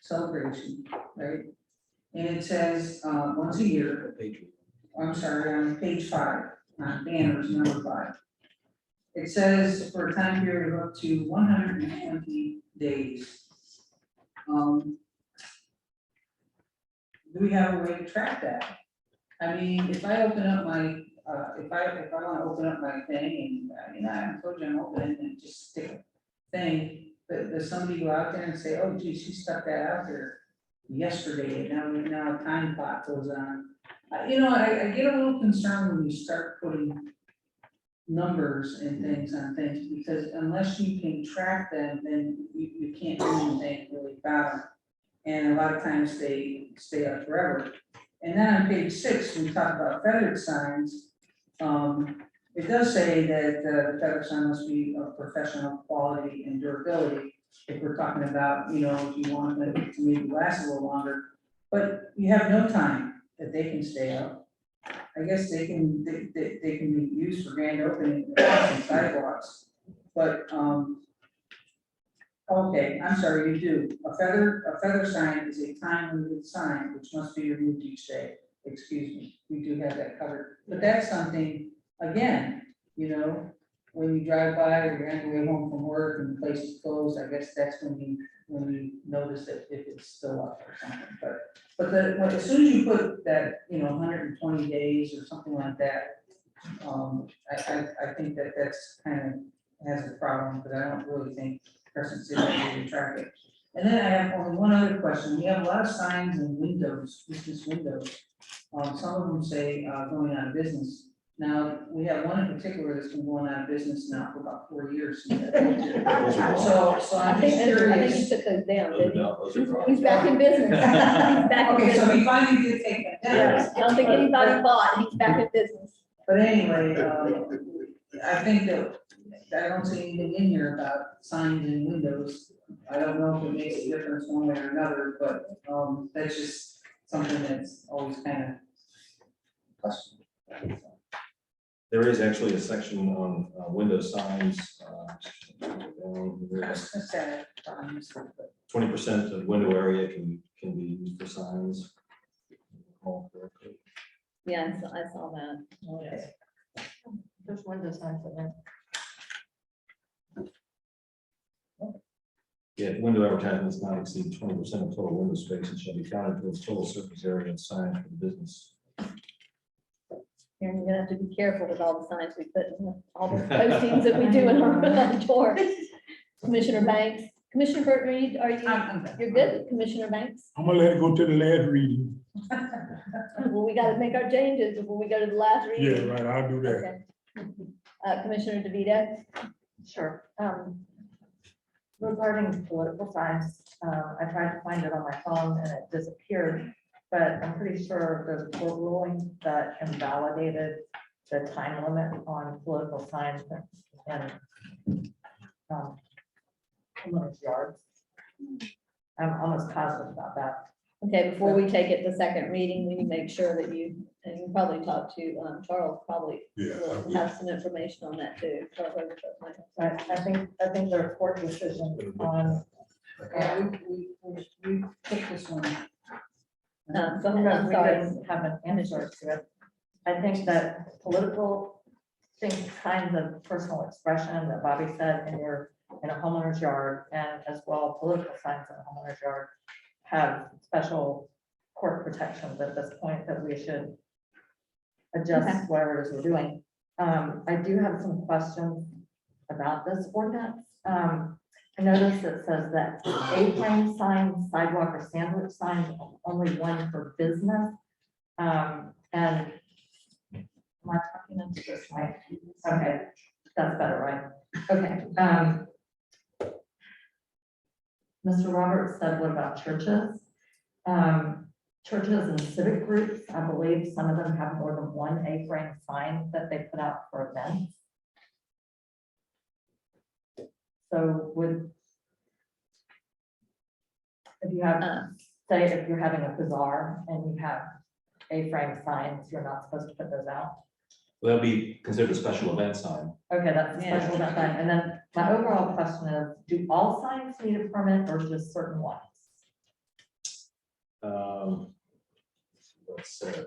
celebration, right? And it says, once a year, I'm sorry, on page 5, on banners, number 5. It says for a time period of up to 120 days. Do we have a way to track that? I mean, if I open up my, if I want to open up my thing and, I told you I'm opening and just stick a thing, but does somebody go out there and say, oh geez, she stuck that out there yesterday, and now a time clock goes on. I get a little concerned when you start putting numbers and things on things, because unless you can track them, then you can't do anything really about them. And a lot of times they stay up forever. And then on page 6, we talk about feathered signs. It does say that the feather sign must be of professional quality and durability. If we're talking about, if you want them to maybe last a little longer, but you have no time that they can stay up. I guess they can be used for grand opening and sidewalks, but, okay, I'm sorry, you do. A feather sign is a time-limited sign which must be removed each day. Excuse me, we do have that covered. But that's something, again, when you drive by or you're on your way home from work and the place is closed, I guess that's when you notice that if it's still up or something. But as soon as you put that, 120 days or something like that, I think that's kind of has a problem, because I don't really think Crescent City will track it. And then I have only one other question. We have a lot of signs and windows, business windows. Some of them say going out of business. Now, we have one in particular that's been going out of business now for about 4 years. So I I'm think, just I think curious. he took those down, didn't Those are he? problems. He's back in business. He's back in Okay, so business. we finally did take that down. Yes, I don't think anybody bought, he's back in business. But anyway, I think that, I don't see anything in here about signs and windows. I don't know if it makes a difference one way or another, but, that's just something that's always kind of questionable. There is actually a section on window signs. 20% of window area can be used for signs. Yeah, I saw that. Okay. There's window signs in there. Yeah, window advertisements not exceed 20% of total window space and shall be counted towards total surface area of sign for the business. You're gonna have to be careful with all the signs we put, all the postings that we do in our door. Commissioner Banks, Commissioner Burt Reed, you're good, Commissioner Banks? I'm gonna let it go to the last reading. Well, we gotta make our changes before we go to the last Yeah, reading. right, I'll do that. Okay. Commissioner DeVito? Sure. Regarding political signs, I tried to find it on my phone and it disappeared, but I'm pretty sure there's a court ruling that invalidated the time limit on political signs and homeowners' yards. I'm almost positive about that. Okay, before we take it to second reading, we need to make sure that you, and you can probably talk to, Charles probably Yeah, I will will. have some information on that too. Charles Overshow might have some. I think there are court decisions on. We took this one. So I'm We sorry. didn't have an answer to it. I think that political things, kinds of personal expression that Bobby said in a homeowner's yard, and as well political signs in a homeowner's yard have special court protections at this point that we should adjust whatever it is we're doing. I do have some questions about this ordinance. I noticed it says that A-frame signs, sidewalk or sandwich signs, only one for business. And am I talking into this right? Okay, that's better, right? Okay. Mr. Roberts said, what about churches? Churches and civic groups, I believe some of them have more than one A-frame sign that they put out for events. So if you have, say, if you're having a bazaar and you have A-frame signs, you're not supposed to put those out. That'll be considered a special event sign. Okay, that's a special event sign. And then my overall question is, do all signs need a permit or just certain ones? What says?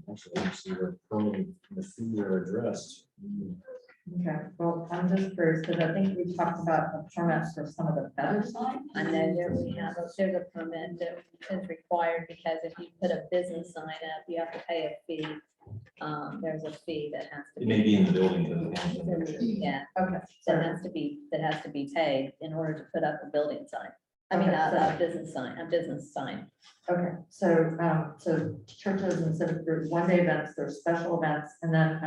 Actually, I don't see where permitting the fee are addressed. Okay, well, I'm just curious, because I think we talked about a permit for some of the feather signs. I know there we have, there's a permit that is required because if you put a business sign up, you have to pay a fee. There's a fee that has to It be. may be in the building. Yeah, Okay, that has to be paid in order to put up a building sign. I mean, Okay, so- a business sign. Okay, so churches and civic groups, one-day events, there's special events, and then,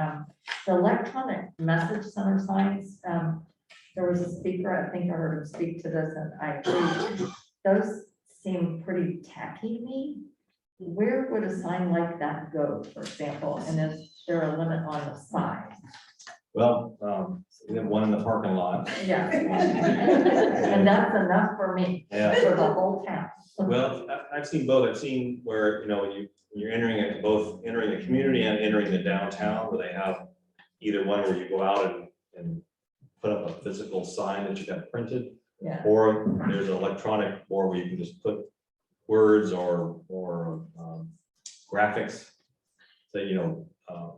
the electronic message center signs, there was a speaker, I think I heard him speak to this, and I agree. Those seem pretty tacky to me. Where would a sign like that go, for example, and is there a limit on the size? Well, we have one in the parking lot. Yeah. And that's enough for me, Yeah. for the whole town. Well, I've seen both. I've seen where, when you're entering it, both entering the community and entering the downtown, where they have either one where you go out and put up a physical sign that you got printed, Yeah. or there's an electronic board where you can just put words or graphics. Say,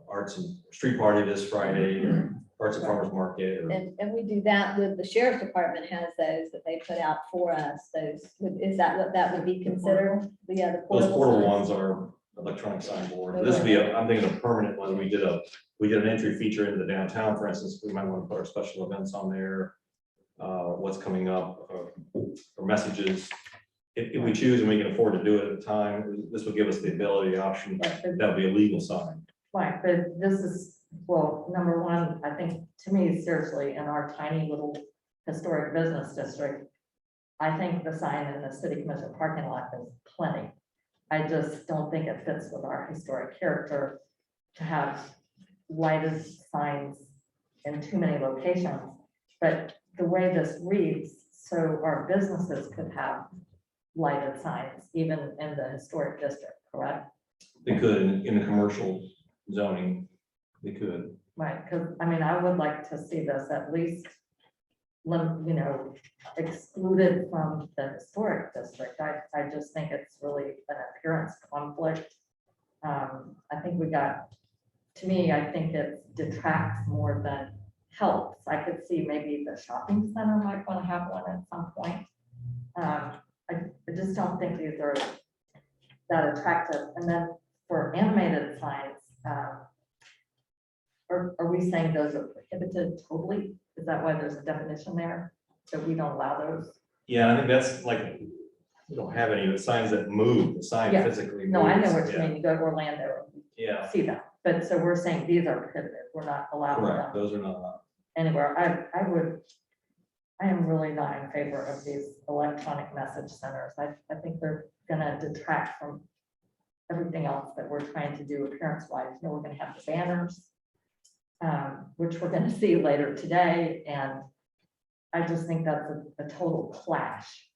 arts and street party this Friday, or arts and farmers market, or And we do that with, the sheriff's department has those that they put out for us, is that what that would be considered? The those portable signs? ones are electronic sign board. This would be, I'm thinking of permanent one. We did an entry feature into the downtown, for instance. We might want to put our special events on there, what's coming up, or messages. If we choose and we can afford to do it at the time, this will give us the ability, option, that would be a legal sign. Right, but this is, well, number one, I think, to me, seriously, in our tiny little historic business district, I think the sign in the city commission parking lot is plenty. I just don't think it fits with our historic character to have lighted signs in too many locations. But the way this reads, so our businesses could have lighted signs, even in the historic district, correct? They could, in the commercial zoning, they could. Right, because, I mean, I would like to see this at least, excluded from the historic district. I just think it's really an appearance conflict. I think to me, I think it detracts more than helps. I could see maybe the shopping center might want to have one at some point. I just don't think these are that attractive. And then for animated signs, are we saying those are prohibited totally? Is that why there's a definition there, that we don't allow those? Yeah, I think that's like, we don't have any signs that move, the sign Yeah. physically moves. No, I know what you Yeah. mean. You go to Orlando, Yeah, see that. But so we're saying these are prohibited. We're not allowed correct, them those are not allowed. anywhere. I am really not in favor of these electronic message centers. I think they're gonna detract from everything else that we're trying to do appearance wise. We're gonna have the banners, which we're gonna see later today, and I just think that's a total clash.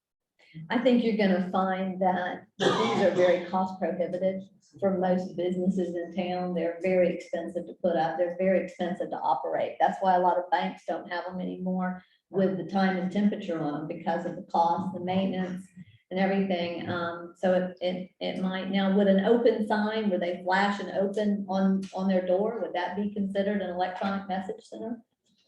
I think you're gonna find that these are very cost prohibitive for most businesses in town. They're very expensive to put up. They're very expensive to operate. That's why a lot of banks don't have them anymore with the time and temperature on them, because of the cost, the maintenance and everything. So it might, now with an open sign, where they flash and open on their door, would that be considered an electronic message center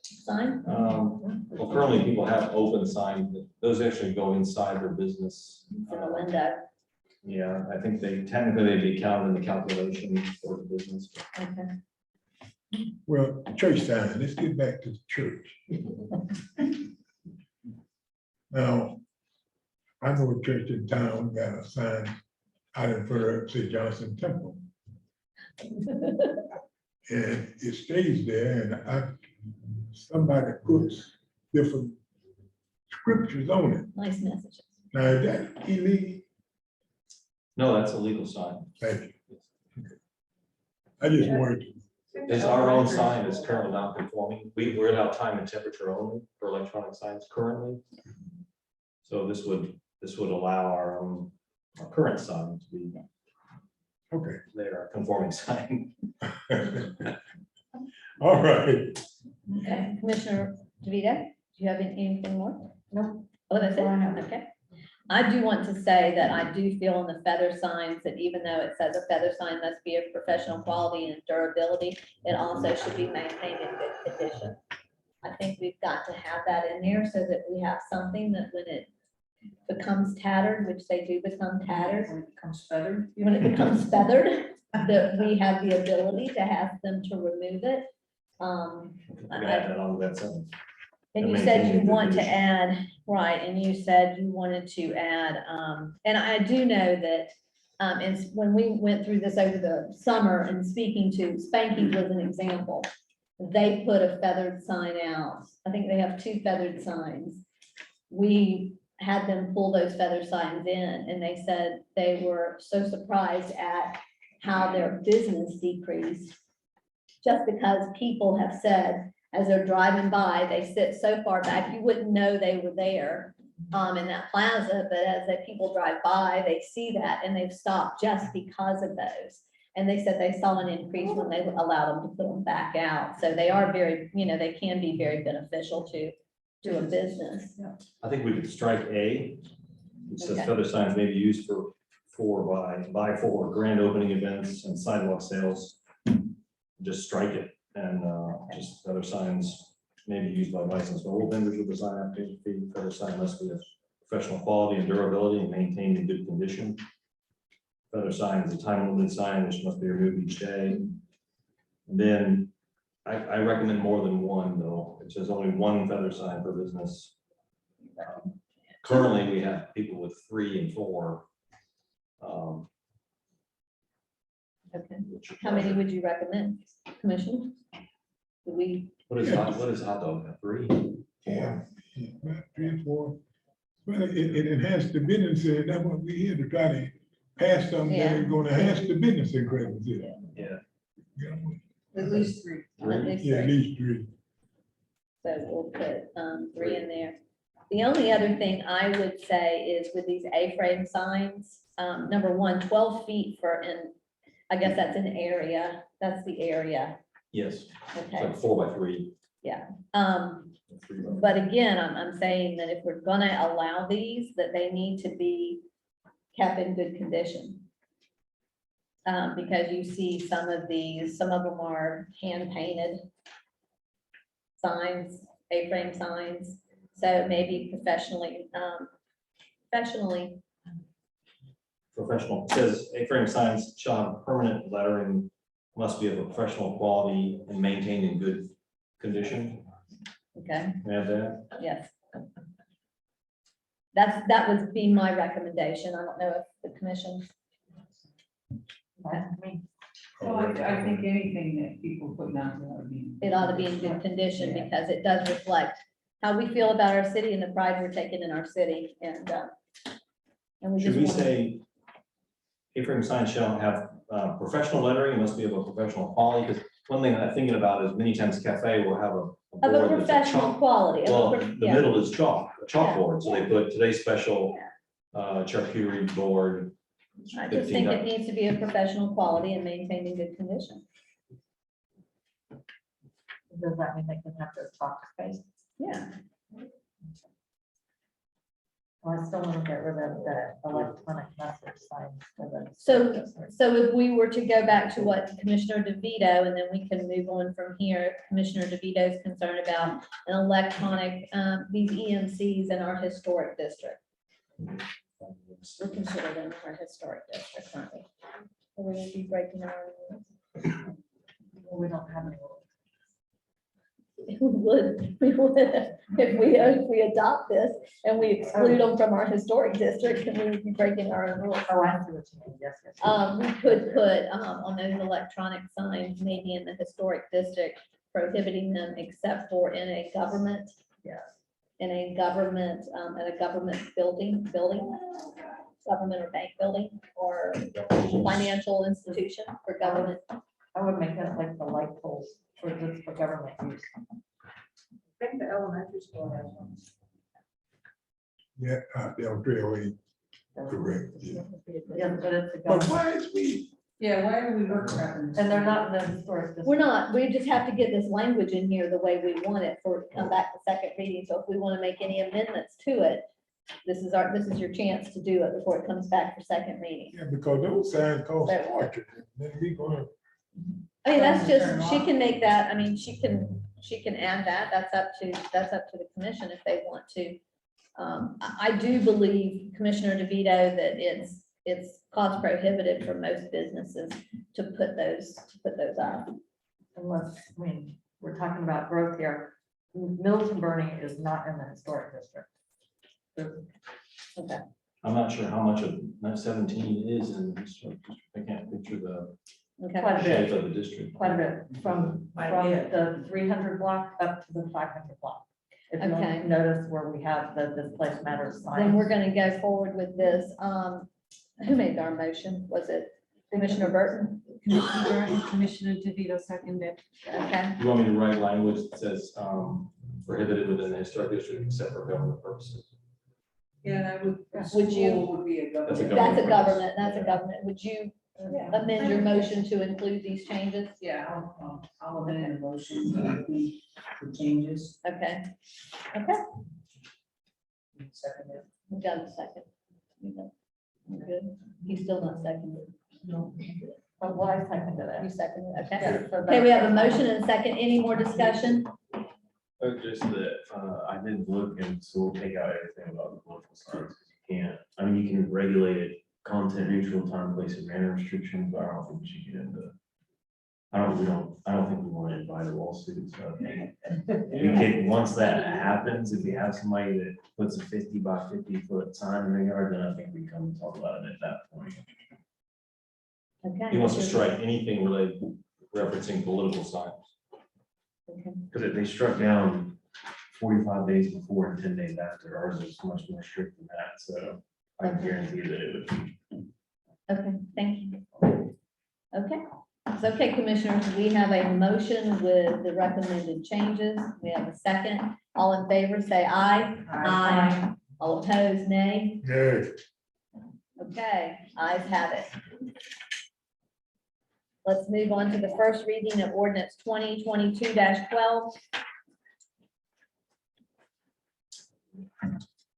sign? Well, currently people have open signs, but those actually go inside their business. In the window? Yeah, I think they'd be counted in the calculation for the business. Okay. Well, church sign, let's get back to the church. Now, I know a church in town got a sign out in front of St. Johnson Temple. And it stays there, and somebody puts different scriptures on it. Nice messages. Now, is that illegal? No, that's a legal sign. Thank you. I just wanted to. It's our own sign is currently not conforming. We're allowed time and temperature only for electronic signs currently. So this would allow our current sign to be. Okay. They're a conforming sign. All right. Okay, Commissioner DeVito, do you have anything more? No. Oh, that's it? Okay. I do want to say that I do feel in the feather signs that even though it says a feather sign must be of professional quality and durability, it also should be maintained in good condition. I think we've got to have that in there so that we have something that when it becomes tattered, which they do become tattered. When it becomes feathered. When it becomes feathered, that we have the ability to ask them to remove it. We can add that on to that sentence. And you And said maintain you good want to condition. add, right, and you said you wanted to add, and I do know that, and when we went through this over the summer and speaking to Spanky was an example. They put a feathered sign out. I think they have 2 feathered signs. We had them pull those feather signs in, and they said they were so surprised at how their business decreased. Just because people have said, as they're driving by, they sit so far back, you wouldn't know they were there in that plaza, but as the people drive by, they see that and they've stopped just because of those. And they said they saw an increase when they allowed them to put them back out. So they are very, they can be very beneficial to a business. I think we could strike A. It says Okay. feather signs may be used by for grand opening events and sidewalk sales. Just strike it and just feather signs may be used by licensed mobile vendors with design application fee. Feather sign must be of professional quality and durability and maintained in good condition. Feather sign is a time limited sign which must be removed each day. And then I recommend more than one though. It says only 1 feather sign per business. Currently, we have people with 3 and 4. Okay. How many would you recommend, Commissioner? Do we? What is hot dog? 3? Yeah, about 3 or 4. Well, it enhanced the business, and that's what we here to try to pass something that is gonna enhance the business in Crescent City. Yeah. You know, At least 3. At least yeah, at 3. least 3. So we'll put 3 in there. The only other thing I would say is with these A-frame signs, number 1, 12 feet for I guess that's an area, that's the area, Yes. It's okay, like 4 by 3. yeah. 3 by But again, I'm saying that if we're gonna allow these, that they need to be kept in good condition. Because you see some of them are hand painted signs, A-frame signs, so maybe professionally. Professional, it says A-frame signs shall have permanent lettering, must be of a professional quality and maintained in good condition. Okay, May I have that? yes. That would be my recommendation. I don't know if the commission. Well, I think anything that people put down there would be. It ought to be in good condition because it does reflect how we feel about our city and the pride we're taking in our city, and we Should just we want. say A-frame signs shall have professional lettering, and must be of a professional quality? Because one thing I'm thinking about is many times cafe will have a Of a board that's professional chalk. quality. of a Well, prof- the yeah. middle is a chalkboard, so they Yeah. put today's special charcuterie board. I just think it $15. needs to be of professional quality and maintained in good condition. Does that mean they can have their talk space? Yeah. Well, I still want to get rid of the electronic message signs. for the- So if we were to go back to what Commissioner DeVito, and then we can move on from here, Commissioner DeVito's concerned about an electronic, these EMCs in our historic district. We're considered in our historic district, aren't we? Or we would be breaking our rules. Well, we don't have any. We would, if we adopt this and we exclude them from our historic district, then we would be breaking our own rules. Oh, I see what you mean, yes, yes. We could put, on those electronic signs, maybe in the historic district, prohibiting them except for in a government. Yes. In a government, at a government building, government or bank building, or financial institution for government. I would make that like the light poles for just for government use. I think the elementary school has one. Yeah, they'll trail correct, yeah. Yeah, but it's a But government, why is we, Yeah, why are we working on this? and they're not in the historic district. We're not, we just have to get this language in here the way we want it for it to come back to second reading. So if we want to make any amendments to it, this is your chance to do it before it comes back for second reading. yeah, because those signs cost a fortune, then we gonna. I mean, that's just, she can make that, I mean, she can add that, that's up to the commission if they want to. I do believe, Commissioner DeVito, that it's cost prohibitive for most businesses to put those up. Unless, I mean, we're talking about growth here. Milton Burning is not in the historic district. Okay. I'm not sure how much of that 17 is in the historic district. I can't picture the Okay. Quite a shape bit, of the district. quite a bit, from the 300 block up to the 500 block. If you Okay. notice where we have the displaced matters Then sign. we're gonna go forward with this. Who made our motion? Was it Commissioner Burton? Commissioner Burton, Commissioner DeVito seconded. Okay, You want me to write language that says prohibited within the historic district except for government purposes? Yeah, that would. Would you- School would be a That's a government. that's a government, that's a government. Would you Yeah. amend your motion to include these changes? Yeah, I'll amend the motion to include the changes. Okay, okay, Second it. we got a second. We got- we're good. He's still not seconded. No. Oh, well, I seconded You it. seconded, okay. Yeah, so Okay, we have a that's- motion and a second. Any more discussion? Just that, I did look and so we'll take out everything about the political signs, because you can't, I mean, you can regulate it, content neutral, time, place, and manner restrictions, but I don't think we should get into. I don't think we want to invite a lawsuit, so I think we can, once that happens, if we have somebody that puts a 50 by 50 foot sign in their yard, then I think we come and talk about it at that point. Okay. He wants to strike anything related, referencing political signs. Okay. Because if they struck down 45 days before and 10 days after, ours is much more strict than that, so I can guarantee that it would be. Okay, thank you. Okay, it's okay, Commissioners, we have a motion with the recommended changes. We have a second. All in favor, say aye. Aye. All opposed, nay. Yay. Okay, ayes have it. Let's move on to the first reading of ordinance 2022-12.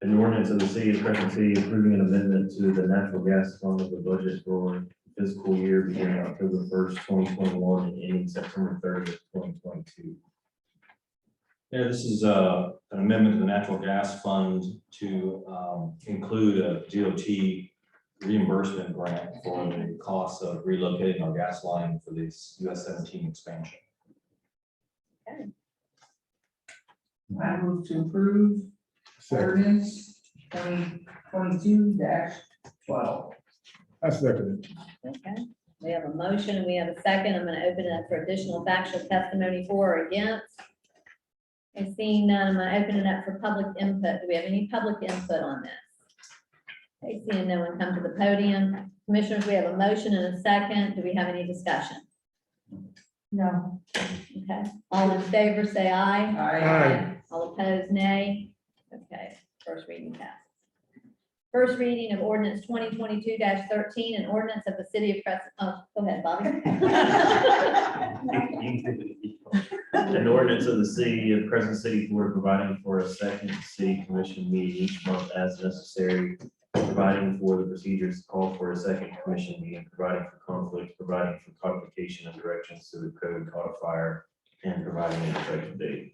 An ordinance of the city of Crescent City approving an amendment to the natural gas fund of the budget for fiscal year beginning October 1st, 2021 and ending September 30th, 2022. Yeah, this is an amendment to the natural gas fund to include a DOT reimbursement grant for the cost of relocating our gas line for this US 17 expansion. I move to approve Second. ordinance 2022-12. I second it. Okay, we have a motion and we have a second. I'm going to open it up for additional factual testimony for or against. And seeing none, I'm going to open it up for public input. Do we have any public input on this? Okay, seeing no one come to the podium. Commissioners, we have a motion and a second. Do we have any discussion? No. Okay, all in favor, say aye. Aye. All opposed, nay. Okay, first reading passed. First reading of ordinance 2022-13, an ordinance of the city of Crescent. Oh, go ahead, Bobby. An ordinance of the city of Crescent City, Florida, providing for a second city commission meeting each month as necessary, providing for the procedures to call for a second commission meeting, providing for conflict, providing for codification and directions to the code codifier, and providing an effective date.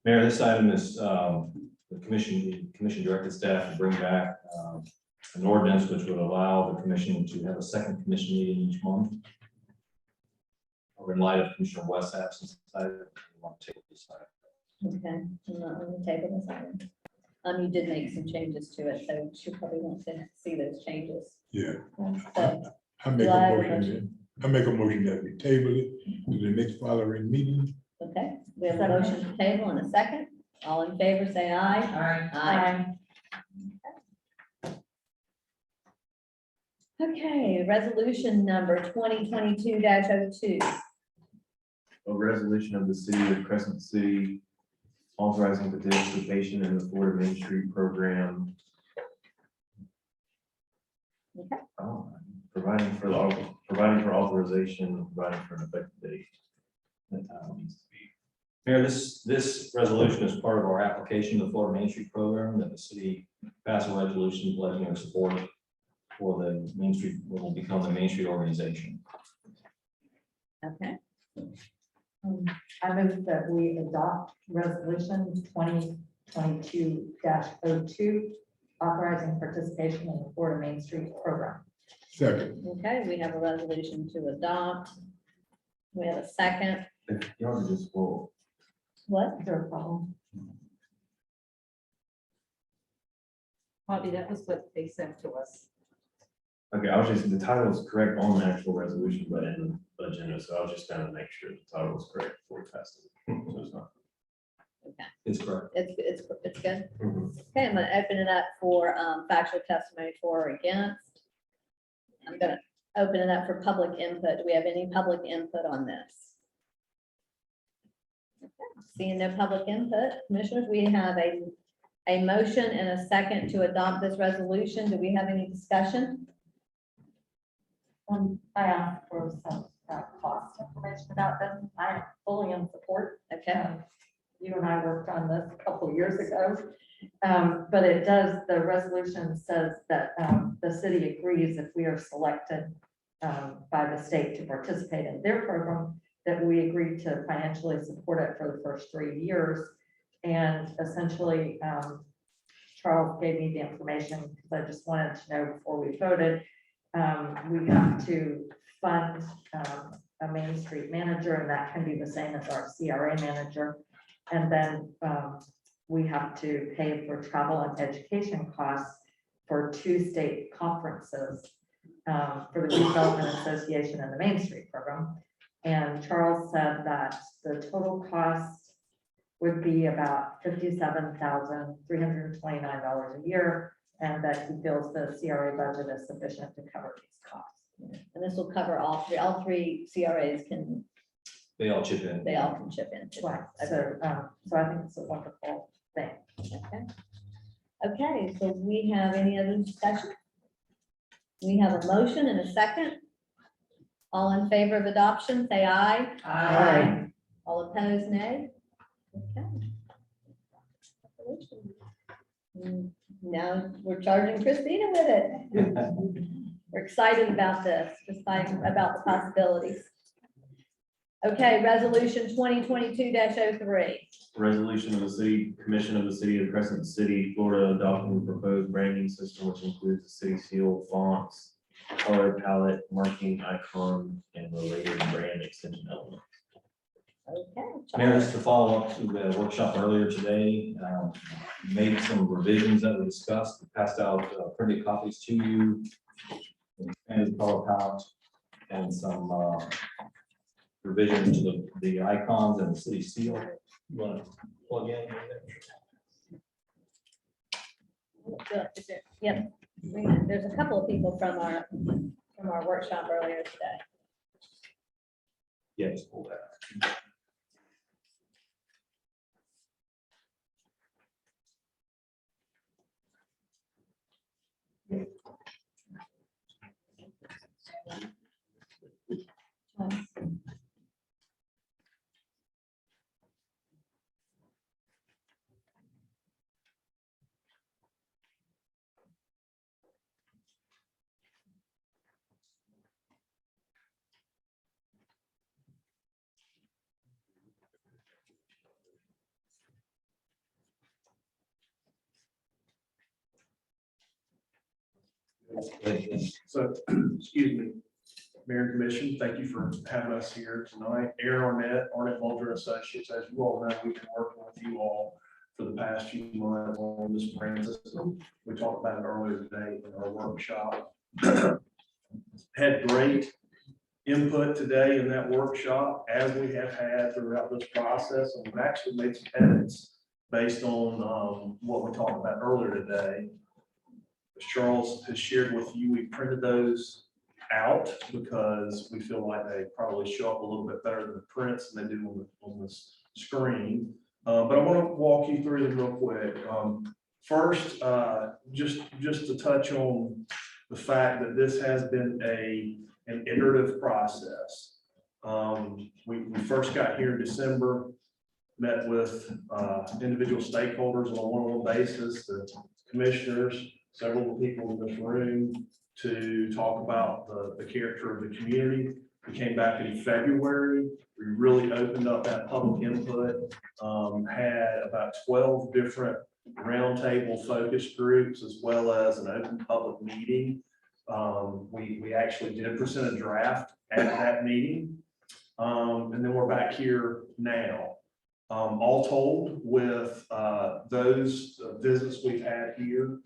Mayor, this item is the commission directed staff to bring back an ordinance which would allow the commission to have a second commission meeting each month. Or in light of Commissioner West's absence, I want to take this item. Okay, I'm not on the table this item. You did make some changes to it, so she probably wants to see those changes. Yeah. So, I make Do I a have a motion, I make a motion that we table it to the next following meeting. okay, we have a motion to table in a second. All in favor, say aye. Aye. Aye. Okay, resolution number 2022-02. A resolution of the city of Crescent City authorizing participation in the Florida Main Street program. Okay. Providing for authorization, providing for an effective date. That's how it needs to be. Mayor, this resolution is part of our application to the Florida Main Street program that the city passed a resolution pledging their support for the Main Street, what will become the Main Street organization. Okay, I move that we adopt resolution 2022-02, authorizing participation in the Florida Main Street program. Second. okay, we have a resolution to adopt. We have a second. Y'all are just full. What? Is there a problem? Bobby, that was what they sent to us. Okay, I was just, the title is correct on the actual resolution, but in the agenda, so I was just trying to make sure the title was correct before we passed it. So it's not. Okay. It's correct. It's good. Mhm. Okay, I'm gonna open it up for factual testimony for or against. I'm gonna open it up for public input. Do we have any public input on this? Okay, seeing no public input, commissioners, we have a motion and a second to adopt this resolution. Do we have any discussion? I asked for some cost information about this. I am fully in support. Okay, You and I worked on this a couple of years ago. But it does, the resolution says that the city agrees if we are selected by the state to participate in their program, that we agree to financially support it for the first 3 years. And essentially, Charles gave me the information because I just wanted to know before we voted. We have to fund a Main Street manager, and that can be the same as our CRA manager. And then we have to pay for travel and education costs for 2 state conferences for the Redevelopment Association and the Main Street program. And Charles said that the total cost would be about $57,329 a year, and that he feels the CRA budget is sufficient to cover these costs. and this will cover all three CRAs can, They all chip in. they all can chip in. Right, so I think it's a wonderful thing. Okay. Okay, so we have any other discussion? We have a motion and a second. All in favor of adoption, say aye. Aye. All opposed, nay. Okay. Now we're charging Christina with it. We're excited about this, excited about the possibilities. Okay, resolution 2022-03. Resolution of the City Commission of the City of Crescent City, Florida, adopting the proposed branding system, which includes the city seal, fonts, color palette, marking icon, and related brand extension elements. Okay. Mayor, just to follow up to the workshop earlier today, made some revisions that we discussed, passed out printed copies to you, and color palette, and some revisions to the icons and the city seal. You want to plug in? Yep, there's a couple of people from our workshop earlier today. Yeah, just pull that. So, excuse me, Mayor and Commission, thank you for having us here tonight. Aaron Arnett Mulder Associates, as you all know, we've been working with you all for the past few months on this brand system. We talked about it earlier today in our workshop. Had great input today in that workshop, as we have had throughout this process, and we've actually made some edits based on what we talked about earlier today. As Charles has shared with you, we printed those out because we feel like they probably show up a little bit better than the prints than they do on this screen. But I want to walk you through them real quick. First, just to touch on the fact that this has been an iterative process. We first got here in December, met with individual stakeholders on a one-on-one basis, the commissioners, several people in this room, to talk about the character of the community. We came back in February. We really opened up that public input, had about 12 different roundtable focus groups, as well as an open public meeting. We actually did present a draft at that meeting. And then we're back here now. All told with those visits we've had here,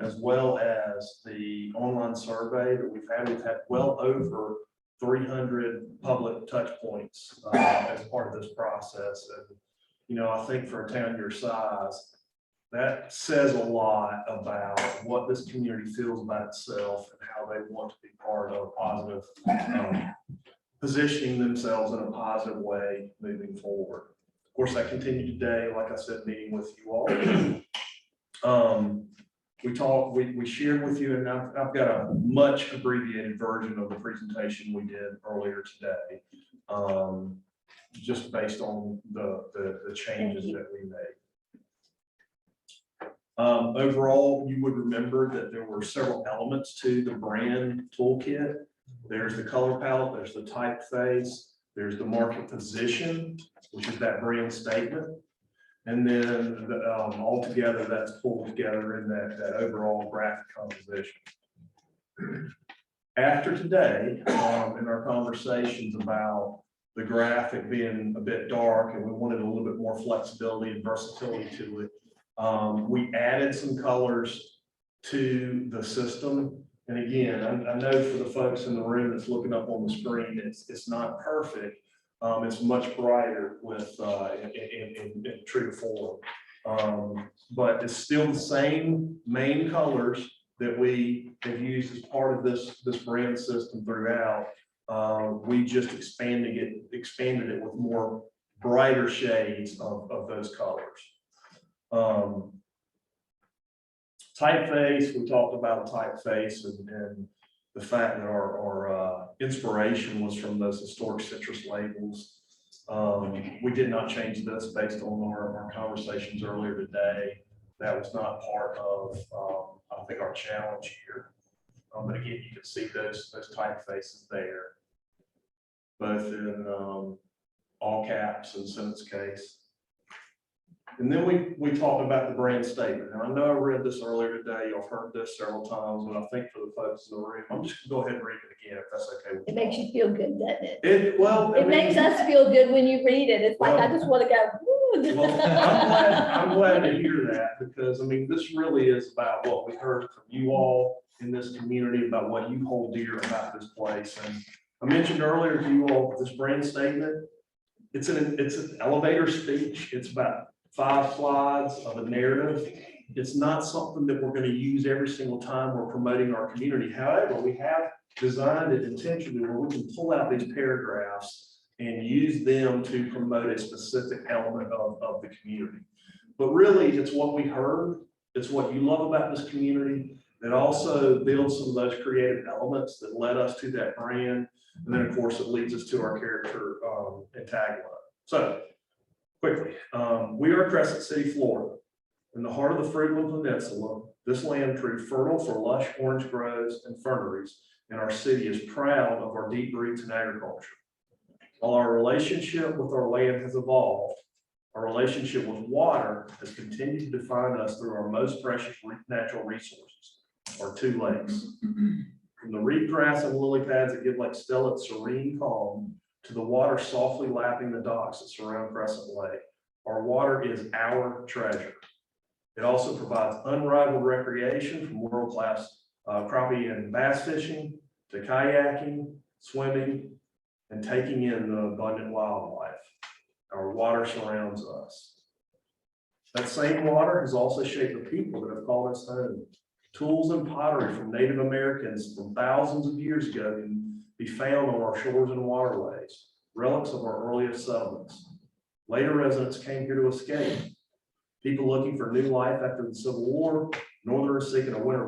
as well as the online survey that we've had well over 300 public touch points as part of this process. And, you know, I think for a town your size, that says a lot about what this community feels about itself and how they want to be part of a positive, positioning themselves in a positive way moving forward. Of course, that continued today, like I said, meeting with you all. We shared with you, and I've got a much abbreviated version of the presentation we did earlier today, just based on the changes that we made. Overall, you would remember that there were several elements to the brand toolkit. There's the color palette, there's the typeface, there's the market position, which is that brand statement. And then all together, that's pulled together in that overall graphic composition. After today, in our conversations about the graphic being a bit dark and we wanted a little bit more flexibility and versatility to it, we added some colors to the system. And again, I know for the folks in the room that's looking up on the screen, it's not perfect. It's much brighter with in true form. But it's still the same main colors that we have used as part of this brand system throughout. We just expanded it with more brighter shades of those colors. Typeface, we talked about typeface and the fact that our inspiration was from those historic citrus labels. We did not change this based on our conversations earlier today. That was not part of, I think, our challenge here. But again, you can see those typefaces there, both in all caps and sentence case. And then we talked about the brand statement. Now, I know I read this earlier today. You've heard this several times, but I think for the folks in the room, I'm just gonna go ahead and read it again, if that's okay with you. It makes you feel good, doesn't it? It Makes us feel good when you read it. It's like, I just want to go, woo. Well, I'm glad to hear that, because I mean, this really is about what we heard from you all in this community, about what you hold dear about this place. And I mentioned earlier to you all, this brand statement, it's an elevator speech. It's about 5 slides of a narrative. It's not something that we're going to use every single time we're promoting our community. However, we have designed it intentionally where we can pull out these paragraphs and use them to promote a specific element of the community. But really, it's what we heard. It's what you love about this community. It also builds some of those creative elements that led us to that brand. And then, of course, it leads us to our character and tagline. So, quickly, we are Crescent City, Florida. In the heart of the Fruitland Peninsula, this land proved fertile for lush orange groves and ferneries, and our city is proud of our deep roots in agriculture. While our relationship with our land has evolved, our relationship with water has continued to define us through our most precious natural resources, our 2 lakes. From the reed grass and lily pads that give Lake Stella its serene calm, to the water softly lapping the docks that surround Crescent Lake, our water is our treasure. It also provides unrivaled recreation, from world-class crappie and bass fishing to kayaking, swimming, and taking in the abundant wildlife. Our water surrounds us. That same water has also shaped the people that have called us home. Tools and pottery from Native Americans from thousands of years ago can be found on our shores and waterways, relics of our earliest settlements. Later residents came here to escape. People looking for new life after the Civil War, northerners seeking a winter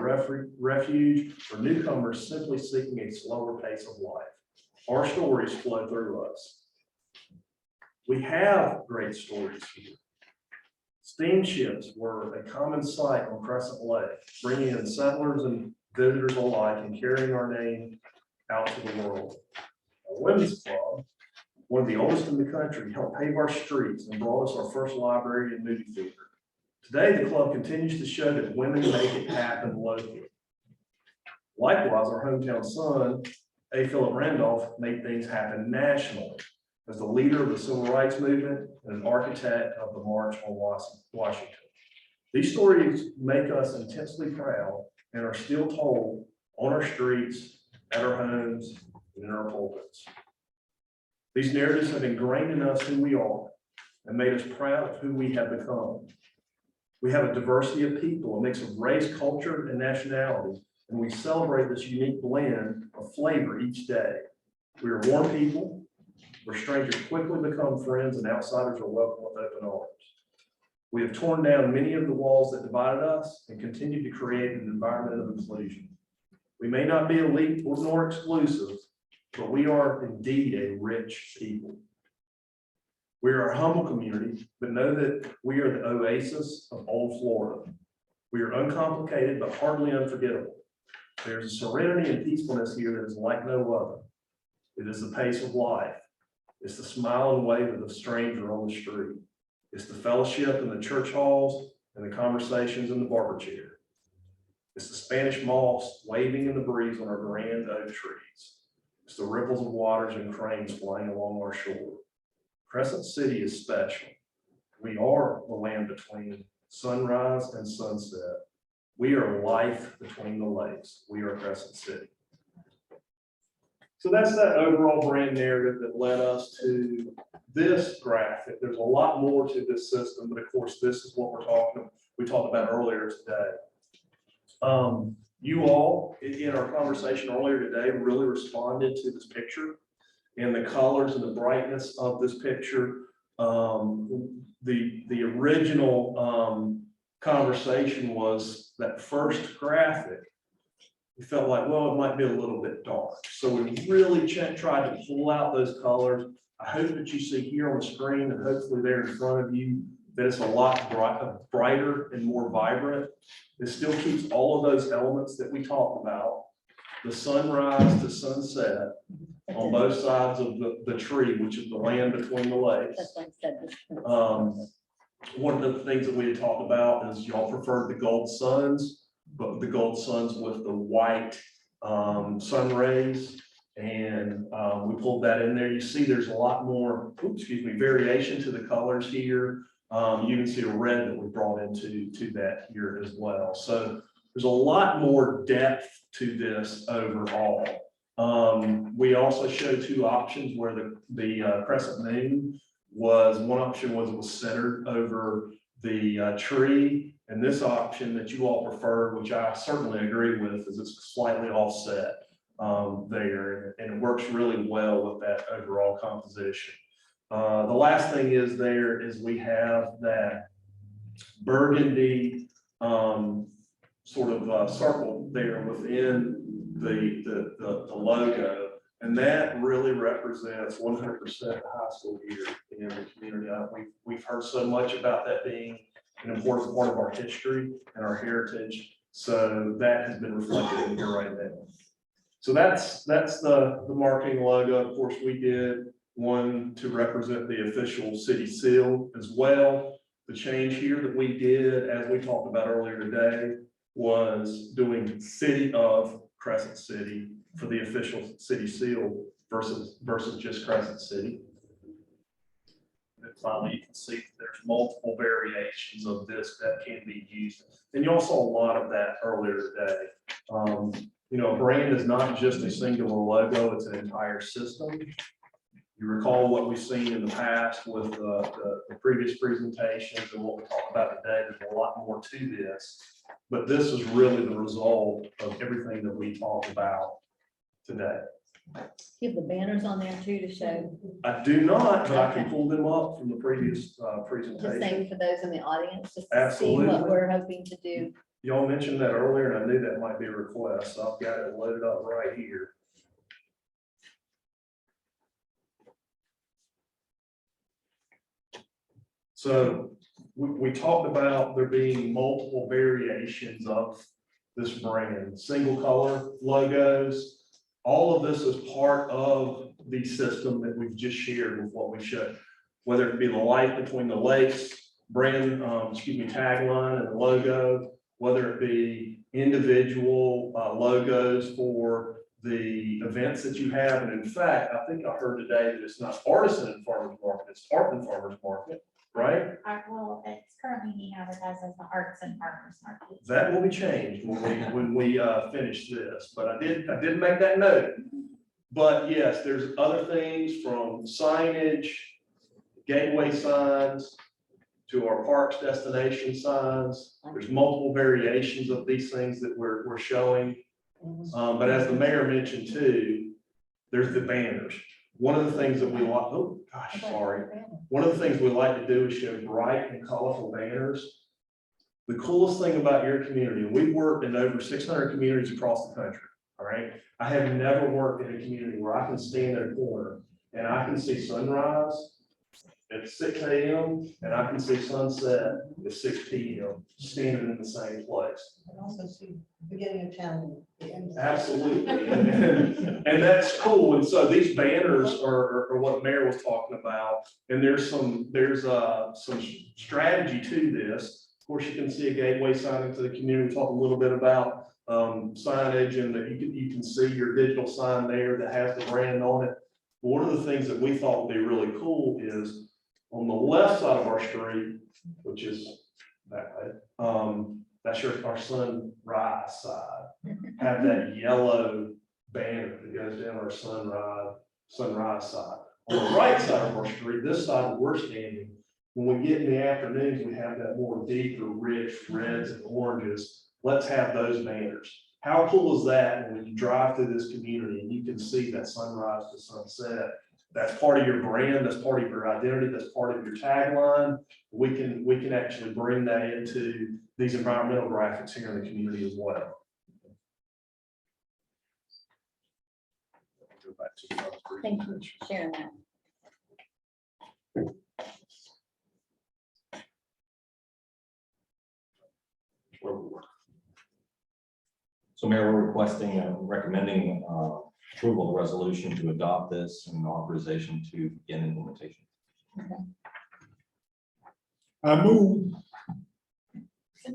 refuge, or newcomers simply seeking a slower pace of life. Our stories flow through us. We have great stories here. Steamships were a common sight on Crescent Lake, bringing in settlers and visitors alike and carrying our name out to the world. Our women's club, one of the oldest in the country, helped pave our streets and brought us our first library and movie theater. Today, the club continues to show that women make it happen locally. Likewise, our hometown sun A. Philip Randolph made things happen nationally as the leader of the civil rights movement and an architect of the March on Washington. These stories make us intensely proud and are still told on our streets, at our homes, and in our pulpits. These narratives have ingrained in us who we are and made us proud of who we have become. We have a diversity of people, a mix of race, culture, and nationality, and we celebrate this unique blend of flavor each day. We are warm people, where strangers quickly become friends and outsiders are welcome with open arms. We have torn down many of the walls that divided us and continue to create an environment of inclusion. We may not be elite nor exclusive, but we are indeed a rich people. We are a humble community, but know that we are the oasis of old Florida. We are uncomplicated, but hardly unforgettable. There's a serenity and peacefulness here that is like no other. It is the pace of life. It's the smile and wave of the stranger on the street. It's the fellowship in the church halls and the conversations in the barber chair. It's the Spanish moss waving in the breeze on our grand oak trees. It's the ripples of waters and cranes flying along our shore. Crescent City is special. We are the land between sunrise and sunset. We are life between the lakes. We are Crescent City. So that's that overall brand narrative that led us to this graphic. There's a lot more to this system, but of course, this is what we talked about earlier today. You all, in our conversation earlier today, really responded to this picture and the colors and the brightness of this picture. The original conversation was that first graphic. We felt like, well, it might be a little bit dark. So we really tried to pull out those colors. I hope that you see here on the screen and hopefully there in front of you that it's a lot brighter and more vibrant. It still keeps all of those elements that we talked about, the sunrise to sunset on both sides of the tree, which is the land between the lakes. One of the things that we had talked about is y'all preferred the gold suns, but the gold suns with the white sun rays. And we pulled that in there. You see there's a lot more, variation to the colors here. You can see a red that we brought into that here as well. So there's a lot more depth to this overall. We also showed two options where the crescent moon was, one option was it was centered over the tree. And this option that you all prefer, which I certainly agree with, is it's slightly offset there, and it works really well with that overall composition. The last thing is we have that burgundy sort of circle there within the logo, and that really represents 100% high school here in the community. We've heard so much about that being an important part of our history and our heritage, so that has been reflected in here right now. So that's the marketing logo. Of course, we did one to represent the official city seal as well. The change here that we did, as we talked about earlier today, was doing City of Crescent City for the official city seal versus just Crescent City. And finally, you can see there's multiple variations of this that can be used. And you also saw a lot of that earlier today. You know, a brand is not just a singular logo, it's an entire system. You recall what we've seen in the past with the previous presentations and what we talked about today. There's a lot more to this, but this is really the result of everything that we talked about today. You have the banners on there too to show. I do not, but I can pull them up from the previous Just presentation. saying for those in the audience, just to see Absolutely. what we're hoping to do. Y'all mentioned that earlier, and I knew that might be a request, so I've got it loaded up right here. So we talked about there being multiple variations of this brand, single color logos. All of this is part of the system that we've just shared with what we showed, whether it be the light between the lakes, brand, tagline and the logo, whether it be individual logos for the events that you have. And in fact, I think I heard today that it's not artisan and farmers market, it's art and farmers market, right? Well, it's currently being advertised as the Arts and Farmers Market. That will be changed when we finish this, but I did make that note. But yes, there's other things from signage, gateway signs, to our parks destination signs. There's multiple variations of these things that we're showing. But as the mayor mentioned too, there's the banners. One of the things that we like, oh gosh, sorry. One of the things we like to do is show bright and colorful banners. The coolest thing about your community, and we've worked in over 600 communities across the country, all right? I have never worked in a community where I can stand at a corner and I can see sunrise at 6 a.m. and I can see sunset at 6 p.m. standing in the same place. And also see beginning of town. The end. Absolutely, and that's cool. And so these banners are what Mayor was talking about. And there's some strategy to this. Of course, you can see a gateway sign into the community. Talk a little bit about signage, and that you can see your digital sign there that has the brand on it. But one of the things that we thought would be really cool is on the left side of our street, which is that way, that's our sunrise side, have that yellow banner that goes down our sunrise side. On the right side of our street, this side where we're standing, when we get in the afternoons, we have that more deeper, rich reds and oranges. Let's have those banners. How cool is that when you drive through this community and you can see that sunrise to sunset? That's part of your brand, that's part of your identity, that's part of your tagline. We can actually bring that into these environmental graphics here in the community as well. Go back to the other screen. Thank you for sharing that. Where we were. So Mayor, we're requesting, recommending approval of the resolution to adopt this and authorization to begin implementation. I move. I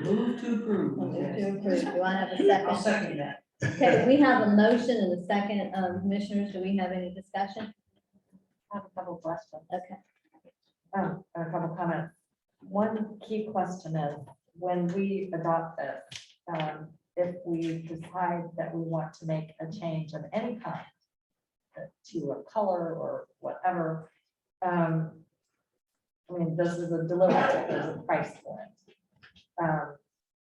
move to approve. Do I have a second? I'll second that. Okay, we have a motion and a second. Commissioners, do we have any discussion? I have a couple questions. Okay. A couple comments. One key question is, when we adopt this, if we decide that we want to make a change of any kind to a color or whatever, I mean, this is a deliverable, there's a price for it.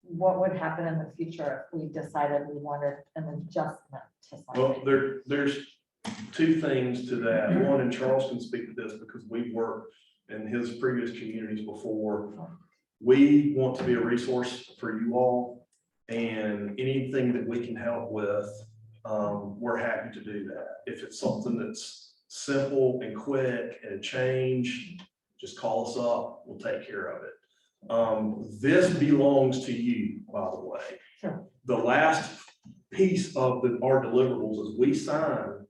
What would happen in the future if we decided we wanted an adjustment to Well, something? there's two things to that. One, and Charles can speak to this because we've worked in his previous communities before. We want to be a resource for you all, and anything that we can help with, we're happy to do that. If it's something that's simple and quick and a change, just call us up, we'll take care of it. This belongs to you, by the way. Sure. The last piece of our deliverables is we sign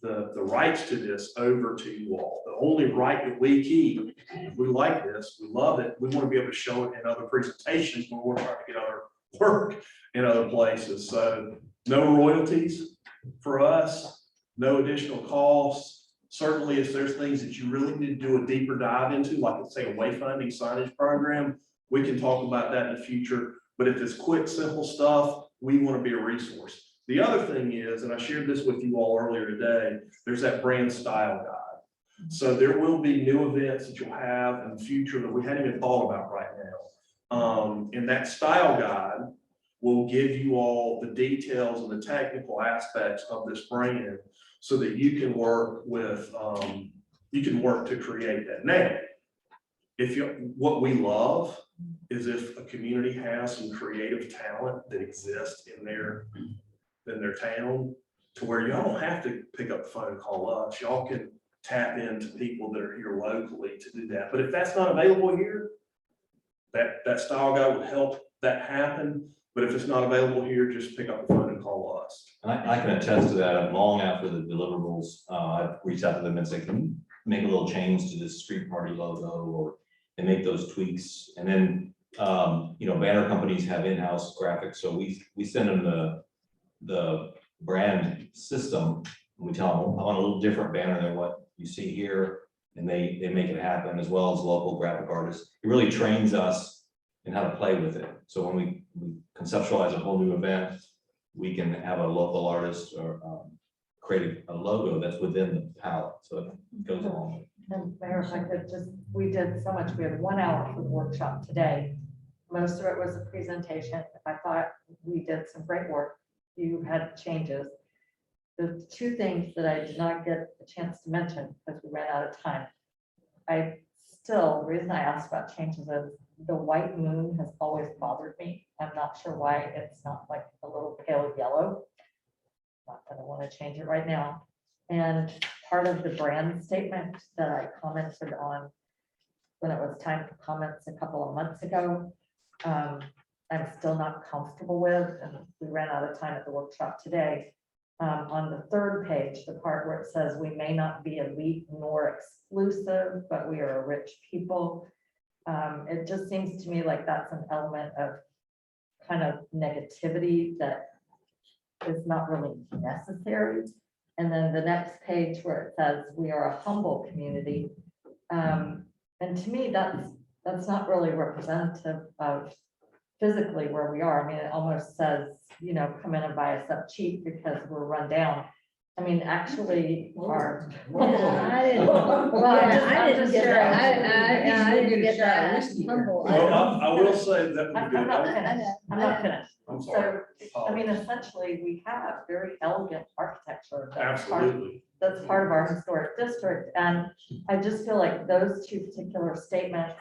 the rights to this over to you all. The only right that we keep, if we like this, we love it, we want to be able to show it in other presentations when we're trying to get other work in other places. So no royalties for us, no additional costs. Certainly, if there's things that you really need to do a deeper dive into, like let's say a wayfinding signage program, we can talk about that in the future. But if it's quick, simple stuff, we want to be a resource. The other thing is, and I shared this with you all earlier today, there's that brand style guide. So there will be new events that you'll have in the future that we hadn't even thought about right now. And that style guide will give you all the details and the technical aspects of this brand so that you can work with, to create that. Now, what we love is if a community has some creative talent that exists in their town, to where y'all don't have to pick up the phone and call us. Y'all can tap into people that are here locally to do that. But if that's not available here, that style guide would help that happen. But if it's not available here, just pick up the phone and call us. And I can attest to that. Long after the deliverables, I've reached out to them and said, can you make a little change to this street party logo, or and make those tweaks. And then banner companies have in-house graphics, so we send them the brand system. We tell them, I want a little different banner than what you see here, and they make it happen, as well as local graphic artists. It really trains us in how to play with it. So when we conceptualize a whole new event, we can have a local artist or create a logo that's within the palette, so it goes along. And Mayor, if I could just, we did so much, we had 1 hour for the workshop today. Most of it was a presentation. I thought we did some great work. You had changes. The two things that I did not get a chance to mention because we ran out of time. The reason I asked about changes is the white moon has always bothered me. I'm not sure why it's not like a little pale yellow. Not that I want to change it right now. And part of the brand statement that I commented on when it was time for comments a couple of months ago, I'm still not comfortable with, and we ran out of time at the workshop today. On the third page, the part where it says we may not be elite nor exclusive, but we are a rich people. It just seems to me like that's an element of kind of negativity that is not really necessary. And then the next page where it says we are a humble community. And to me, that's not really representative of physically where we are. I mean, it almost says, come in and buy us up cheap because we're run down. I mean, actually, our. I didn't get that. I didn't get that. Humble. Well, I will say that would I'm be not good. finished. I'm not finished. I'm sorry. So, I mean, essentially, we have very elegant architecture. Absolutely. That's part of our historic district. And I just feel like those two particular statements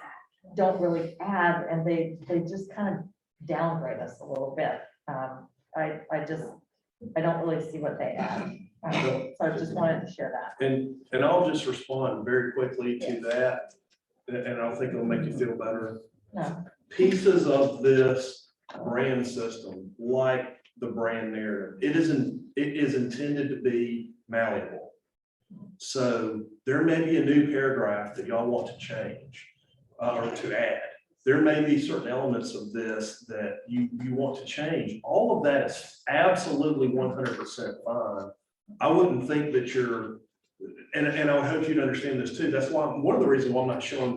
don't really add, and they just kind of downgrade us a little bit. I don't really see what they add. So I just wanted to share that. And I'll just respond very quickly to that, and I think it'll make you feel better. No. Pieces of this brand system, like the brand narrative, it is intended to be malleable. So there may be a new paragraph that y'all want to change or to add. There may be certain elements of this that you want to change. All of that is absolutely 100% fine. I wouldn't think that and I would hope you'd understand this too. That's why, one of the reasons why I'm not showing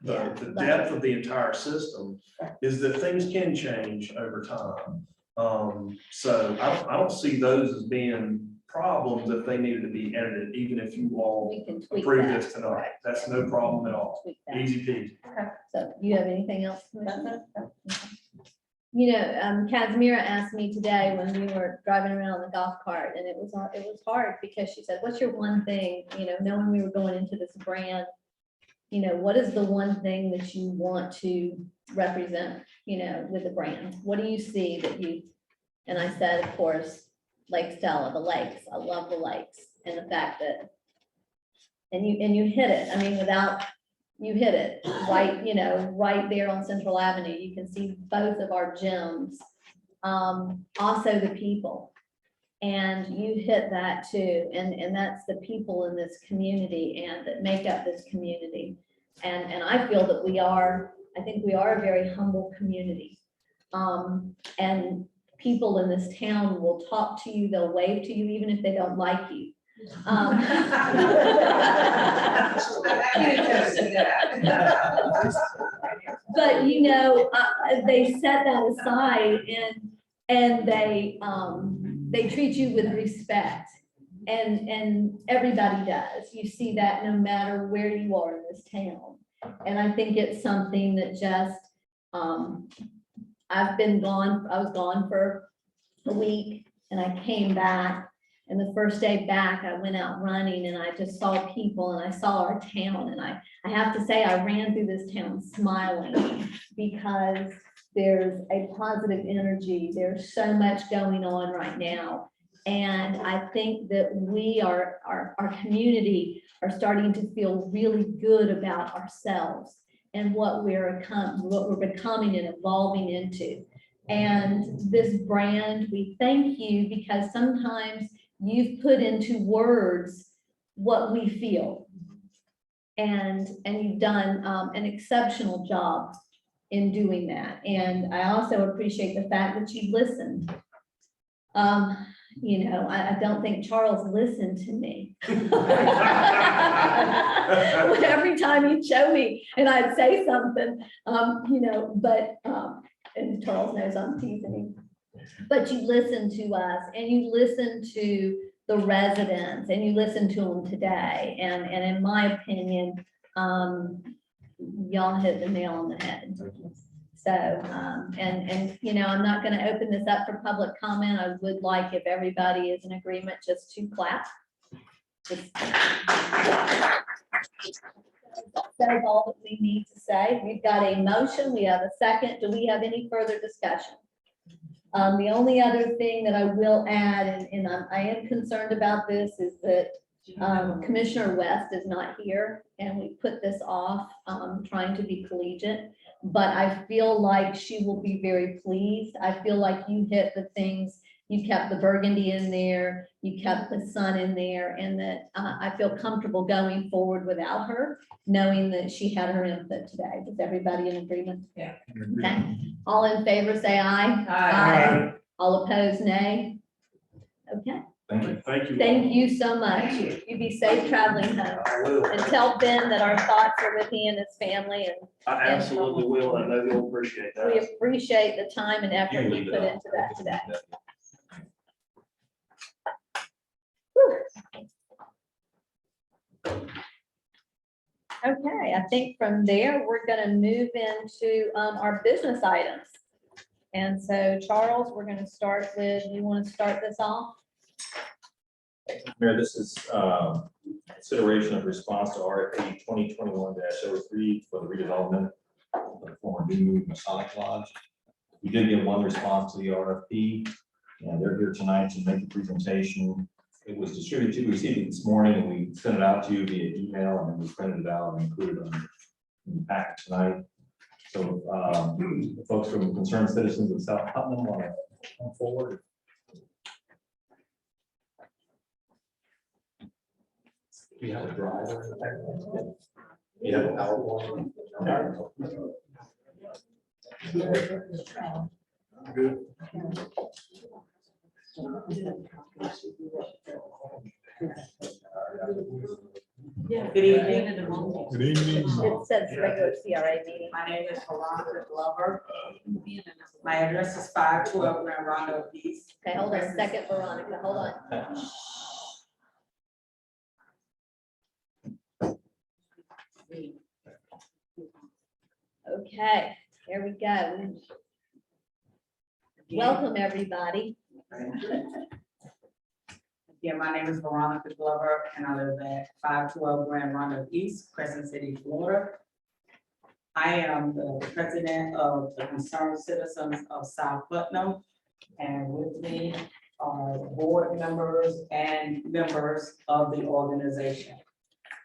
the depth of the entire system is that things can change over time. So I don't see those as being problems if they needed to be edited, even if you all approve this tonight. That's no problem at all. Easy peasy. Okay. So you have anything else, Commissioner? Casimira asked me today when we were driving around on the golf cart, and it was hard because she said, what's your one thing, knowing we were going into this brand, what is the one thing that you want to represent, with the brand? What do you see that and I said, of course, Lake Stella, the lakes. I love the lakes and the fact that, and you hit it. I mean, you hit it right, right there on Central Avenue. You can see both of our gyms. Also the people, and you hit that too. And that's the people in this community and that make up this community. And I feel that I think we are a very humble community. And people in this town will talk to you, they'll wave to you, even if they don't like you. But they set that aside and they treat you with respect, and everybody does. You see that no matter where you are in this town. And I think it's something that just I was gone for a week and I came back, and the first day back I went out running and I just saw people and I saw our town, and I have to say I ran through this town smiling because there's a positive energy. There's so much going on right now. And I think that our community are starting to feel really good about ourselves and what we're becoming and evolving into. And this brand, we thank you because sometimes you've put into words what we feel. And you've done an exceptional job in doing that. And I also appreciate the fact that you listened. You know, I don't think Charles listened to me. Every time he'd show me and I'd say something, you know, but, and Charles knows I'm teasing him. But you listen to us and you listen to the residents and you listen to them today. And in my opinion, y'all hit the nail on the head. So, and, you know, I'm not going to open this up for public comment. I would like, if everybody is in agreement, just to clap. Just says all that we need to say. We've got a motion. We have a second. Do we have any further discussion? The only other thing that I will add, and I am concerned about this, is that Commissioner West is not here, and we put this off, trying to be collegiate, but I feel like she will be very pleased. I feel like you hit the things, you kept the burgundy in there, you kept the sun in there, and that I feel comfortable going forward without her, knowing that she had her input today. Is everybody in agreement? Yeah. Okay. All in favor, say aye. Aye. All opposed, nay. Okay. Thank you. Thank you. Thank you so much. You be safe traveling home. I will. And tell Ben that our thoughts are with he and his family, and I absolutely will. I know you'll appreciate we that. appreciate the time and effort You you leave it put up. into that today. Okay, I think from there, we're gonna move into our business items. And so Charles, we're gonna start with, you want to start this off? Mayor, this is consideration of response to RFP 2021-03 for the redevelopment of the former New Move Masonic Lodge. We did get one response to the RFP, and they're here tonight to make a presentation. It was distributed, we received it this morning, and we sent it out to you via email, and then we printed it out and included it in the packet tonight. So the folks from Concerned Citizens of South Putnam want to come forward. We have a driver. You have a PowerPoint. Good. Good evening. Good evening. It says regular CRA meeting. My name is Veronica Glover. My address is 512 Grand Rondo East. Okay, hold on a second, Veronica, hold on. Okay, here we go. Welcome, everybody. Yeah, my name is Veronica Glover, and I live at 512 Grand Rondo East, Crescent City, Florida. I am the president of the Concerned Citizens of South Putnam, and with me are board members and members of the organization.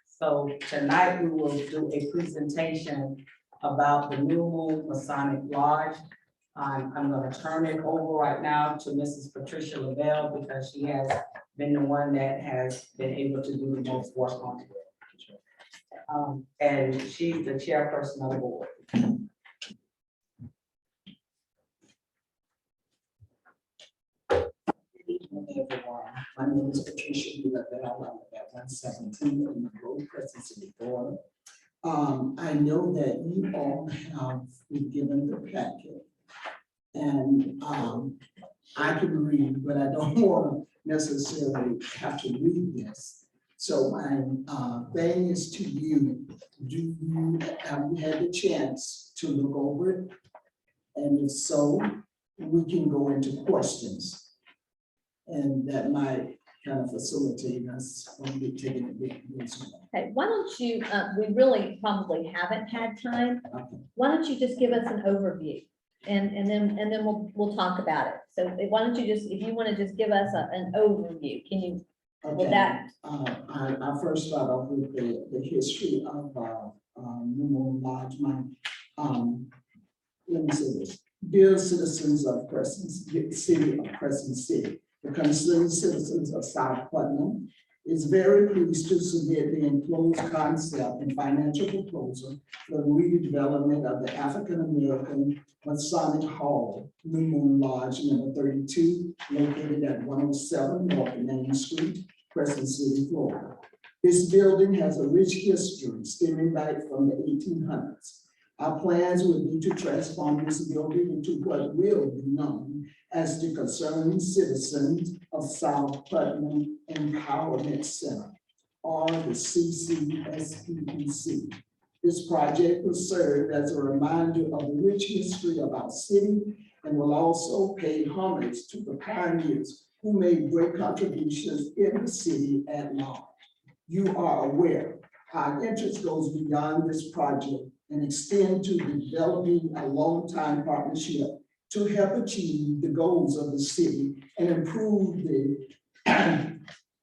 So tonight we will do a presentation about the New Moon Masonic Lodge. I'm going to turn it over right now to Mrs. Patricia Lavelle, because she has been the one that has been able to do the most work on it. And she's the chairperson of the board. Everyone, my name is Patricia Lavelle. I'm at 117 in the Grove, Crescent City, Florida. I know that you all have been given the packet. And I can read, but I don't want to necessarily have to read this. So my thing is to you, have you had the chance to look over it? And if so, we can go into questions. And that might kind of facilitate us when we're taking a big decision. Okay, why don't you, we really probably haven't had time. Why don't you just give us an overview? And then we'll talk about it. So why don't you just, if you want to just give us an overview, can you, will that? I first start off with the history of New Moon Lodge. Let me say this. Dear citizens of Crescent City, the Concerned Citizens of South Putnam is very pleased to submit the enclosed concept and financial proposal for the redevelopment of the African American Masonic Hall, New Moon Lodge number 32, located at 107 North Main Street, Crescent City, Florida. This building has a rich history stemming back from the 1800s. Our plans would be to transform this building into what will be known as the Concerned Citizens of South Putnam Empowerment Center, or the CCSPEC. This project will serve as a reminder of the rich history of our city and will also pay homage to the pioneers who made great contributions in the city at large. You are aware our interest goes beyond this project and extend to developing a long-time partnership to help achieve the goals of the city and improve the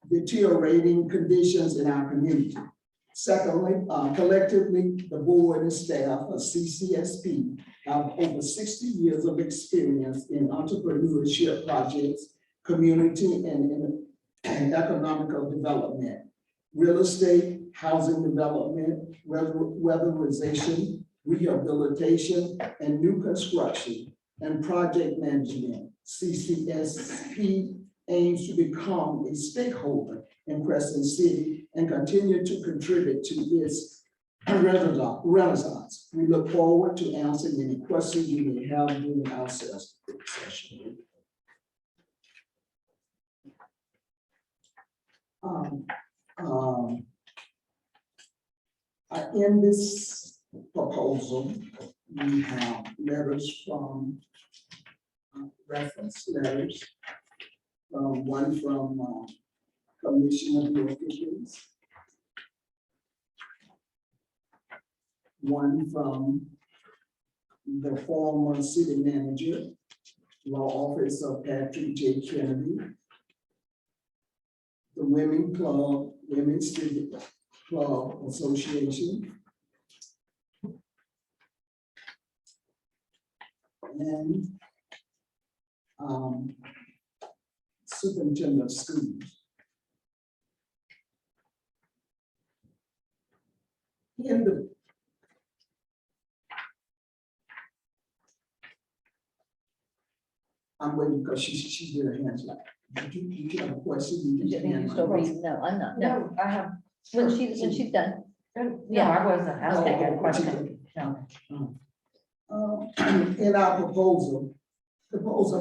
deteriorating conditions in our community. Secondly, collectively, the board and staff of CCSP have over 60 years of experience in entrepreneurship projects, community and economical development, real estate, housing development, weatherization, rehabilitation, and new construction and project management. CCSP aims to become a stakeholder in Crescent City and continue to contribute to its renaissance. We look forward to answering any questions you may have during our session. In this proposal, we have letters from reference letters, one from Commissioner Wilkins, one from the former city manager, law office of Patrick J. Kennedy, the Women's City Club Association, and superintendent of schools. In the I'm waiting because she did her hands up. You have a question? You can You still reading? No, I'm not. No, No, I have. when she's done. No, I wasn't asking a question. No. In our proposal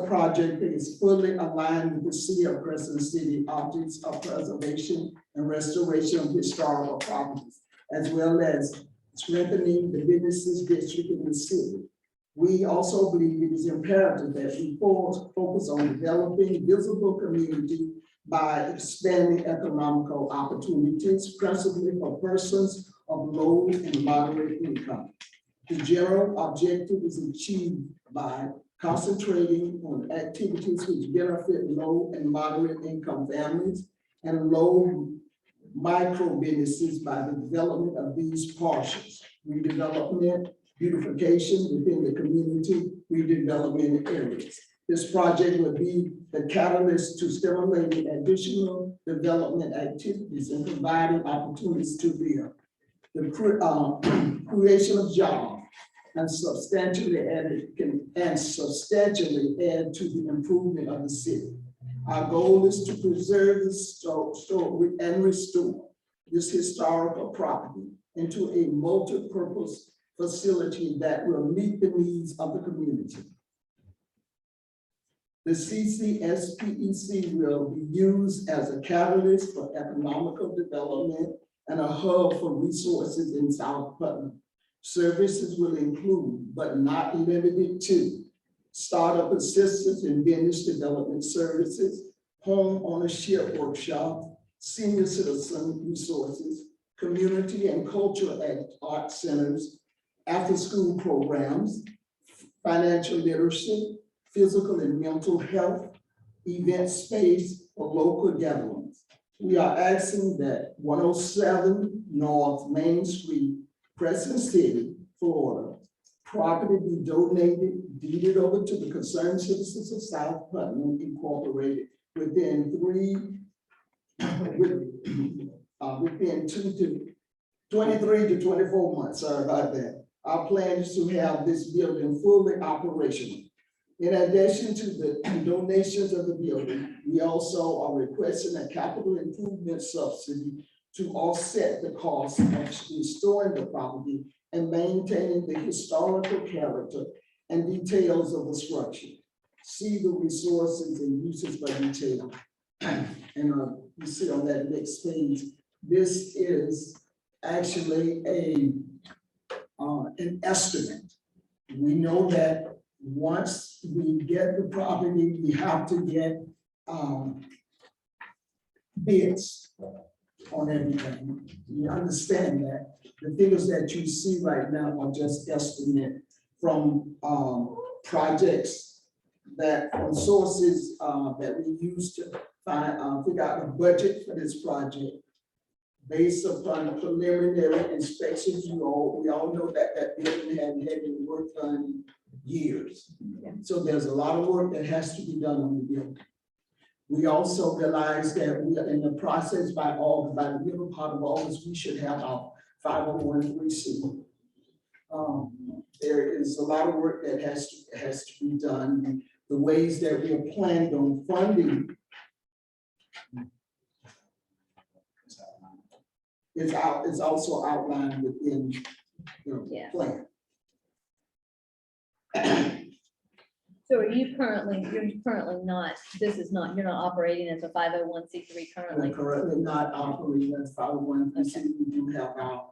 project is fully aligned with the city of Crescent City objects of preservation and restoration of historical properties, as well as strengthening the businesses district in the city. We also believe it is imperative that we focus on developing visible community by expanding economical opportunities, principally for persons of low and moderate income. The general objective is achieved by concentrating on activities which benefit low and moderate income families and low micro businesses by the development of these parcels, redevelopment, beautification within the community, redevelopment areas. This project will be the catalyst to stimulating additional development activities and providing opportunities to build. The creation of jobs and substantially add to the improvement of the city. Our goal is to preserve and restore this historical property into a multi-purpose facility that will meet the needs of the community. The CCSPEC will be used as a catalyst for economical development and a hub for resources in South Putnam. Services will include, but not limited to, startup assistance and business development services, home ownership workshop, senior citizen resources, community and cultural art centers, after-school programs, financial literacy, physical and mental health, event space for local gatherings. We are asking that 107 North Main Street, Crescent City, Florida, property be deeded over to the Concerned Citizens of South Putnam Incorporated within 3 within 23 to 24 months, sorry about that. Our plan is to have this building fully operational. In addition to the donations of the building, we also are requesting a capital improvement subsidy to offset the cost of restoring the property and maintaining the historical character and details of the structure. See the resources and uses by detail. And you see on that next page, this is actually an estimate. We know that once we get the property, we have to get bids on everything. You understand that the figures that you see right now are just estimate from projects that from sources that we use to figure out the budget for this project. Based upon preliminary inspections, we all know that building hadn't had any work done years. So there's a lot of work that has to be done on the building. We also realize that we are in the process by the middle part of August, we should have our 501(c). There is a lot of work that has to be done. And the ways that we are planning on funding is also outlined within the plan. So you're currently not, you're not operating as a 501(c)(3) currently? We're currently not operating as 501(c). We do have our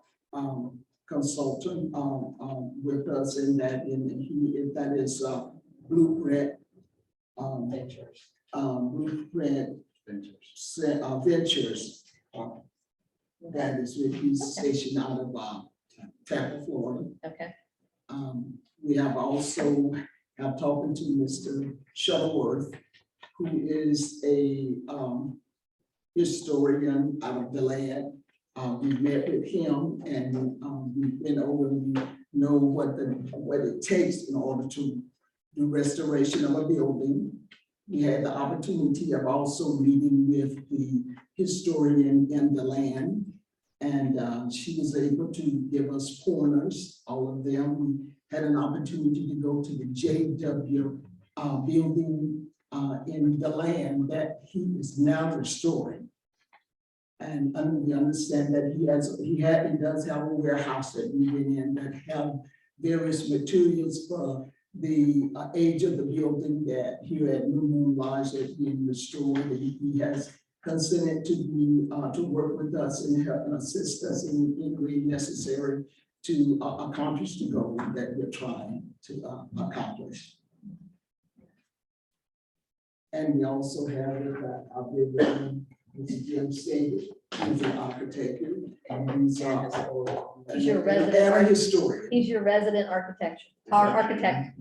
consultant with us in that, that is Blueprint Ventures. Blueprint Ventures. That is with he's stationed out of Tampa, Florida. Okay. We have also talking to Mr. Shuttleworth, who is a historian out of the land. We met with him and we've been over and know what it takes in order to do restoration of a building. We had the opportunity of also meeting with the historian in the land, and she was able to give us pointers, all of them. We had an opportunity to go to the JW building in the land that he is now restoring. And we understand that he does have a warehouse that we've been in that have various materials for the age of the building that here at New Moon Lodge that's being restored. And he has consented to work with us and help and assist us in any way necessary to accomplish the goal that we're trying to accomplish. And we also have our big Mr. Jim Stady, who's an architect, and he's your resident and a historian. He's your resident architect.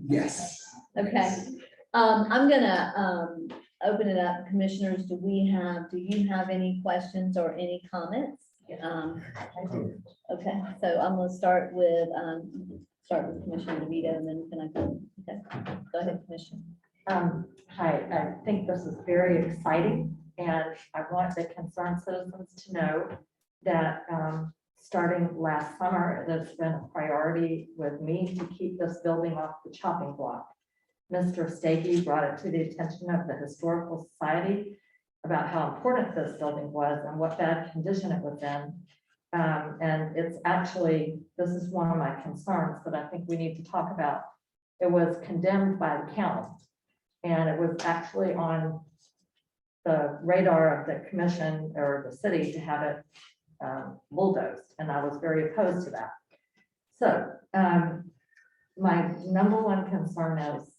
Yes. Okay. I'm gonna open it up. Commissioners, do you have any questions or any comments? Okay, so I'm gonna start with Commissioner DeVito and then can I go? Okay, go ahead, Commissioner. Hi, I think this is very exciting, and I want the concerned citizens to know that starting last summer, it has been a priority with me to keep this building off the chopping block. Mr. Stady brought it to the attention of the Historical Society about how important this building was and what bad condition it was in. And it's actually, this is one of my concerns that I think we need to talk about. It was condemned by the county, and it was actually on the radar of the commission or the city to have it bulldozed, and I was very opposed to that. So my number one concern is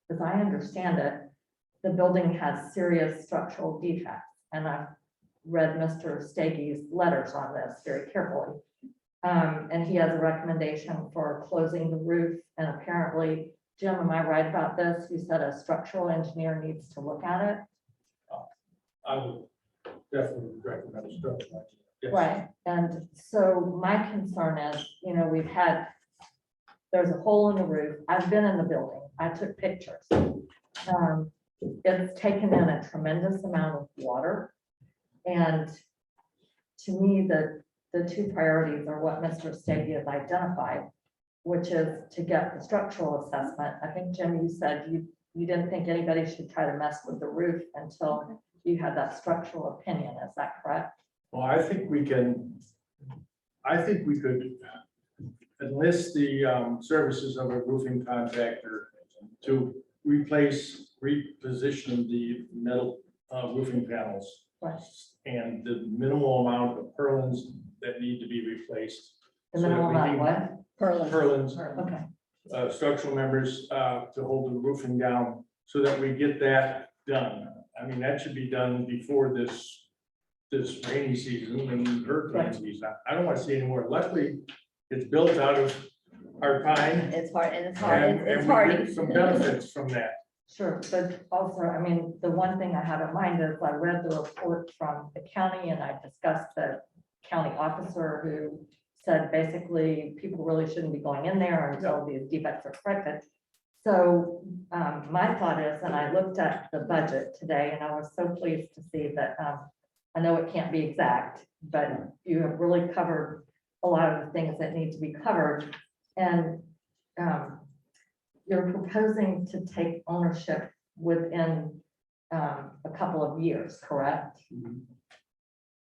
as I understand it, the building has serious structural defects, and I've read Mr. Stagy's letters on this very carefully. And he has a recommendation for closing the roof, and apparently, Jim, am I right about this? You said a structural engineer needs to look at it? I would definitely recommend a structural engineer. Yes. Right, and so my concern is, there's a hole in the roof. I've been in the building. I took pictures. It's taken in a tremendous amount of water. And to me, the two priorities are what Mr. Stady has identified, which is to get the structural assessment. I think, Jim, you said you didn't think anybody should try to mess with the roof until you had that structural opinion. Is that correct? Well, I think we could enlist the services of a roofing contractor to reposition the metal roofing panels. Right. And the minimal amount of purlins that need to be replaced. The so that minimal we amount can- what? Purlins, Okay. structural members to hold the roofing down so that we get that done. I mean, that should be done before this rainy season and hurricane season. I don't want to see any more. Luckily, it's built out of our pine. It's hard, and it's hard, And it's we hardy. get some benefits from that. Sure, but also, I mean, the one thing I have in mind is I read the report from the county and I discussed the county officer who said basically people really shouldn't be going in there until these defects are corrected. So my thought is, and I looked at the budget today and I was so pleased to see that, I know it can't be exact, but you have really covered a lot of the things that need to be covered. And you're proposing to take ownership within a couple of years, correct?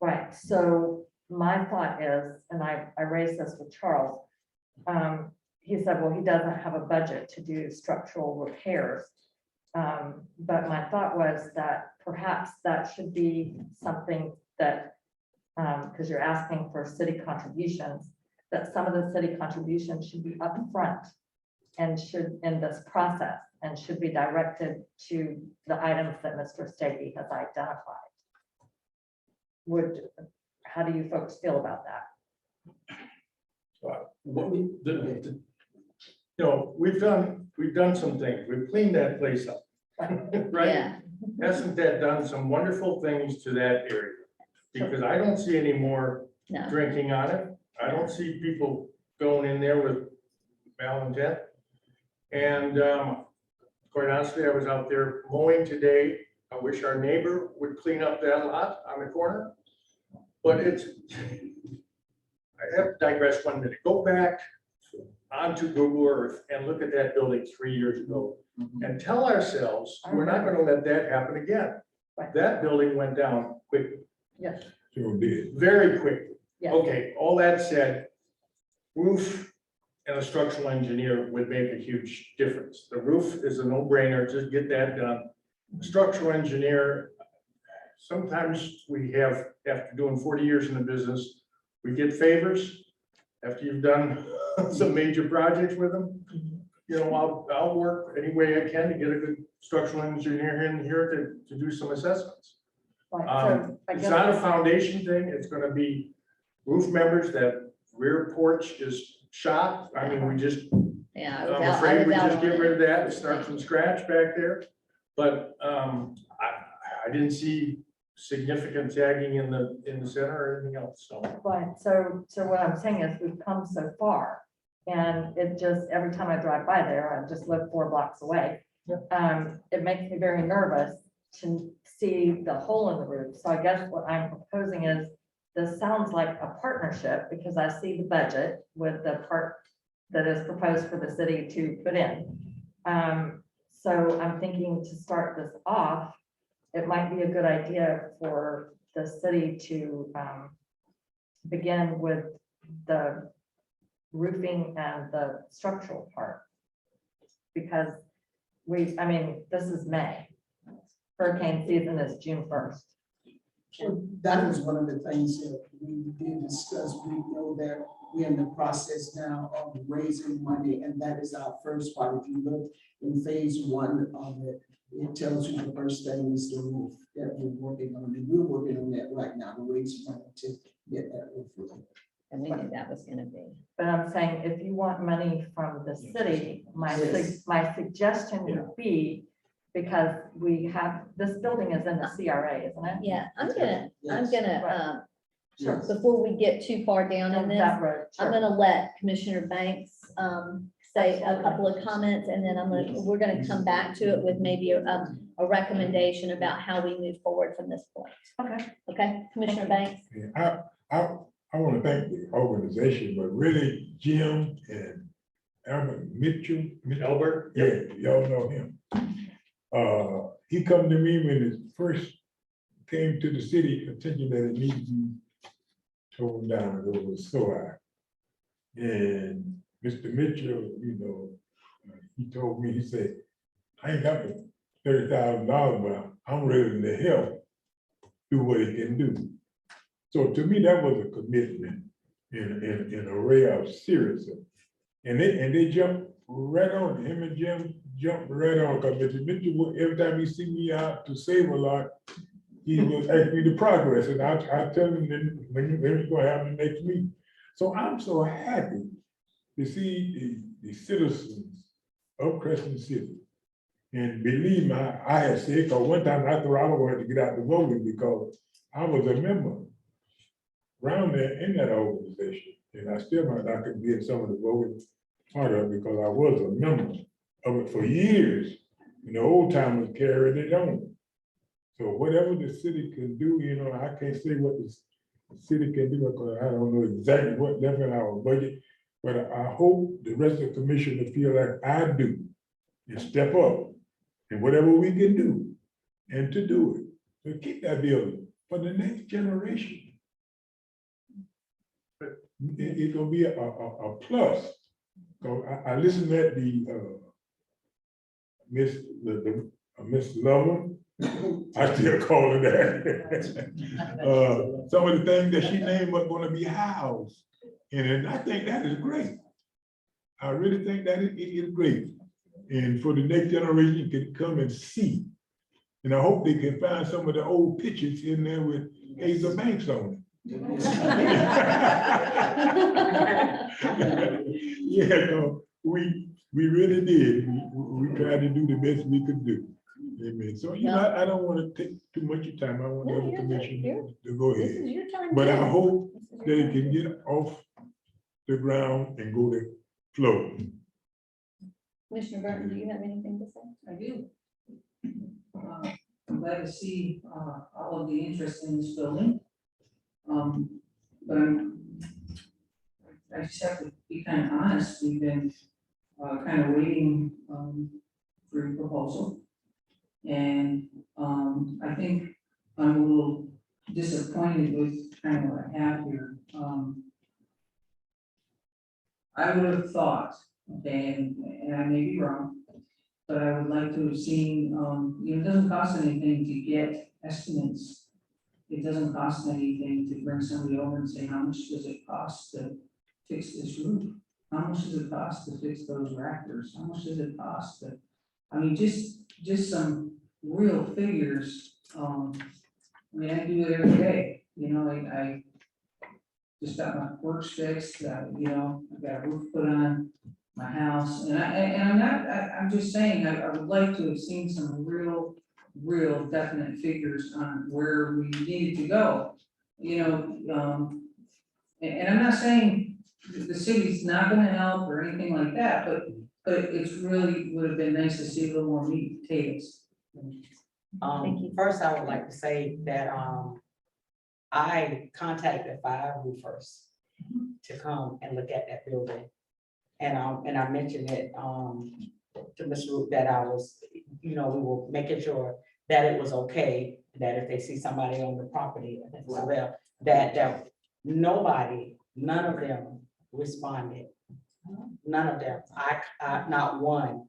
Right, so my thought is, and I raised this with Charles, he said, well, he doesn't have a budget to do structural repairs. But my thought was that perhaps that should be something that, because you're asking for city contributions, that some of the city contributions should be upfront and should, in this process, and should be directed to the items that Mr. Stady has identified. How do you folks feel about that? We've done some things. We've cleaned that place up. Right? Yeah. Hasn't that done some wonderful things to that area? Because I don't see any more No. drinking on it. I don't see people going in there with malintent. And quite honestly, I was out there mowing today. I wish our neighbor would clean up that lot on the corner. But it's, I have to digress 1 minute. Go back onto Google Earth and look at that building 3 years ago and tell ourselves, we're not going to let that happen again. That building went down quickly. Yes. Sure did. Very quickly. Yes. Okay, all that said, roof and a structural engineer would make a huge difference. The roof is a no-brainer, just get that done. Structural engineer, sometimes we have, after doing 40 years in the business, we get favors after you've done some major projects with them. You know, I'll work any way I can to get a good structural engineer in here to do some assessments. Right, so I It's guess- not a foundation thing, it's gonna be roof members, that rear porch is shot. I mean, we just, Yeah. I'm afraid we just get rid of that and start from scratch back there. But I didn't see significant tagging in the center or anything else, so. Right, so what I'm saying is we've come so far. And it just, every time I drive by there, I just live 4 blocks away. It makes me very nervous to see the hole in the roof. So I guess what I'm proposing is, this sounds like a partnership because I see the budget with the part that is proposed for the city to put in. So I'm thinking to start this off, it might be a good idea for the city to begin with the roofing and the structural part. Because I mean, this is May. Hurricane season is June 1st. Well, that was one of the things that we did discuss. We know that we're in the process now of raising money, and that is our first part. If you look in phase 1 of it, it tells you the first thing is the roof that we're working on. And we're working on that right now, to raise money to get that roof. And we knew that was gonna be. But I'm saying, if you want money from the city, my suggestion would be, because we have, this building is in the CRA, isn't it? Yeah, I'm gonna, Sure. before we get too far down in this, That road, I'm sure. gonna let Commissioner Banks, say a couple of comments, and then we're gonna come back to it with maybe a recommendation about how we move forward from this point. Okay. Okay, Commissioner Banks? Yeah, I want to thank the organization, but really Jim and Albert Mitchell. Albert? Yeah, y'all know him. He come to me when it first came to the city attention that it needed to be torn down. It was so high. And Mr. Mitchell, he told me, he said, I ain't got the $30,000, but I'm ready to help do what it can do. So to me, that was a commitment in an array of seriousness. And they jumped right on, him and Jim jumped right on, because Mr. Mitchell, every time he see me out to save a lot, he would ask me the progress, and I tell him when it's gonna happen next week. So I'm so happy to see the citizens of Crescent City. And believe me, I had said, because one time I thought I was going to get out the voting because I was a member around there in that organization. And I still might not could be in some of the voting part of it because I was a member of it for years. And the old timers carried it on. So whatever the city can do, I can't say what the city can do because I don't know exactly what left in our budget. But I hope the rest of the commission will feel like I do and step up and whatever we can do and to do it, to keep that building for the next generation. It's gonna be a plus. So I listened at the Miss Lover. I still call her that. Some of the things that she named are gonna be housed. And I think that is great. I really think that it is great. And for the next generation can come and see. And I hope they can find some of the old pictures in there with Hazel Banks on it. Yeah, no, we really did. We tried to do the best we could do. Amen. So, I don't want to take too much of your time. I want the other commission to go This is ahead. your time. But I too. hope that it can get off the ground and go to flow. Commissioner Burton, do you have anything to say? I do. I'm glad to see all of the interest in this building. But I just have to be kind of honest, we've been kind of waiting for a proposal. And I think I'm a little disappointed with kind of what I have here. I would have thought, okay, and I may be wrong, but I would like to have seen, it doesn't cost anything to get estimates. It doesn't cost anything to bring somebody over and say, how much does it cost to fix this roof? How much does it cost to fix those rafters? How much does it cost to, just some real figures. I do it every day, I just got my work fixed, I've got a roof put on my house, and I'm just saying, I would like to have seen some real definite figures on where we needed to go. And I'm not saying the city's not gonna help or anything like that, but it's really would have been nice to see a little more meat and potatoes. First, I would like to say that I contacted 5 roofers to come and look at that building. And I mentioned it to Ms. Root that I was, we were making sure that it was okay, that if they see somebody on the property, that none of them responded. None of them. I not one.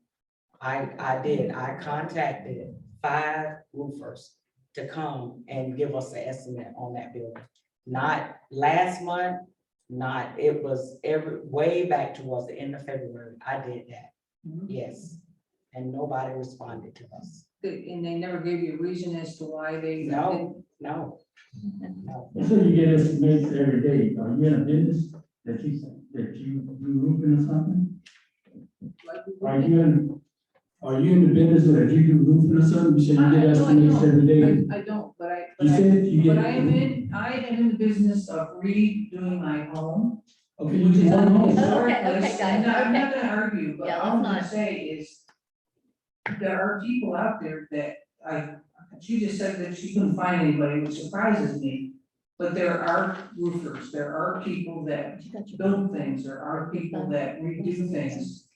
I contacted 5 roofers to come and give us an estimate on that building. Not last month, it was way back towards the end of February. I did that. Yes. And nobody responded to us. And they never gave you a reason as to why they. No. So you get estimates every day. Are you in a business that you do roofing or something? Are you in the business that you do roofing or something? You said you get estimates every day. I don't, You said you get. I am in the business of redoing my home Okay, you just one home. Okay, guys, I'm not okay. gonna argue, but Yeah, all I'm let's gonna not. say is there are people out there that she just said that she couldn't find anybody, which surprises me. But there are roofers, there are people that build things, there are people that redo things.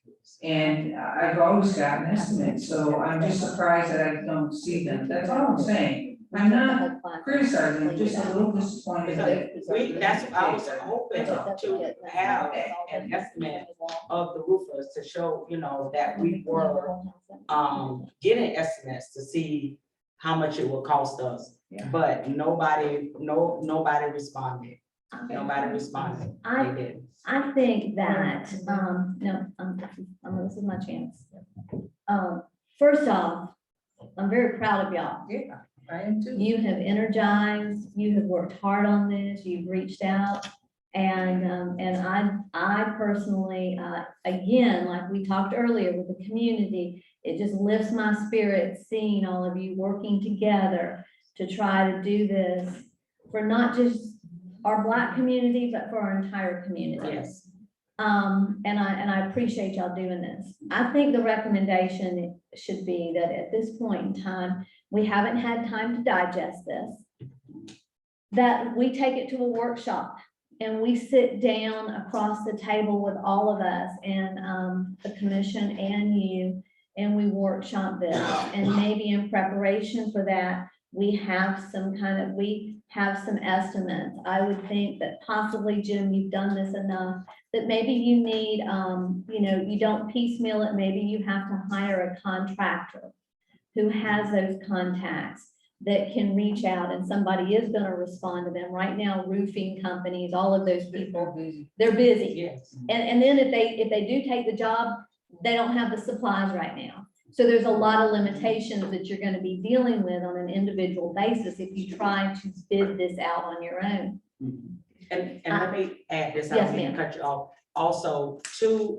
And I've always gotten estimates, so I'm just surprised that I don't see them, that's all I'm saying. I'm not criticizing, I'm just a little disappointed that. That's what I was hoping to have an estimate of the roofers to show, that we were getting estimates to see how much it would cost us. But nobody responded. Nobody responded. They didn't. I think that, no, this is my chance. First off, I'm very proud of y'all. Yeah, I am too. You have energized, you have worked hard on this, you've reached out. And I personally, again, like we talked earlier with the community, it just lifts my spirit seeing all of you working together to try to do this for not just our Black community, but for our entire community. Yes. And I appreciate y'all doing this. I think the recommendation should be that at this point in time, we haven't had time to digest this, that we take it to a workshop and we sit down across the table with all of us and the commission and you, and we workshop this. And maybe in preparation for that, we have some estimates. I would think that possibly, Jim, you've done this enough, that maybe you need, you don't piecemeal it, maybe you have to hire a contractor who has those contacts that can reach out and somebody is gonna respond to them. Right now, roofing companies, all of those people, they're busy. Yes. And then if they do take the job, they don't have the supplies right now. So there's a lot of limitations that you're gonna be dealing with on an individual basis if you try to bid this out on your own. And let me add this, I Yes, don't mean to ma'am. cut you off. Also, two,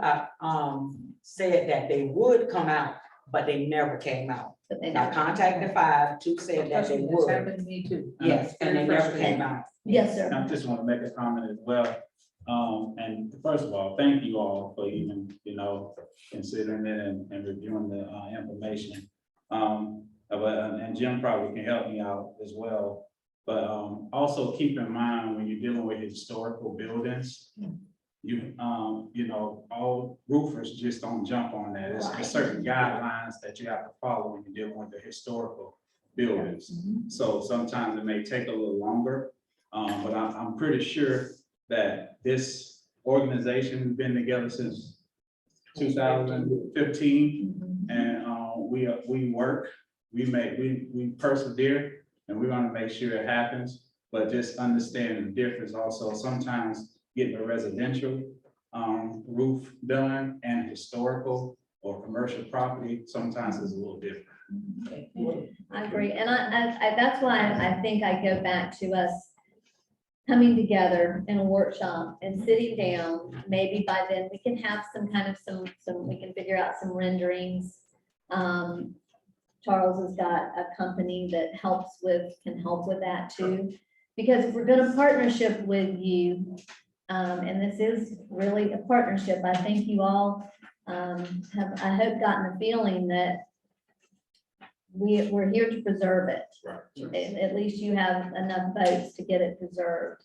said that they would come out, but they never came out. But they I never- contacted five, two said that they would. happened to me too. Yes, and they never came out. Yes, sir. I just want to make a comment as well. And first of all, thank you all for even, considering it and reviewing the information. And Jim probably can help me out as well. But also keep in mind when you're dealing with historical buildings, all roofers just don't jump on that. There's certain guidelines that you have to follow when you're dealing with the historical buildings. So sometimes it may take a little longer, but I'm pretty sure that this organization has been together since 2015, and we work, we persevere, and we're gonna make sure it happens. But just understand the difference also. Sometimes getting a residential roof done and historical or commercial property sometimes is a little different. I agree. And I that's why I think I go back to us coming together in a workshop and sitting down. Maybe by then we can have some we can figure out some renderings. Charles has got a company that can help with that too. Because if we're gonna partnership with you, and this is really a partnership, I think you all have, I hope, gotten the feeling that we're here to preserve it. Right. At least you have enough votes to get it preserved.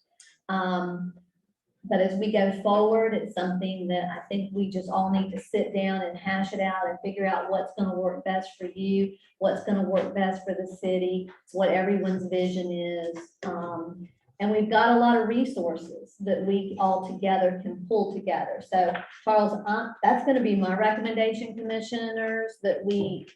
But as we go forward, it's something that I think we just all need to sit down and hash it out and figure out what's gonna work best for you, what's gonna work best for the city, what everyone's vision is. And we've got a lot of resources that we all together can pull together. So Charles, that's gonna be my recommendation, commissioners, that we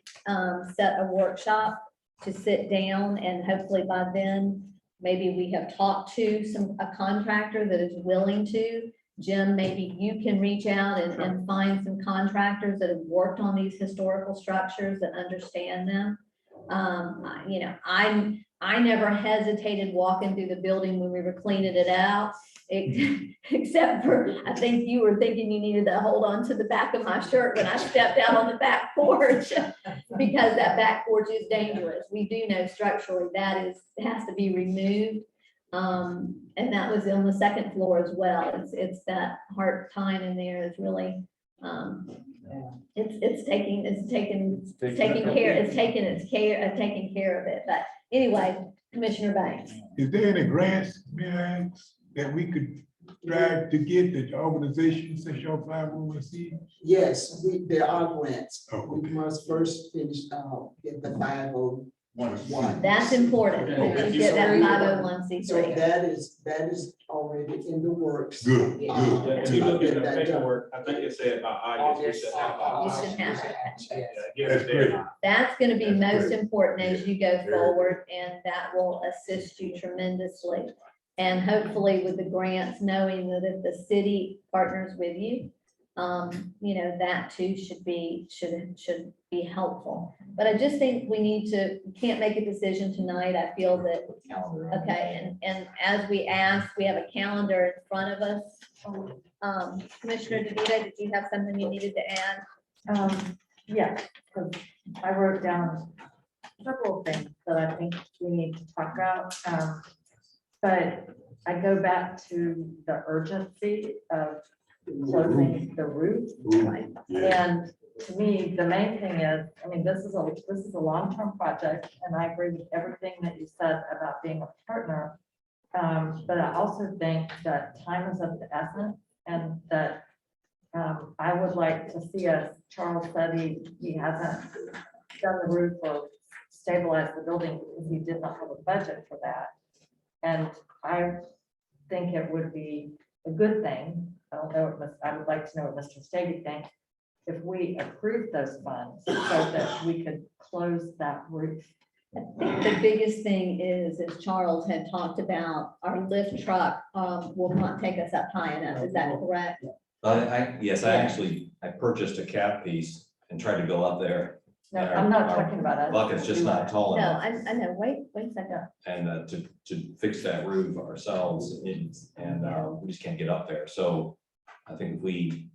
set a workshop to sit down, and hopefully by then, maybe we have talked to a contractor that is willing to. Jim, maybe you can reach out and find some contractors that have worked on these historical structures that understand them. I never hesitated walking through the building when we were cleaning it out, except for, I think you were thinking you needed to hold on to the back of my shirt when I stepped out on the back porch, because that back porch is dangerous. We do know structurally that has to be removed. And that was on the second floor as well. It's that hard time in there is really, it's taking care of it. But anyway, Commissioner Banks. Is there any grants, may I ask, that we could strive to get the organization, since you're 501c? Yes, there are grants. Oh, We must first finish, get the 501. That's important, that you get that 501c3. So that is already in the works. Good, good. If you look at the paperwork, I think it said about August, we should have. You should have it. Give That's us great. deadline. That's gonna be That's most great. important as you go Very forward, and that will assist you tremendously. And hopefully with the grants, knowing that if the city partners with you, that too should be helpful. But I just think we can't make a decision tonight. I feel that, okay, and as we asked, we have a calendar in front of us. Commissioner DeVita, did you have something you needed to add? Yeah, because I wrote down several things that I think we need to talk about. But I go back to the urgency of closing the roof. Right. And to me, the main thing is, I mean, this is a long-term project, and I agree with everything that you said about being a partner. But I also think that time is of the essence, and that I would like to see us, Charles said he hasn't done the roof or stabilized the building because he did not have a budget for that. And I think it would be a good thing. I don't know, I would like to know what Mr. Stady thinks, if we approve those funds so that we could close that roof. I think the biggest thing is, as Charles had talked about, our lift truck will not take us up high enough. Is that correct? Yes, I purchased a cap piece and tried to go up there. No, I'm not talking about us. Bucket's just not tall No, enough. I know. Wait a second. And to fix that roof ourselves, we just can't get up there. So I think if we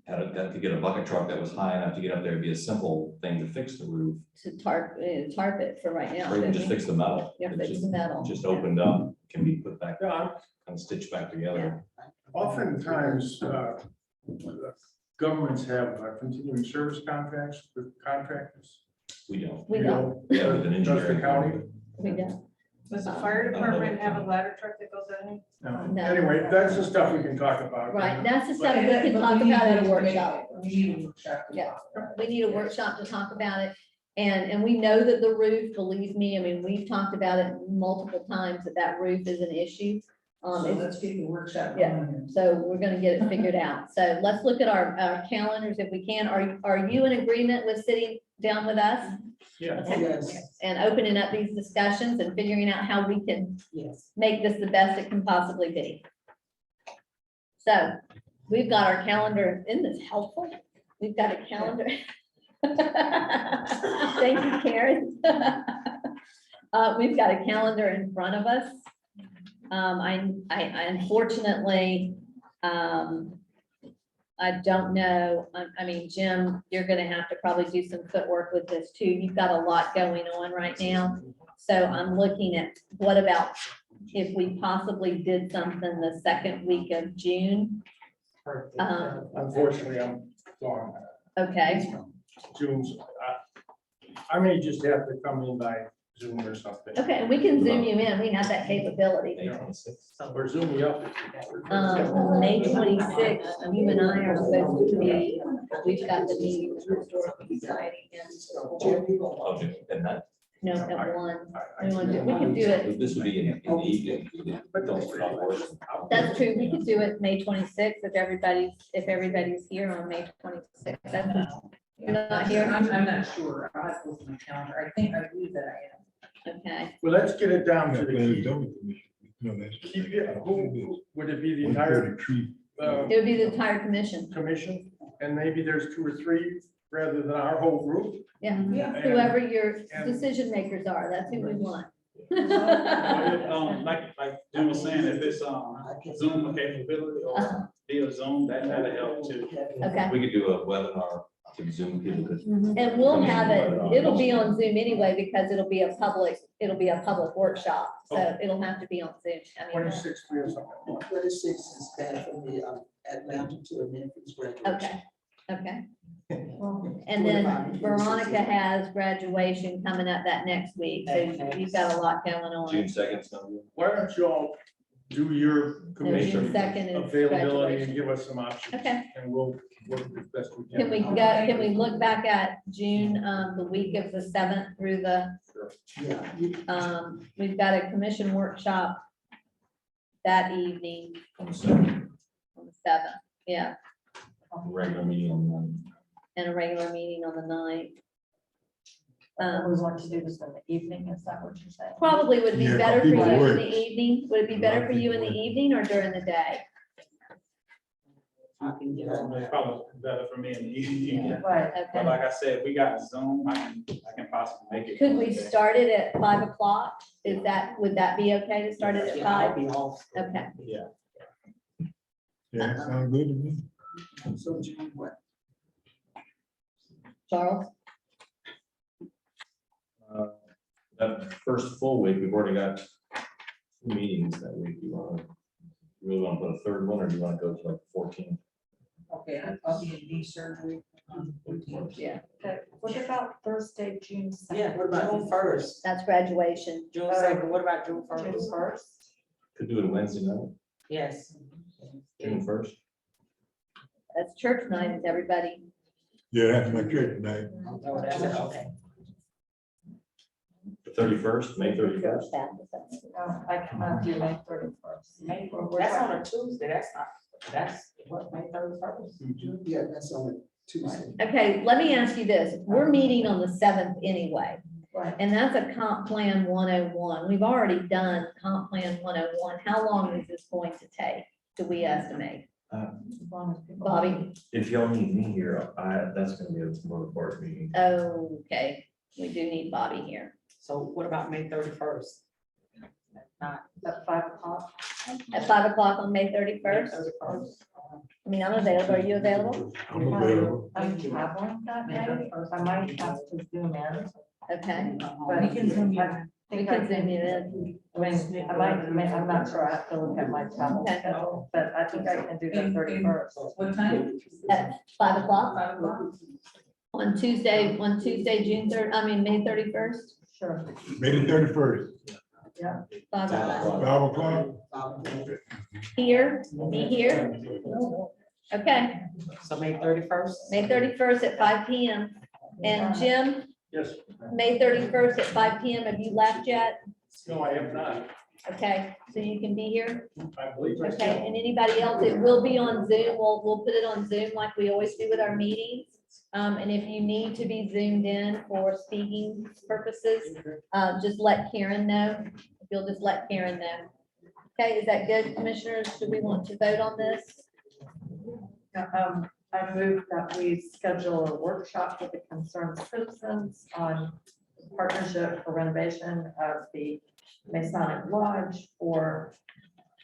had to get a bucket truck that was high enough to get up there, it'd be a simple thing to fix the roof. To tarp it for right now. Or even just fix the metal. Yeah, It's fix just- the metal. Just opened up, can be put back on and stitched back together. Oftentimes, governments have continuing service contracts with contractors. We don't. We don't. Yeah, with an Does the engineering. county? We don't. Does the fire department have a ladder truck that goes down here? No. Anyway, that's the stuff we can talk about. Right, that's the stuff we can talk about at a workshop. We need a workshop. Yeah, we need a workshop to talk about it. And we know that the roof, believe me, I mean, we've talked about it multiple times, that roof is an issue. So let's get the workshop Yeah. going here. So we're gonna get it figured out. So let's look at our calendars if we can. Are you in agreement with sitting down with us? Yeah. Okay. Yes. And opening up these discussions and figuring out how we can Yes. make this the best it can possibly be. So we've got our calendar. Isn't this helpful? We've got a calendar. Thank you, Karen. We've got a calendar in front of us. I unfortunately, I don't know. I mean, Jim, you're gonna have to probably do some footwork with this too. You've got a lot going on right now. So I'm looking at, what about if we possibly did something the second week of June? Unfortunately, I'm gone. Okay, Zoom's, I may just have to come in by Zoom or something. okay, and we can zoom you in. We have that capability. Or Zoom me up. May 26th, you and I are supposed to be, we've got the meeting with the Historical Society again. No, at 1. We can do it. This would be in the evening. Don't start off work. That's true. We could do it May 26th if everybody's here on May 26th. You're not here? I'm not sure. I have to look at my calendar. I believe that I am. Okay. Well, let's get it down to the Planning key. Zoning Commission. No, that's. Who, would it be the entire It would be the entire commission. commission? And maybe there's 2 or 3 rather than our whole group? Yeah, Yeah. whoever your decision makers are, that's who we want. Like Jim was saying, if it's Zoom capability or via Zoom, that'll help too. Okay. We could do a webinar to Zoom people. could And we'll come in have and it, put on. it'll be on Zoom anyway, because it'll be a public workshop, so Okay. it'll have to be on Zoom. I mean, 26th, or something. 26 is bad for me, Atlanta to Memphis graduation. Okay, and then Veronica has graduation coming up that next week, so you've got a lot going on. June 2nd. Why don't you all do your And commission June 2nd is availability graduation. and give us some options? Okay. And we'll work as best we Can we go, can we look back at June, the week of the 7th through the, we've got a commission workshop that evening On the 7th, on the 7th, yeah, regular meeting on the 9th. and a regular meeting on the 9th. We want to do this in the evening, is that what you're saying? Probably would be Yeah, better for you people in work. the evening. Would it be better for you in the evening or during the day? It's probably better for me in the evening. Right. But Okay. like I said, we got Zoom, I can possibly make it. Could we start it at 5 o'clock? Is that, would that be okay to start it at Yeah, I'll 5? be off. Okay. Yeah. Yeah, sounds good to me. So June what? Charles? That first full week, we've already got 2 meetings that week. You really want to put a third one, or do you want to go to like 14? Okay, I'll be in knee surgery. Yeah, Okay, what about Thursday, June 2nd? Yeah, what about June 1st? that's graduation. June 2nd, what about June June 1st? 1st? Could do it Wednesday night, Yes. June 1st. That's church night, is everybody? Yeah, that's my trip tonight. Oh, that's it, okay. The 31st, May 31st. No, I cannot do May 31st. May, that's on a Tuesday, that's what, May 31st? Yeah, that's on Tuesday. Okay, let me ask you this. We're meeting on the 7th anyway, Right. and that's a comp plan 101. We've already done comp plan 101. How long is this going to take, do we estimate? As long as people- Bobby? If y'all need me here, that's gonna be a more important meeting. Okay, we do need Bobby here. So what about May 31st? At 5 o'clock? At 5 o'clock on May 31st? I mean, I'm available. Are you available? I'm available. I'm traveling that day, I might have to zoom in, Okay. but We can zoom you in. We can zoom you in. I mean, I'm not sure, I have to look at my travel Okay. schedule, but I think I can do the 31st. What time? At 5 o'clock 5 o'clock? on Tuesday, June 3rd, I mean, May 31st? Sure. May the 31st, 5 o'clock. 5 o'clock. Here, me here? Okay, So May 31st? May 31st at 5 PM. And Jim, Yes, May 31st at 5 PM, have you left yet? no, I have not. Okay, so you can be here? I believe I Okay, and anybody else, it will be on Zoom, we'll put it on Zoom like we always do with our meetings. And if you need to be zoomed in for speaking purposes, just let Karen know. If you'll just let Karen know. Okay, is that good, commissioners? Do we want to vote on this? I move that we schedule a workshop with the concerned citizens on partnership for renovation of the Masonic Lodge for,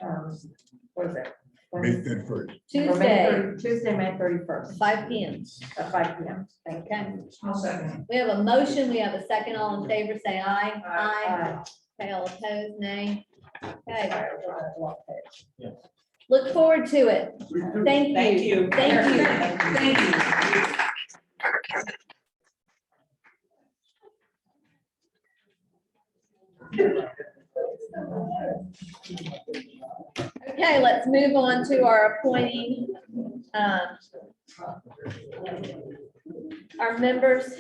what is it? May 31st. Tuesday, May 31st. 5 PM. At 5 PM. Okay, I'll second. we have a motion, we have a second, all in favor, say aye. Aye. Okay, all opposed, nay. Okay, Yeah. look forward to it. Thank you. Thank you. Thank you. Thank you. Okay, let's move on to our appointing, our members.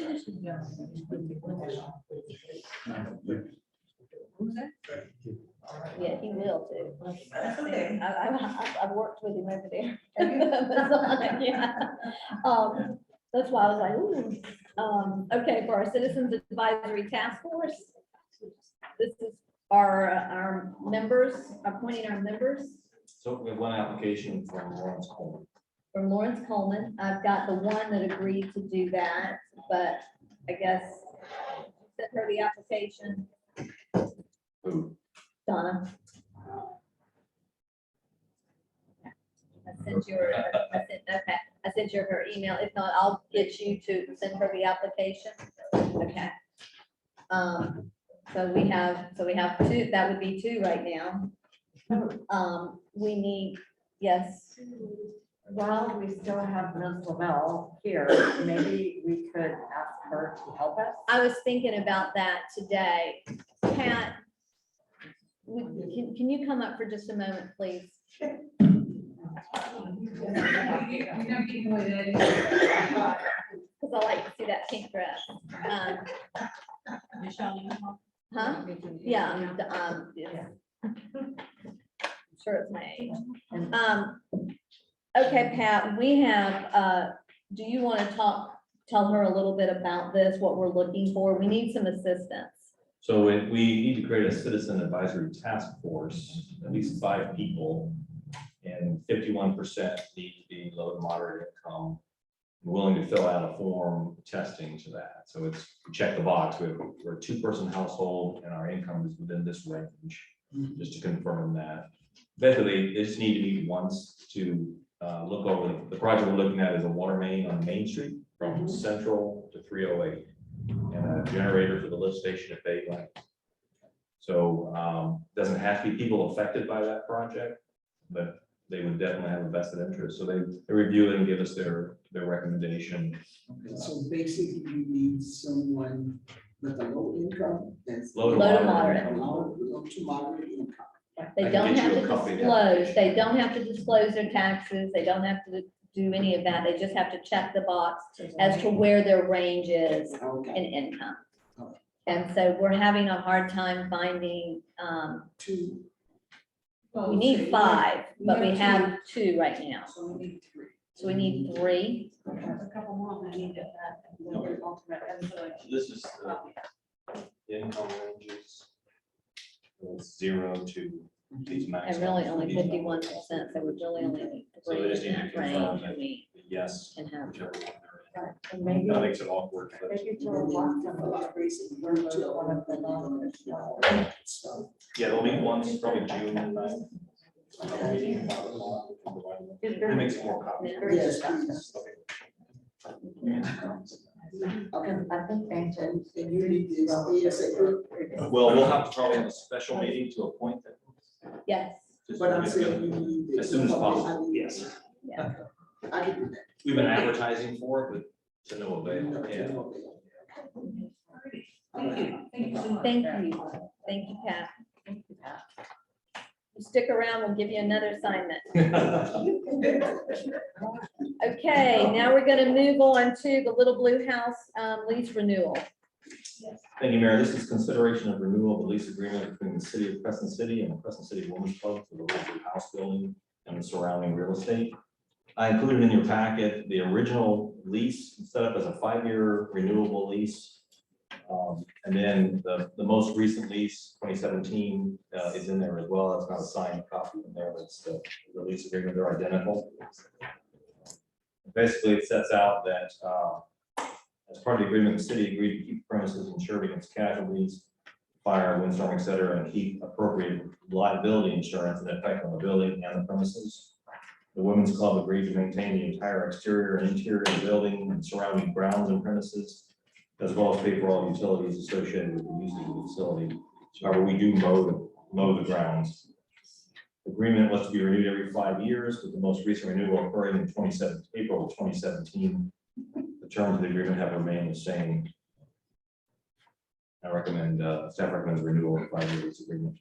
Yeah, he will too. That's okay. I've worked with him over there. Yeah. That's why I was like, ooh. Okay, for our Citizens Advisory Task Force. This is our members, appointing our members. So we have one application from Lawrence Coleman. From Lawrence Coleman. I've got the one that agreed to do that, but I guess sent her the application. Who? Donna. I sent you, okay. I sent you her email. If not, I'll get you to send her the application. Okay. So we have two, that would be two right now. We need, yes, While we still have Ms. Lavelle here, maybe we could ask her to help us. I was thinking about that today. Pat, can you come up for just a moment, please? Because I like to see that pink dress. Huh? Yeah. Yeah. I'm sure it's my age. Okay, Pat, we have, do you want to tell her a little bit about this, what we're looking for? We need some assistance. So we need to create a citizen advisory task force, at least 5 people, and 51% need to be low to moderate income, willing to fill out a form testing to that. So it's, we check the box, we're a 2-person household and our income is within this range, just to confirm that. Basically, they just need to meet once to look over, the project we're looking at is a water main on Main Street from Central to 308, and a generator for the lift station if they like. So doesn't have to be people affected by that project, but they would definitely have a vested interest. So they review it and give us their recommendation. Okay, so basically you need someone with a low income that's. Low to moderate. Low to moderate income. They I can don't get have you to a copy of the disclose, they don't have to disclose their taxes, they don't have to do any of that, they just have to check the box as to where their range is in income. And so we're having a hard time finding, Two. we need 5, but we have 2 right now. So we need 3. So we need 3. A couple more, I need to add. This is the income ranges. It's 0 to these max. And really only 51%, so we really only need So they 3 just in need to that confirm range, that and we yes, can have. whichever one they're And in. maybe, That makes it awkward, but maybe to walk them through one of the non. yeah, they'll meet once, probably June. It makes it more complicated. Yes, please. Okay, I think Anton. And you need this ASAP. Well, we'll have to probably have a special meeting to appoint them. Yes. Just But I'm to saying get you need this. as soon as possible, yes. Yeah. I can do that. We've been advertising for it, but to no avail, yeah. Thank you, Pat. You stick around, we'll give you another assignment. Okay, now we're gonna move on to the Little Blue House lease renewal. Thank you, Mayor. This is consideration of renewal of the lease agreement between the city of Crescent City and the Crescent City Women's Club for the Little House building and the surrounding real estate. I included in your packet the original lease set up as a 5-year renewable lease. And then the most recent lease, 2017, is in there as well. That's not a signed copy in there, but it's the lease agreement. They're identical. Basically, it sets out that as part of the agreement, the city agreed to keep premises insured against casualties, fire, windstorm, et cetera, and keep appropriate liability insurance in effect on the building and the premises. The Women's Club agreed to maintain the entire exterior and interior of the building and surrounding grounds and premises, as well as pay for all utilities associated with the use of the facility. However, we do mow the grounds. The agreement was to be renewed every 5 years, with the most recent renewal occurring in April of 2017. The terms of the agreement have remained the same. I recommend, staff recommends renewal of 5-year lease agreement.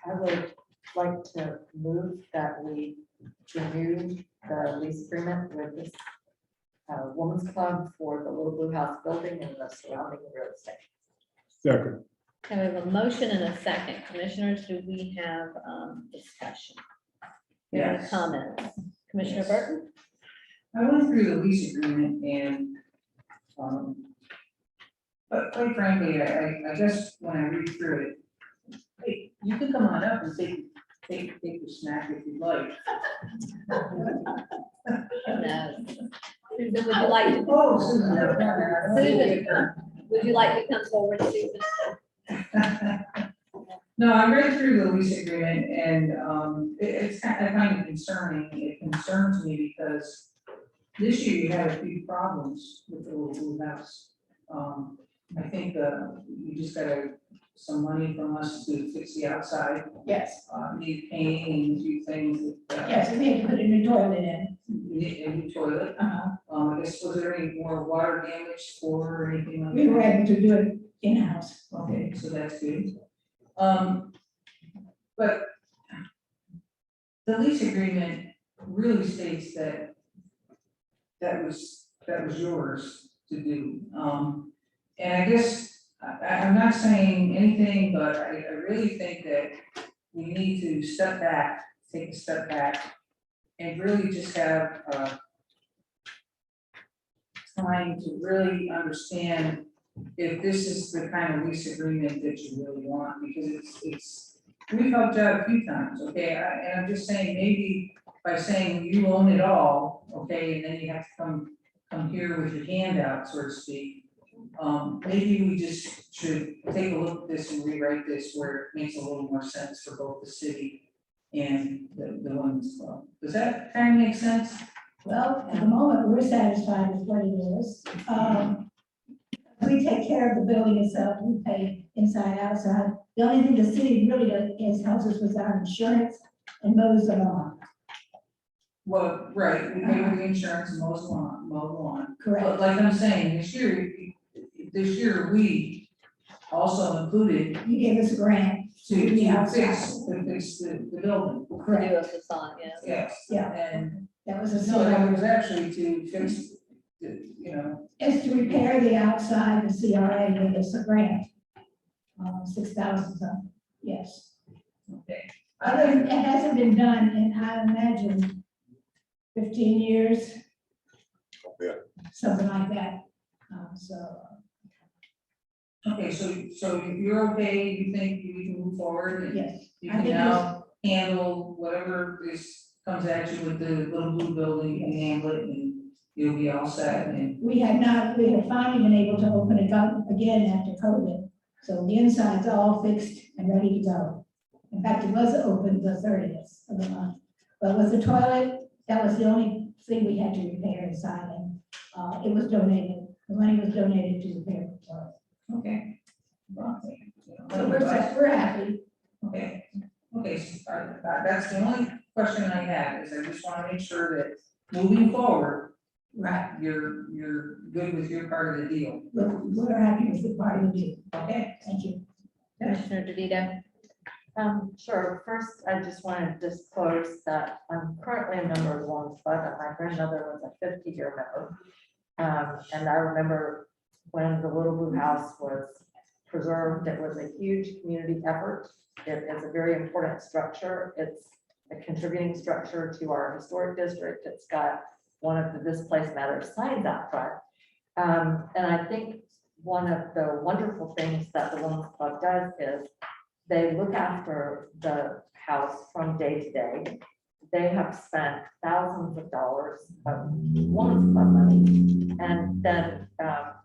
I would like to move that we renew the lease agreement with this Women's Club for the Little Blue House building and the surrounding real estate. Second. Okay, we have a motion and a second. Commissioners, do we have discussion? Any Yes. comments? Commissioner Burton? I went through the lease agreement and, but quite frankly, I just, when I read through it, hey, you can come on up and take the snack if you'd like. No. Susan, would you like to? Oh, Susan. Susan, would you like to come forward, Susan? No, I read through the lease agreement and, it's kind of concerning. It concerns me because this year you had a few problems with the little blue house. I think, you just got some money from us to fix the outside, Yes, need painting and a few things. yes, we had to put a new toilet in. Need a new toilet. I guess, was there any more water damage or anything like that? We were able to do it in-house. Okay, so that's good. But the lease agreement really states that that was yours to do. And I guess, I'm not saying anything, but I really think that we need to step back, take a step back, and really just have, time to really understand if this is the kind of lease agreement that you really want, because it's, we've helped out a few times, okay, and I'm just saying, maybe by saying you own it all, okay, and then you have to come here with your hand out, so to speak. Maybe we just should take a look at this and rewrite this where it makes a little more sense for both the city and the women's club. Does that kind of make sense? Well, at the moment, we're satisfied with what it is. We take care of the building itself, we pay inside, outside. The only thing the city really does is helps us with our insurance and mows the lawn. Well, right, we pay for the insurance and mow the lawn. Correct. But like I'm saying, this year, we also included You gave us a grant to do the outside. fix the building. To do Correct. a facade, yeah. Yes. Yeah. And, That was a no, that CRA. was actually to fix, you know, It's to repair the outside, the CRA gave us a grant. 6,000 something, yes. okay. Other than, it hasn't been done in, I imagine, 15 years. Yeah. Something like that, so. Okay, so you're okay, you think we can move forward? And Yes, you I can think now handle whatever comes at you with the little blue building, you can handle it, and you'll be all set, and we have finally been able to open it up again after COVID. So the inside's all fixed and ready to go. In fact, it was open the 30th of the month. But with the toilet, that was the only thing we had to repair inside, and it was donated, the money was donated to repair the toilet. okay. So we're happy. Okay, so that's the only question I have, is I just wanna make sure that moving forward, Right. you're good with your part of the deal. We're happy with the part of the deal. Okay. Thank you. Commissioner DeVito? Sure. First, I just want to disclose that I'm currently a member of the Lions Club, and my grandmother was a 50-year member. And I remember when the Little Blue House was preserved, it was a huge community effort. It is a very important structure. It's a contributing structure to our historic district. It's got one of the displaced matters signs out front. And I think one of the wonderful things that the Women's Club does is they look after the house from day to day. They have spent thousands of dollars of Women's Club money, and then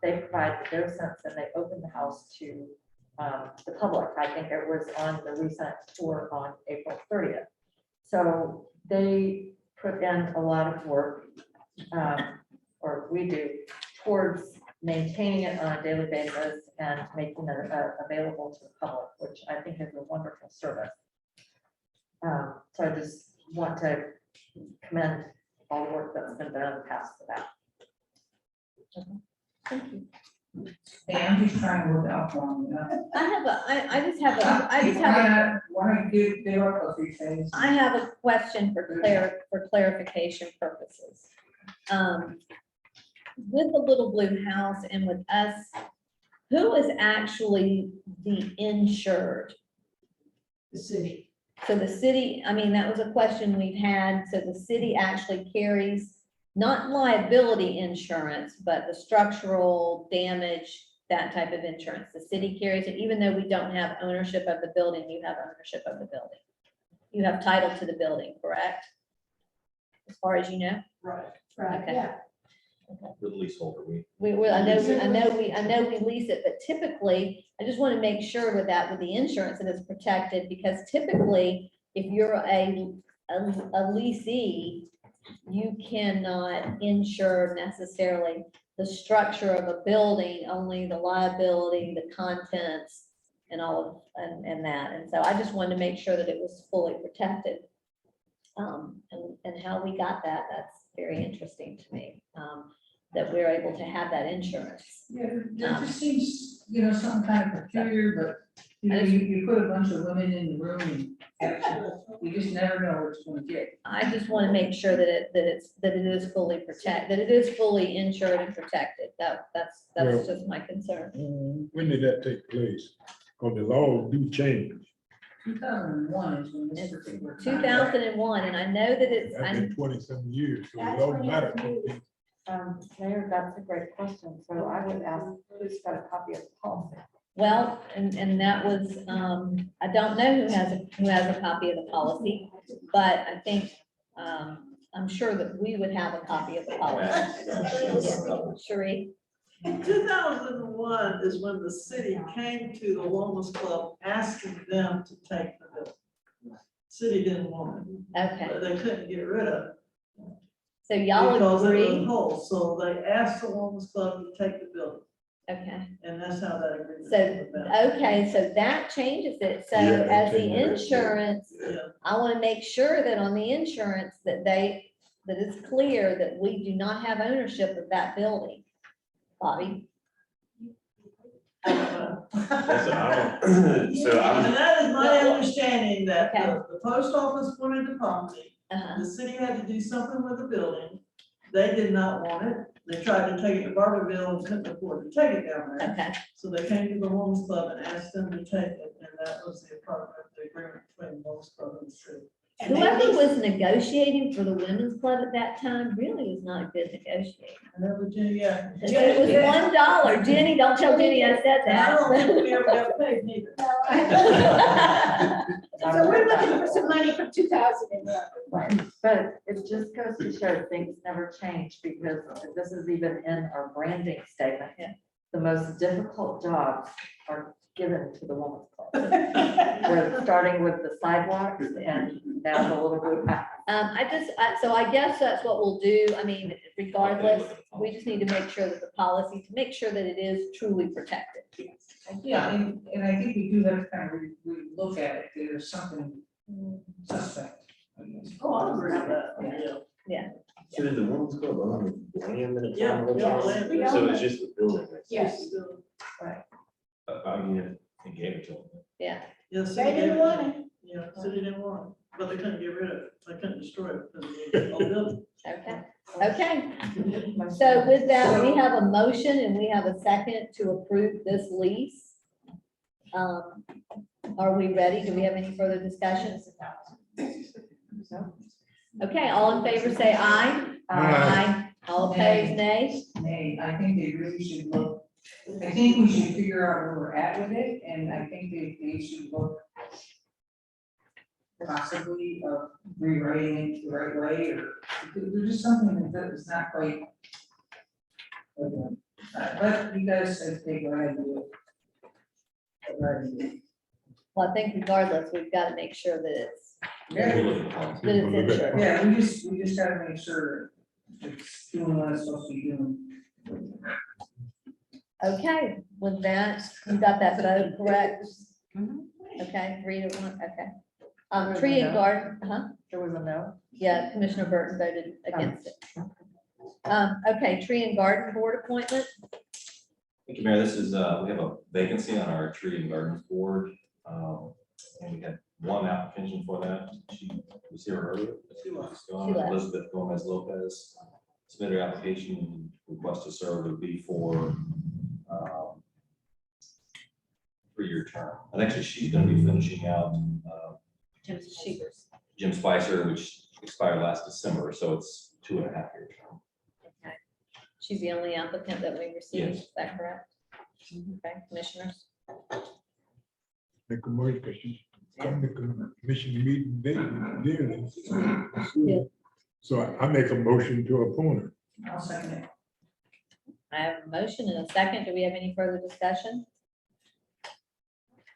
they provide the docents and they open the house to the public. I think it was on the recent tour on April 30th. So they put in a lot of work, or we do, towards maintaining it on a daily basis and making it available to the public, which I think is a wonderful service. So I just want to commend all the work that's been done in the past for that. Thank you. Hey, I'm just trying to look out for them, you know? I just have a Wanna give up a few things. I have a question for clarification purposes. With the Little Blue House and with us, who is actually the insured? The city. So the city, I mean, that was a question we've had. So the city actually carries not liability insurance, but the structural damage, that type of insurance. The city carries it, even though we don't have ownership of the building, you have ownership of the building. You have title to the building, correct? As far as you know? Right. Right, Okay. yeah. We're the leaseholder, I know we lease it, but typically, I just want to make sure with that, with the insurance, that it's protected, because typically, if you're a leasee, you cannot insure necessarily the structure of a building, only the liability, the contents, and all of, and that. And so I just wanted to make sure that it was fully protected. And how we got that, that's very interesting to me, that we're able to have that insurance. Yeah, there just seems, some kind of peculiar, but, you put a bunch of women in the room and you just never know what you're gonna get. I just want to make sure that it is fully protected, that it is fully insured and protected. That's Well- just my concern. When did that take place? Because the laws do change. 2001 is when this particular. 2001, and I know that it's, That's been 27 years, so it That's don't when matter. you- Mayor, that's a great question. So I would ask, who's got a copy of the policy? well, and that was, I don't know who has a copy of the policy, but I think, I'm sure that we would have a copy of the policy. Yeah, Sheree? 2001 is when the city came to the Women's Club asking them to take the building. City didn't want it, Okay, but they couldn't get rid of it. so y'all Because it was agree? whole, so they asked the Women's Club to take the building, Okay, and that's how that agreement. so, came about. okay, so that changes it. So Yeah, as the that changes it. insurance, Yeah. I want to make sure that on the insurance that that it's clear that we do not have ownership of that building. Bobby? And that is my understanding, that Okay. the post office wanted the property, Uh-huh. the city had to do something with the building. They did not want it, they tried to take it to Barberville and couldn't afford to take it down there. Okay, So they came to the Women's Club and asked them to take it, and that was the agreement between the Women's Club and the city. whoever was negotiating for the women's club at that time really was not a good negotiator. I never do, yeah. It was $1. Jenny, don't tell Jenny I said And I don't think that. we ever got paid neither. So we're looking for some money from 2001. Right, but it just goes to show things never change, because this is even in our branding statement. Yeah. The most difficult jobs are given to the women's club. We're starting with the sidewalks and now the little blue path. So I guess that's what we'll do. I mean, regardless, we just need to make sure that the policy, to make sure that it is truly protected. Yeah, and I think we do have to kind of look at it, there's something suspect. I guess. Oh, I agree with that, yeah. So did the Women's Club own the land that it's Yeah, on? yeah, land. We So own it's it. just the building. Yes. Right. I mean, it gave it to them. Yeah. Yeah, the city They didn't gave it want to it. them. Yeah, the city didn't want it, but they couldn't get rid of it, they couldn't destroy it, because it was a building. Okay, okay. So with that, we have a motion and we have a second to approve this lease. Are we ready? Do we have any further discussions? Okay, all in favor say aye. Aye. All opposed, nay? Nay, I think they really should look, I think we should figure out where we're at with it, and I think they should look possibly of rewriting it the right way, or there's just something that is not quite. But you guys said they go ahead and do it. Well, I think regardless, we've got to make sure that it's, Yeah. that it's insured. Yeah, we just gotta make sure it's doing what it's supposed to be doing. Okay, with that, you got that vote correct? Okay, 3-1, okay. Tree and garden, There was a no. yeah, Commissioner Burton voted against it. Okay, tree and garden board appointment. Thank you, Mayor. This is, we have a vacancy on our tree and gardens board. And we had one application for that. She was here earlier. She was. Elizabeth Gomez Lopez submitted her application, request to serve would be for 3-year term. And actually, she's going to be finishing out Jim Spicer, which expired last December, so it's 2.5-year term. Okay. She's the only applicant that we received, Yes. is that correct? Okay, commissioners. Make a motion, because she's come to commission meeting daily. Yeah. So I make a motion to appoint her. I'll second it. I have a motion and a second. Do we have any further discussion?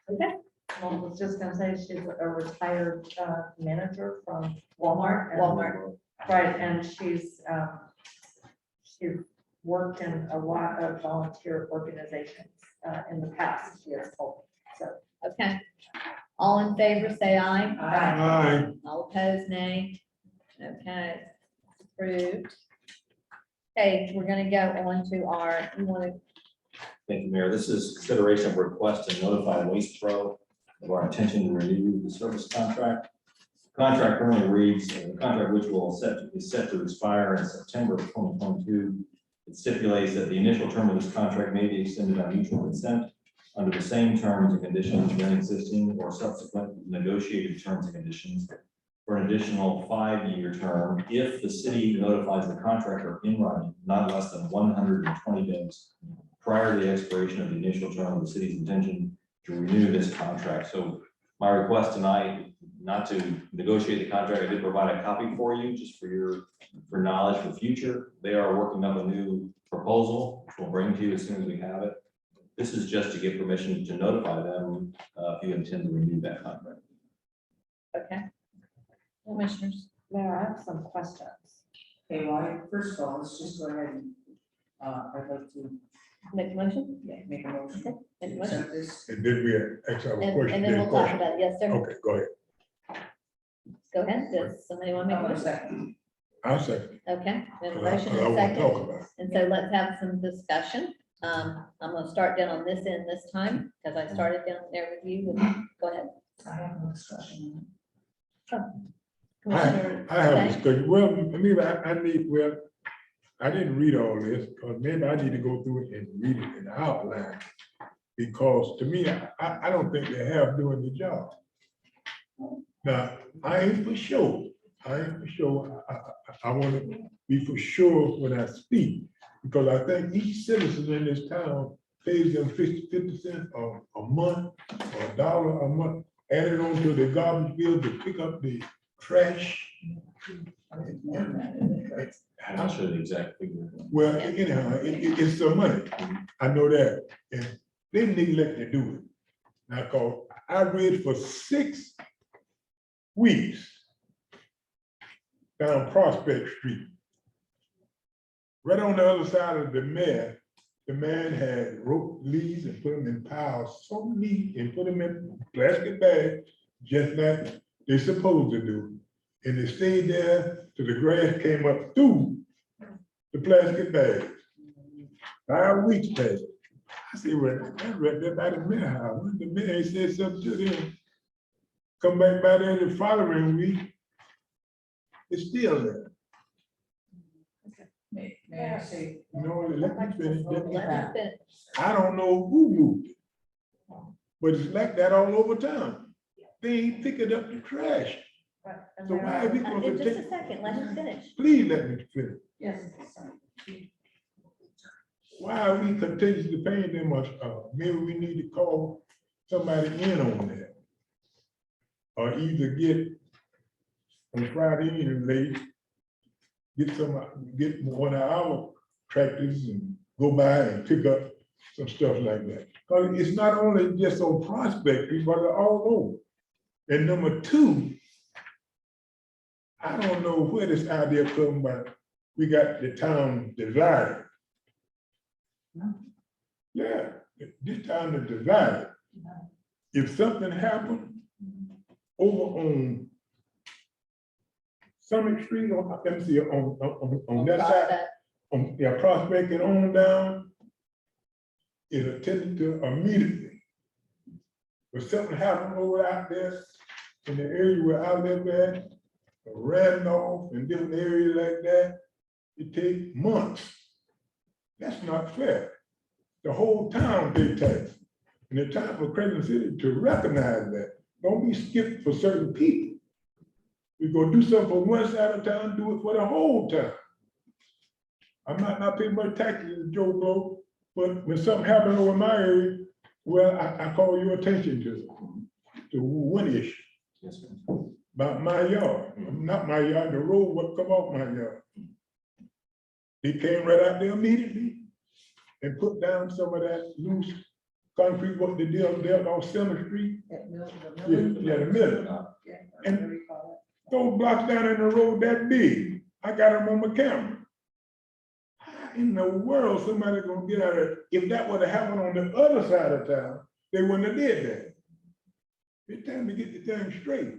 Okay, Well, I was just gonna say she's a retired manager from Walmart. Walmart. Right, and she's worked in a lot of volunteer organizations in the past, she has told me. So, Okay. All in favor, say aye. Aye. All opposed, nay. Okay, approved. Okay, we're gonna go on to our, you want to, Thank you, Mayor. This is consideration of request to notify Waste Pro of our intention to renew the service contract. Contract currently reads, the contract which is set to expire in September of 2022. It stipulates that the initial term of this contract may be extended on mutual consent under the same terms and conditions than existing or subsequent negotiated terms and conditions for an additional 5-year term if the city notifies the contractor in writing not less than 120 days prior to the expiration of the initial term of the city's intention to renew this contract. So my request tonight, not to negotiate the contract, I did provide a copy for you, just for knowledge for future. They are working up a new proposal, which we'll bring to you as soon as we have it. This is just to get permission to notify them if you intend to renew that contract. okay. Commissioners, Mayor, I have some questions. Okay, well, first of all, let's just go ahead and, I'd like to make a motion? make a motion. Make a to motion. accept this. And then we actually have a And question. then we'll talk question. about it. Yes, sir. Okay, go ahead. Go ahead. Does somebody want to make a I'll motion? second. I'll second. Okay, we have a I motion and a want to talk second. about it. And so let's have some discussion. I'm gonna start down on this end this time, because I started down there with you. Go ahead. I have no discussion. Commissioner I have Day? discussion, well, maybe I need, well, I didn't read all this, because maybe I need to go through it and read it in the outline. Because to me, I don't think they have doing the job. Now, I ain't for sure, I want to be for sure when I speak, because I think each citizen in this town pays them 50 cents a month, or $1 a month, added on to the garbage bill to pick up the trash. I'm not sure the exact figure. Well, anyhow, it's some money, I know that, and they neglect to do it. Now, cause I read for 6 weeks down Prospect Street. Right on the other side of the man had rope leaves and put them in piles so neat and put them in plastic bags, just like they're supposed to do. And they stayed there till the grass came up through the plastic bags. 5 weeks passed. I said, well, I read that by the mayor house. The mayor said something to them. Come back by there the following week. It's still there. May I say? No, let me finish. Let me Let finish. us finish. I don't know who moved it. But it's like that all over town. They ain't picking up the trash. So why are we going to Just a take? second, let him finish. Please let me finish. Yes. Why are we continuously paying them much? Maybe we need to call somebody in on that. Or either get on Friday evening late, get one of our tractors and go by and pick up some stuff like that. Because it's not only just on Prospect Street, but all over. And number 2, I don't know where this idea come by. We got the town divided. Yeah, this town is divided. If something happened over on Summit Street, on that side, on Prospect and on down, is attended to immediately. But something happened over out there in the area where I live at, Randolph and different areas like that, it takes months. That's not fair. The whole town pay tax. And it's time for Crescent City to recognize that. Don't be skipped for certain people. We go do something for one side of town, do it for the whole town. I might not pay much taxes as Joe Blow, but when something happened over my area, well, I call your attention to one issue. Yes, sir. About my yard, not my yard, the road would come off my yard. They came right out there immediately, and put down some of that loose concrete, what they did on Center Street. Yeah, the middle. And those blocks down in the road that big, I got them on my camera. How in the world somebody gonna get out of it? If that would have happened on the other side of town, they wouldn't have did that. It's time to get the thing straight.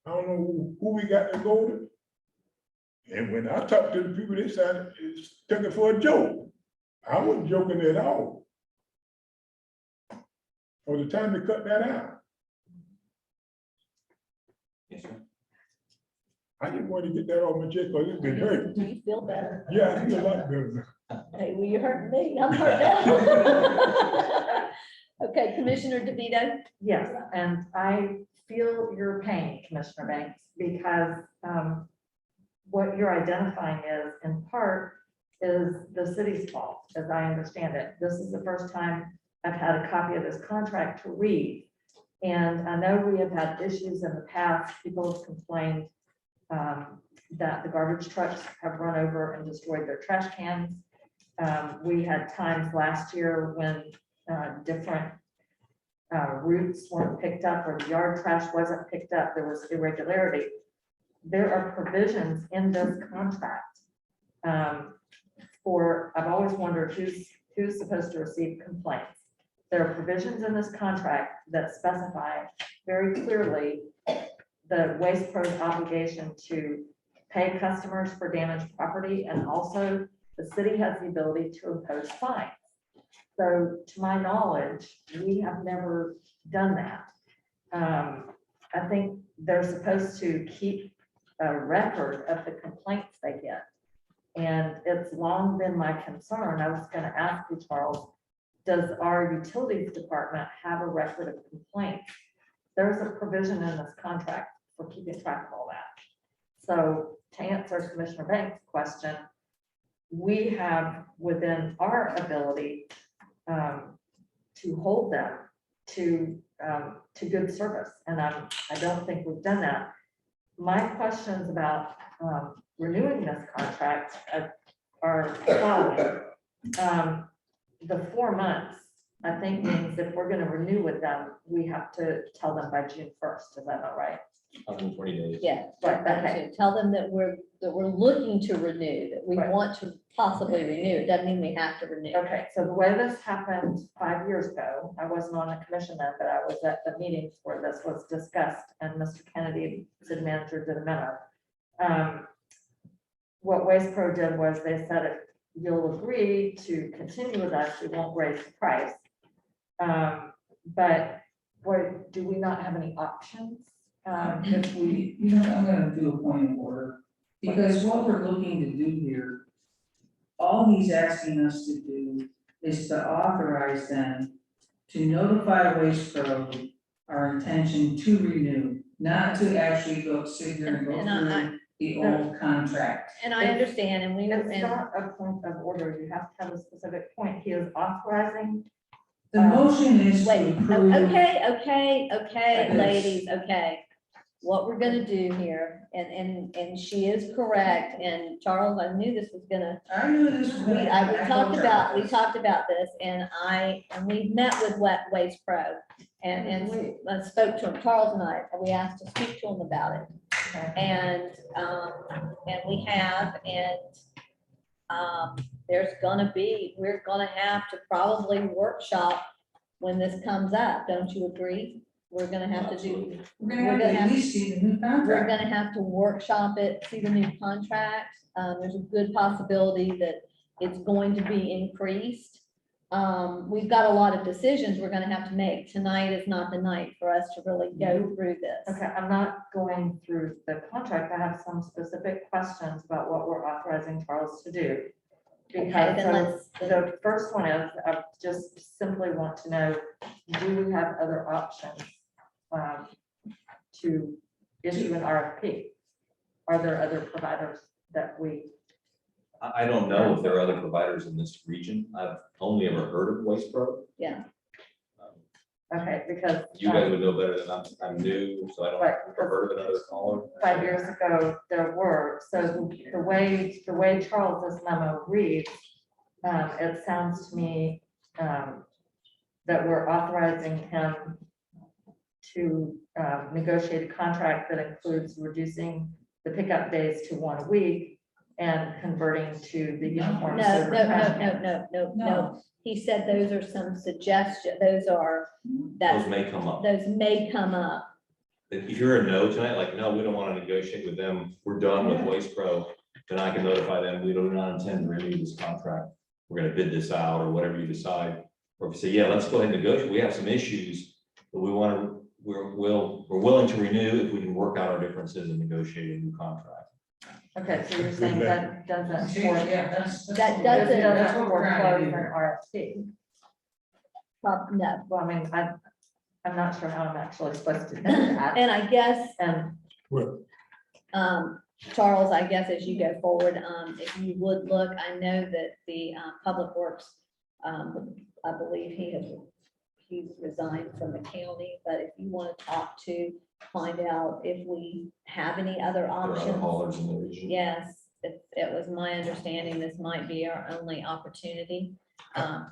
I don't know who we got to go to. And when I talked to the people, they said it took it for a joke. I wasn't joking at all. It was the time to cut that out. Yes, sir. I just wanted to get that off my chest because it's been hurting. Do you feel better? Yeah, I feel a lot better. Hey, well, you hurt me, I'm hurt now. Okay, Commissioner DeVito? Yes, and I feel your pain, Commissioner Banks, because what you're identifying is, in part, is the city's fault, as I understand it. This is the first time I've had a copy of this contract to read. And I know we have had issues in the past. People have complained that the garbage trucks have run over and destroyed their trash cans. We had times last year when different routes weren't picked up or the yard trash wasn't picked up. There was irregularity. There are provisions in this contract I've always wondered who's supposed to receive complaints. There are provisions in this contract that specify very clearly the Waste Pro's obligation to pay customers for damaged property, and also the city has the ability to impose fines. So to my knowledge, we have never done that. I think they're supposed to keep a record of the complaints they get. And it's long been my concern. I was going to ask you, Charles, does our utilities department have a record of complaints? There's a provision in this contract for keeping track of all that. So to answer Commissioner Banks' question, we have within our ability to hold them to good service. And I don't think we've done that. My questions about renewing this contract are following. The 4 months, I think, means if we're gonna renew with them, we have to tell them by June 1st. Is that not right? 120 days. Yeah, Right, okay. Tell them that we're looking to renew, that we Right. want to possibly renew. It doesn't mean we have to renew. Okay, so the way this happened 5 years ago, I wasn't on the commission then, but I was at the meetings where this was discussed, and Mr. Kennedy, city manager, did a memo. What Waste Pro did was they said, if you'll agree to continue with us, we won't raise the price. But boy, do we not have any options? If we, You know, I'm gonna do a point of order, because what we're looking to do here, all he's asking us to do is to authorize them to notify Waste Pro our intention to renew, not to actually sit here and go And I- through the old contract. And I understand, and we, it's and not a point of order, you have to have a specific point. He is authorizing. The motion is wait, to approve. okay, Yes. ladies, okay. What we're gonna do here, and she is correct, and Charles, I knew this was gonna, I knew this was we gonna. talked about this, and we met with Waste Pro, and spoke to him, Charles and I, we asked to speak to him about it. And we have, we're gonna have to probably workshop when this comes up, don't you agree? We're gonna have to do, We're gonna have to at least see the new we're contract. gonna have to workshop it, see the new contract. There's a good possibility that it's going to be increased. We've got a lot of decisions we're gonna have to make. Tonight is not the night for us to really go through this. Okay, I'm not going through the contract. I have some specific questions about what we're authorizing Charles to do. Okay, Because then the first one is, I just simply want to know, do we have other options to issue an RFP? Are there other providers that we? I don't know if there are other providers in this region. I've only ever heard of Waste Pro. Yeah. Okay, because. You guys would know better than I'm new, so I don't Right. ever heard of another caller. 5 years ago, there were, so the way Charles's memo reads, it sounds to me, that we're authorizing him to, negotiate a contract that includes reducing the pickup days to 1 a week and converting to the uniform. No, service no, contract. no. He said those are some suggestions, those are, Those may come up. those may come up. If you're a no tonight, like, no, we don't want to negotiate with them, we're done with Waste Pro, then I can notify them, we do not intend to renew this contract. We're gonna bid this out, or whatever you decide. Or if you say, yeah, let's go ahead and negotiate, we have some issues, but we're willing to renew if we can work out our differences and negotiate a new contract. Okay, so you're saying that doesn't. Yeah, that's. That that's doesn't what we're trying to do foreclose an here. RFP. No, Well, I mean, I'm not sure how I'm actually supposed to do that. and I guess, And Well, Charles, I guess as you go forward, if you would look, I know that the Public Works, I believe he's resigned from the county, but if you want to talk to, find out if we have any other There are other options. haulers in the region. Yes, it was my understanding this might be our only opportunity. I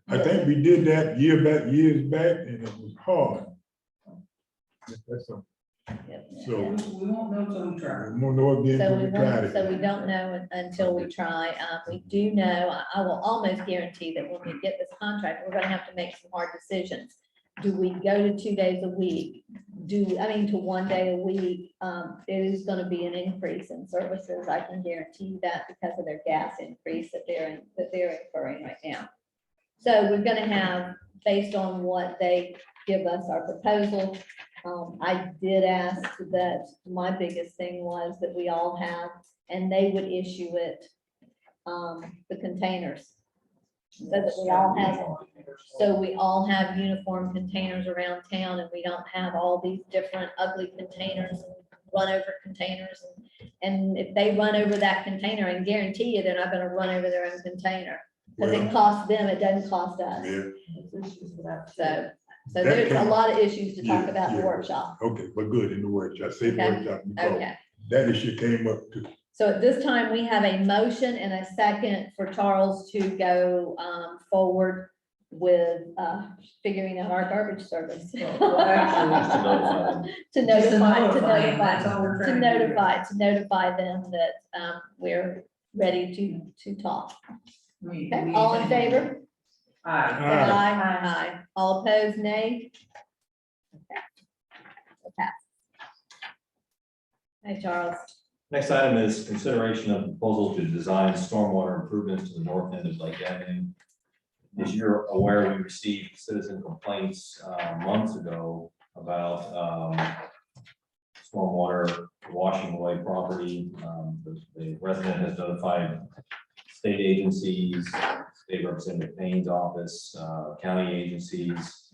think we did that years back, and it was hard. That's a- So, We won't know till we try. we won't know again So till we we try won't, it. so we don't know until we try. We do know, I will almost guarantee that when we get this contract, we're gonna have to make some hard decisions. Do we go to 2 days a week? To 1 day a week? It is gonna be an increase in services. I can guarantee you that because of their gas increase that they're incurring right now. So we're gonna have, based on what they give us, our proposal. I did ask that, my biggest thing was that we all have, and they would issue it, the containers. So that we all have, so we all have uniform containers around town, and we don't have all these different ugly containers and run over containers. And if they run over that container, I can guarantee you they're not gonna run over their own container. Because it Well, costs them, it doesn't cost us. yeah, So there's a lot of issues to talk Yeah, about in the yeah. workshop. Okay, but good, in the workshop, say Okay, workshop, because Okay, that issue came up too. so at this time, we have a motion and a second for Charles to go forward with figuring out our garbage service. Well, actually, To Just to notify, notify them, that's all we're trying to do. to notify them that we're ready to talk. Okay, all in favor? Aye. Aye. All opposed, nay? Okay. Okay. Hey, Charles. Next item is consideration of proposal to design stormwater improvements to the north end of Lake Avenue. As you're aware, we received citizen complaints months ago about stormwater washing away property. The resident has notified state agencies, State Representative Payne's office, county agencies,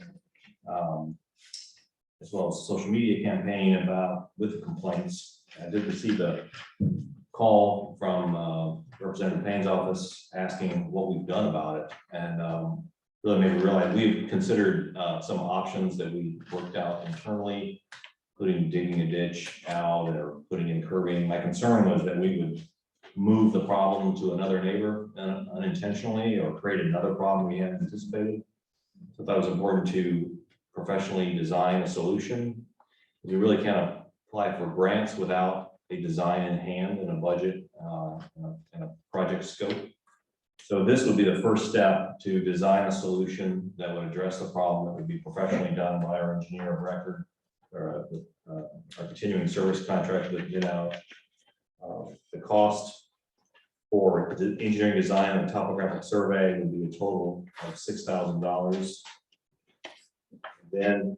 as well as social media campaign with the complaints. I did receive a call from Representative Payne's office asking what we've done about it, and really made me realize we've considered some options that we worked out internally, including digging a ditch out or putting in curbing. My concern was that we would move the problem to another neighbor unintentionally, or create another problem we hadn't anticipated. So that was important to professionally design a solution. You really can't apply for grants without a design in hand and a budget and a project scope. So this would be the first step to design a solution that would address the problem, that would be professionally done by our engineer of record, or our continuing service contract with, the cost for the engineering design and topographic survey would be a total of $6,000. Then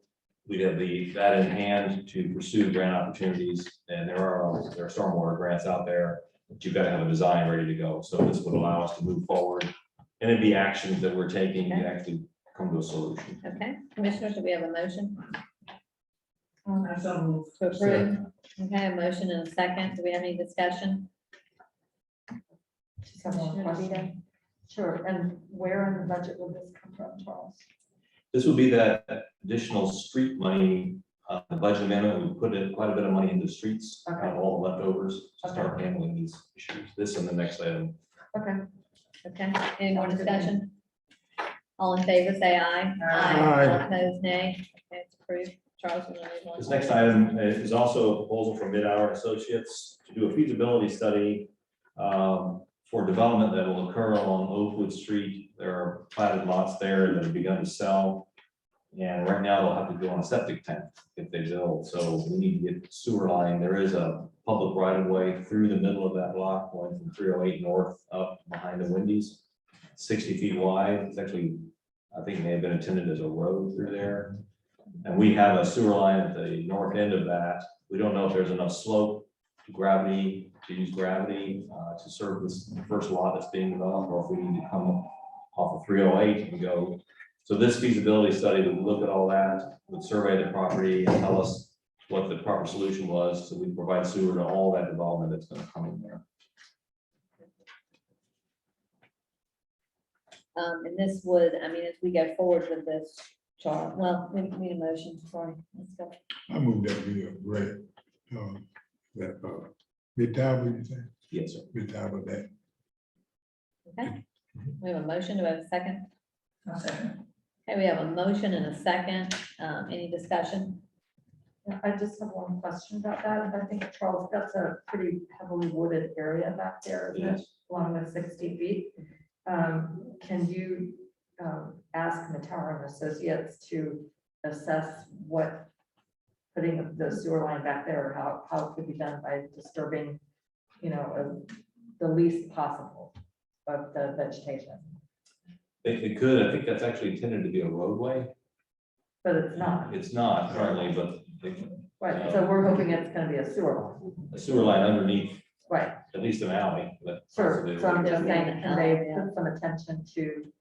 we'd have that in hand to pursue grant opportunities, and there are stormwater grants out there, but you've got to have a design ready to go. So this would allow us to move forward, and it'd be actions that we're taking to actually come to a solution. Okay, Commissioners, do we have a motion So to approve? Okay, a motion and a second. Do we have any discussion? Just have one question. Sure, and where in the budget will this come from, Charles? This would be that additional street money, the budget amendment, we put in quite a bit of money into streets, all the leftovers to start handling these issues, this and the next item. Okay. Okay, any more discussion? All in favor, say aye. Aye. All opposed, nay. Okay, it's approved. Charles, you want to move on? This next item is also a proposal from Mid-Hour Associates to do a feasibility study for development that will occur along Oakwood Street. There are platted lots there that have begun to sell. And right now they'll have to go on a septic tank if they build. So we need to get the sewer line. There is a public right of way through the middle of that block going from 308 north up behind the Wendy's. 60 feet wide. It's actually, I think, may have been intended as a road through there. And we have a sewer line at the north end of that. We don't know if there's enough slope to use gravity to serve this first lot that's being developed, or if we need to come off of 308 and go. So this feasibility study would look at all that, would survey the property and tell us what the proper solution was, so we can provide sewer to all that development that's gonna come in there. And this would, I mean, as we go forward with this, Charles, well, we need a motion, sorry, let's go. I move that we grant, that, mid-tower, you say? Yes, sir. Mid-tower that. Okay, we have a motion, do we have a second? I'll second. Okay, we have a motion and a second, any discussion? Yeah, I just have one question about that. I think, Charles, that's a pretty heavily wooded area back there, isn't it? Yes. Along the 60 feet. Can you ask Mataura and Associates to assess what putting the sewer line back there, how it could be done by disturbing, the least possible of the vegetation? It could, I think that's actually intended to be a roadway. But it's not. It's not currently, but they can- Right, so we're hoping it's gonna be a sewer line. a sewer line underneath, Right, at least an alley. But sure. So I'm just Yeah. saying, can they put some attention to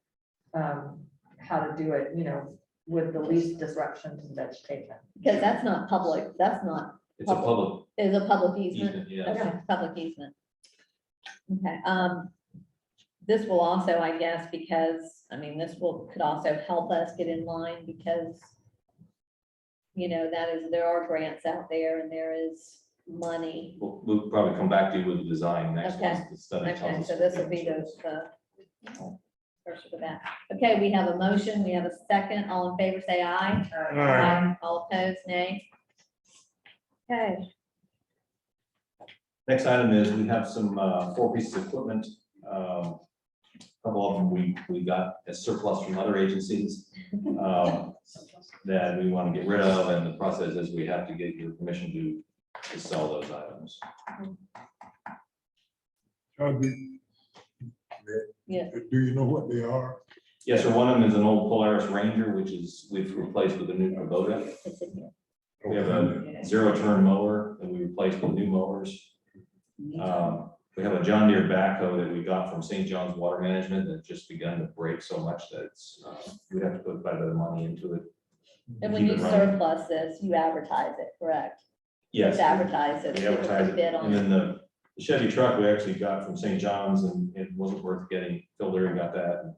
how to do it, with the least disruption to vegetation? Because that's not public, that's not, It's a public is a public easement. easement, yeah. Okay, public easement. Okay, this will also, I guess, because, I mean, could also help us get in line because there are grants out there and there is money. We'll probably come back to you with the design next Okay. once the study tells Okay, us. so this will be the first of that. Okay, we have a motion, we have a second. All in favor, say aye. Aye. All opposed, nay. Okay, Next item is we have some 4 pieces of equipment. A couple of them we got as surplus from other agencies that we want to get rid of, and the process is we have to get your permission to sell those items. Yeah. Do you know what they are? Yes, sir. One of them is an old Polaris Ranger, which is we've replaced with a new Kubota. it's in here. We have a 0-turn mower that we replaced with new mowers. We have a John Deere backhoe that we got from St. John's Water Management that just begun to break so much that it's, we have to put quite a bit of money into it. And when Keep you it running. surplus this, you advertise it, correct? Yes. It's advertised, so We people advertise can it, bid on and it. then the Chevy truck we actually got from St. John's, and it wasn't worth getting. Phil Leary got that, and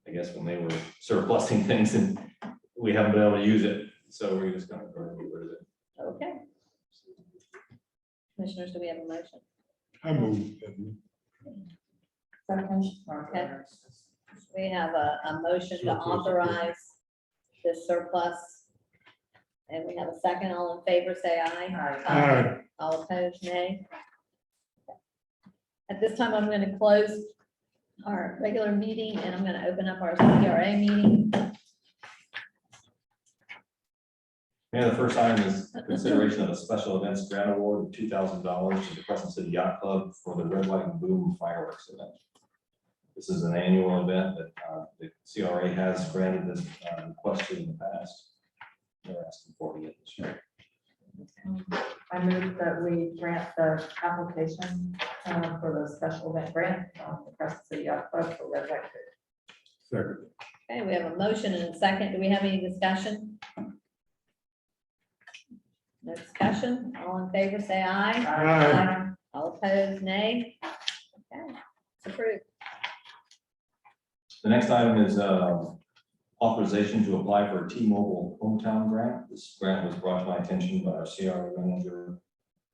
I guess when they were surplusing things, and we haven't been able to use it, so we're just gonna go ahead and get rid of it. Okay. Commissioners, do we have a motion? I move that we Okay. We have a motion to Surplus. authorize this surplus. And we have a second. All in favor, say aye. Aye. All opposed, nay. At this time, I'm going to close our regular meeting and I'm going to open up our CRA meeting. And the first item is consideration of a special events grant award of $2,000 to the Crescent City Yacht Club for the Red, White, and Boom fireworks event. This is an annual event that the CRA has granted this request to in the past. They're asking for it this year. I move that we grant the application for the special event grant from the Crescent City Yacht Club for Red White. second. Okay, we have a motion and a second. Do we have any discussion? No discussion. All in favor, say aye. Aye. All opposed, nay. Okay, it's approved. The next item is authorization to apply for a T-Mobile hometown grant. This grant was brought to my attention by our CRA manager.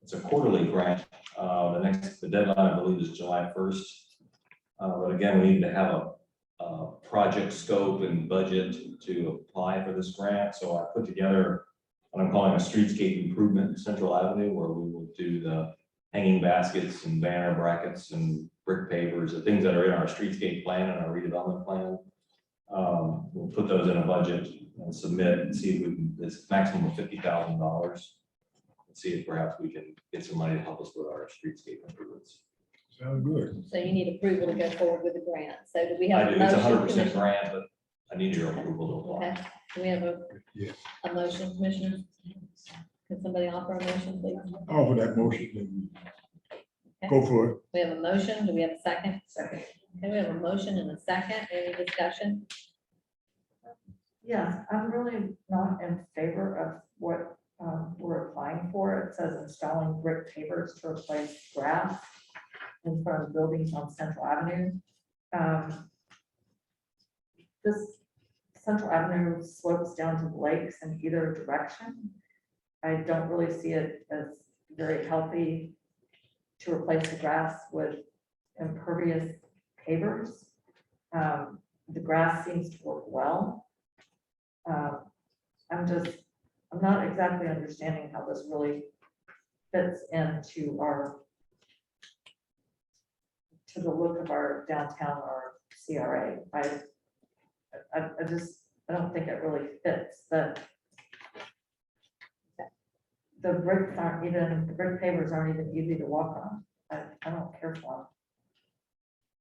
It's a quarterly grant. The deadline, I believe, is July 1st. But again, we need to have a project scope and budget to apply for this grant. So I put together what I'm calling a streetscape improvement in Central Avenue, where we will do the hanging baskets and banner brackets and brick pavers, the things that are in our streetscape plan and our redevelopment plan. We'll put those in a budget and submit and see if we can, this maximum of $50,000. And see if perhaps we can get some money to help us with our streetscape improvements. Sounds good. So you need approval to go forward with the grant. So do we I have do, a it's motion? 100% Commissioner? grant, but I need your approval to apply. Okay, do we have Yes. a motion, Commissioner? Can somebody offer a motion, please? Offer that motion, then go for it. We have a motion. Do we have a second? Second. Okay, we have a motion and a second. Any discussion? Yes, I'm really not in favor of what we're applying for. It says installing brick pavers to replace grass in front of buildings on Central Avenue. This Central Avenue slopes down to the lakes in either direction. I don't really see it as very healthy to replace the grass with impervious pavers. The grass seems to work well. I'm not exactly understanding how this really fits into to the look of our downtown or CRA. I don't think it really fits. The bricks aren't even, the brick pavers aren't even easy to walk on. I don't care for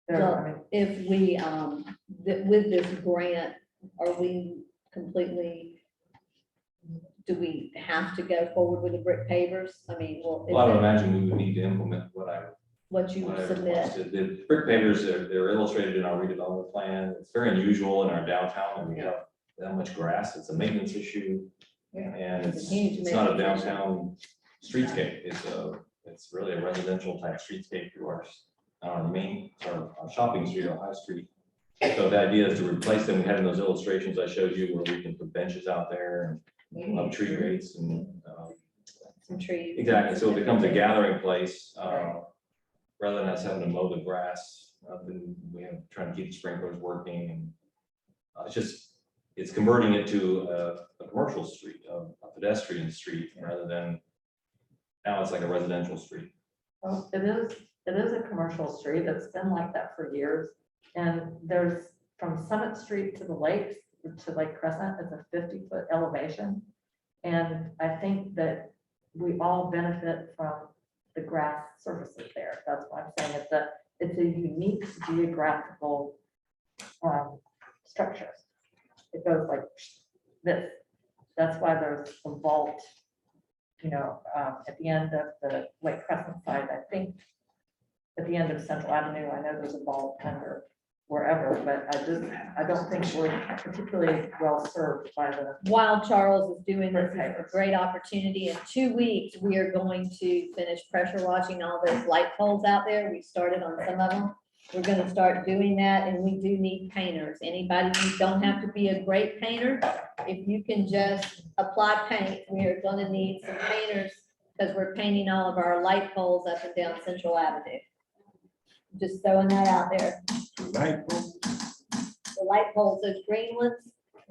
them. So if we, with this grant, are we completely, do we have to go forward with the brick pavers? I mean, well, Well, I would is it imagine we would need to implement what you what I submit? requested. The brick pavers, they're illustrated in our redevelopment plan. It's very unusual in our downtown, and we have that much grass. It's a maintenance issue. And It's a huge it's not a maintenance issue. downtown streetscape. It's really a residential type streetscape through our main, our shopping street, our high street. So the idea is to replace them. We had in those illustrations I showed you where we can put benches out there and love tree grates and Some trees. exactly. So it becomes a gathering place, rather than us having to mow the grass. Then we have trying to keep the sprinklers working, and it's converting it to a commercial street, a pedestrian street, rather than now it's like a residential street. Well, it is a commercial street. It's been like that for years. And there's from Summit Street to the lakes to Lake Crescent, it's a 50-foot elevation. And I think that we all benefit from the grass surfaces there. That's why I'm saying it's a unique geographical structure. It goes like this. That's why there's a vault, at the end of the Lake Crescent side. I think at the end of Central Avenue, I know there's a vault under wherever, but I don't think we're particularly well served by the. While Charles is doing this, it's a great opportunity. In 2 weeks, we are going to finish pressure washing all those light poles out there. We started on some of them. We're gonna start doing that, and we do need painters. Anybody, you don't have to be a great painter. If you can just apply paint, we are gonna need some painters because we're painting all of our light poles up and down Central Avenue. Just throwing that out there. Light bulb. The light poles, those green ones,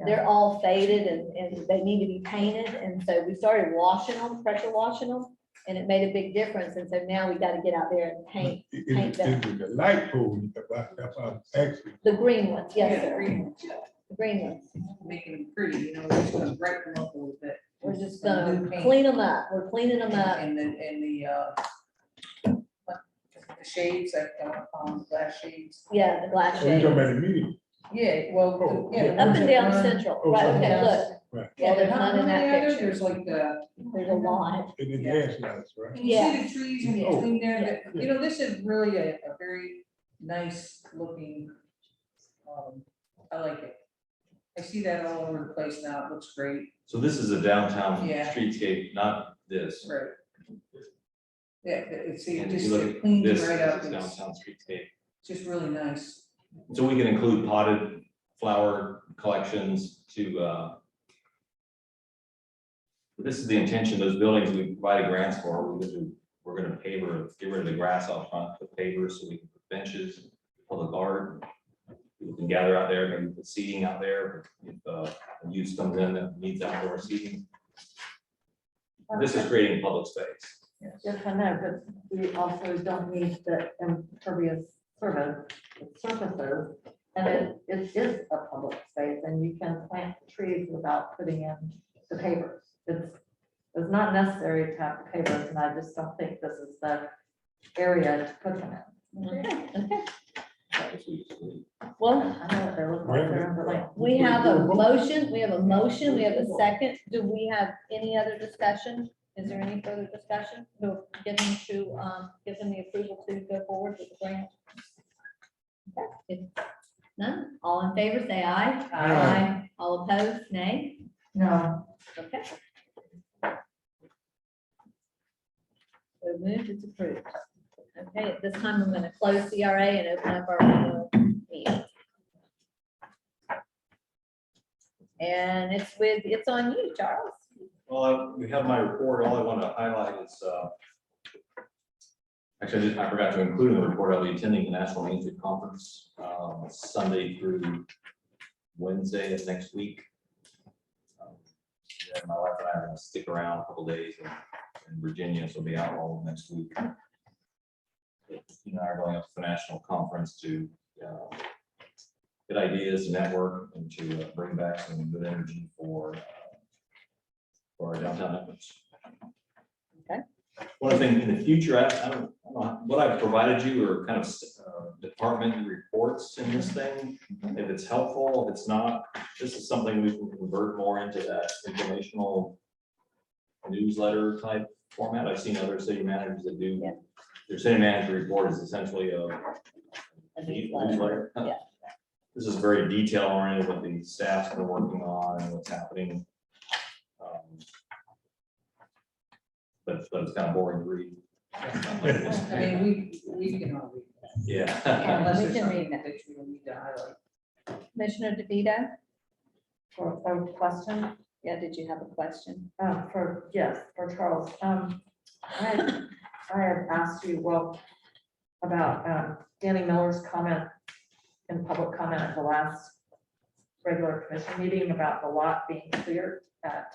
they're all faded and they need to be painted. And so we started washing them, pressure washing them, and it made a big difference. And so now we got to get out there and paint them. The light pole, that's actually. The green ones, yes, Yeah, sir. green ones, yeah. The green ones. Making them pretty, we're just gonna brighten them up a little bit. We're just Some gonna new paint. clean them up. We're cleaning them up. And the shades, like, glass shades. Yeah, the glass Oh, you talking shades. about the meeting? Yeah, well, Oh, yeah. Up and down Central, Oh, right, sorry. okay, look. Right. Yeah, there's How none in that many others? picture. There's like, There's a lot. And the gas lights, right? can you see the trees in Oh. between there? Yeah. You know, this is really a very nice looking, I like it. I see that all over the place now. It looks great. So this is a downtown Yeah. streetscape, not this. Right. Yeah, see, it And if just you look it at cleans this, right up. this is It's downtown streetscape. just really nice. So we can include potted flower collections to, this is the intention, those buildings we provided grants for, we're gonna paver, get rid of the grass out front, put pavers so we can put benches. public art. People can gather out there, maybe put seating out there, if a use comes in that needs outdoor seating. This is creating public space. Yes, I know, but we also don't need the impervious surfaces. And it is a public space and you can plant trees without putting in the pavers. It's not necessary to have the pavers, and I just don't think this is the area to put them in. Okay. Well, I know what they look like, they're in the lane. we have a motion, we have a second. Do we have any other discussion? Is there any further discussion? We'll give them the approval to go forward with the grant. Okay. If none, all in favor, say aye. Aye. All opposed, nay. No, Okay. So moved, it's approved. Okay, at this time, I'm going to close CRA and open up our regular meeting. And it's on you, Charles. Well, we have my report. All I want to highlight is, actually, I forgot to include in the report, I'll be attending the National Main Street Conference Sunday through Wednesday of next week. Yeah, my wife and I are going to stick around a couple days in Virginia, so we'll be out all next week. You know, are going up to the national conference to get ideas, to network, and to bring back some good energy for our downtown efforts. Okay. One other thing in the future, I don't know what I've provided you or kind of department reports in this thing. If it's helpful, if it's not, this is something we can convert more into that informational newsletter type format. I've seen other city managers that do. Yeah. Their city manager report is essentially a newsletter. Yeah. This is very detail oriented, what the staff's been working on and what's happening. But it's kind of boring to read. I mean, we can all read that. Yeah. Unless we there's can something read that. that you need to highlight. Commissioner DeVito? for a question. Yeah, did you have a question? For Charles. I had asked you, about Danny Miller's comment in public comment at the last regular commission meeting about the lot being cleared at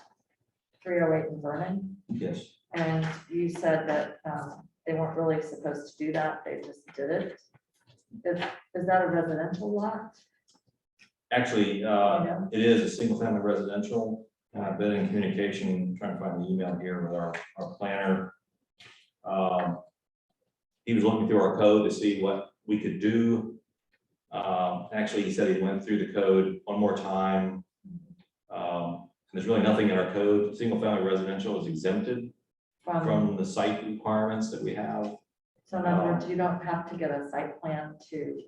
308 in Vernon. Yes. And you said that they weren't really supposed to do that, they just did it. Is that a residential lot? Actually, Yeah. it is a single family residential. And I've been in communication, trying to find the email here with our planner. He was looking through our code to see what we could do. Actually, he said he went through the code one more time. There's really nothing in our code. Single family residential is exempted from the site requirements that we have. So in other words, you don't have to get a site plan to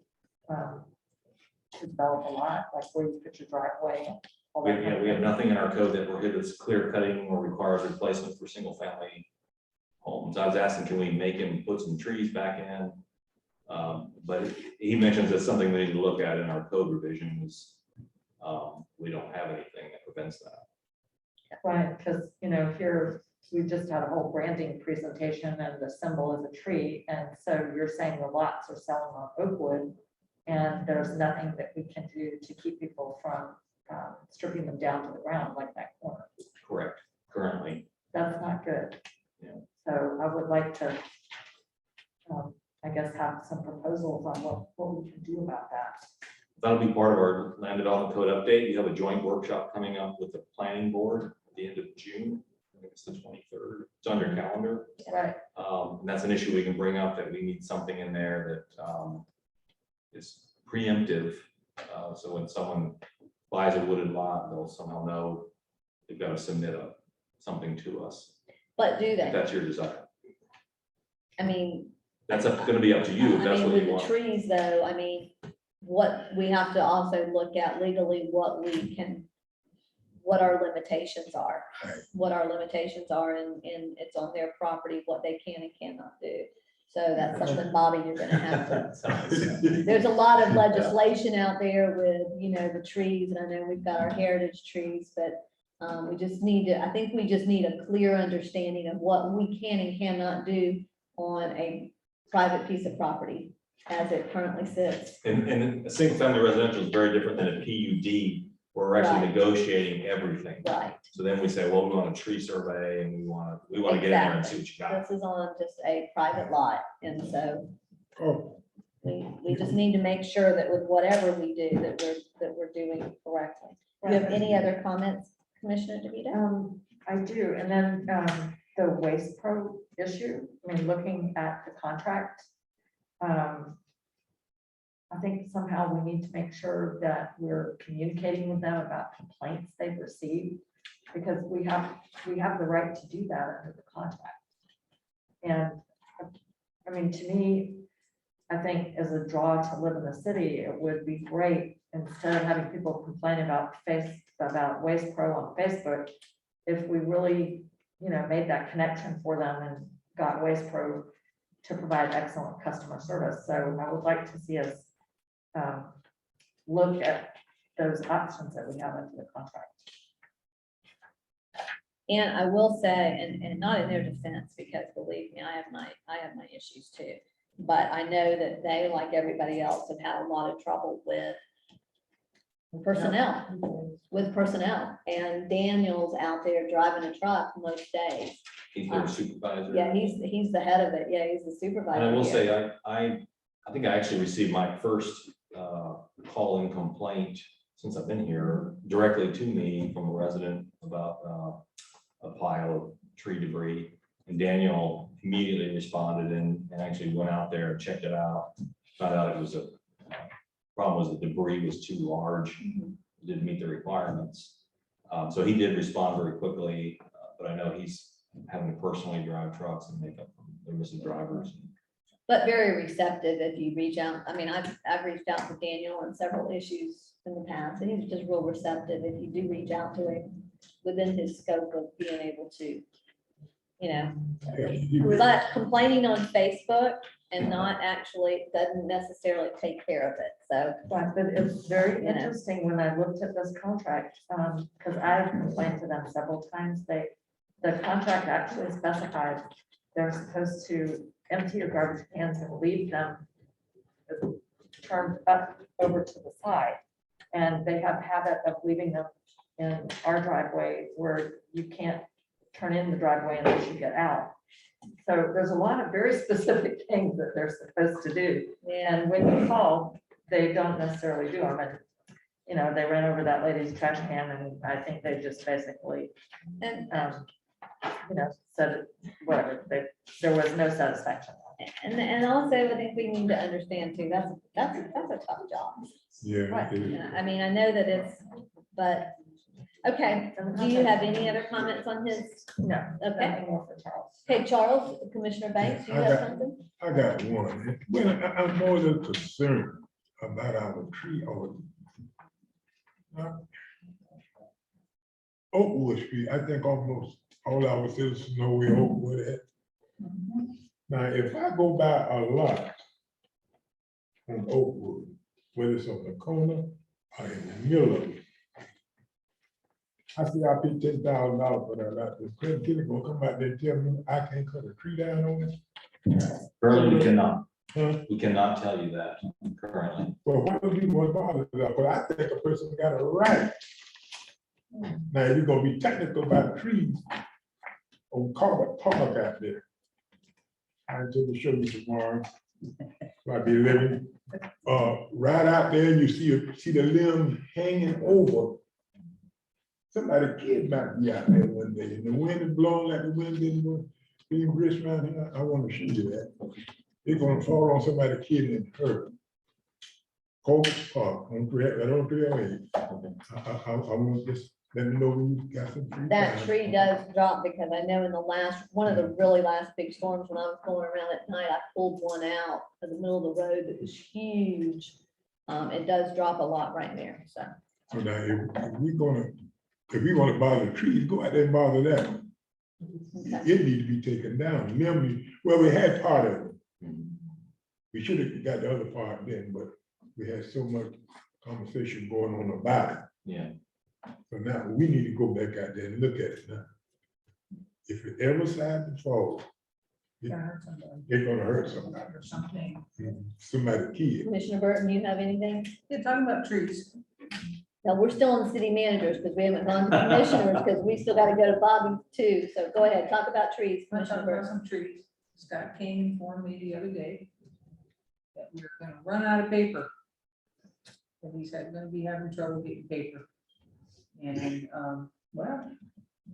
develop a lot, like where you put your driveway. all that kind of We have thing. nothing in our code that prohibits clear cutting or requires replacement for single family homes. I was asking, can we make him put some trees back in? But he mentions that's something we need to look at in our code revisions. We don't have anything that prevents that. Right, because, here, we just had a whole branding presentation and the symbol is a tree. And so you're saying the lots are selling on Oakwood and there's nothing that we can do to keep people from stripping them down to the ground like that corner. Correct, currently. That's not good. Yeah. So I would like to, I guess, have some proposals on what we can do about that. That'll be part of our land development code update. You have a joint workshop coming up with the planning board at the end of June. I think it's the 23rd. It's on your calendar. Right. And that's an issue we can bring up, that we need something in there that is preemptive. So when someone buys a wooded lot, they'll somehow know they've got to submit something to us. But do If they? that's your desire. I mean, That's going to be up to you if that's what with you the want. trees though, I mean, what we have to also look at legally, what our limitations are. What our limitations are and it's on their property, what they can and cannot do. So that's something, Bobby, you're gonna have to. There's a lot of legislation out there with, the trees, and I know we've got our heritage trees, but we just need to, I think we just need a clear understanding of what we can and cannot do on a private piece of property. as it currently sits. And a single family residential is very different than a PUD, where we're actually Right. negotiating everything. Right. So then we say, well, we want a tree survey and we want to get in there and see what you got. This is on just a private lot, and so Oh, we just need to make sure that with whatever we do, that we're doing correctly. Do you have any other comments, Commissioner DeVito? I do, and then, the Waste Pro issue, I mean, looking at the contract. I think somehow we need to make sure that we're communicating with them about complaints they've received. Because we have the right to do that under the contract. And, I mean, to me, I think as a draw to live in the city, it would be great, instead of having people complain about Waste Pro on Facebook, if we really, made that connection for them and got Waste Pro to provide excellent customer service. So I would like to see us look at those options that we have under the contract. And I will say, and not in their defense, because believe me, I have my issues too. But I know that they, like everybody else, have had a lot of trouble with personnel, and Daniel's out there driving a truck most days. He's their supervisor. Yeah, he's the head of it. Yeah, he's the supervisor. And I will here. say, I think I actually received my first call and complaint since I've been here directly to me from a resident about a pile of tree debris. And Daniel immediately responded and actually went out there and checked it out. Found out it was problem was the debris was too large, didn't meet the requirements. So he did respond very quickly, but I know he's having to personally drive trucks and make up for the missing drivers. But very receptive if you reach out. I mean, I've reached out to Daniel on several issues in the past, and he's just real receptive if you do reach out to him within his scope of being able to, but complaining on Facebook and not actually doesn't necessarily take care of it, so. Right, but it's very interesting when I looked at this contract, because I've complained to them several times, the contract actually specifies they're supposed to empty your garbage cans and leave them turned up over to the side. And they have a habit of leaving them in our driveway where you can't turn in the driveway unless you get out. So there's a lot of very specific things that they're supposed to do. And when you call, they don't necessarily do them. And, they ran over that lady's trash can, and I think they just basically, said whatever, there was no satisfaction. And also, I think we need to understand too, that's a tough job. yeah. Right. it is. I mean, I know that but, okay, do you have any other comments on his? No. Okay. Nothing more for Charles. Okay, Charles, Commissioner Banks, do you have something? I got one. Well, I'm more than concerned about our tree ordinance. Oakwood Street, I think almost all our citizens know where Oakwood is. Now, if I go by a lot on Oakwood, whether it's on the corner or in the middle of it, I see I paid $10,000 for that lot. The credit killer gonna come out there and tell me I can't cut a tree down on it. Currently, we cannot. Huh? We cannot tell you that currently. Well, why don't you want to bother that? But I think a person got a right. Now, you're gonna be technical about trees on Park out there. I'll show you tomorrow. Might be living, right out there, and you see the limb hanging over. Somebody kid might be out there one day, and the wind is blowing like the wind didn't being brisk around here. I want to show you that. It's gonna fall on somebody's kid and hurt. Colbert Park on 308. I want this, let me know when you got some. free That time. tree does drop, because I know in the one of the really last big storms, when I was going around at night, I pulled one out in the middle of the road that was huge. It does drop a lot right there, so. So now, if we wanna bother the trees, go out there and bother that one. Okay. It need to be taken down. Well, we had part of it. We should have got the other part then, but we had so much conversation going on about it. Yeah. So now we need to go back out there and look at it now. If it ever decides to fall, It's gonna hurt somebody. Or something. Somebody kid. Commissioner Burton, you have anything? Yeah, talking about trees. No, we're still on the city managers because we haven't gone to commissioners because we still got to go to Bobby too. So go ahead, talk about trees, I'm Commissioner talking about Burton. some trees. Scott King informed me the other day that we're gonna run out of paper. That he said gonna be having trouble getting paper. And, well,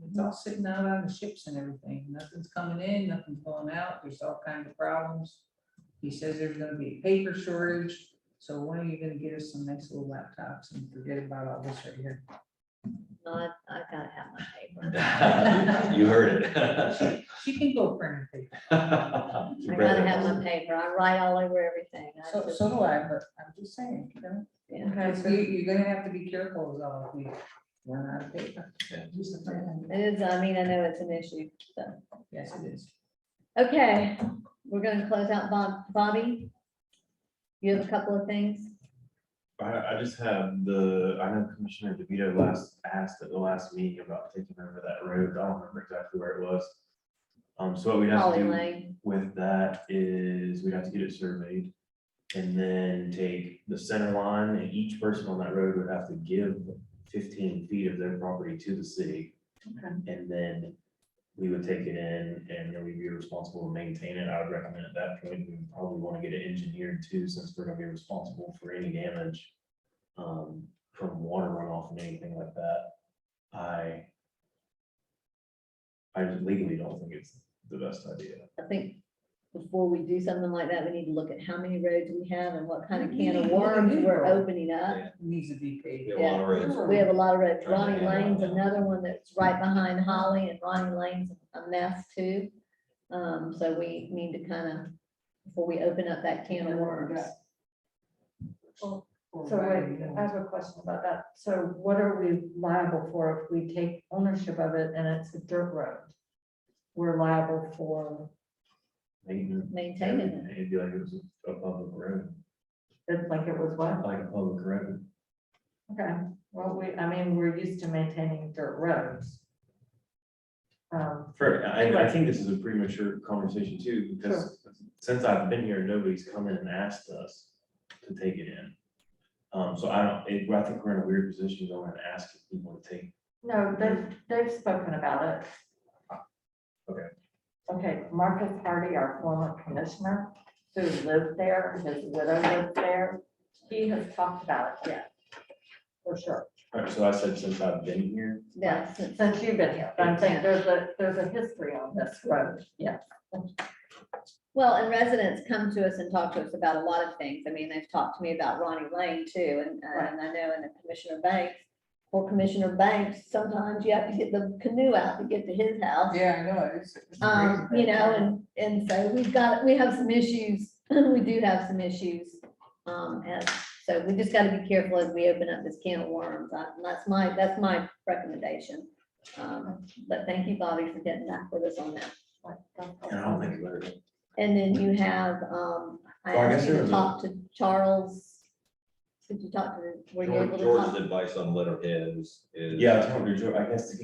it's all sitting out on the ships and everything. Nothing's coming in, nothing's going out. There's all kinds of problems. He says there's gonna be a paper shortage. So when are you gonna get us some nice little laptops and forget about all this right here? No, I gotta have my paper. You heard it. She can go print paper. I gotta have my paper. I write all over everything. So do I, but I'm just saying, you know. Yeah. Okay, so you're gonna have to be careful as all if we run out of paper. It is, I mean, I know it's an issue, so. Yes, it is. Okay, we're gonna close out Bobby. You have a couple of things? I just have I know Commissioner DeVito asked at the last meeting about taking over that road. I don't remember exactly where it was. So what we'd have to Holly do Lane. with that is we'd have to get it surveyed. And then take the center line, and each person on that road would have to give 15 feet of their property to the city. Okay. And then we would take it in and then we'd be responsible to maintain it. I would recommend at that point, we would probably want to get it engineered too, since we're gonna be responsible for any damage from water runoff and anything like that. I just legally don't think it's the best idea. I think before we do something like that, we need to look at how many roads we have and what kind of can of worms we're opening up. Needs to be paid. We have a lot of roads. We have a lot of roads. Trying to Ronnie handle Lane's that. another one that's right behind Holly, and Ronnie Lane's a mess too. So we need to kind of, before we open up that can of worms. So wait, I have a question about that. So what are we liable for if we take ownership of it and it's a dirt road? We're liable for, Maintaining it. It'd be like it was a public road, it's like it was what? like a public road. Okay, well, I mean, we're used to maintaining dirt roads. I think this is a premature conversation too, because since I've been here, nobody's come in and asked us to take it in. So I think we're in a weird position going and asking people to take. No, they've spoken about it. Okay. Okay, Marcus Hardy, our former commissioner, who lived there, his widow lived there, he has talked about it, yeah, for sure. All right, so I said since I've been here. Yeah. Since you've been here, I'm saying there's a history on this road, yeah. Well, and residents come to us and talk to us about a lot of things. I mean, they've talked to me about Ronnie Lane too, and I know in the Commissioner Banks, for Commissioner Banks, sometimes you have to get the canoe out to get to his house. Yeah, I know, it's You know, and so we have some issues, we do have some issues. And so we just gotta be careful as we open up this can of worms. And that's my recommendation. But thank you, Bobby, for getting back with us on that. And I don't think about it. And then you have, I Well, I guess asked you there to was talk to Charles. Did you talk to, were you able to talk? George's advice on letterhead is. Yeah, I told you, Joe, I guess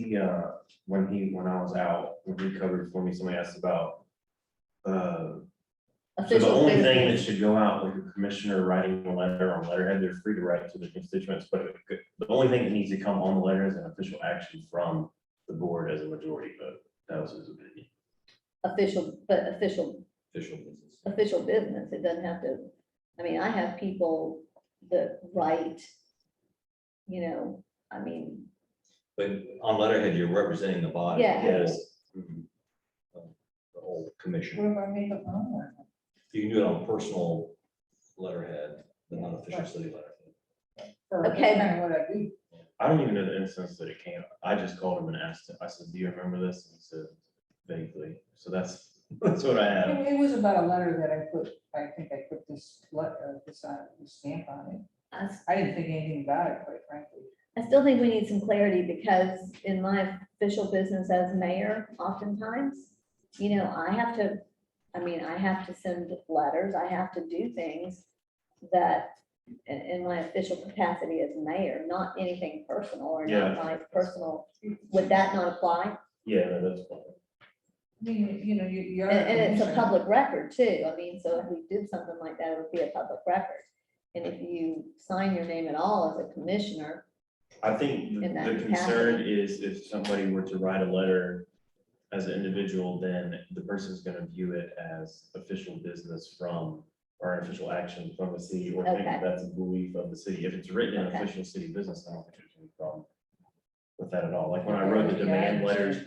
when I was out, when he covered for me, somebody asked about, so the Official only thing that business. should go out, like a commissioner writing a letter on letterhead, they're free to write to their constituents, but the only thing that needs to come on the letter is an official action from the board as a majority vote. That was his opinion. Official Business. official business. It doesn't have to, I mean, I have people that write, you know, I mean, But on letterhead, you're representing the body. Yeah. Yes. Mhm. The whole commission. What if I make up my own one? You can do it on personal letterhead, but not official city letterhead. Okay. That's kind of what I do. I don't even know the instance that it came. I just called him and asked him, I said, do you remember this? And he said vaguely. So that's what I have. It was about a letter that I think I put this stamp on it. I didn't think anything about it, quite frankly. I still think we need some clarity because in my official business as mayor, oftentimes, you know, I have to send letters, I have to do things that in my official capacity as mayor, not anything personal or not Yeah. my personal, would that not apply? Yeah, no, that's fine. You know, you're. And it's a public record too. I mean, so if we did something like that, it would be a public record. And if you sign your name at all as a commissioner, I think In that the concern capacity. is if somebody were to write a letter as an individual, then the person's gonna view it as official business from, or an official action from the city, or think Okay. that's a belief of the city. If it's written in Okay. official city business, I don't think there's any problem with that at all. Like when I wrote the demand letters,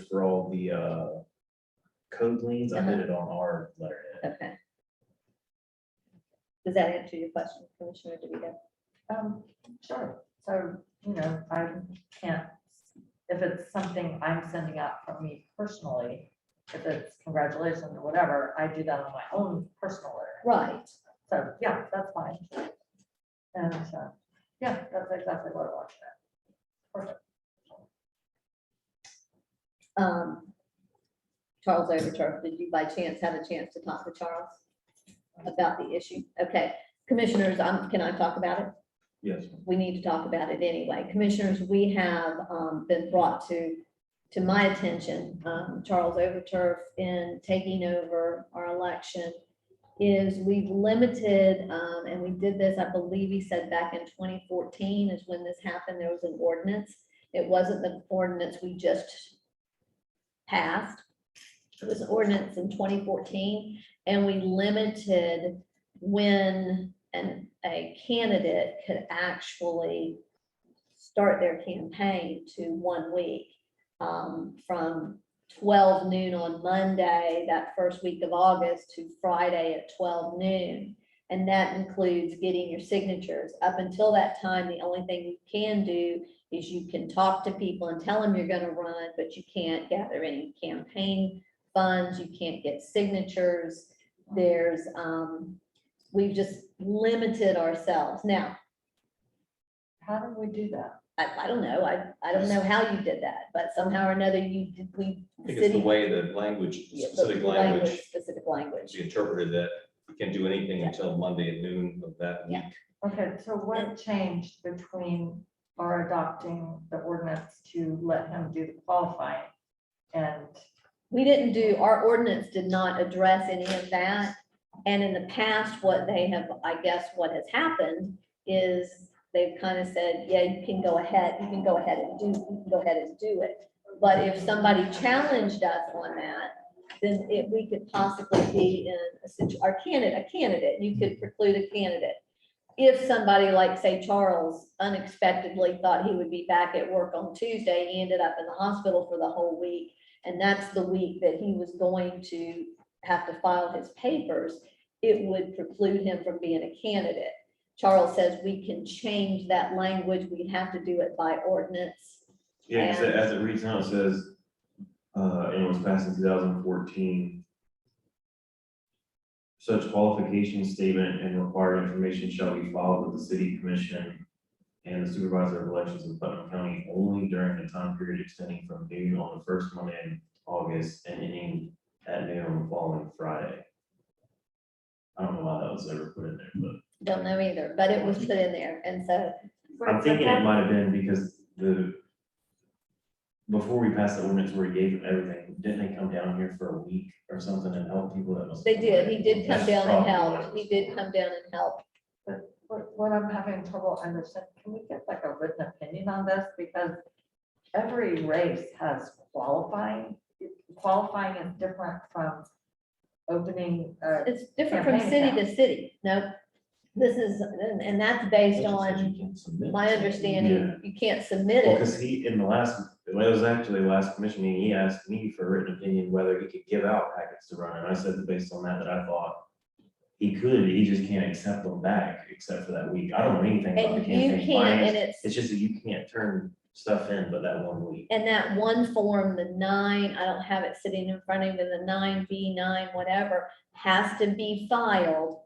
for all the code liens, I did it on our letterhead. okay. Does that answer your question, Commissioner DeVito? Sure. So, I can't, if it's something I'm sending out from me personally, if it's congratulations or whatever, I do that on my own personal letter. Right. So, yeah, that's fine. And, yeah, that's exactly what I want. Perfect. Charles Overturf, did you by chance have a chance to talk to Charles about the issue? Okay, commissioners, can I talk about it? Yes. We need to talk about it anyway. Commissioners, we have been brought to my attention, Charles Overturf, in taking over our election, is we've limited, and we did this, I believe he said back in 2014 is when this happened. There was an ordinance. It wasn't the ordinance we just passed. It was an ordinance in 2014, and we limited when a candidate could actually start their campaign to 1 week, from 12 noon on Monday, that first week of August, to Friday at 12 noon. And that includes getting your signatures. Up until that time, the only thing you can do is you can talk to people and tell them you're going to run, but you can't gather any campaign funds. You can't get signatures. We've just limited ourselves. Now, how do we do that? I don't know. I don't know how you did that, but somehow or another you did, I think it's the way the language, Yeah, specific the language, Specific language. she interpreted that you can't do anything until Monday at noon of that week. Yeah. Okay, so what changed between our adopting the ordinance to let him do the qualifying? And We didn't do, our ordinance did not address any of that. And in the past, what they have, I guess what has happened is they've kind of said, yeah, you can go ahead and do it. But if somebody challenged us on that, then we could possibly be in a candidate, you could preclude a candidate. If somebody like, say, Charles unexpectedly thought he would be back at work on Tuesday, he ended up in the hospital for the whole week. And that's the week that he was going to have to file his papers, it would preclude him from being a candidate. Charles says we can change that language. We'd have to do it by ordinance. Yeah, And- as it reads now, it says, and it was passed in 2014. Such qualification statement and required information shall be filed with the city commission and the supervisor of elections of Putnam County only during the time period extending from noon on the first Monday in August and ending at noon on the following Friday. I don't know why that was ever put in there, but Don't know either, but it was put in there. And so I'm thinking it might have been because before we passed the ordinance where he gave them everything, didn't they come down here for a week or something and help people that was? they did, he did come That's down and probably help. what it was. He did come down and help. but what I'm having trouble understanding, can we get like a written opinion on this? Because every race has qualifying. Qualifying is different from opening. It's different from city to city. No, this is, and that's based on my understanding. You can't submit Well, it. because in the last, it was actually the last commission meeting, he asked me for a written opinion whether he could give out packets to run, and I said that based on that I thought he could, he just can't accept them back except for that week. I don't know anything about the And you campaign can't, finance. and It's just that you can't turn stuff in but that 1 week. And that one form, the 9, I don't have it sitting in front of me, the 9B9, whatever, has to be filed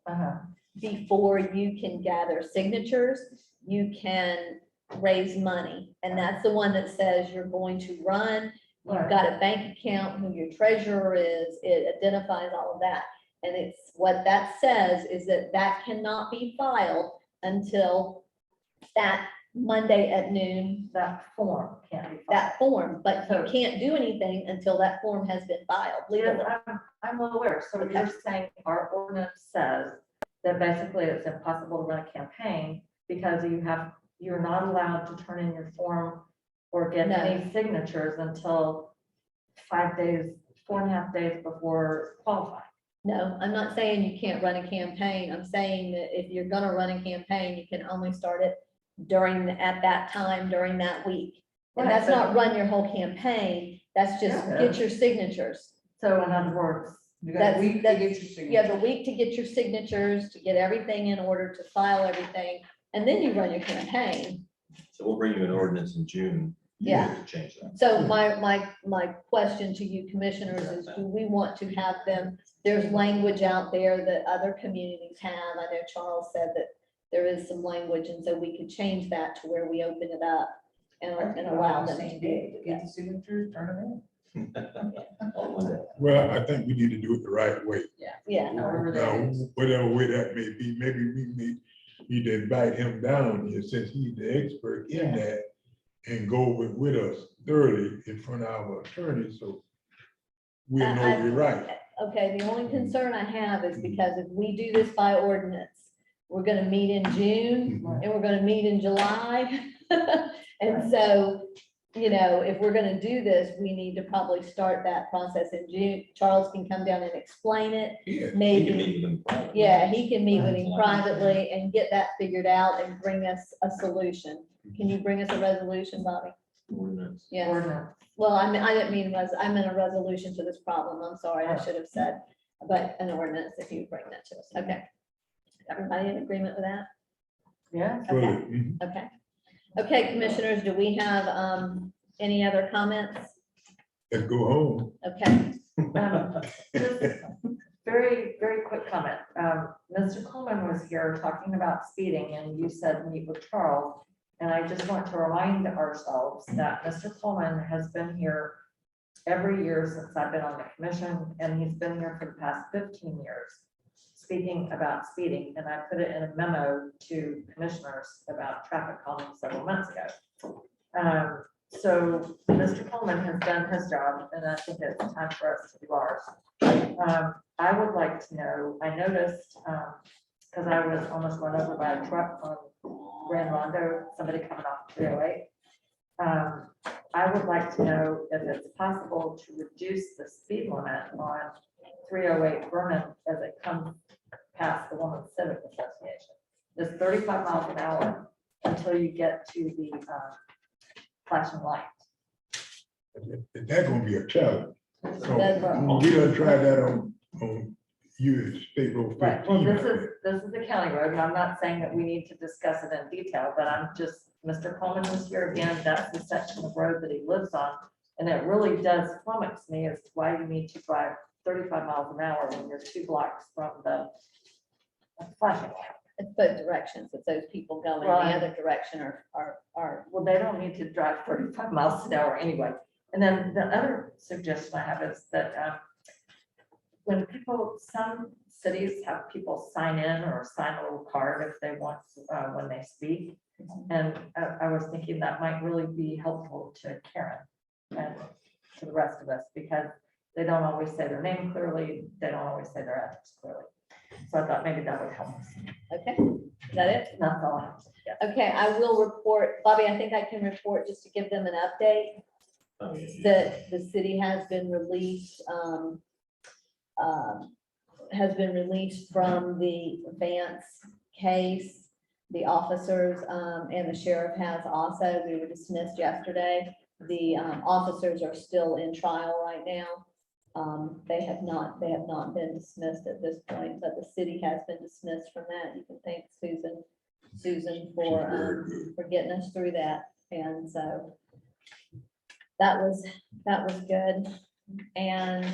before you can gather signatures, you can raise money. And that's the one that says you're going to run, you've got a bank account, who your treasurer is, it identifies all of that. And it's, what that says is that cannot be filed until that Monday at noon, That form can't be filed. that form, but you can't do anything until that form has been filed legally. Yes, I'm well aware. So you're saying our ordinance says that basically it's impossible to run a campaign because you're not allowed to turn in your form or get No. any signatures until 5 days, 4.5 days before qualifying. No, I'm not saying you can't run a campaign. I'm saying that if you're gonna run a campaign, you can only start it at that time during that week. And Right, that's but- not run your whole campaign. That's just Yeah. get your signatures. So in other words, You got a week to That's- get your signature. You have a week to get your signatures, to get everything in order, to file everything, and then you run your campaign. So we'll bring you an ordinance in June. Yeah. To change that. So my question to you commissioners is, do we want to have them, there's language out there that other communities have. I know Charles said that there is some language, and so we could change that to where we open it up and allow them to be able to Get the signatures, turn them in. Well, I think we need to do it the right way. Yeah. Now, whatever way that may be, maybe we need to invite him down here since he's the expert in that and go with us thoroughly in front of our attorney, so we'll know we're right. Okay, the only concern I have is because if we do this by ordinance, we're gonna meet in June and we're gonna meet in July. And so, you know, if we're gonna do this, we need to probably start that process in June. Charles can come down and explain it. Yeah. You can Maybe, meet with them privately. yeah, he can meet with him privately and get that figured out and bring us a solution. Can you bring us a resolution, Bobby? Ordinance. Yes. ordinance. Well, I didn't mean, I meant a resolution to this problem. I'm sorry, I should have said, but an ordinance, if you bring that to us. Okay. Everybody in agreement with that? Yeah. Fully. Okay. Mhm. Okay. Okay, commissioners, do we have any other comments? Let's go home. Okay. Just very, very quick comment. Mr. Coleman was here talking about speeding and you said meet with Charles. And I just want to remind ourselves that Mr. Coleman has been here every year since I've been on the commission, and he's been here for the past 15 years speaking about speeding. And I put it in a memo to commissioners about traffic calming several months ago. So Mr. Coleman has done his job, and I think it's time for us to do ours. I would like to know, I noticed, because I was almost run over by a truck on Grand Rondo, somebody coming off 308. I would like to know if it's possible to reduce the speed limit on 308 Vernon as it comes past the Women's Civic Association. It's 35 miles an hour until you get to the flashing light. That's gonna be a challenge. That's So right. we done tried that on US State Road 15. Right, well, this is the county road, and I'm not saying that we need to discuss it in detail, but I'm just, Mr. Coleman was here again, that's the section of road that he lives on. And it really does flummox me as to why you need to drive 35 miles an hour when you're 2 blocks from the flashing light. It's both directions. It's those people going the Right. other direction Well, they don't need to drive 35 miles an hour anyway. And then the other suggestion I have is that when some cities have people sign in or sign a little card if they want, when they speak. And I was thinking that might really be helpful to Karen and to the rest of us, because they don't always say their name clearly, they don't always say their address clearly. So I thought maybe that would help us. Okay, is that it? That's all I have. Yeah. Okay, I will report, Bobby, I think I can report just to give them an update. That the city has been released, from the Vance case. The officers, and the sheriff has also, we were dismissed yesterday. The, officers are still in trial right now. They have not been dismissed at this point, but the city has been dismissed from that. You can thank Susan for getting us through that. And so that was good. And,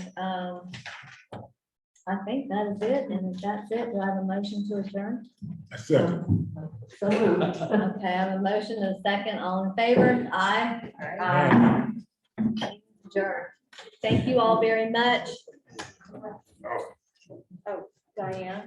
I think that is it. And if that's it, do I have a motion to adjourn? A second. So moved. Okay, I have a motion and a second. All in favor? Aye. Aye. Adjourn. Thank you all very much. Oh. Oh, Diane?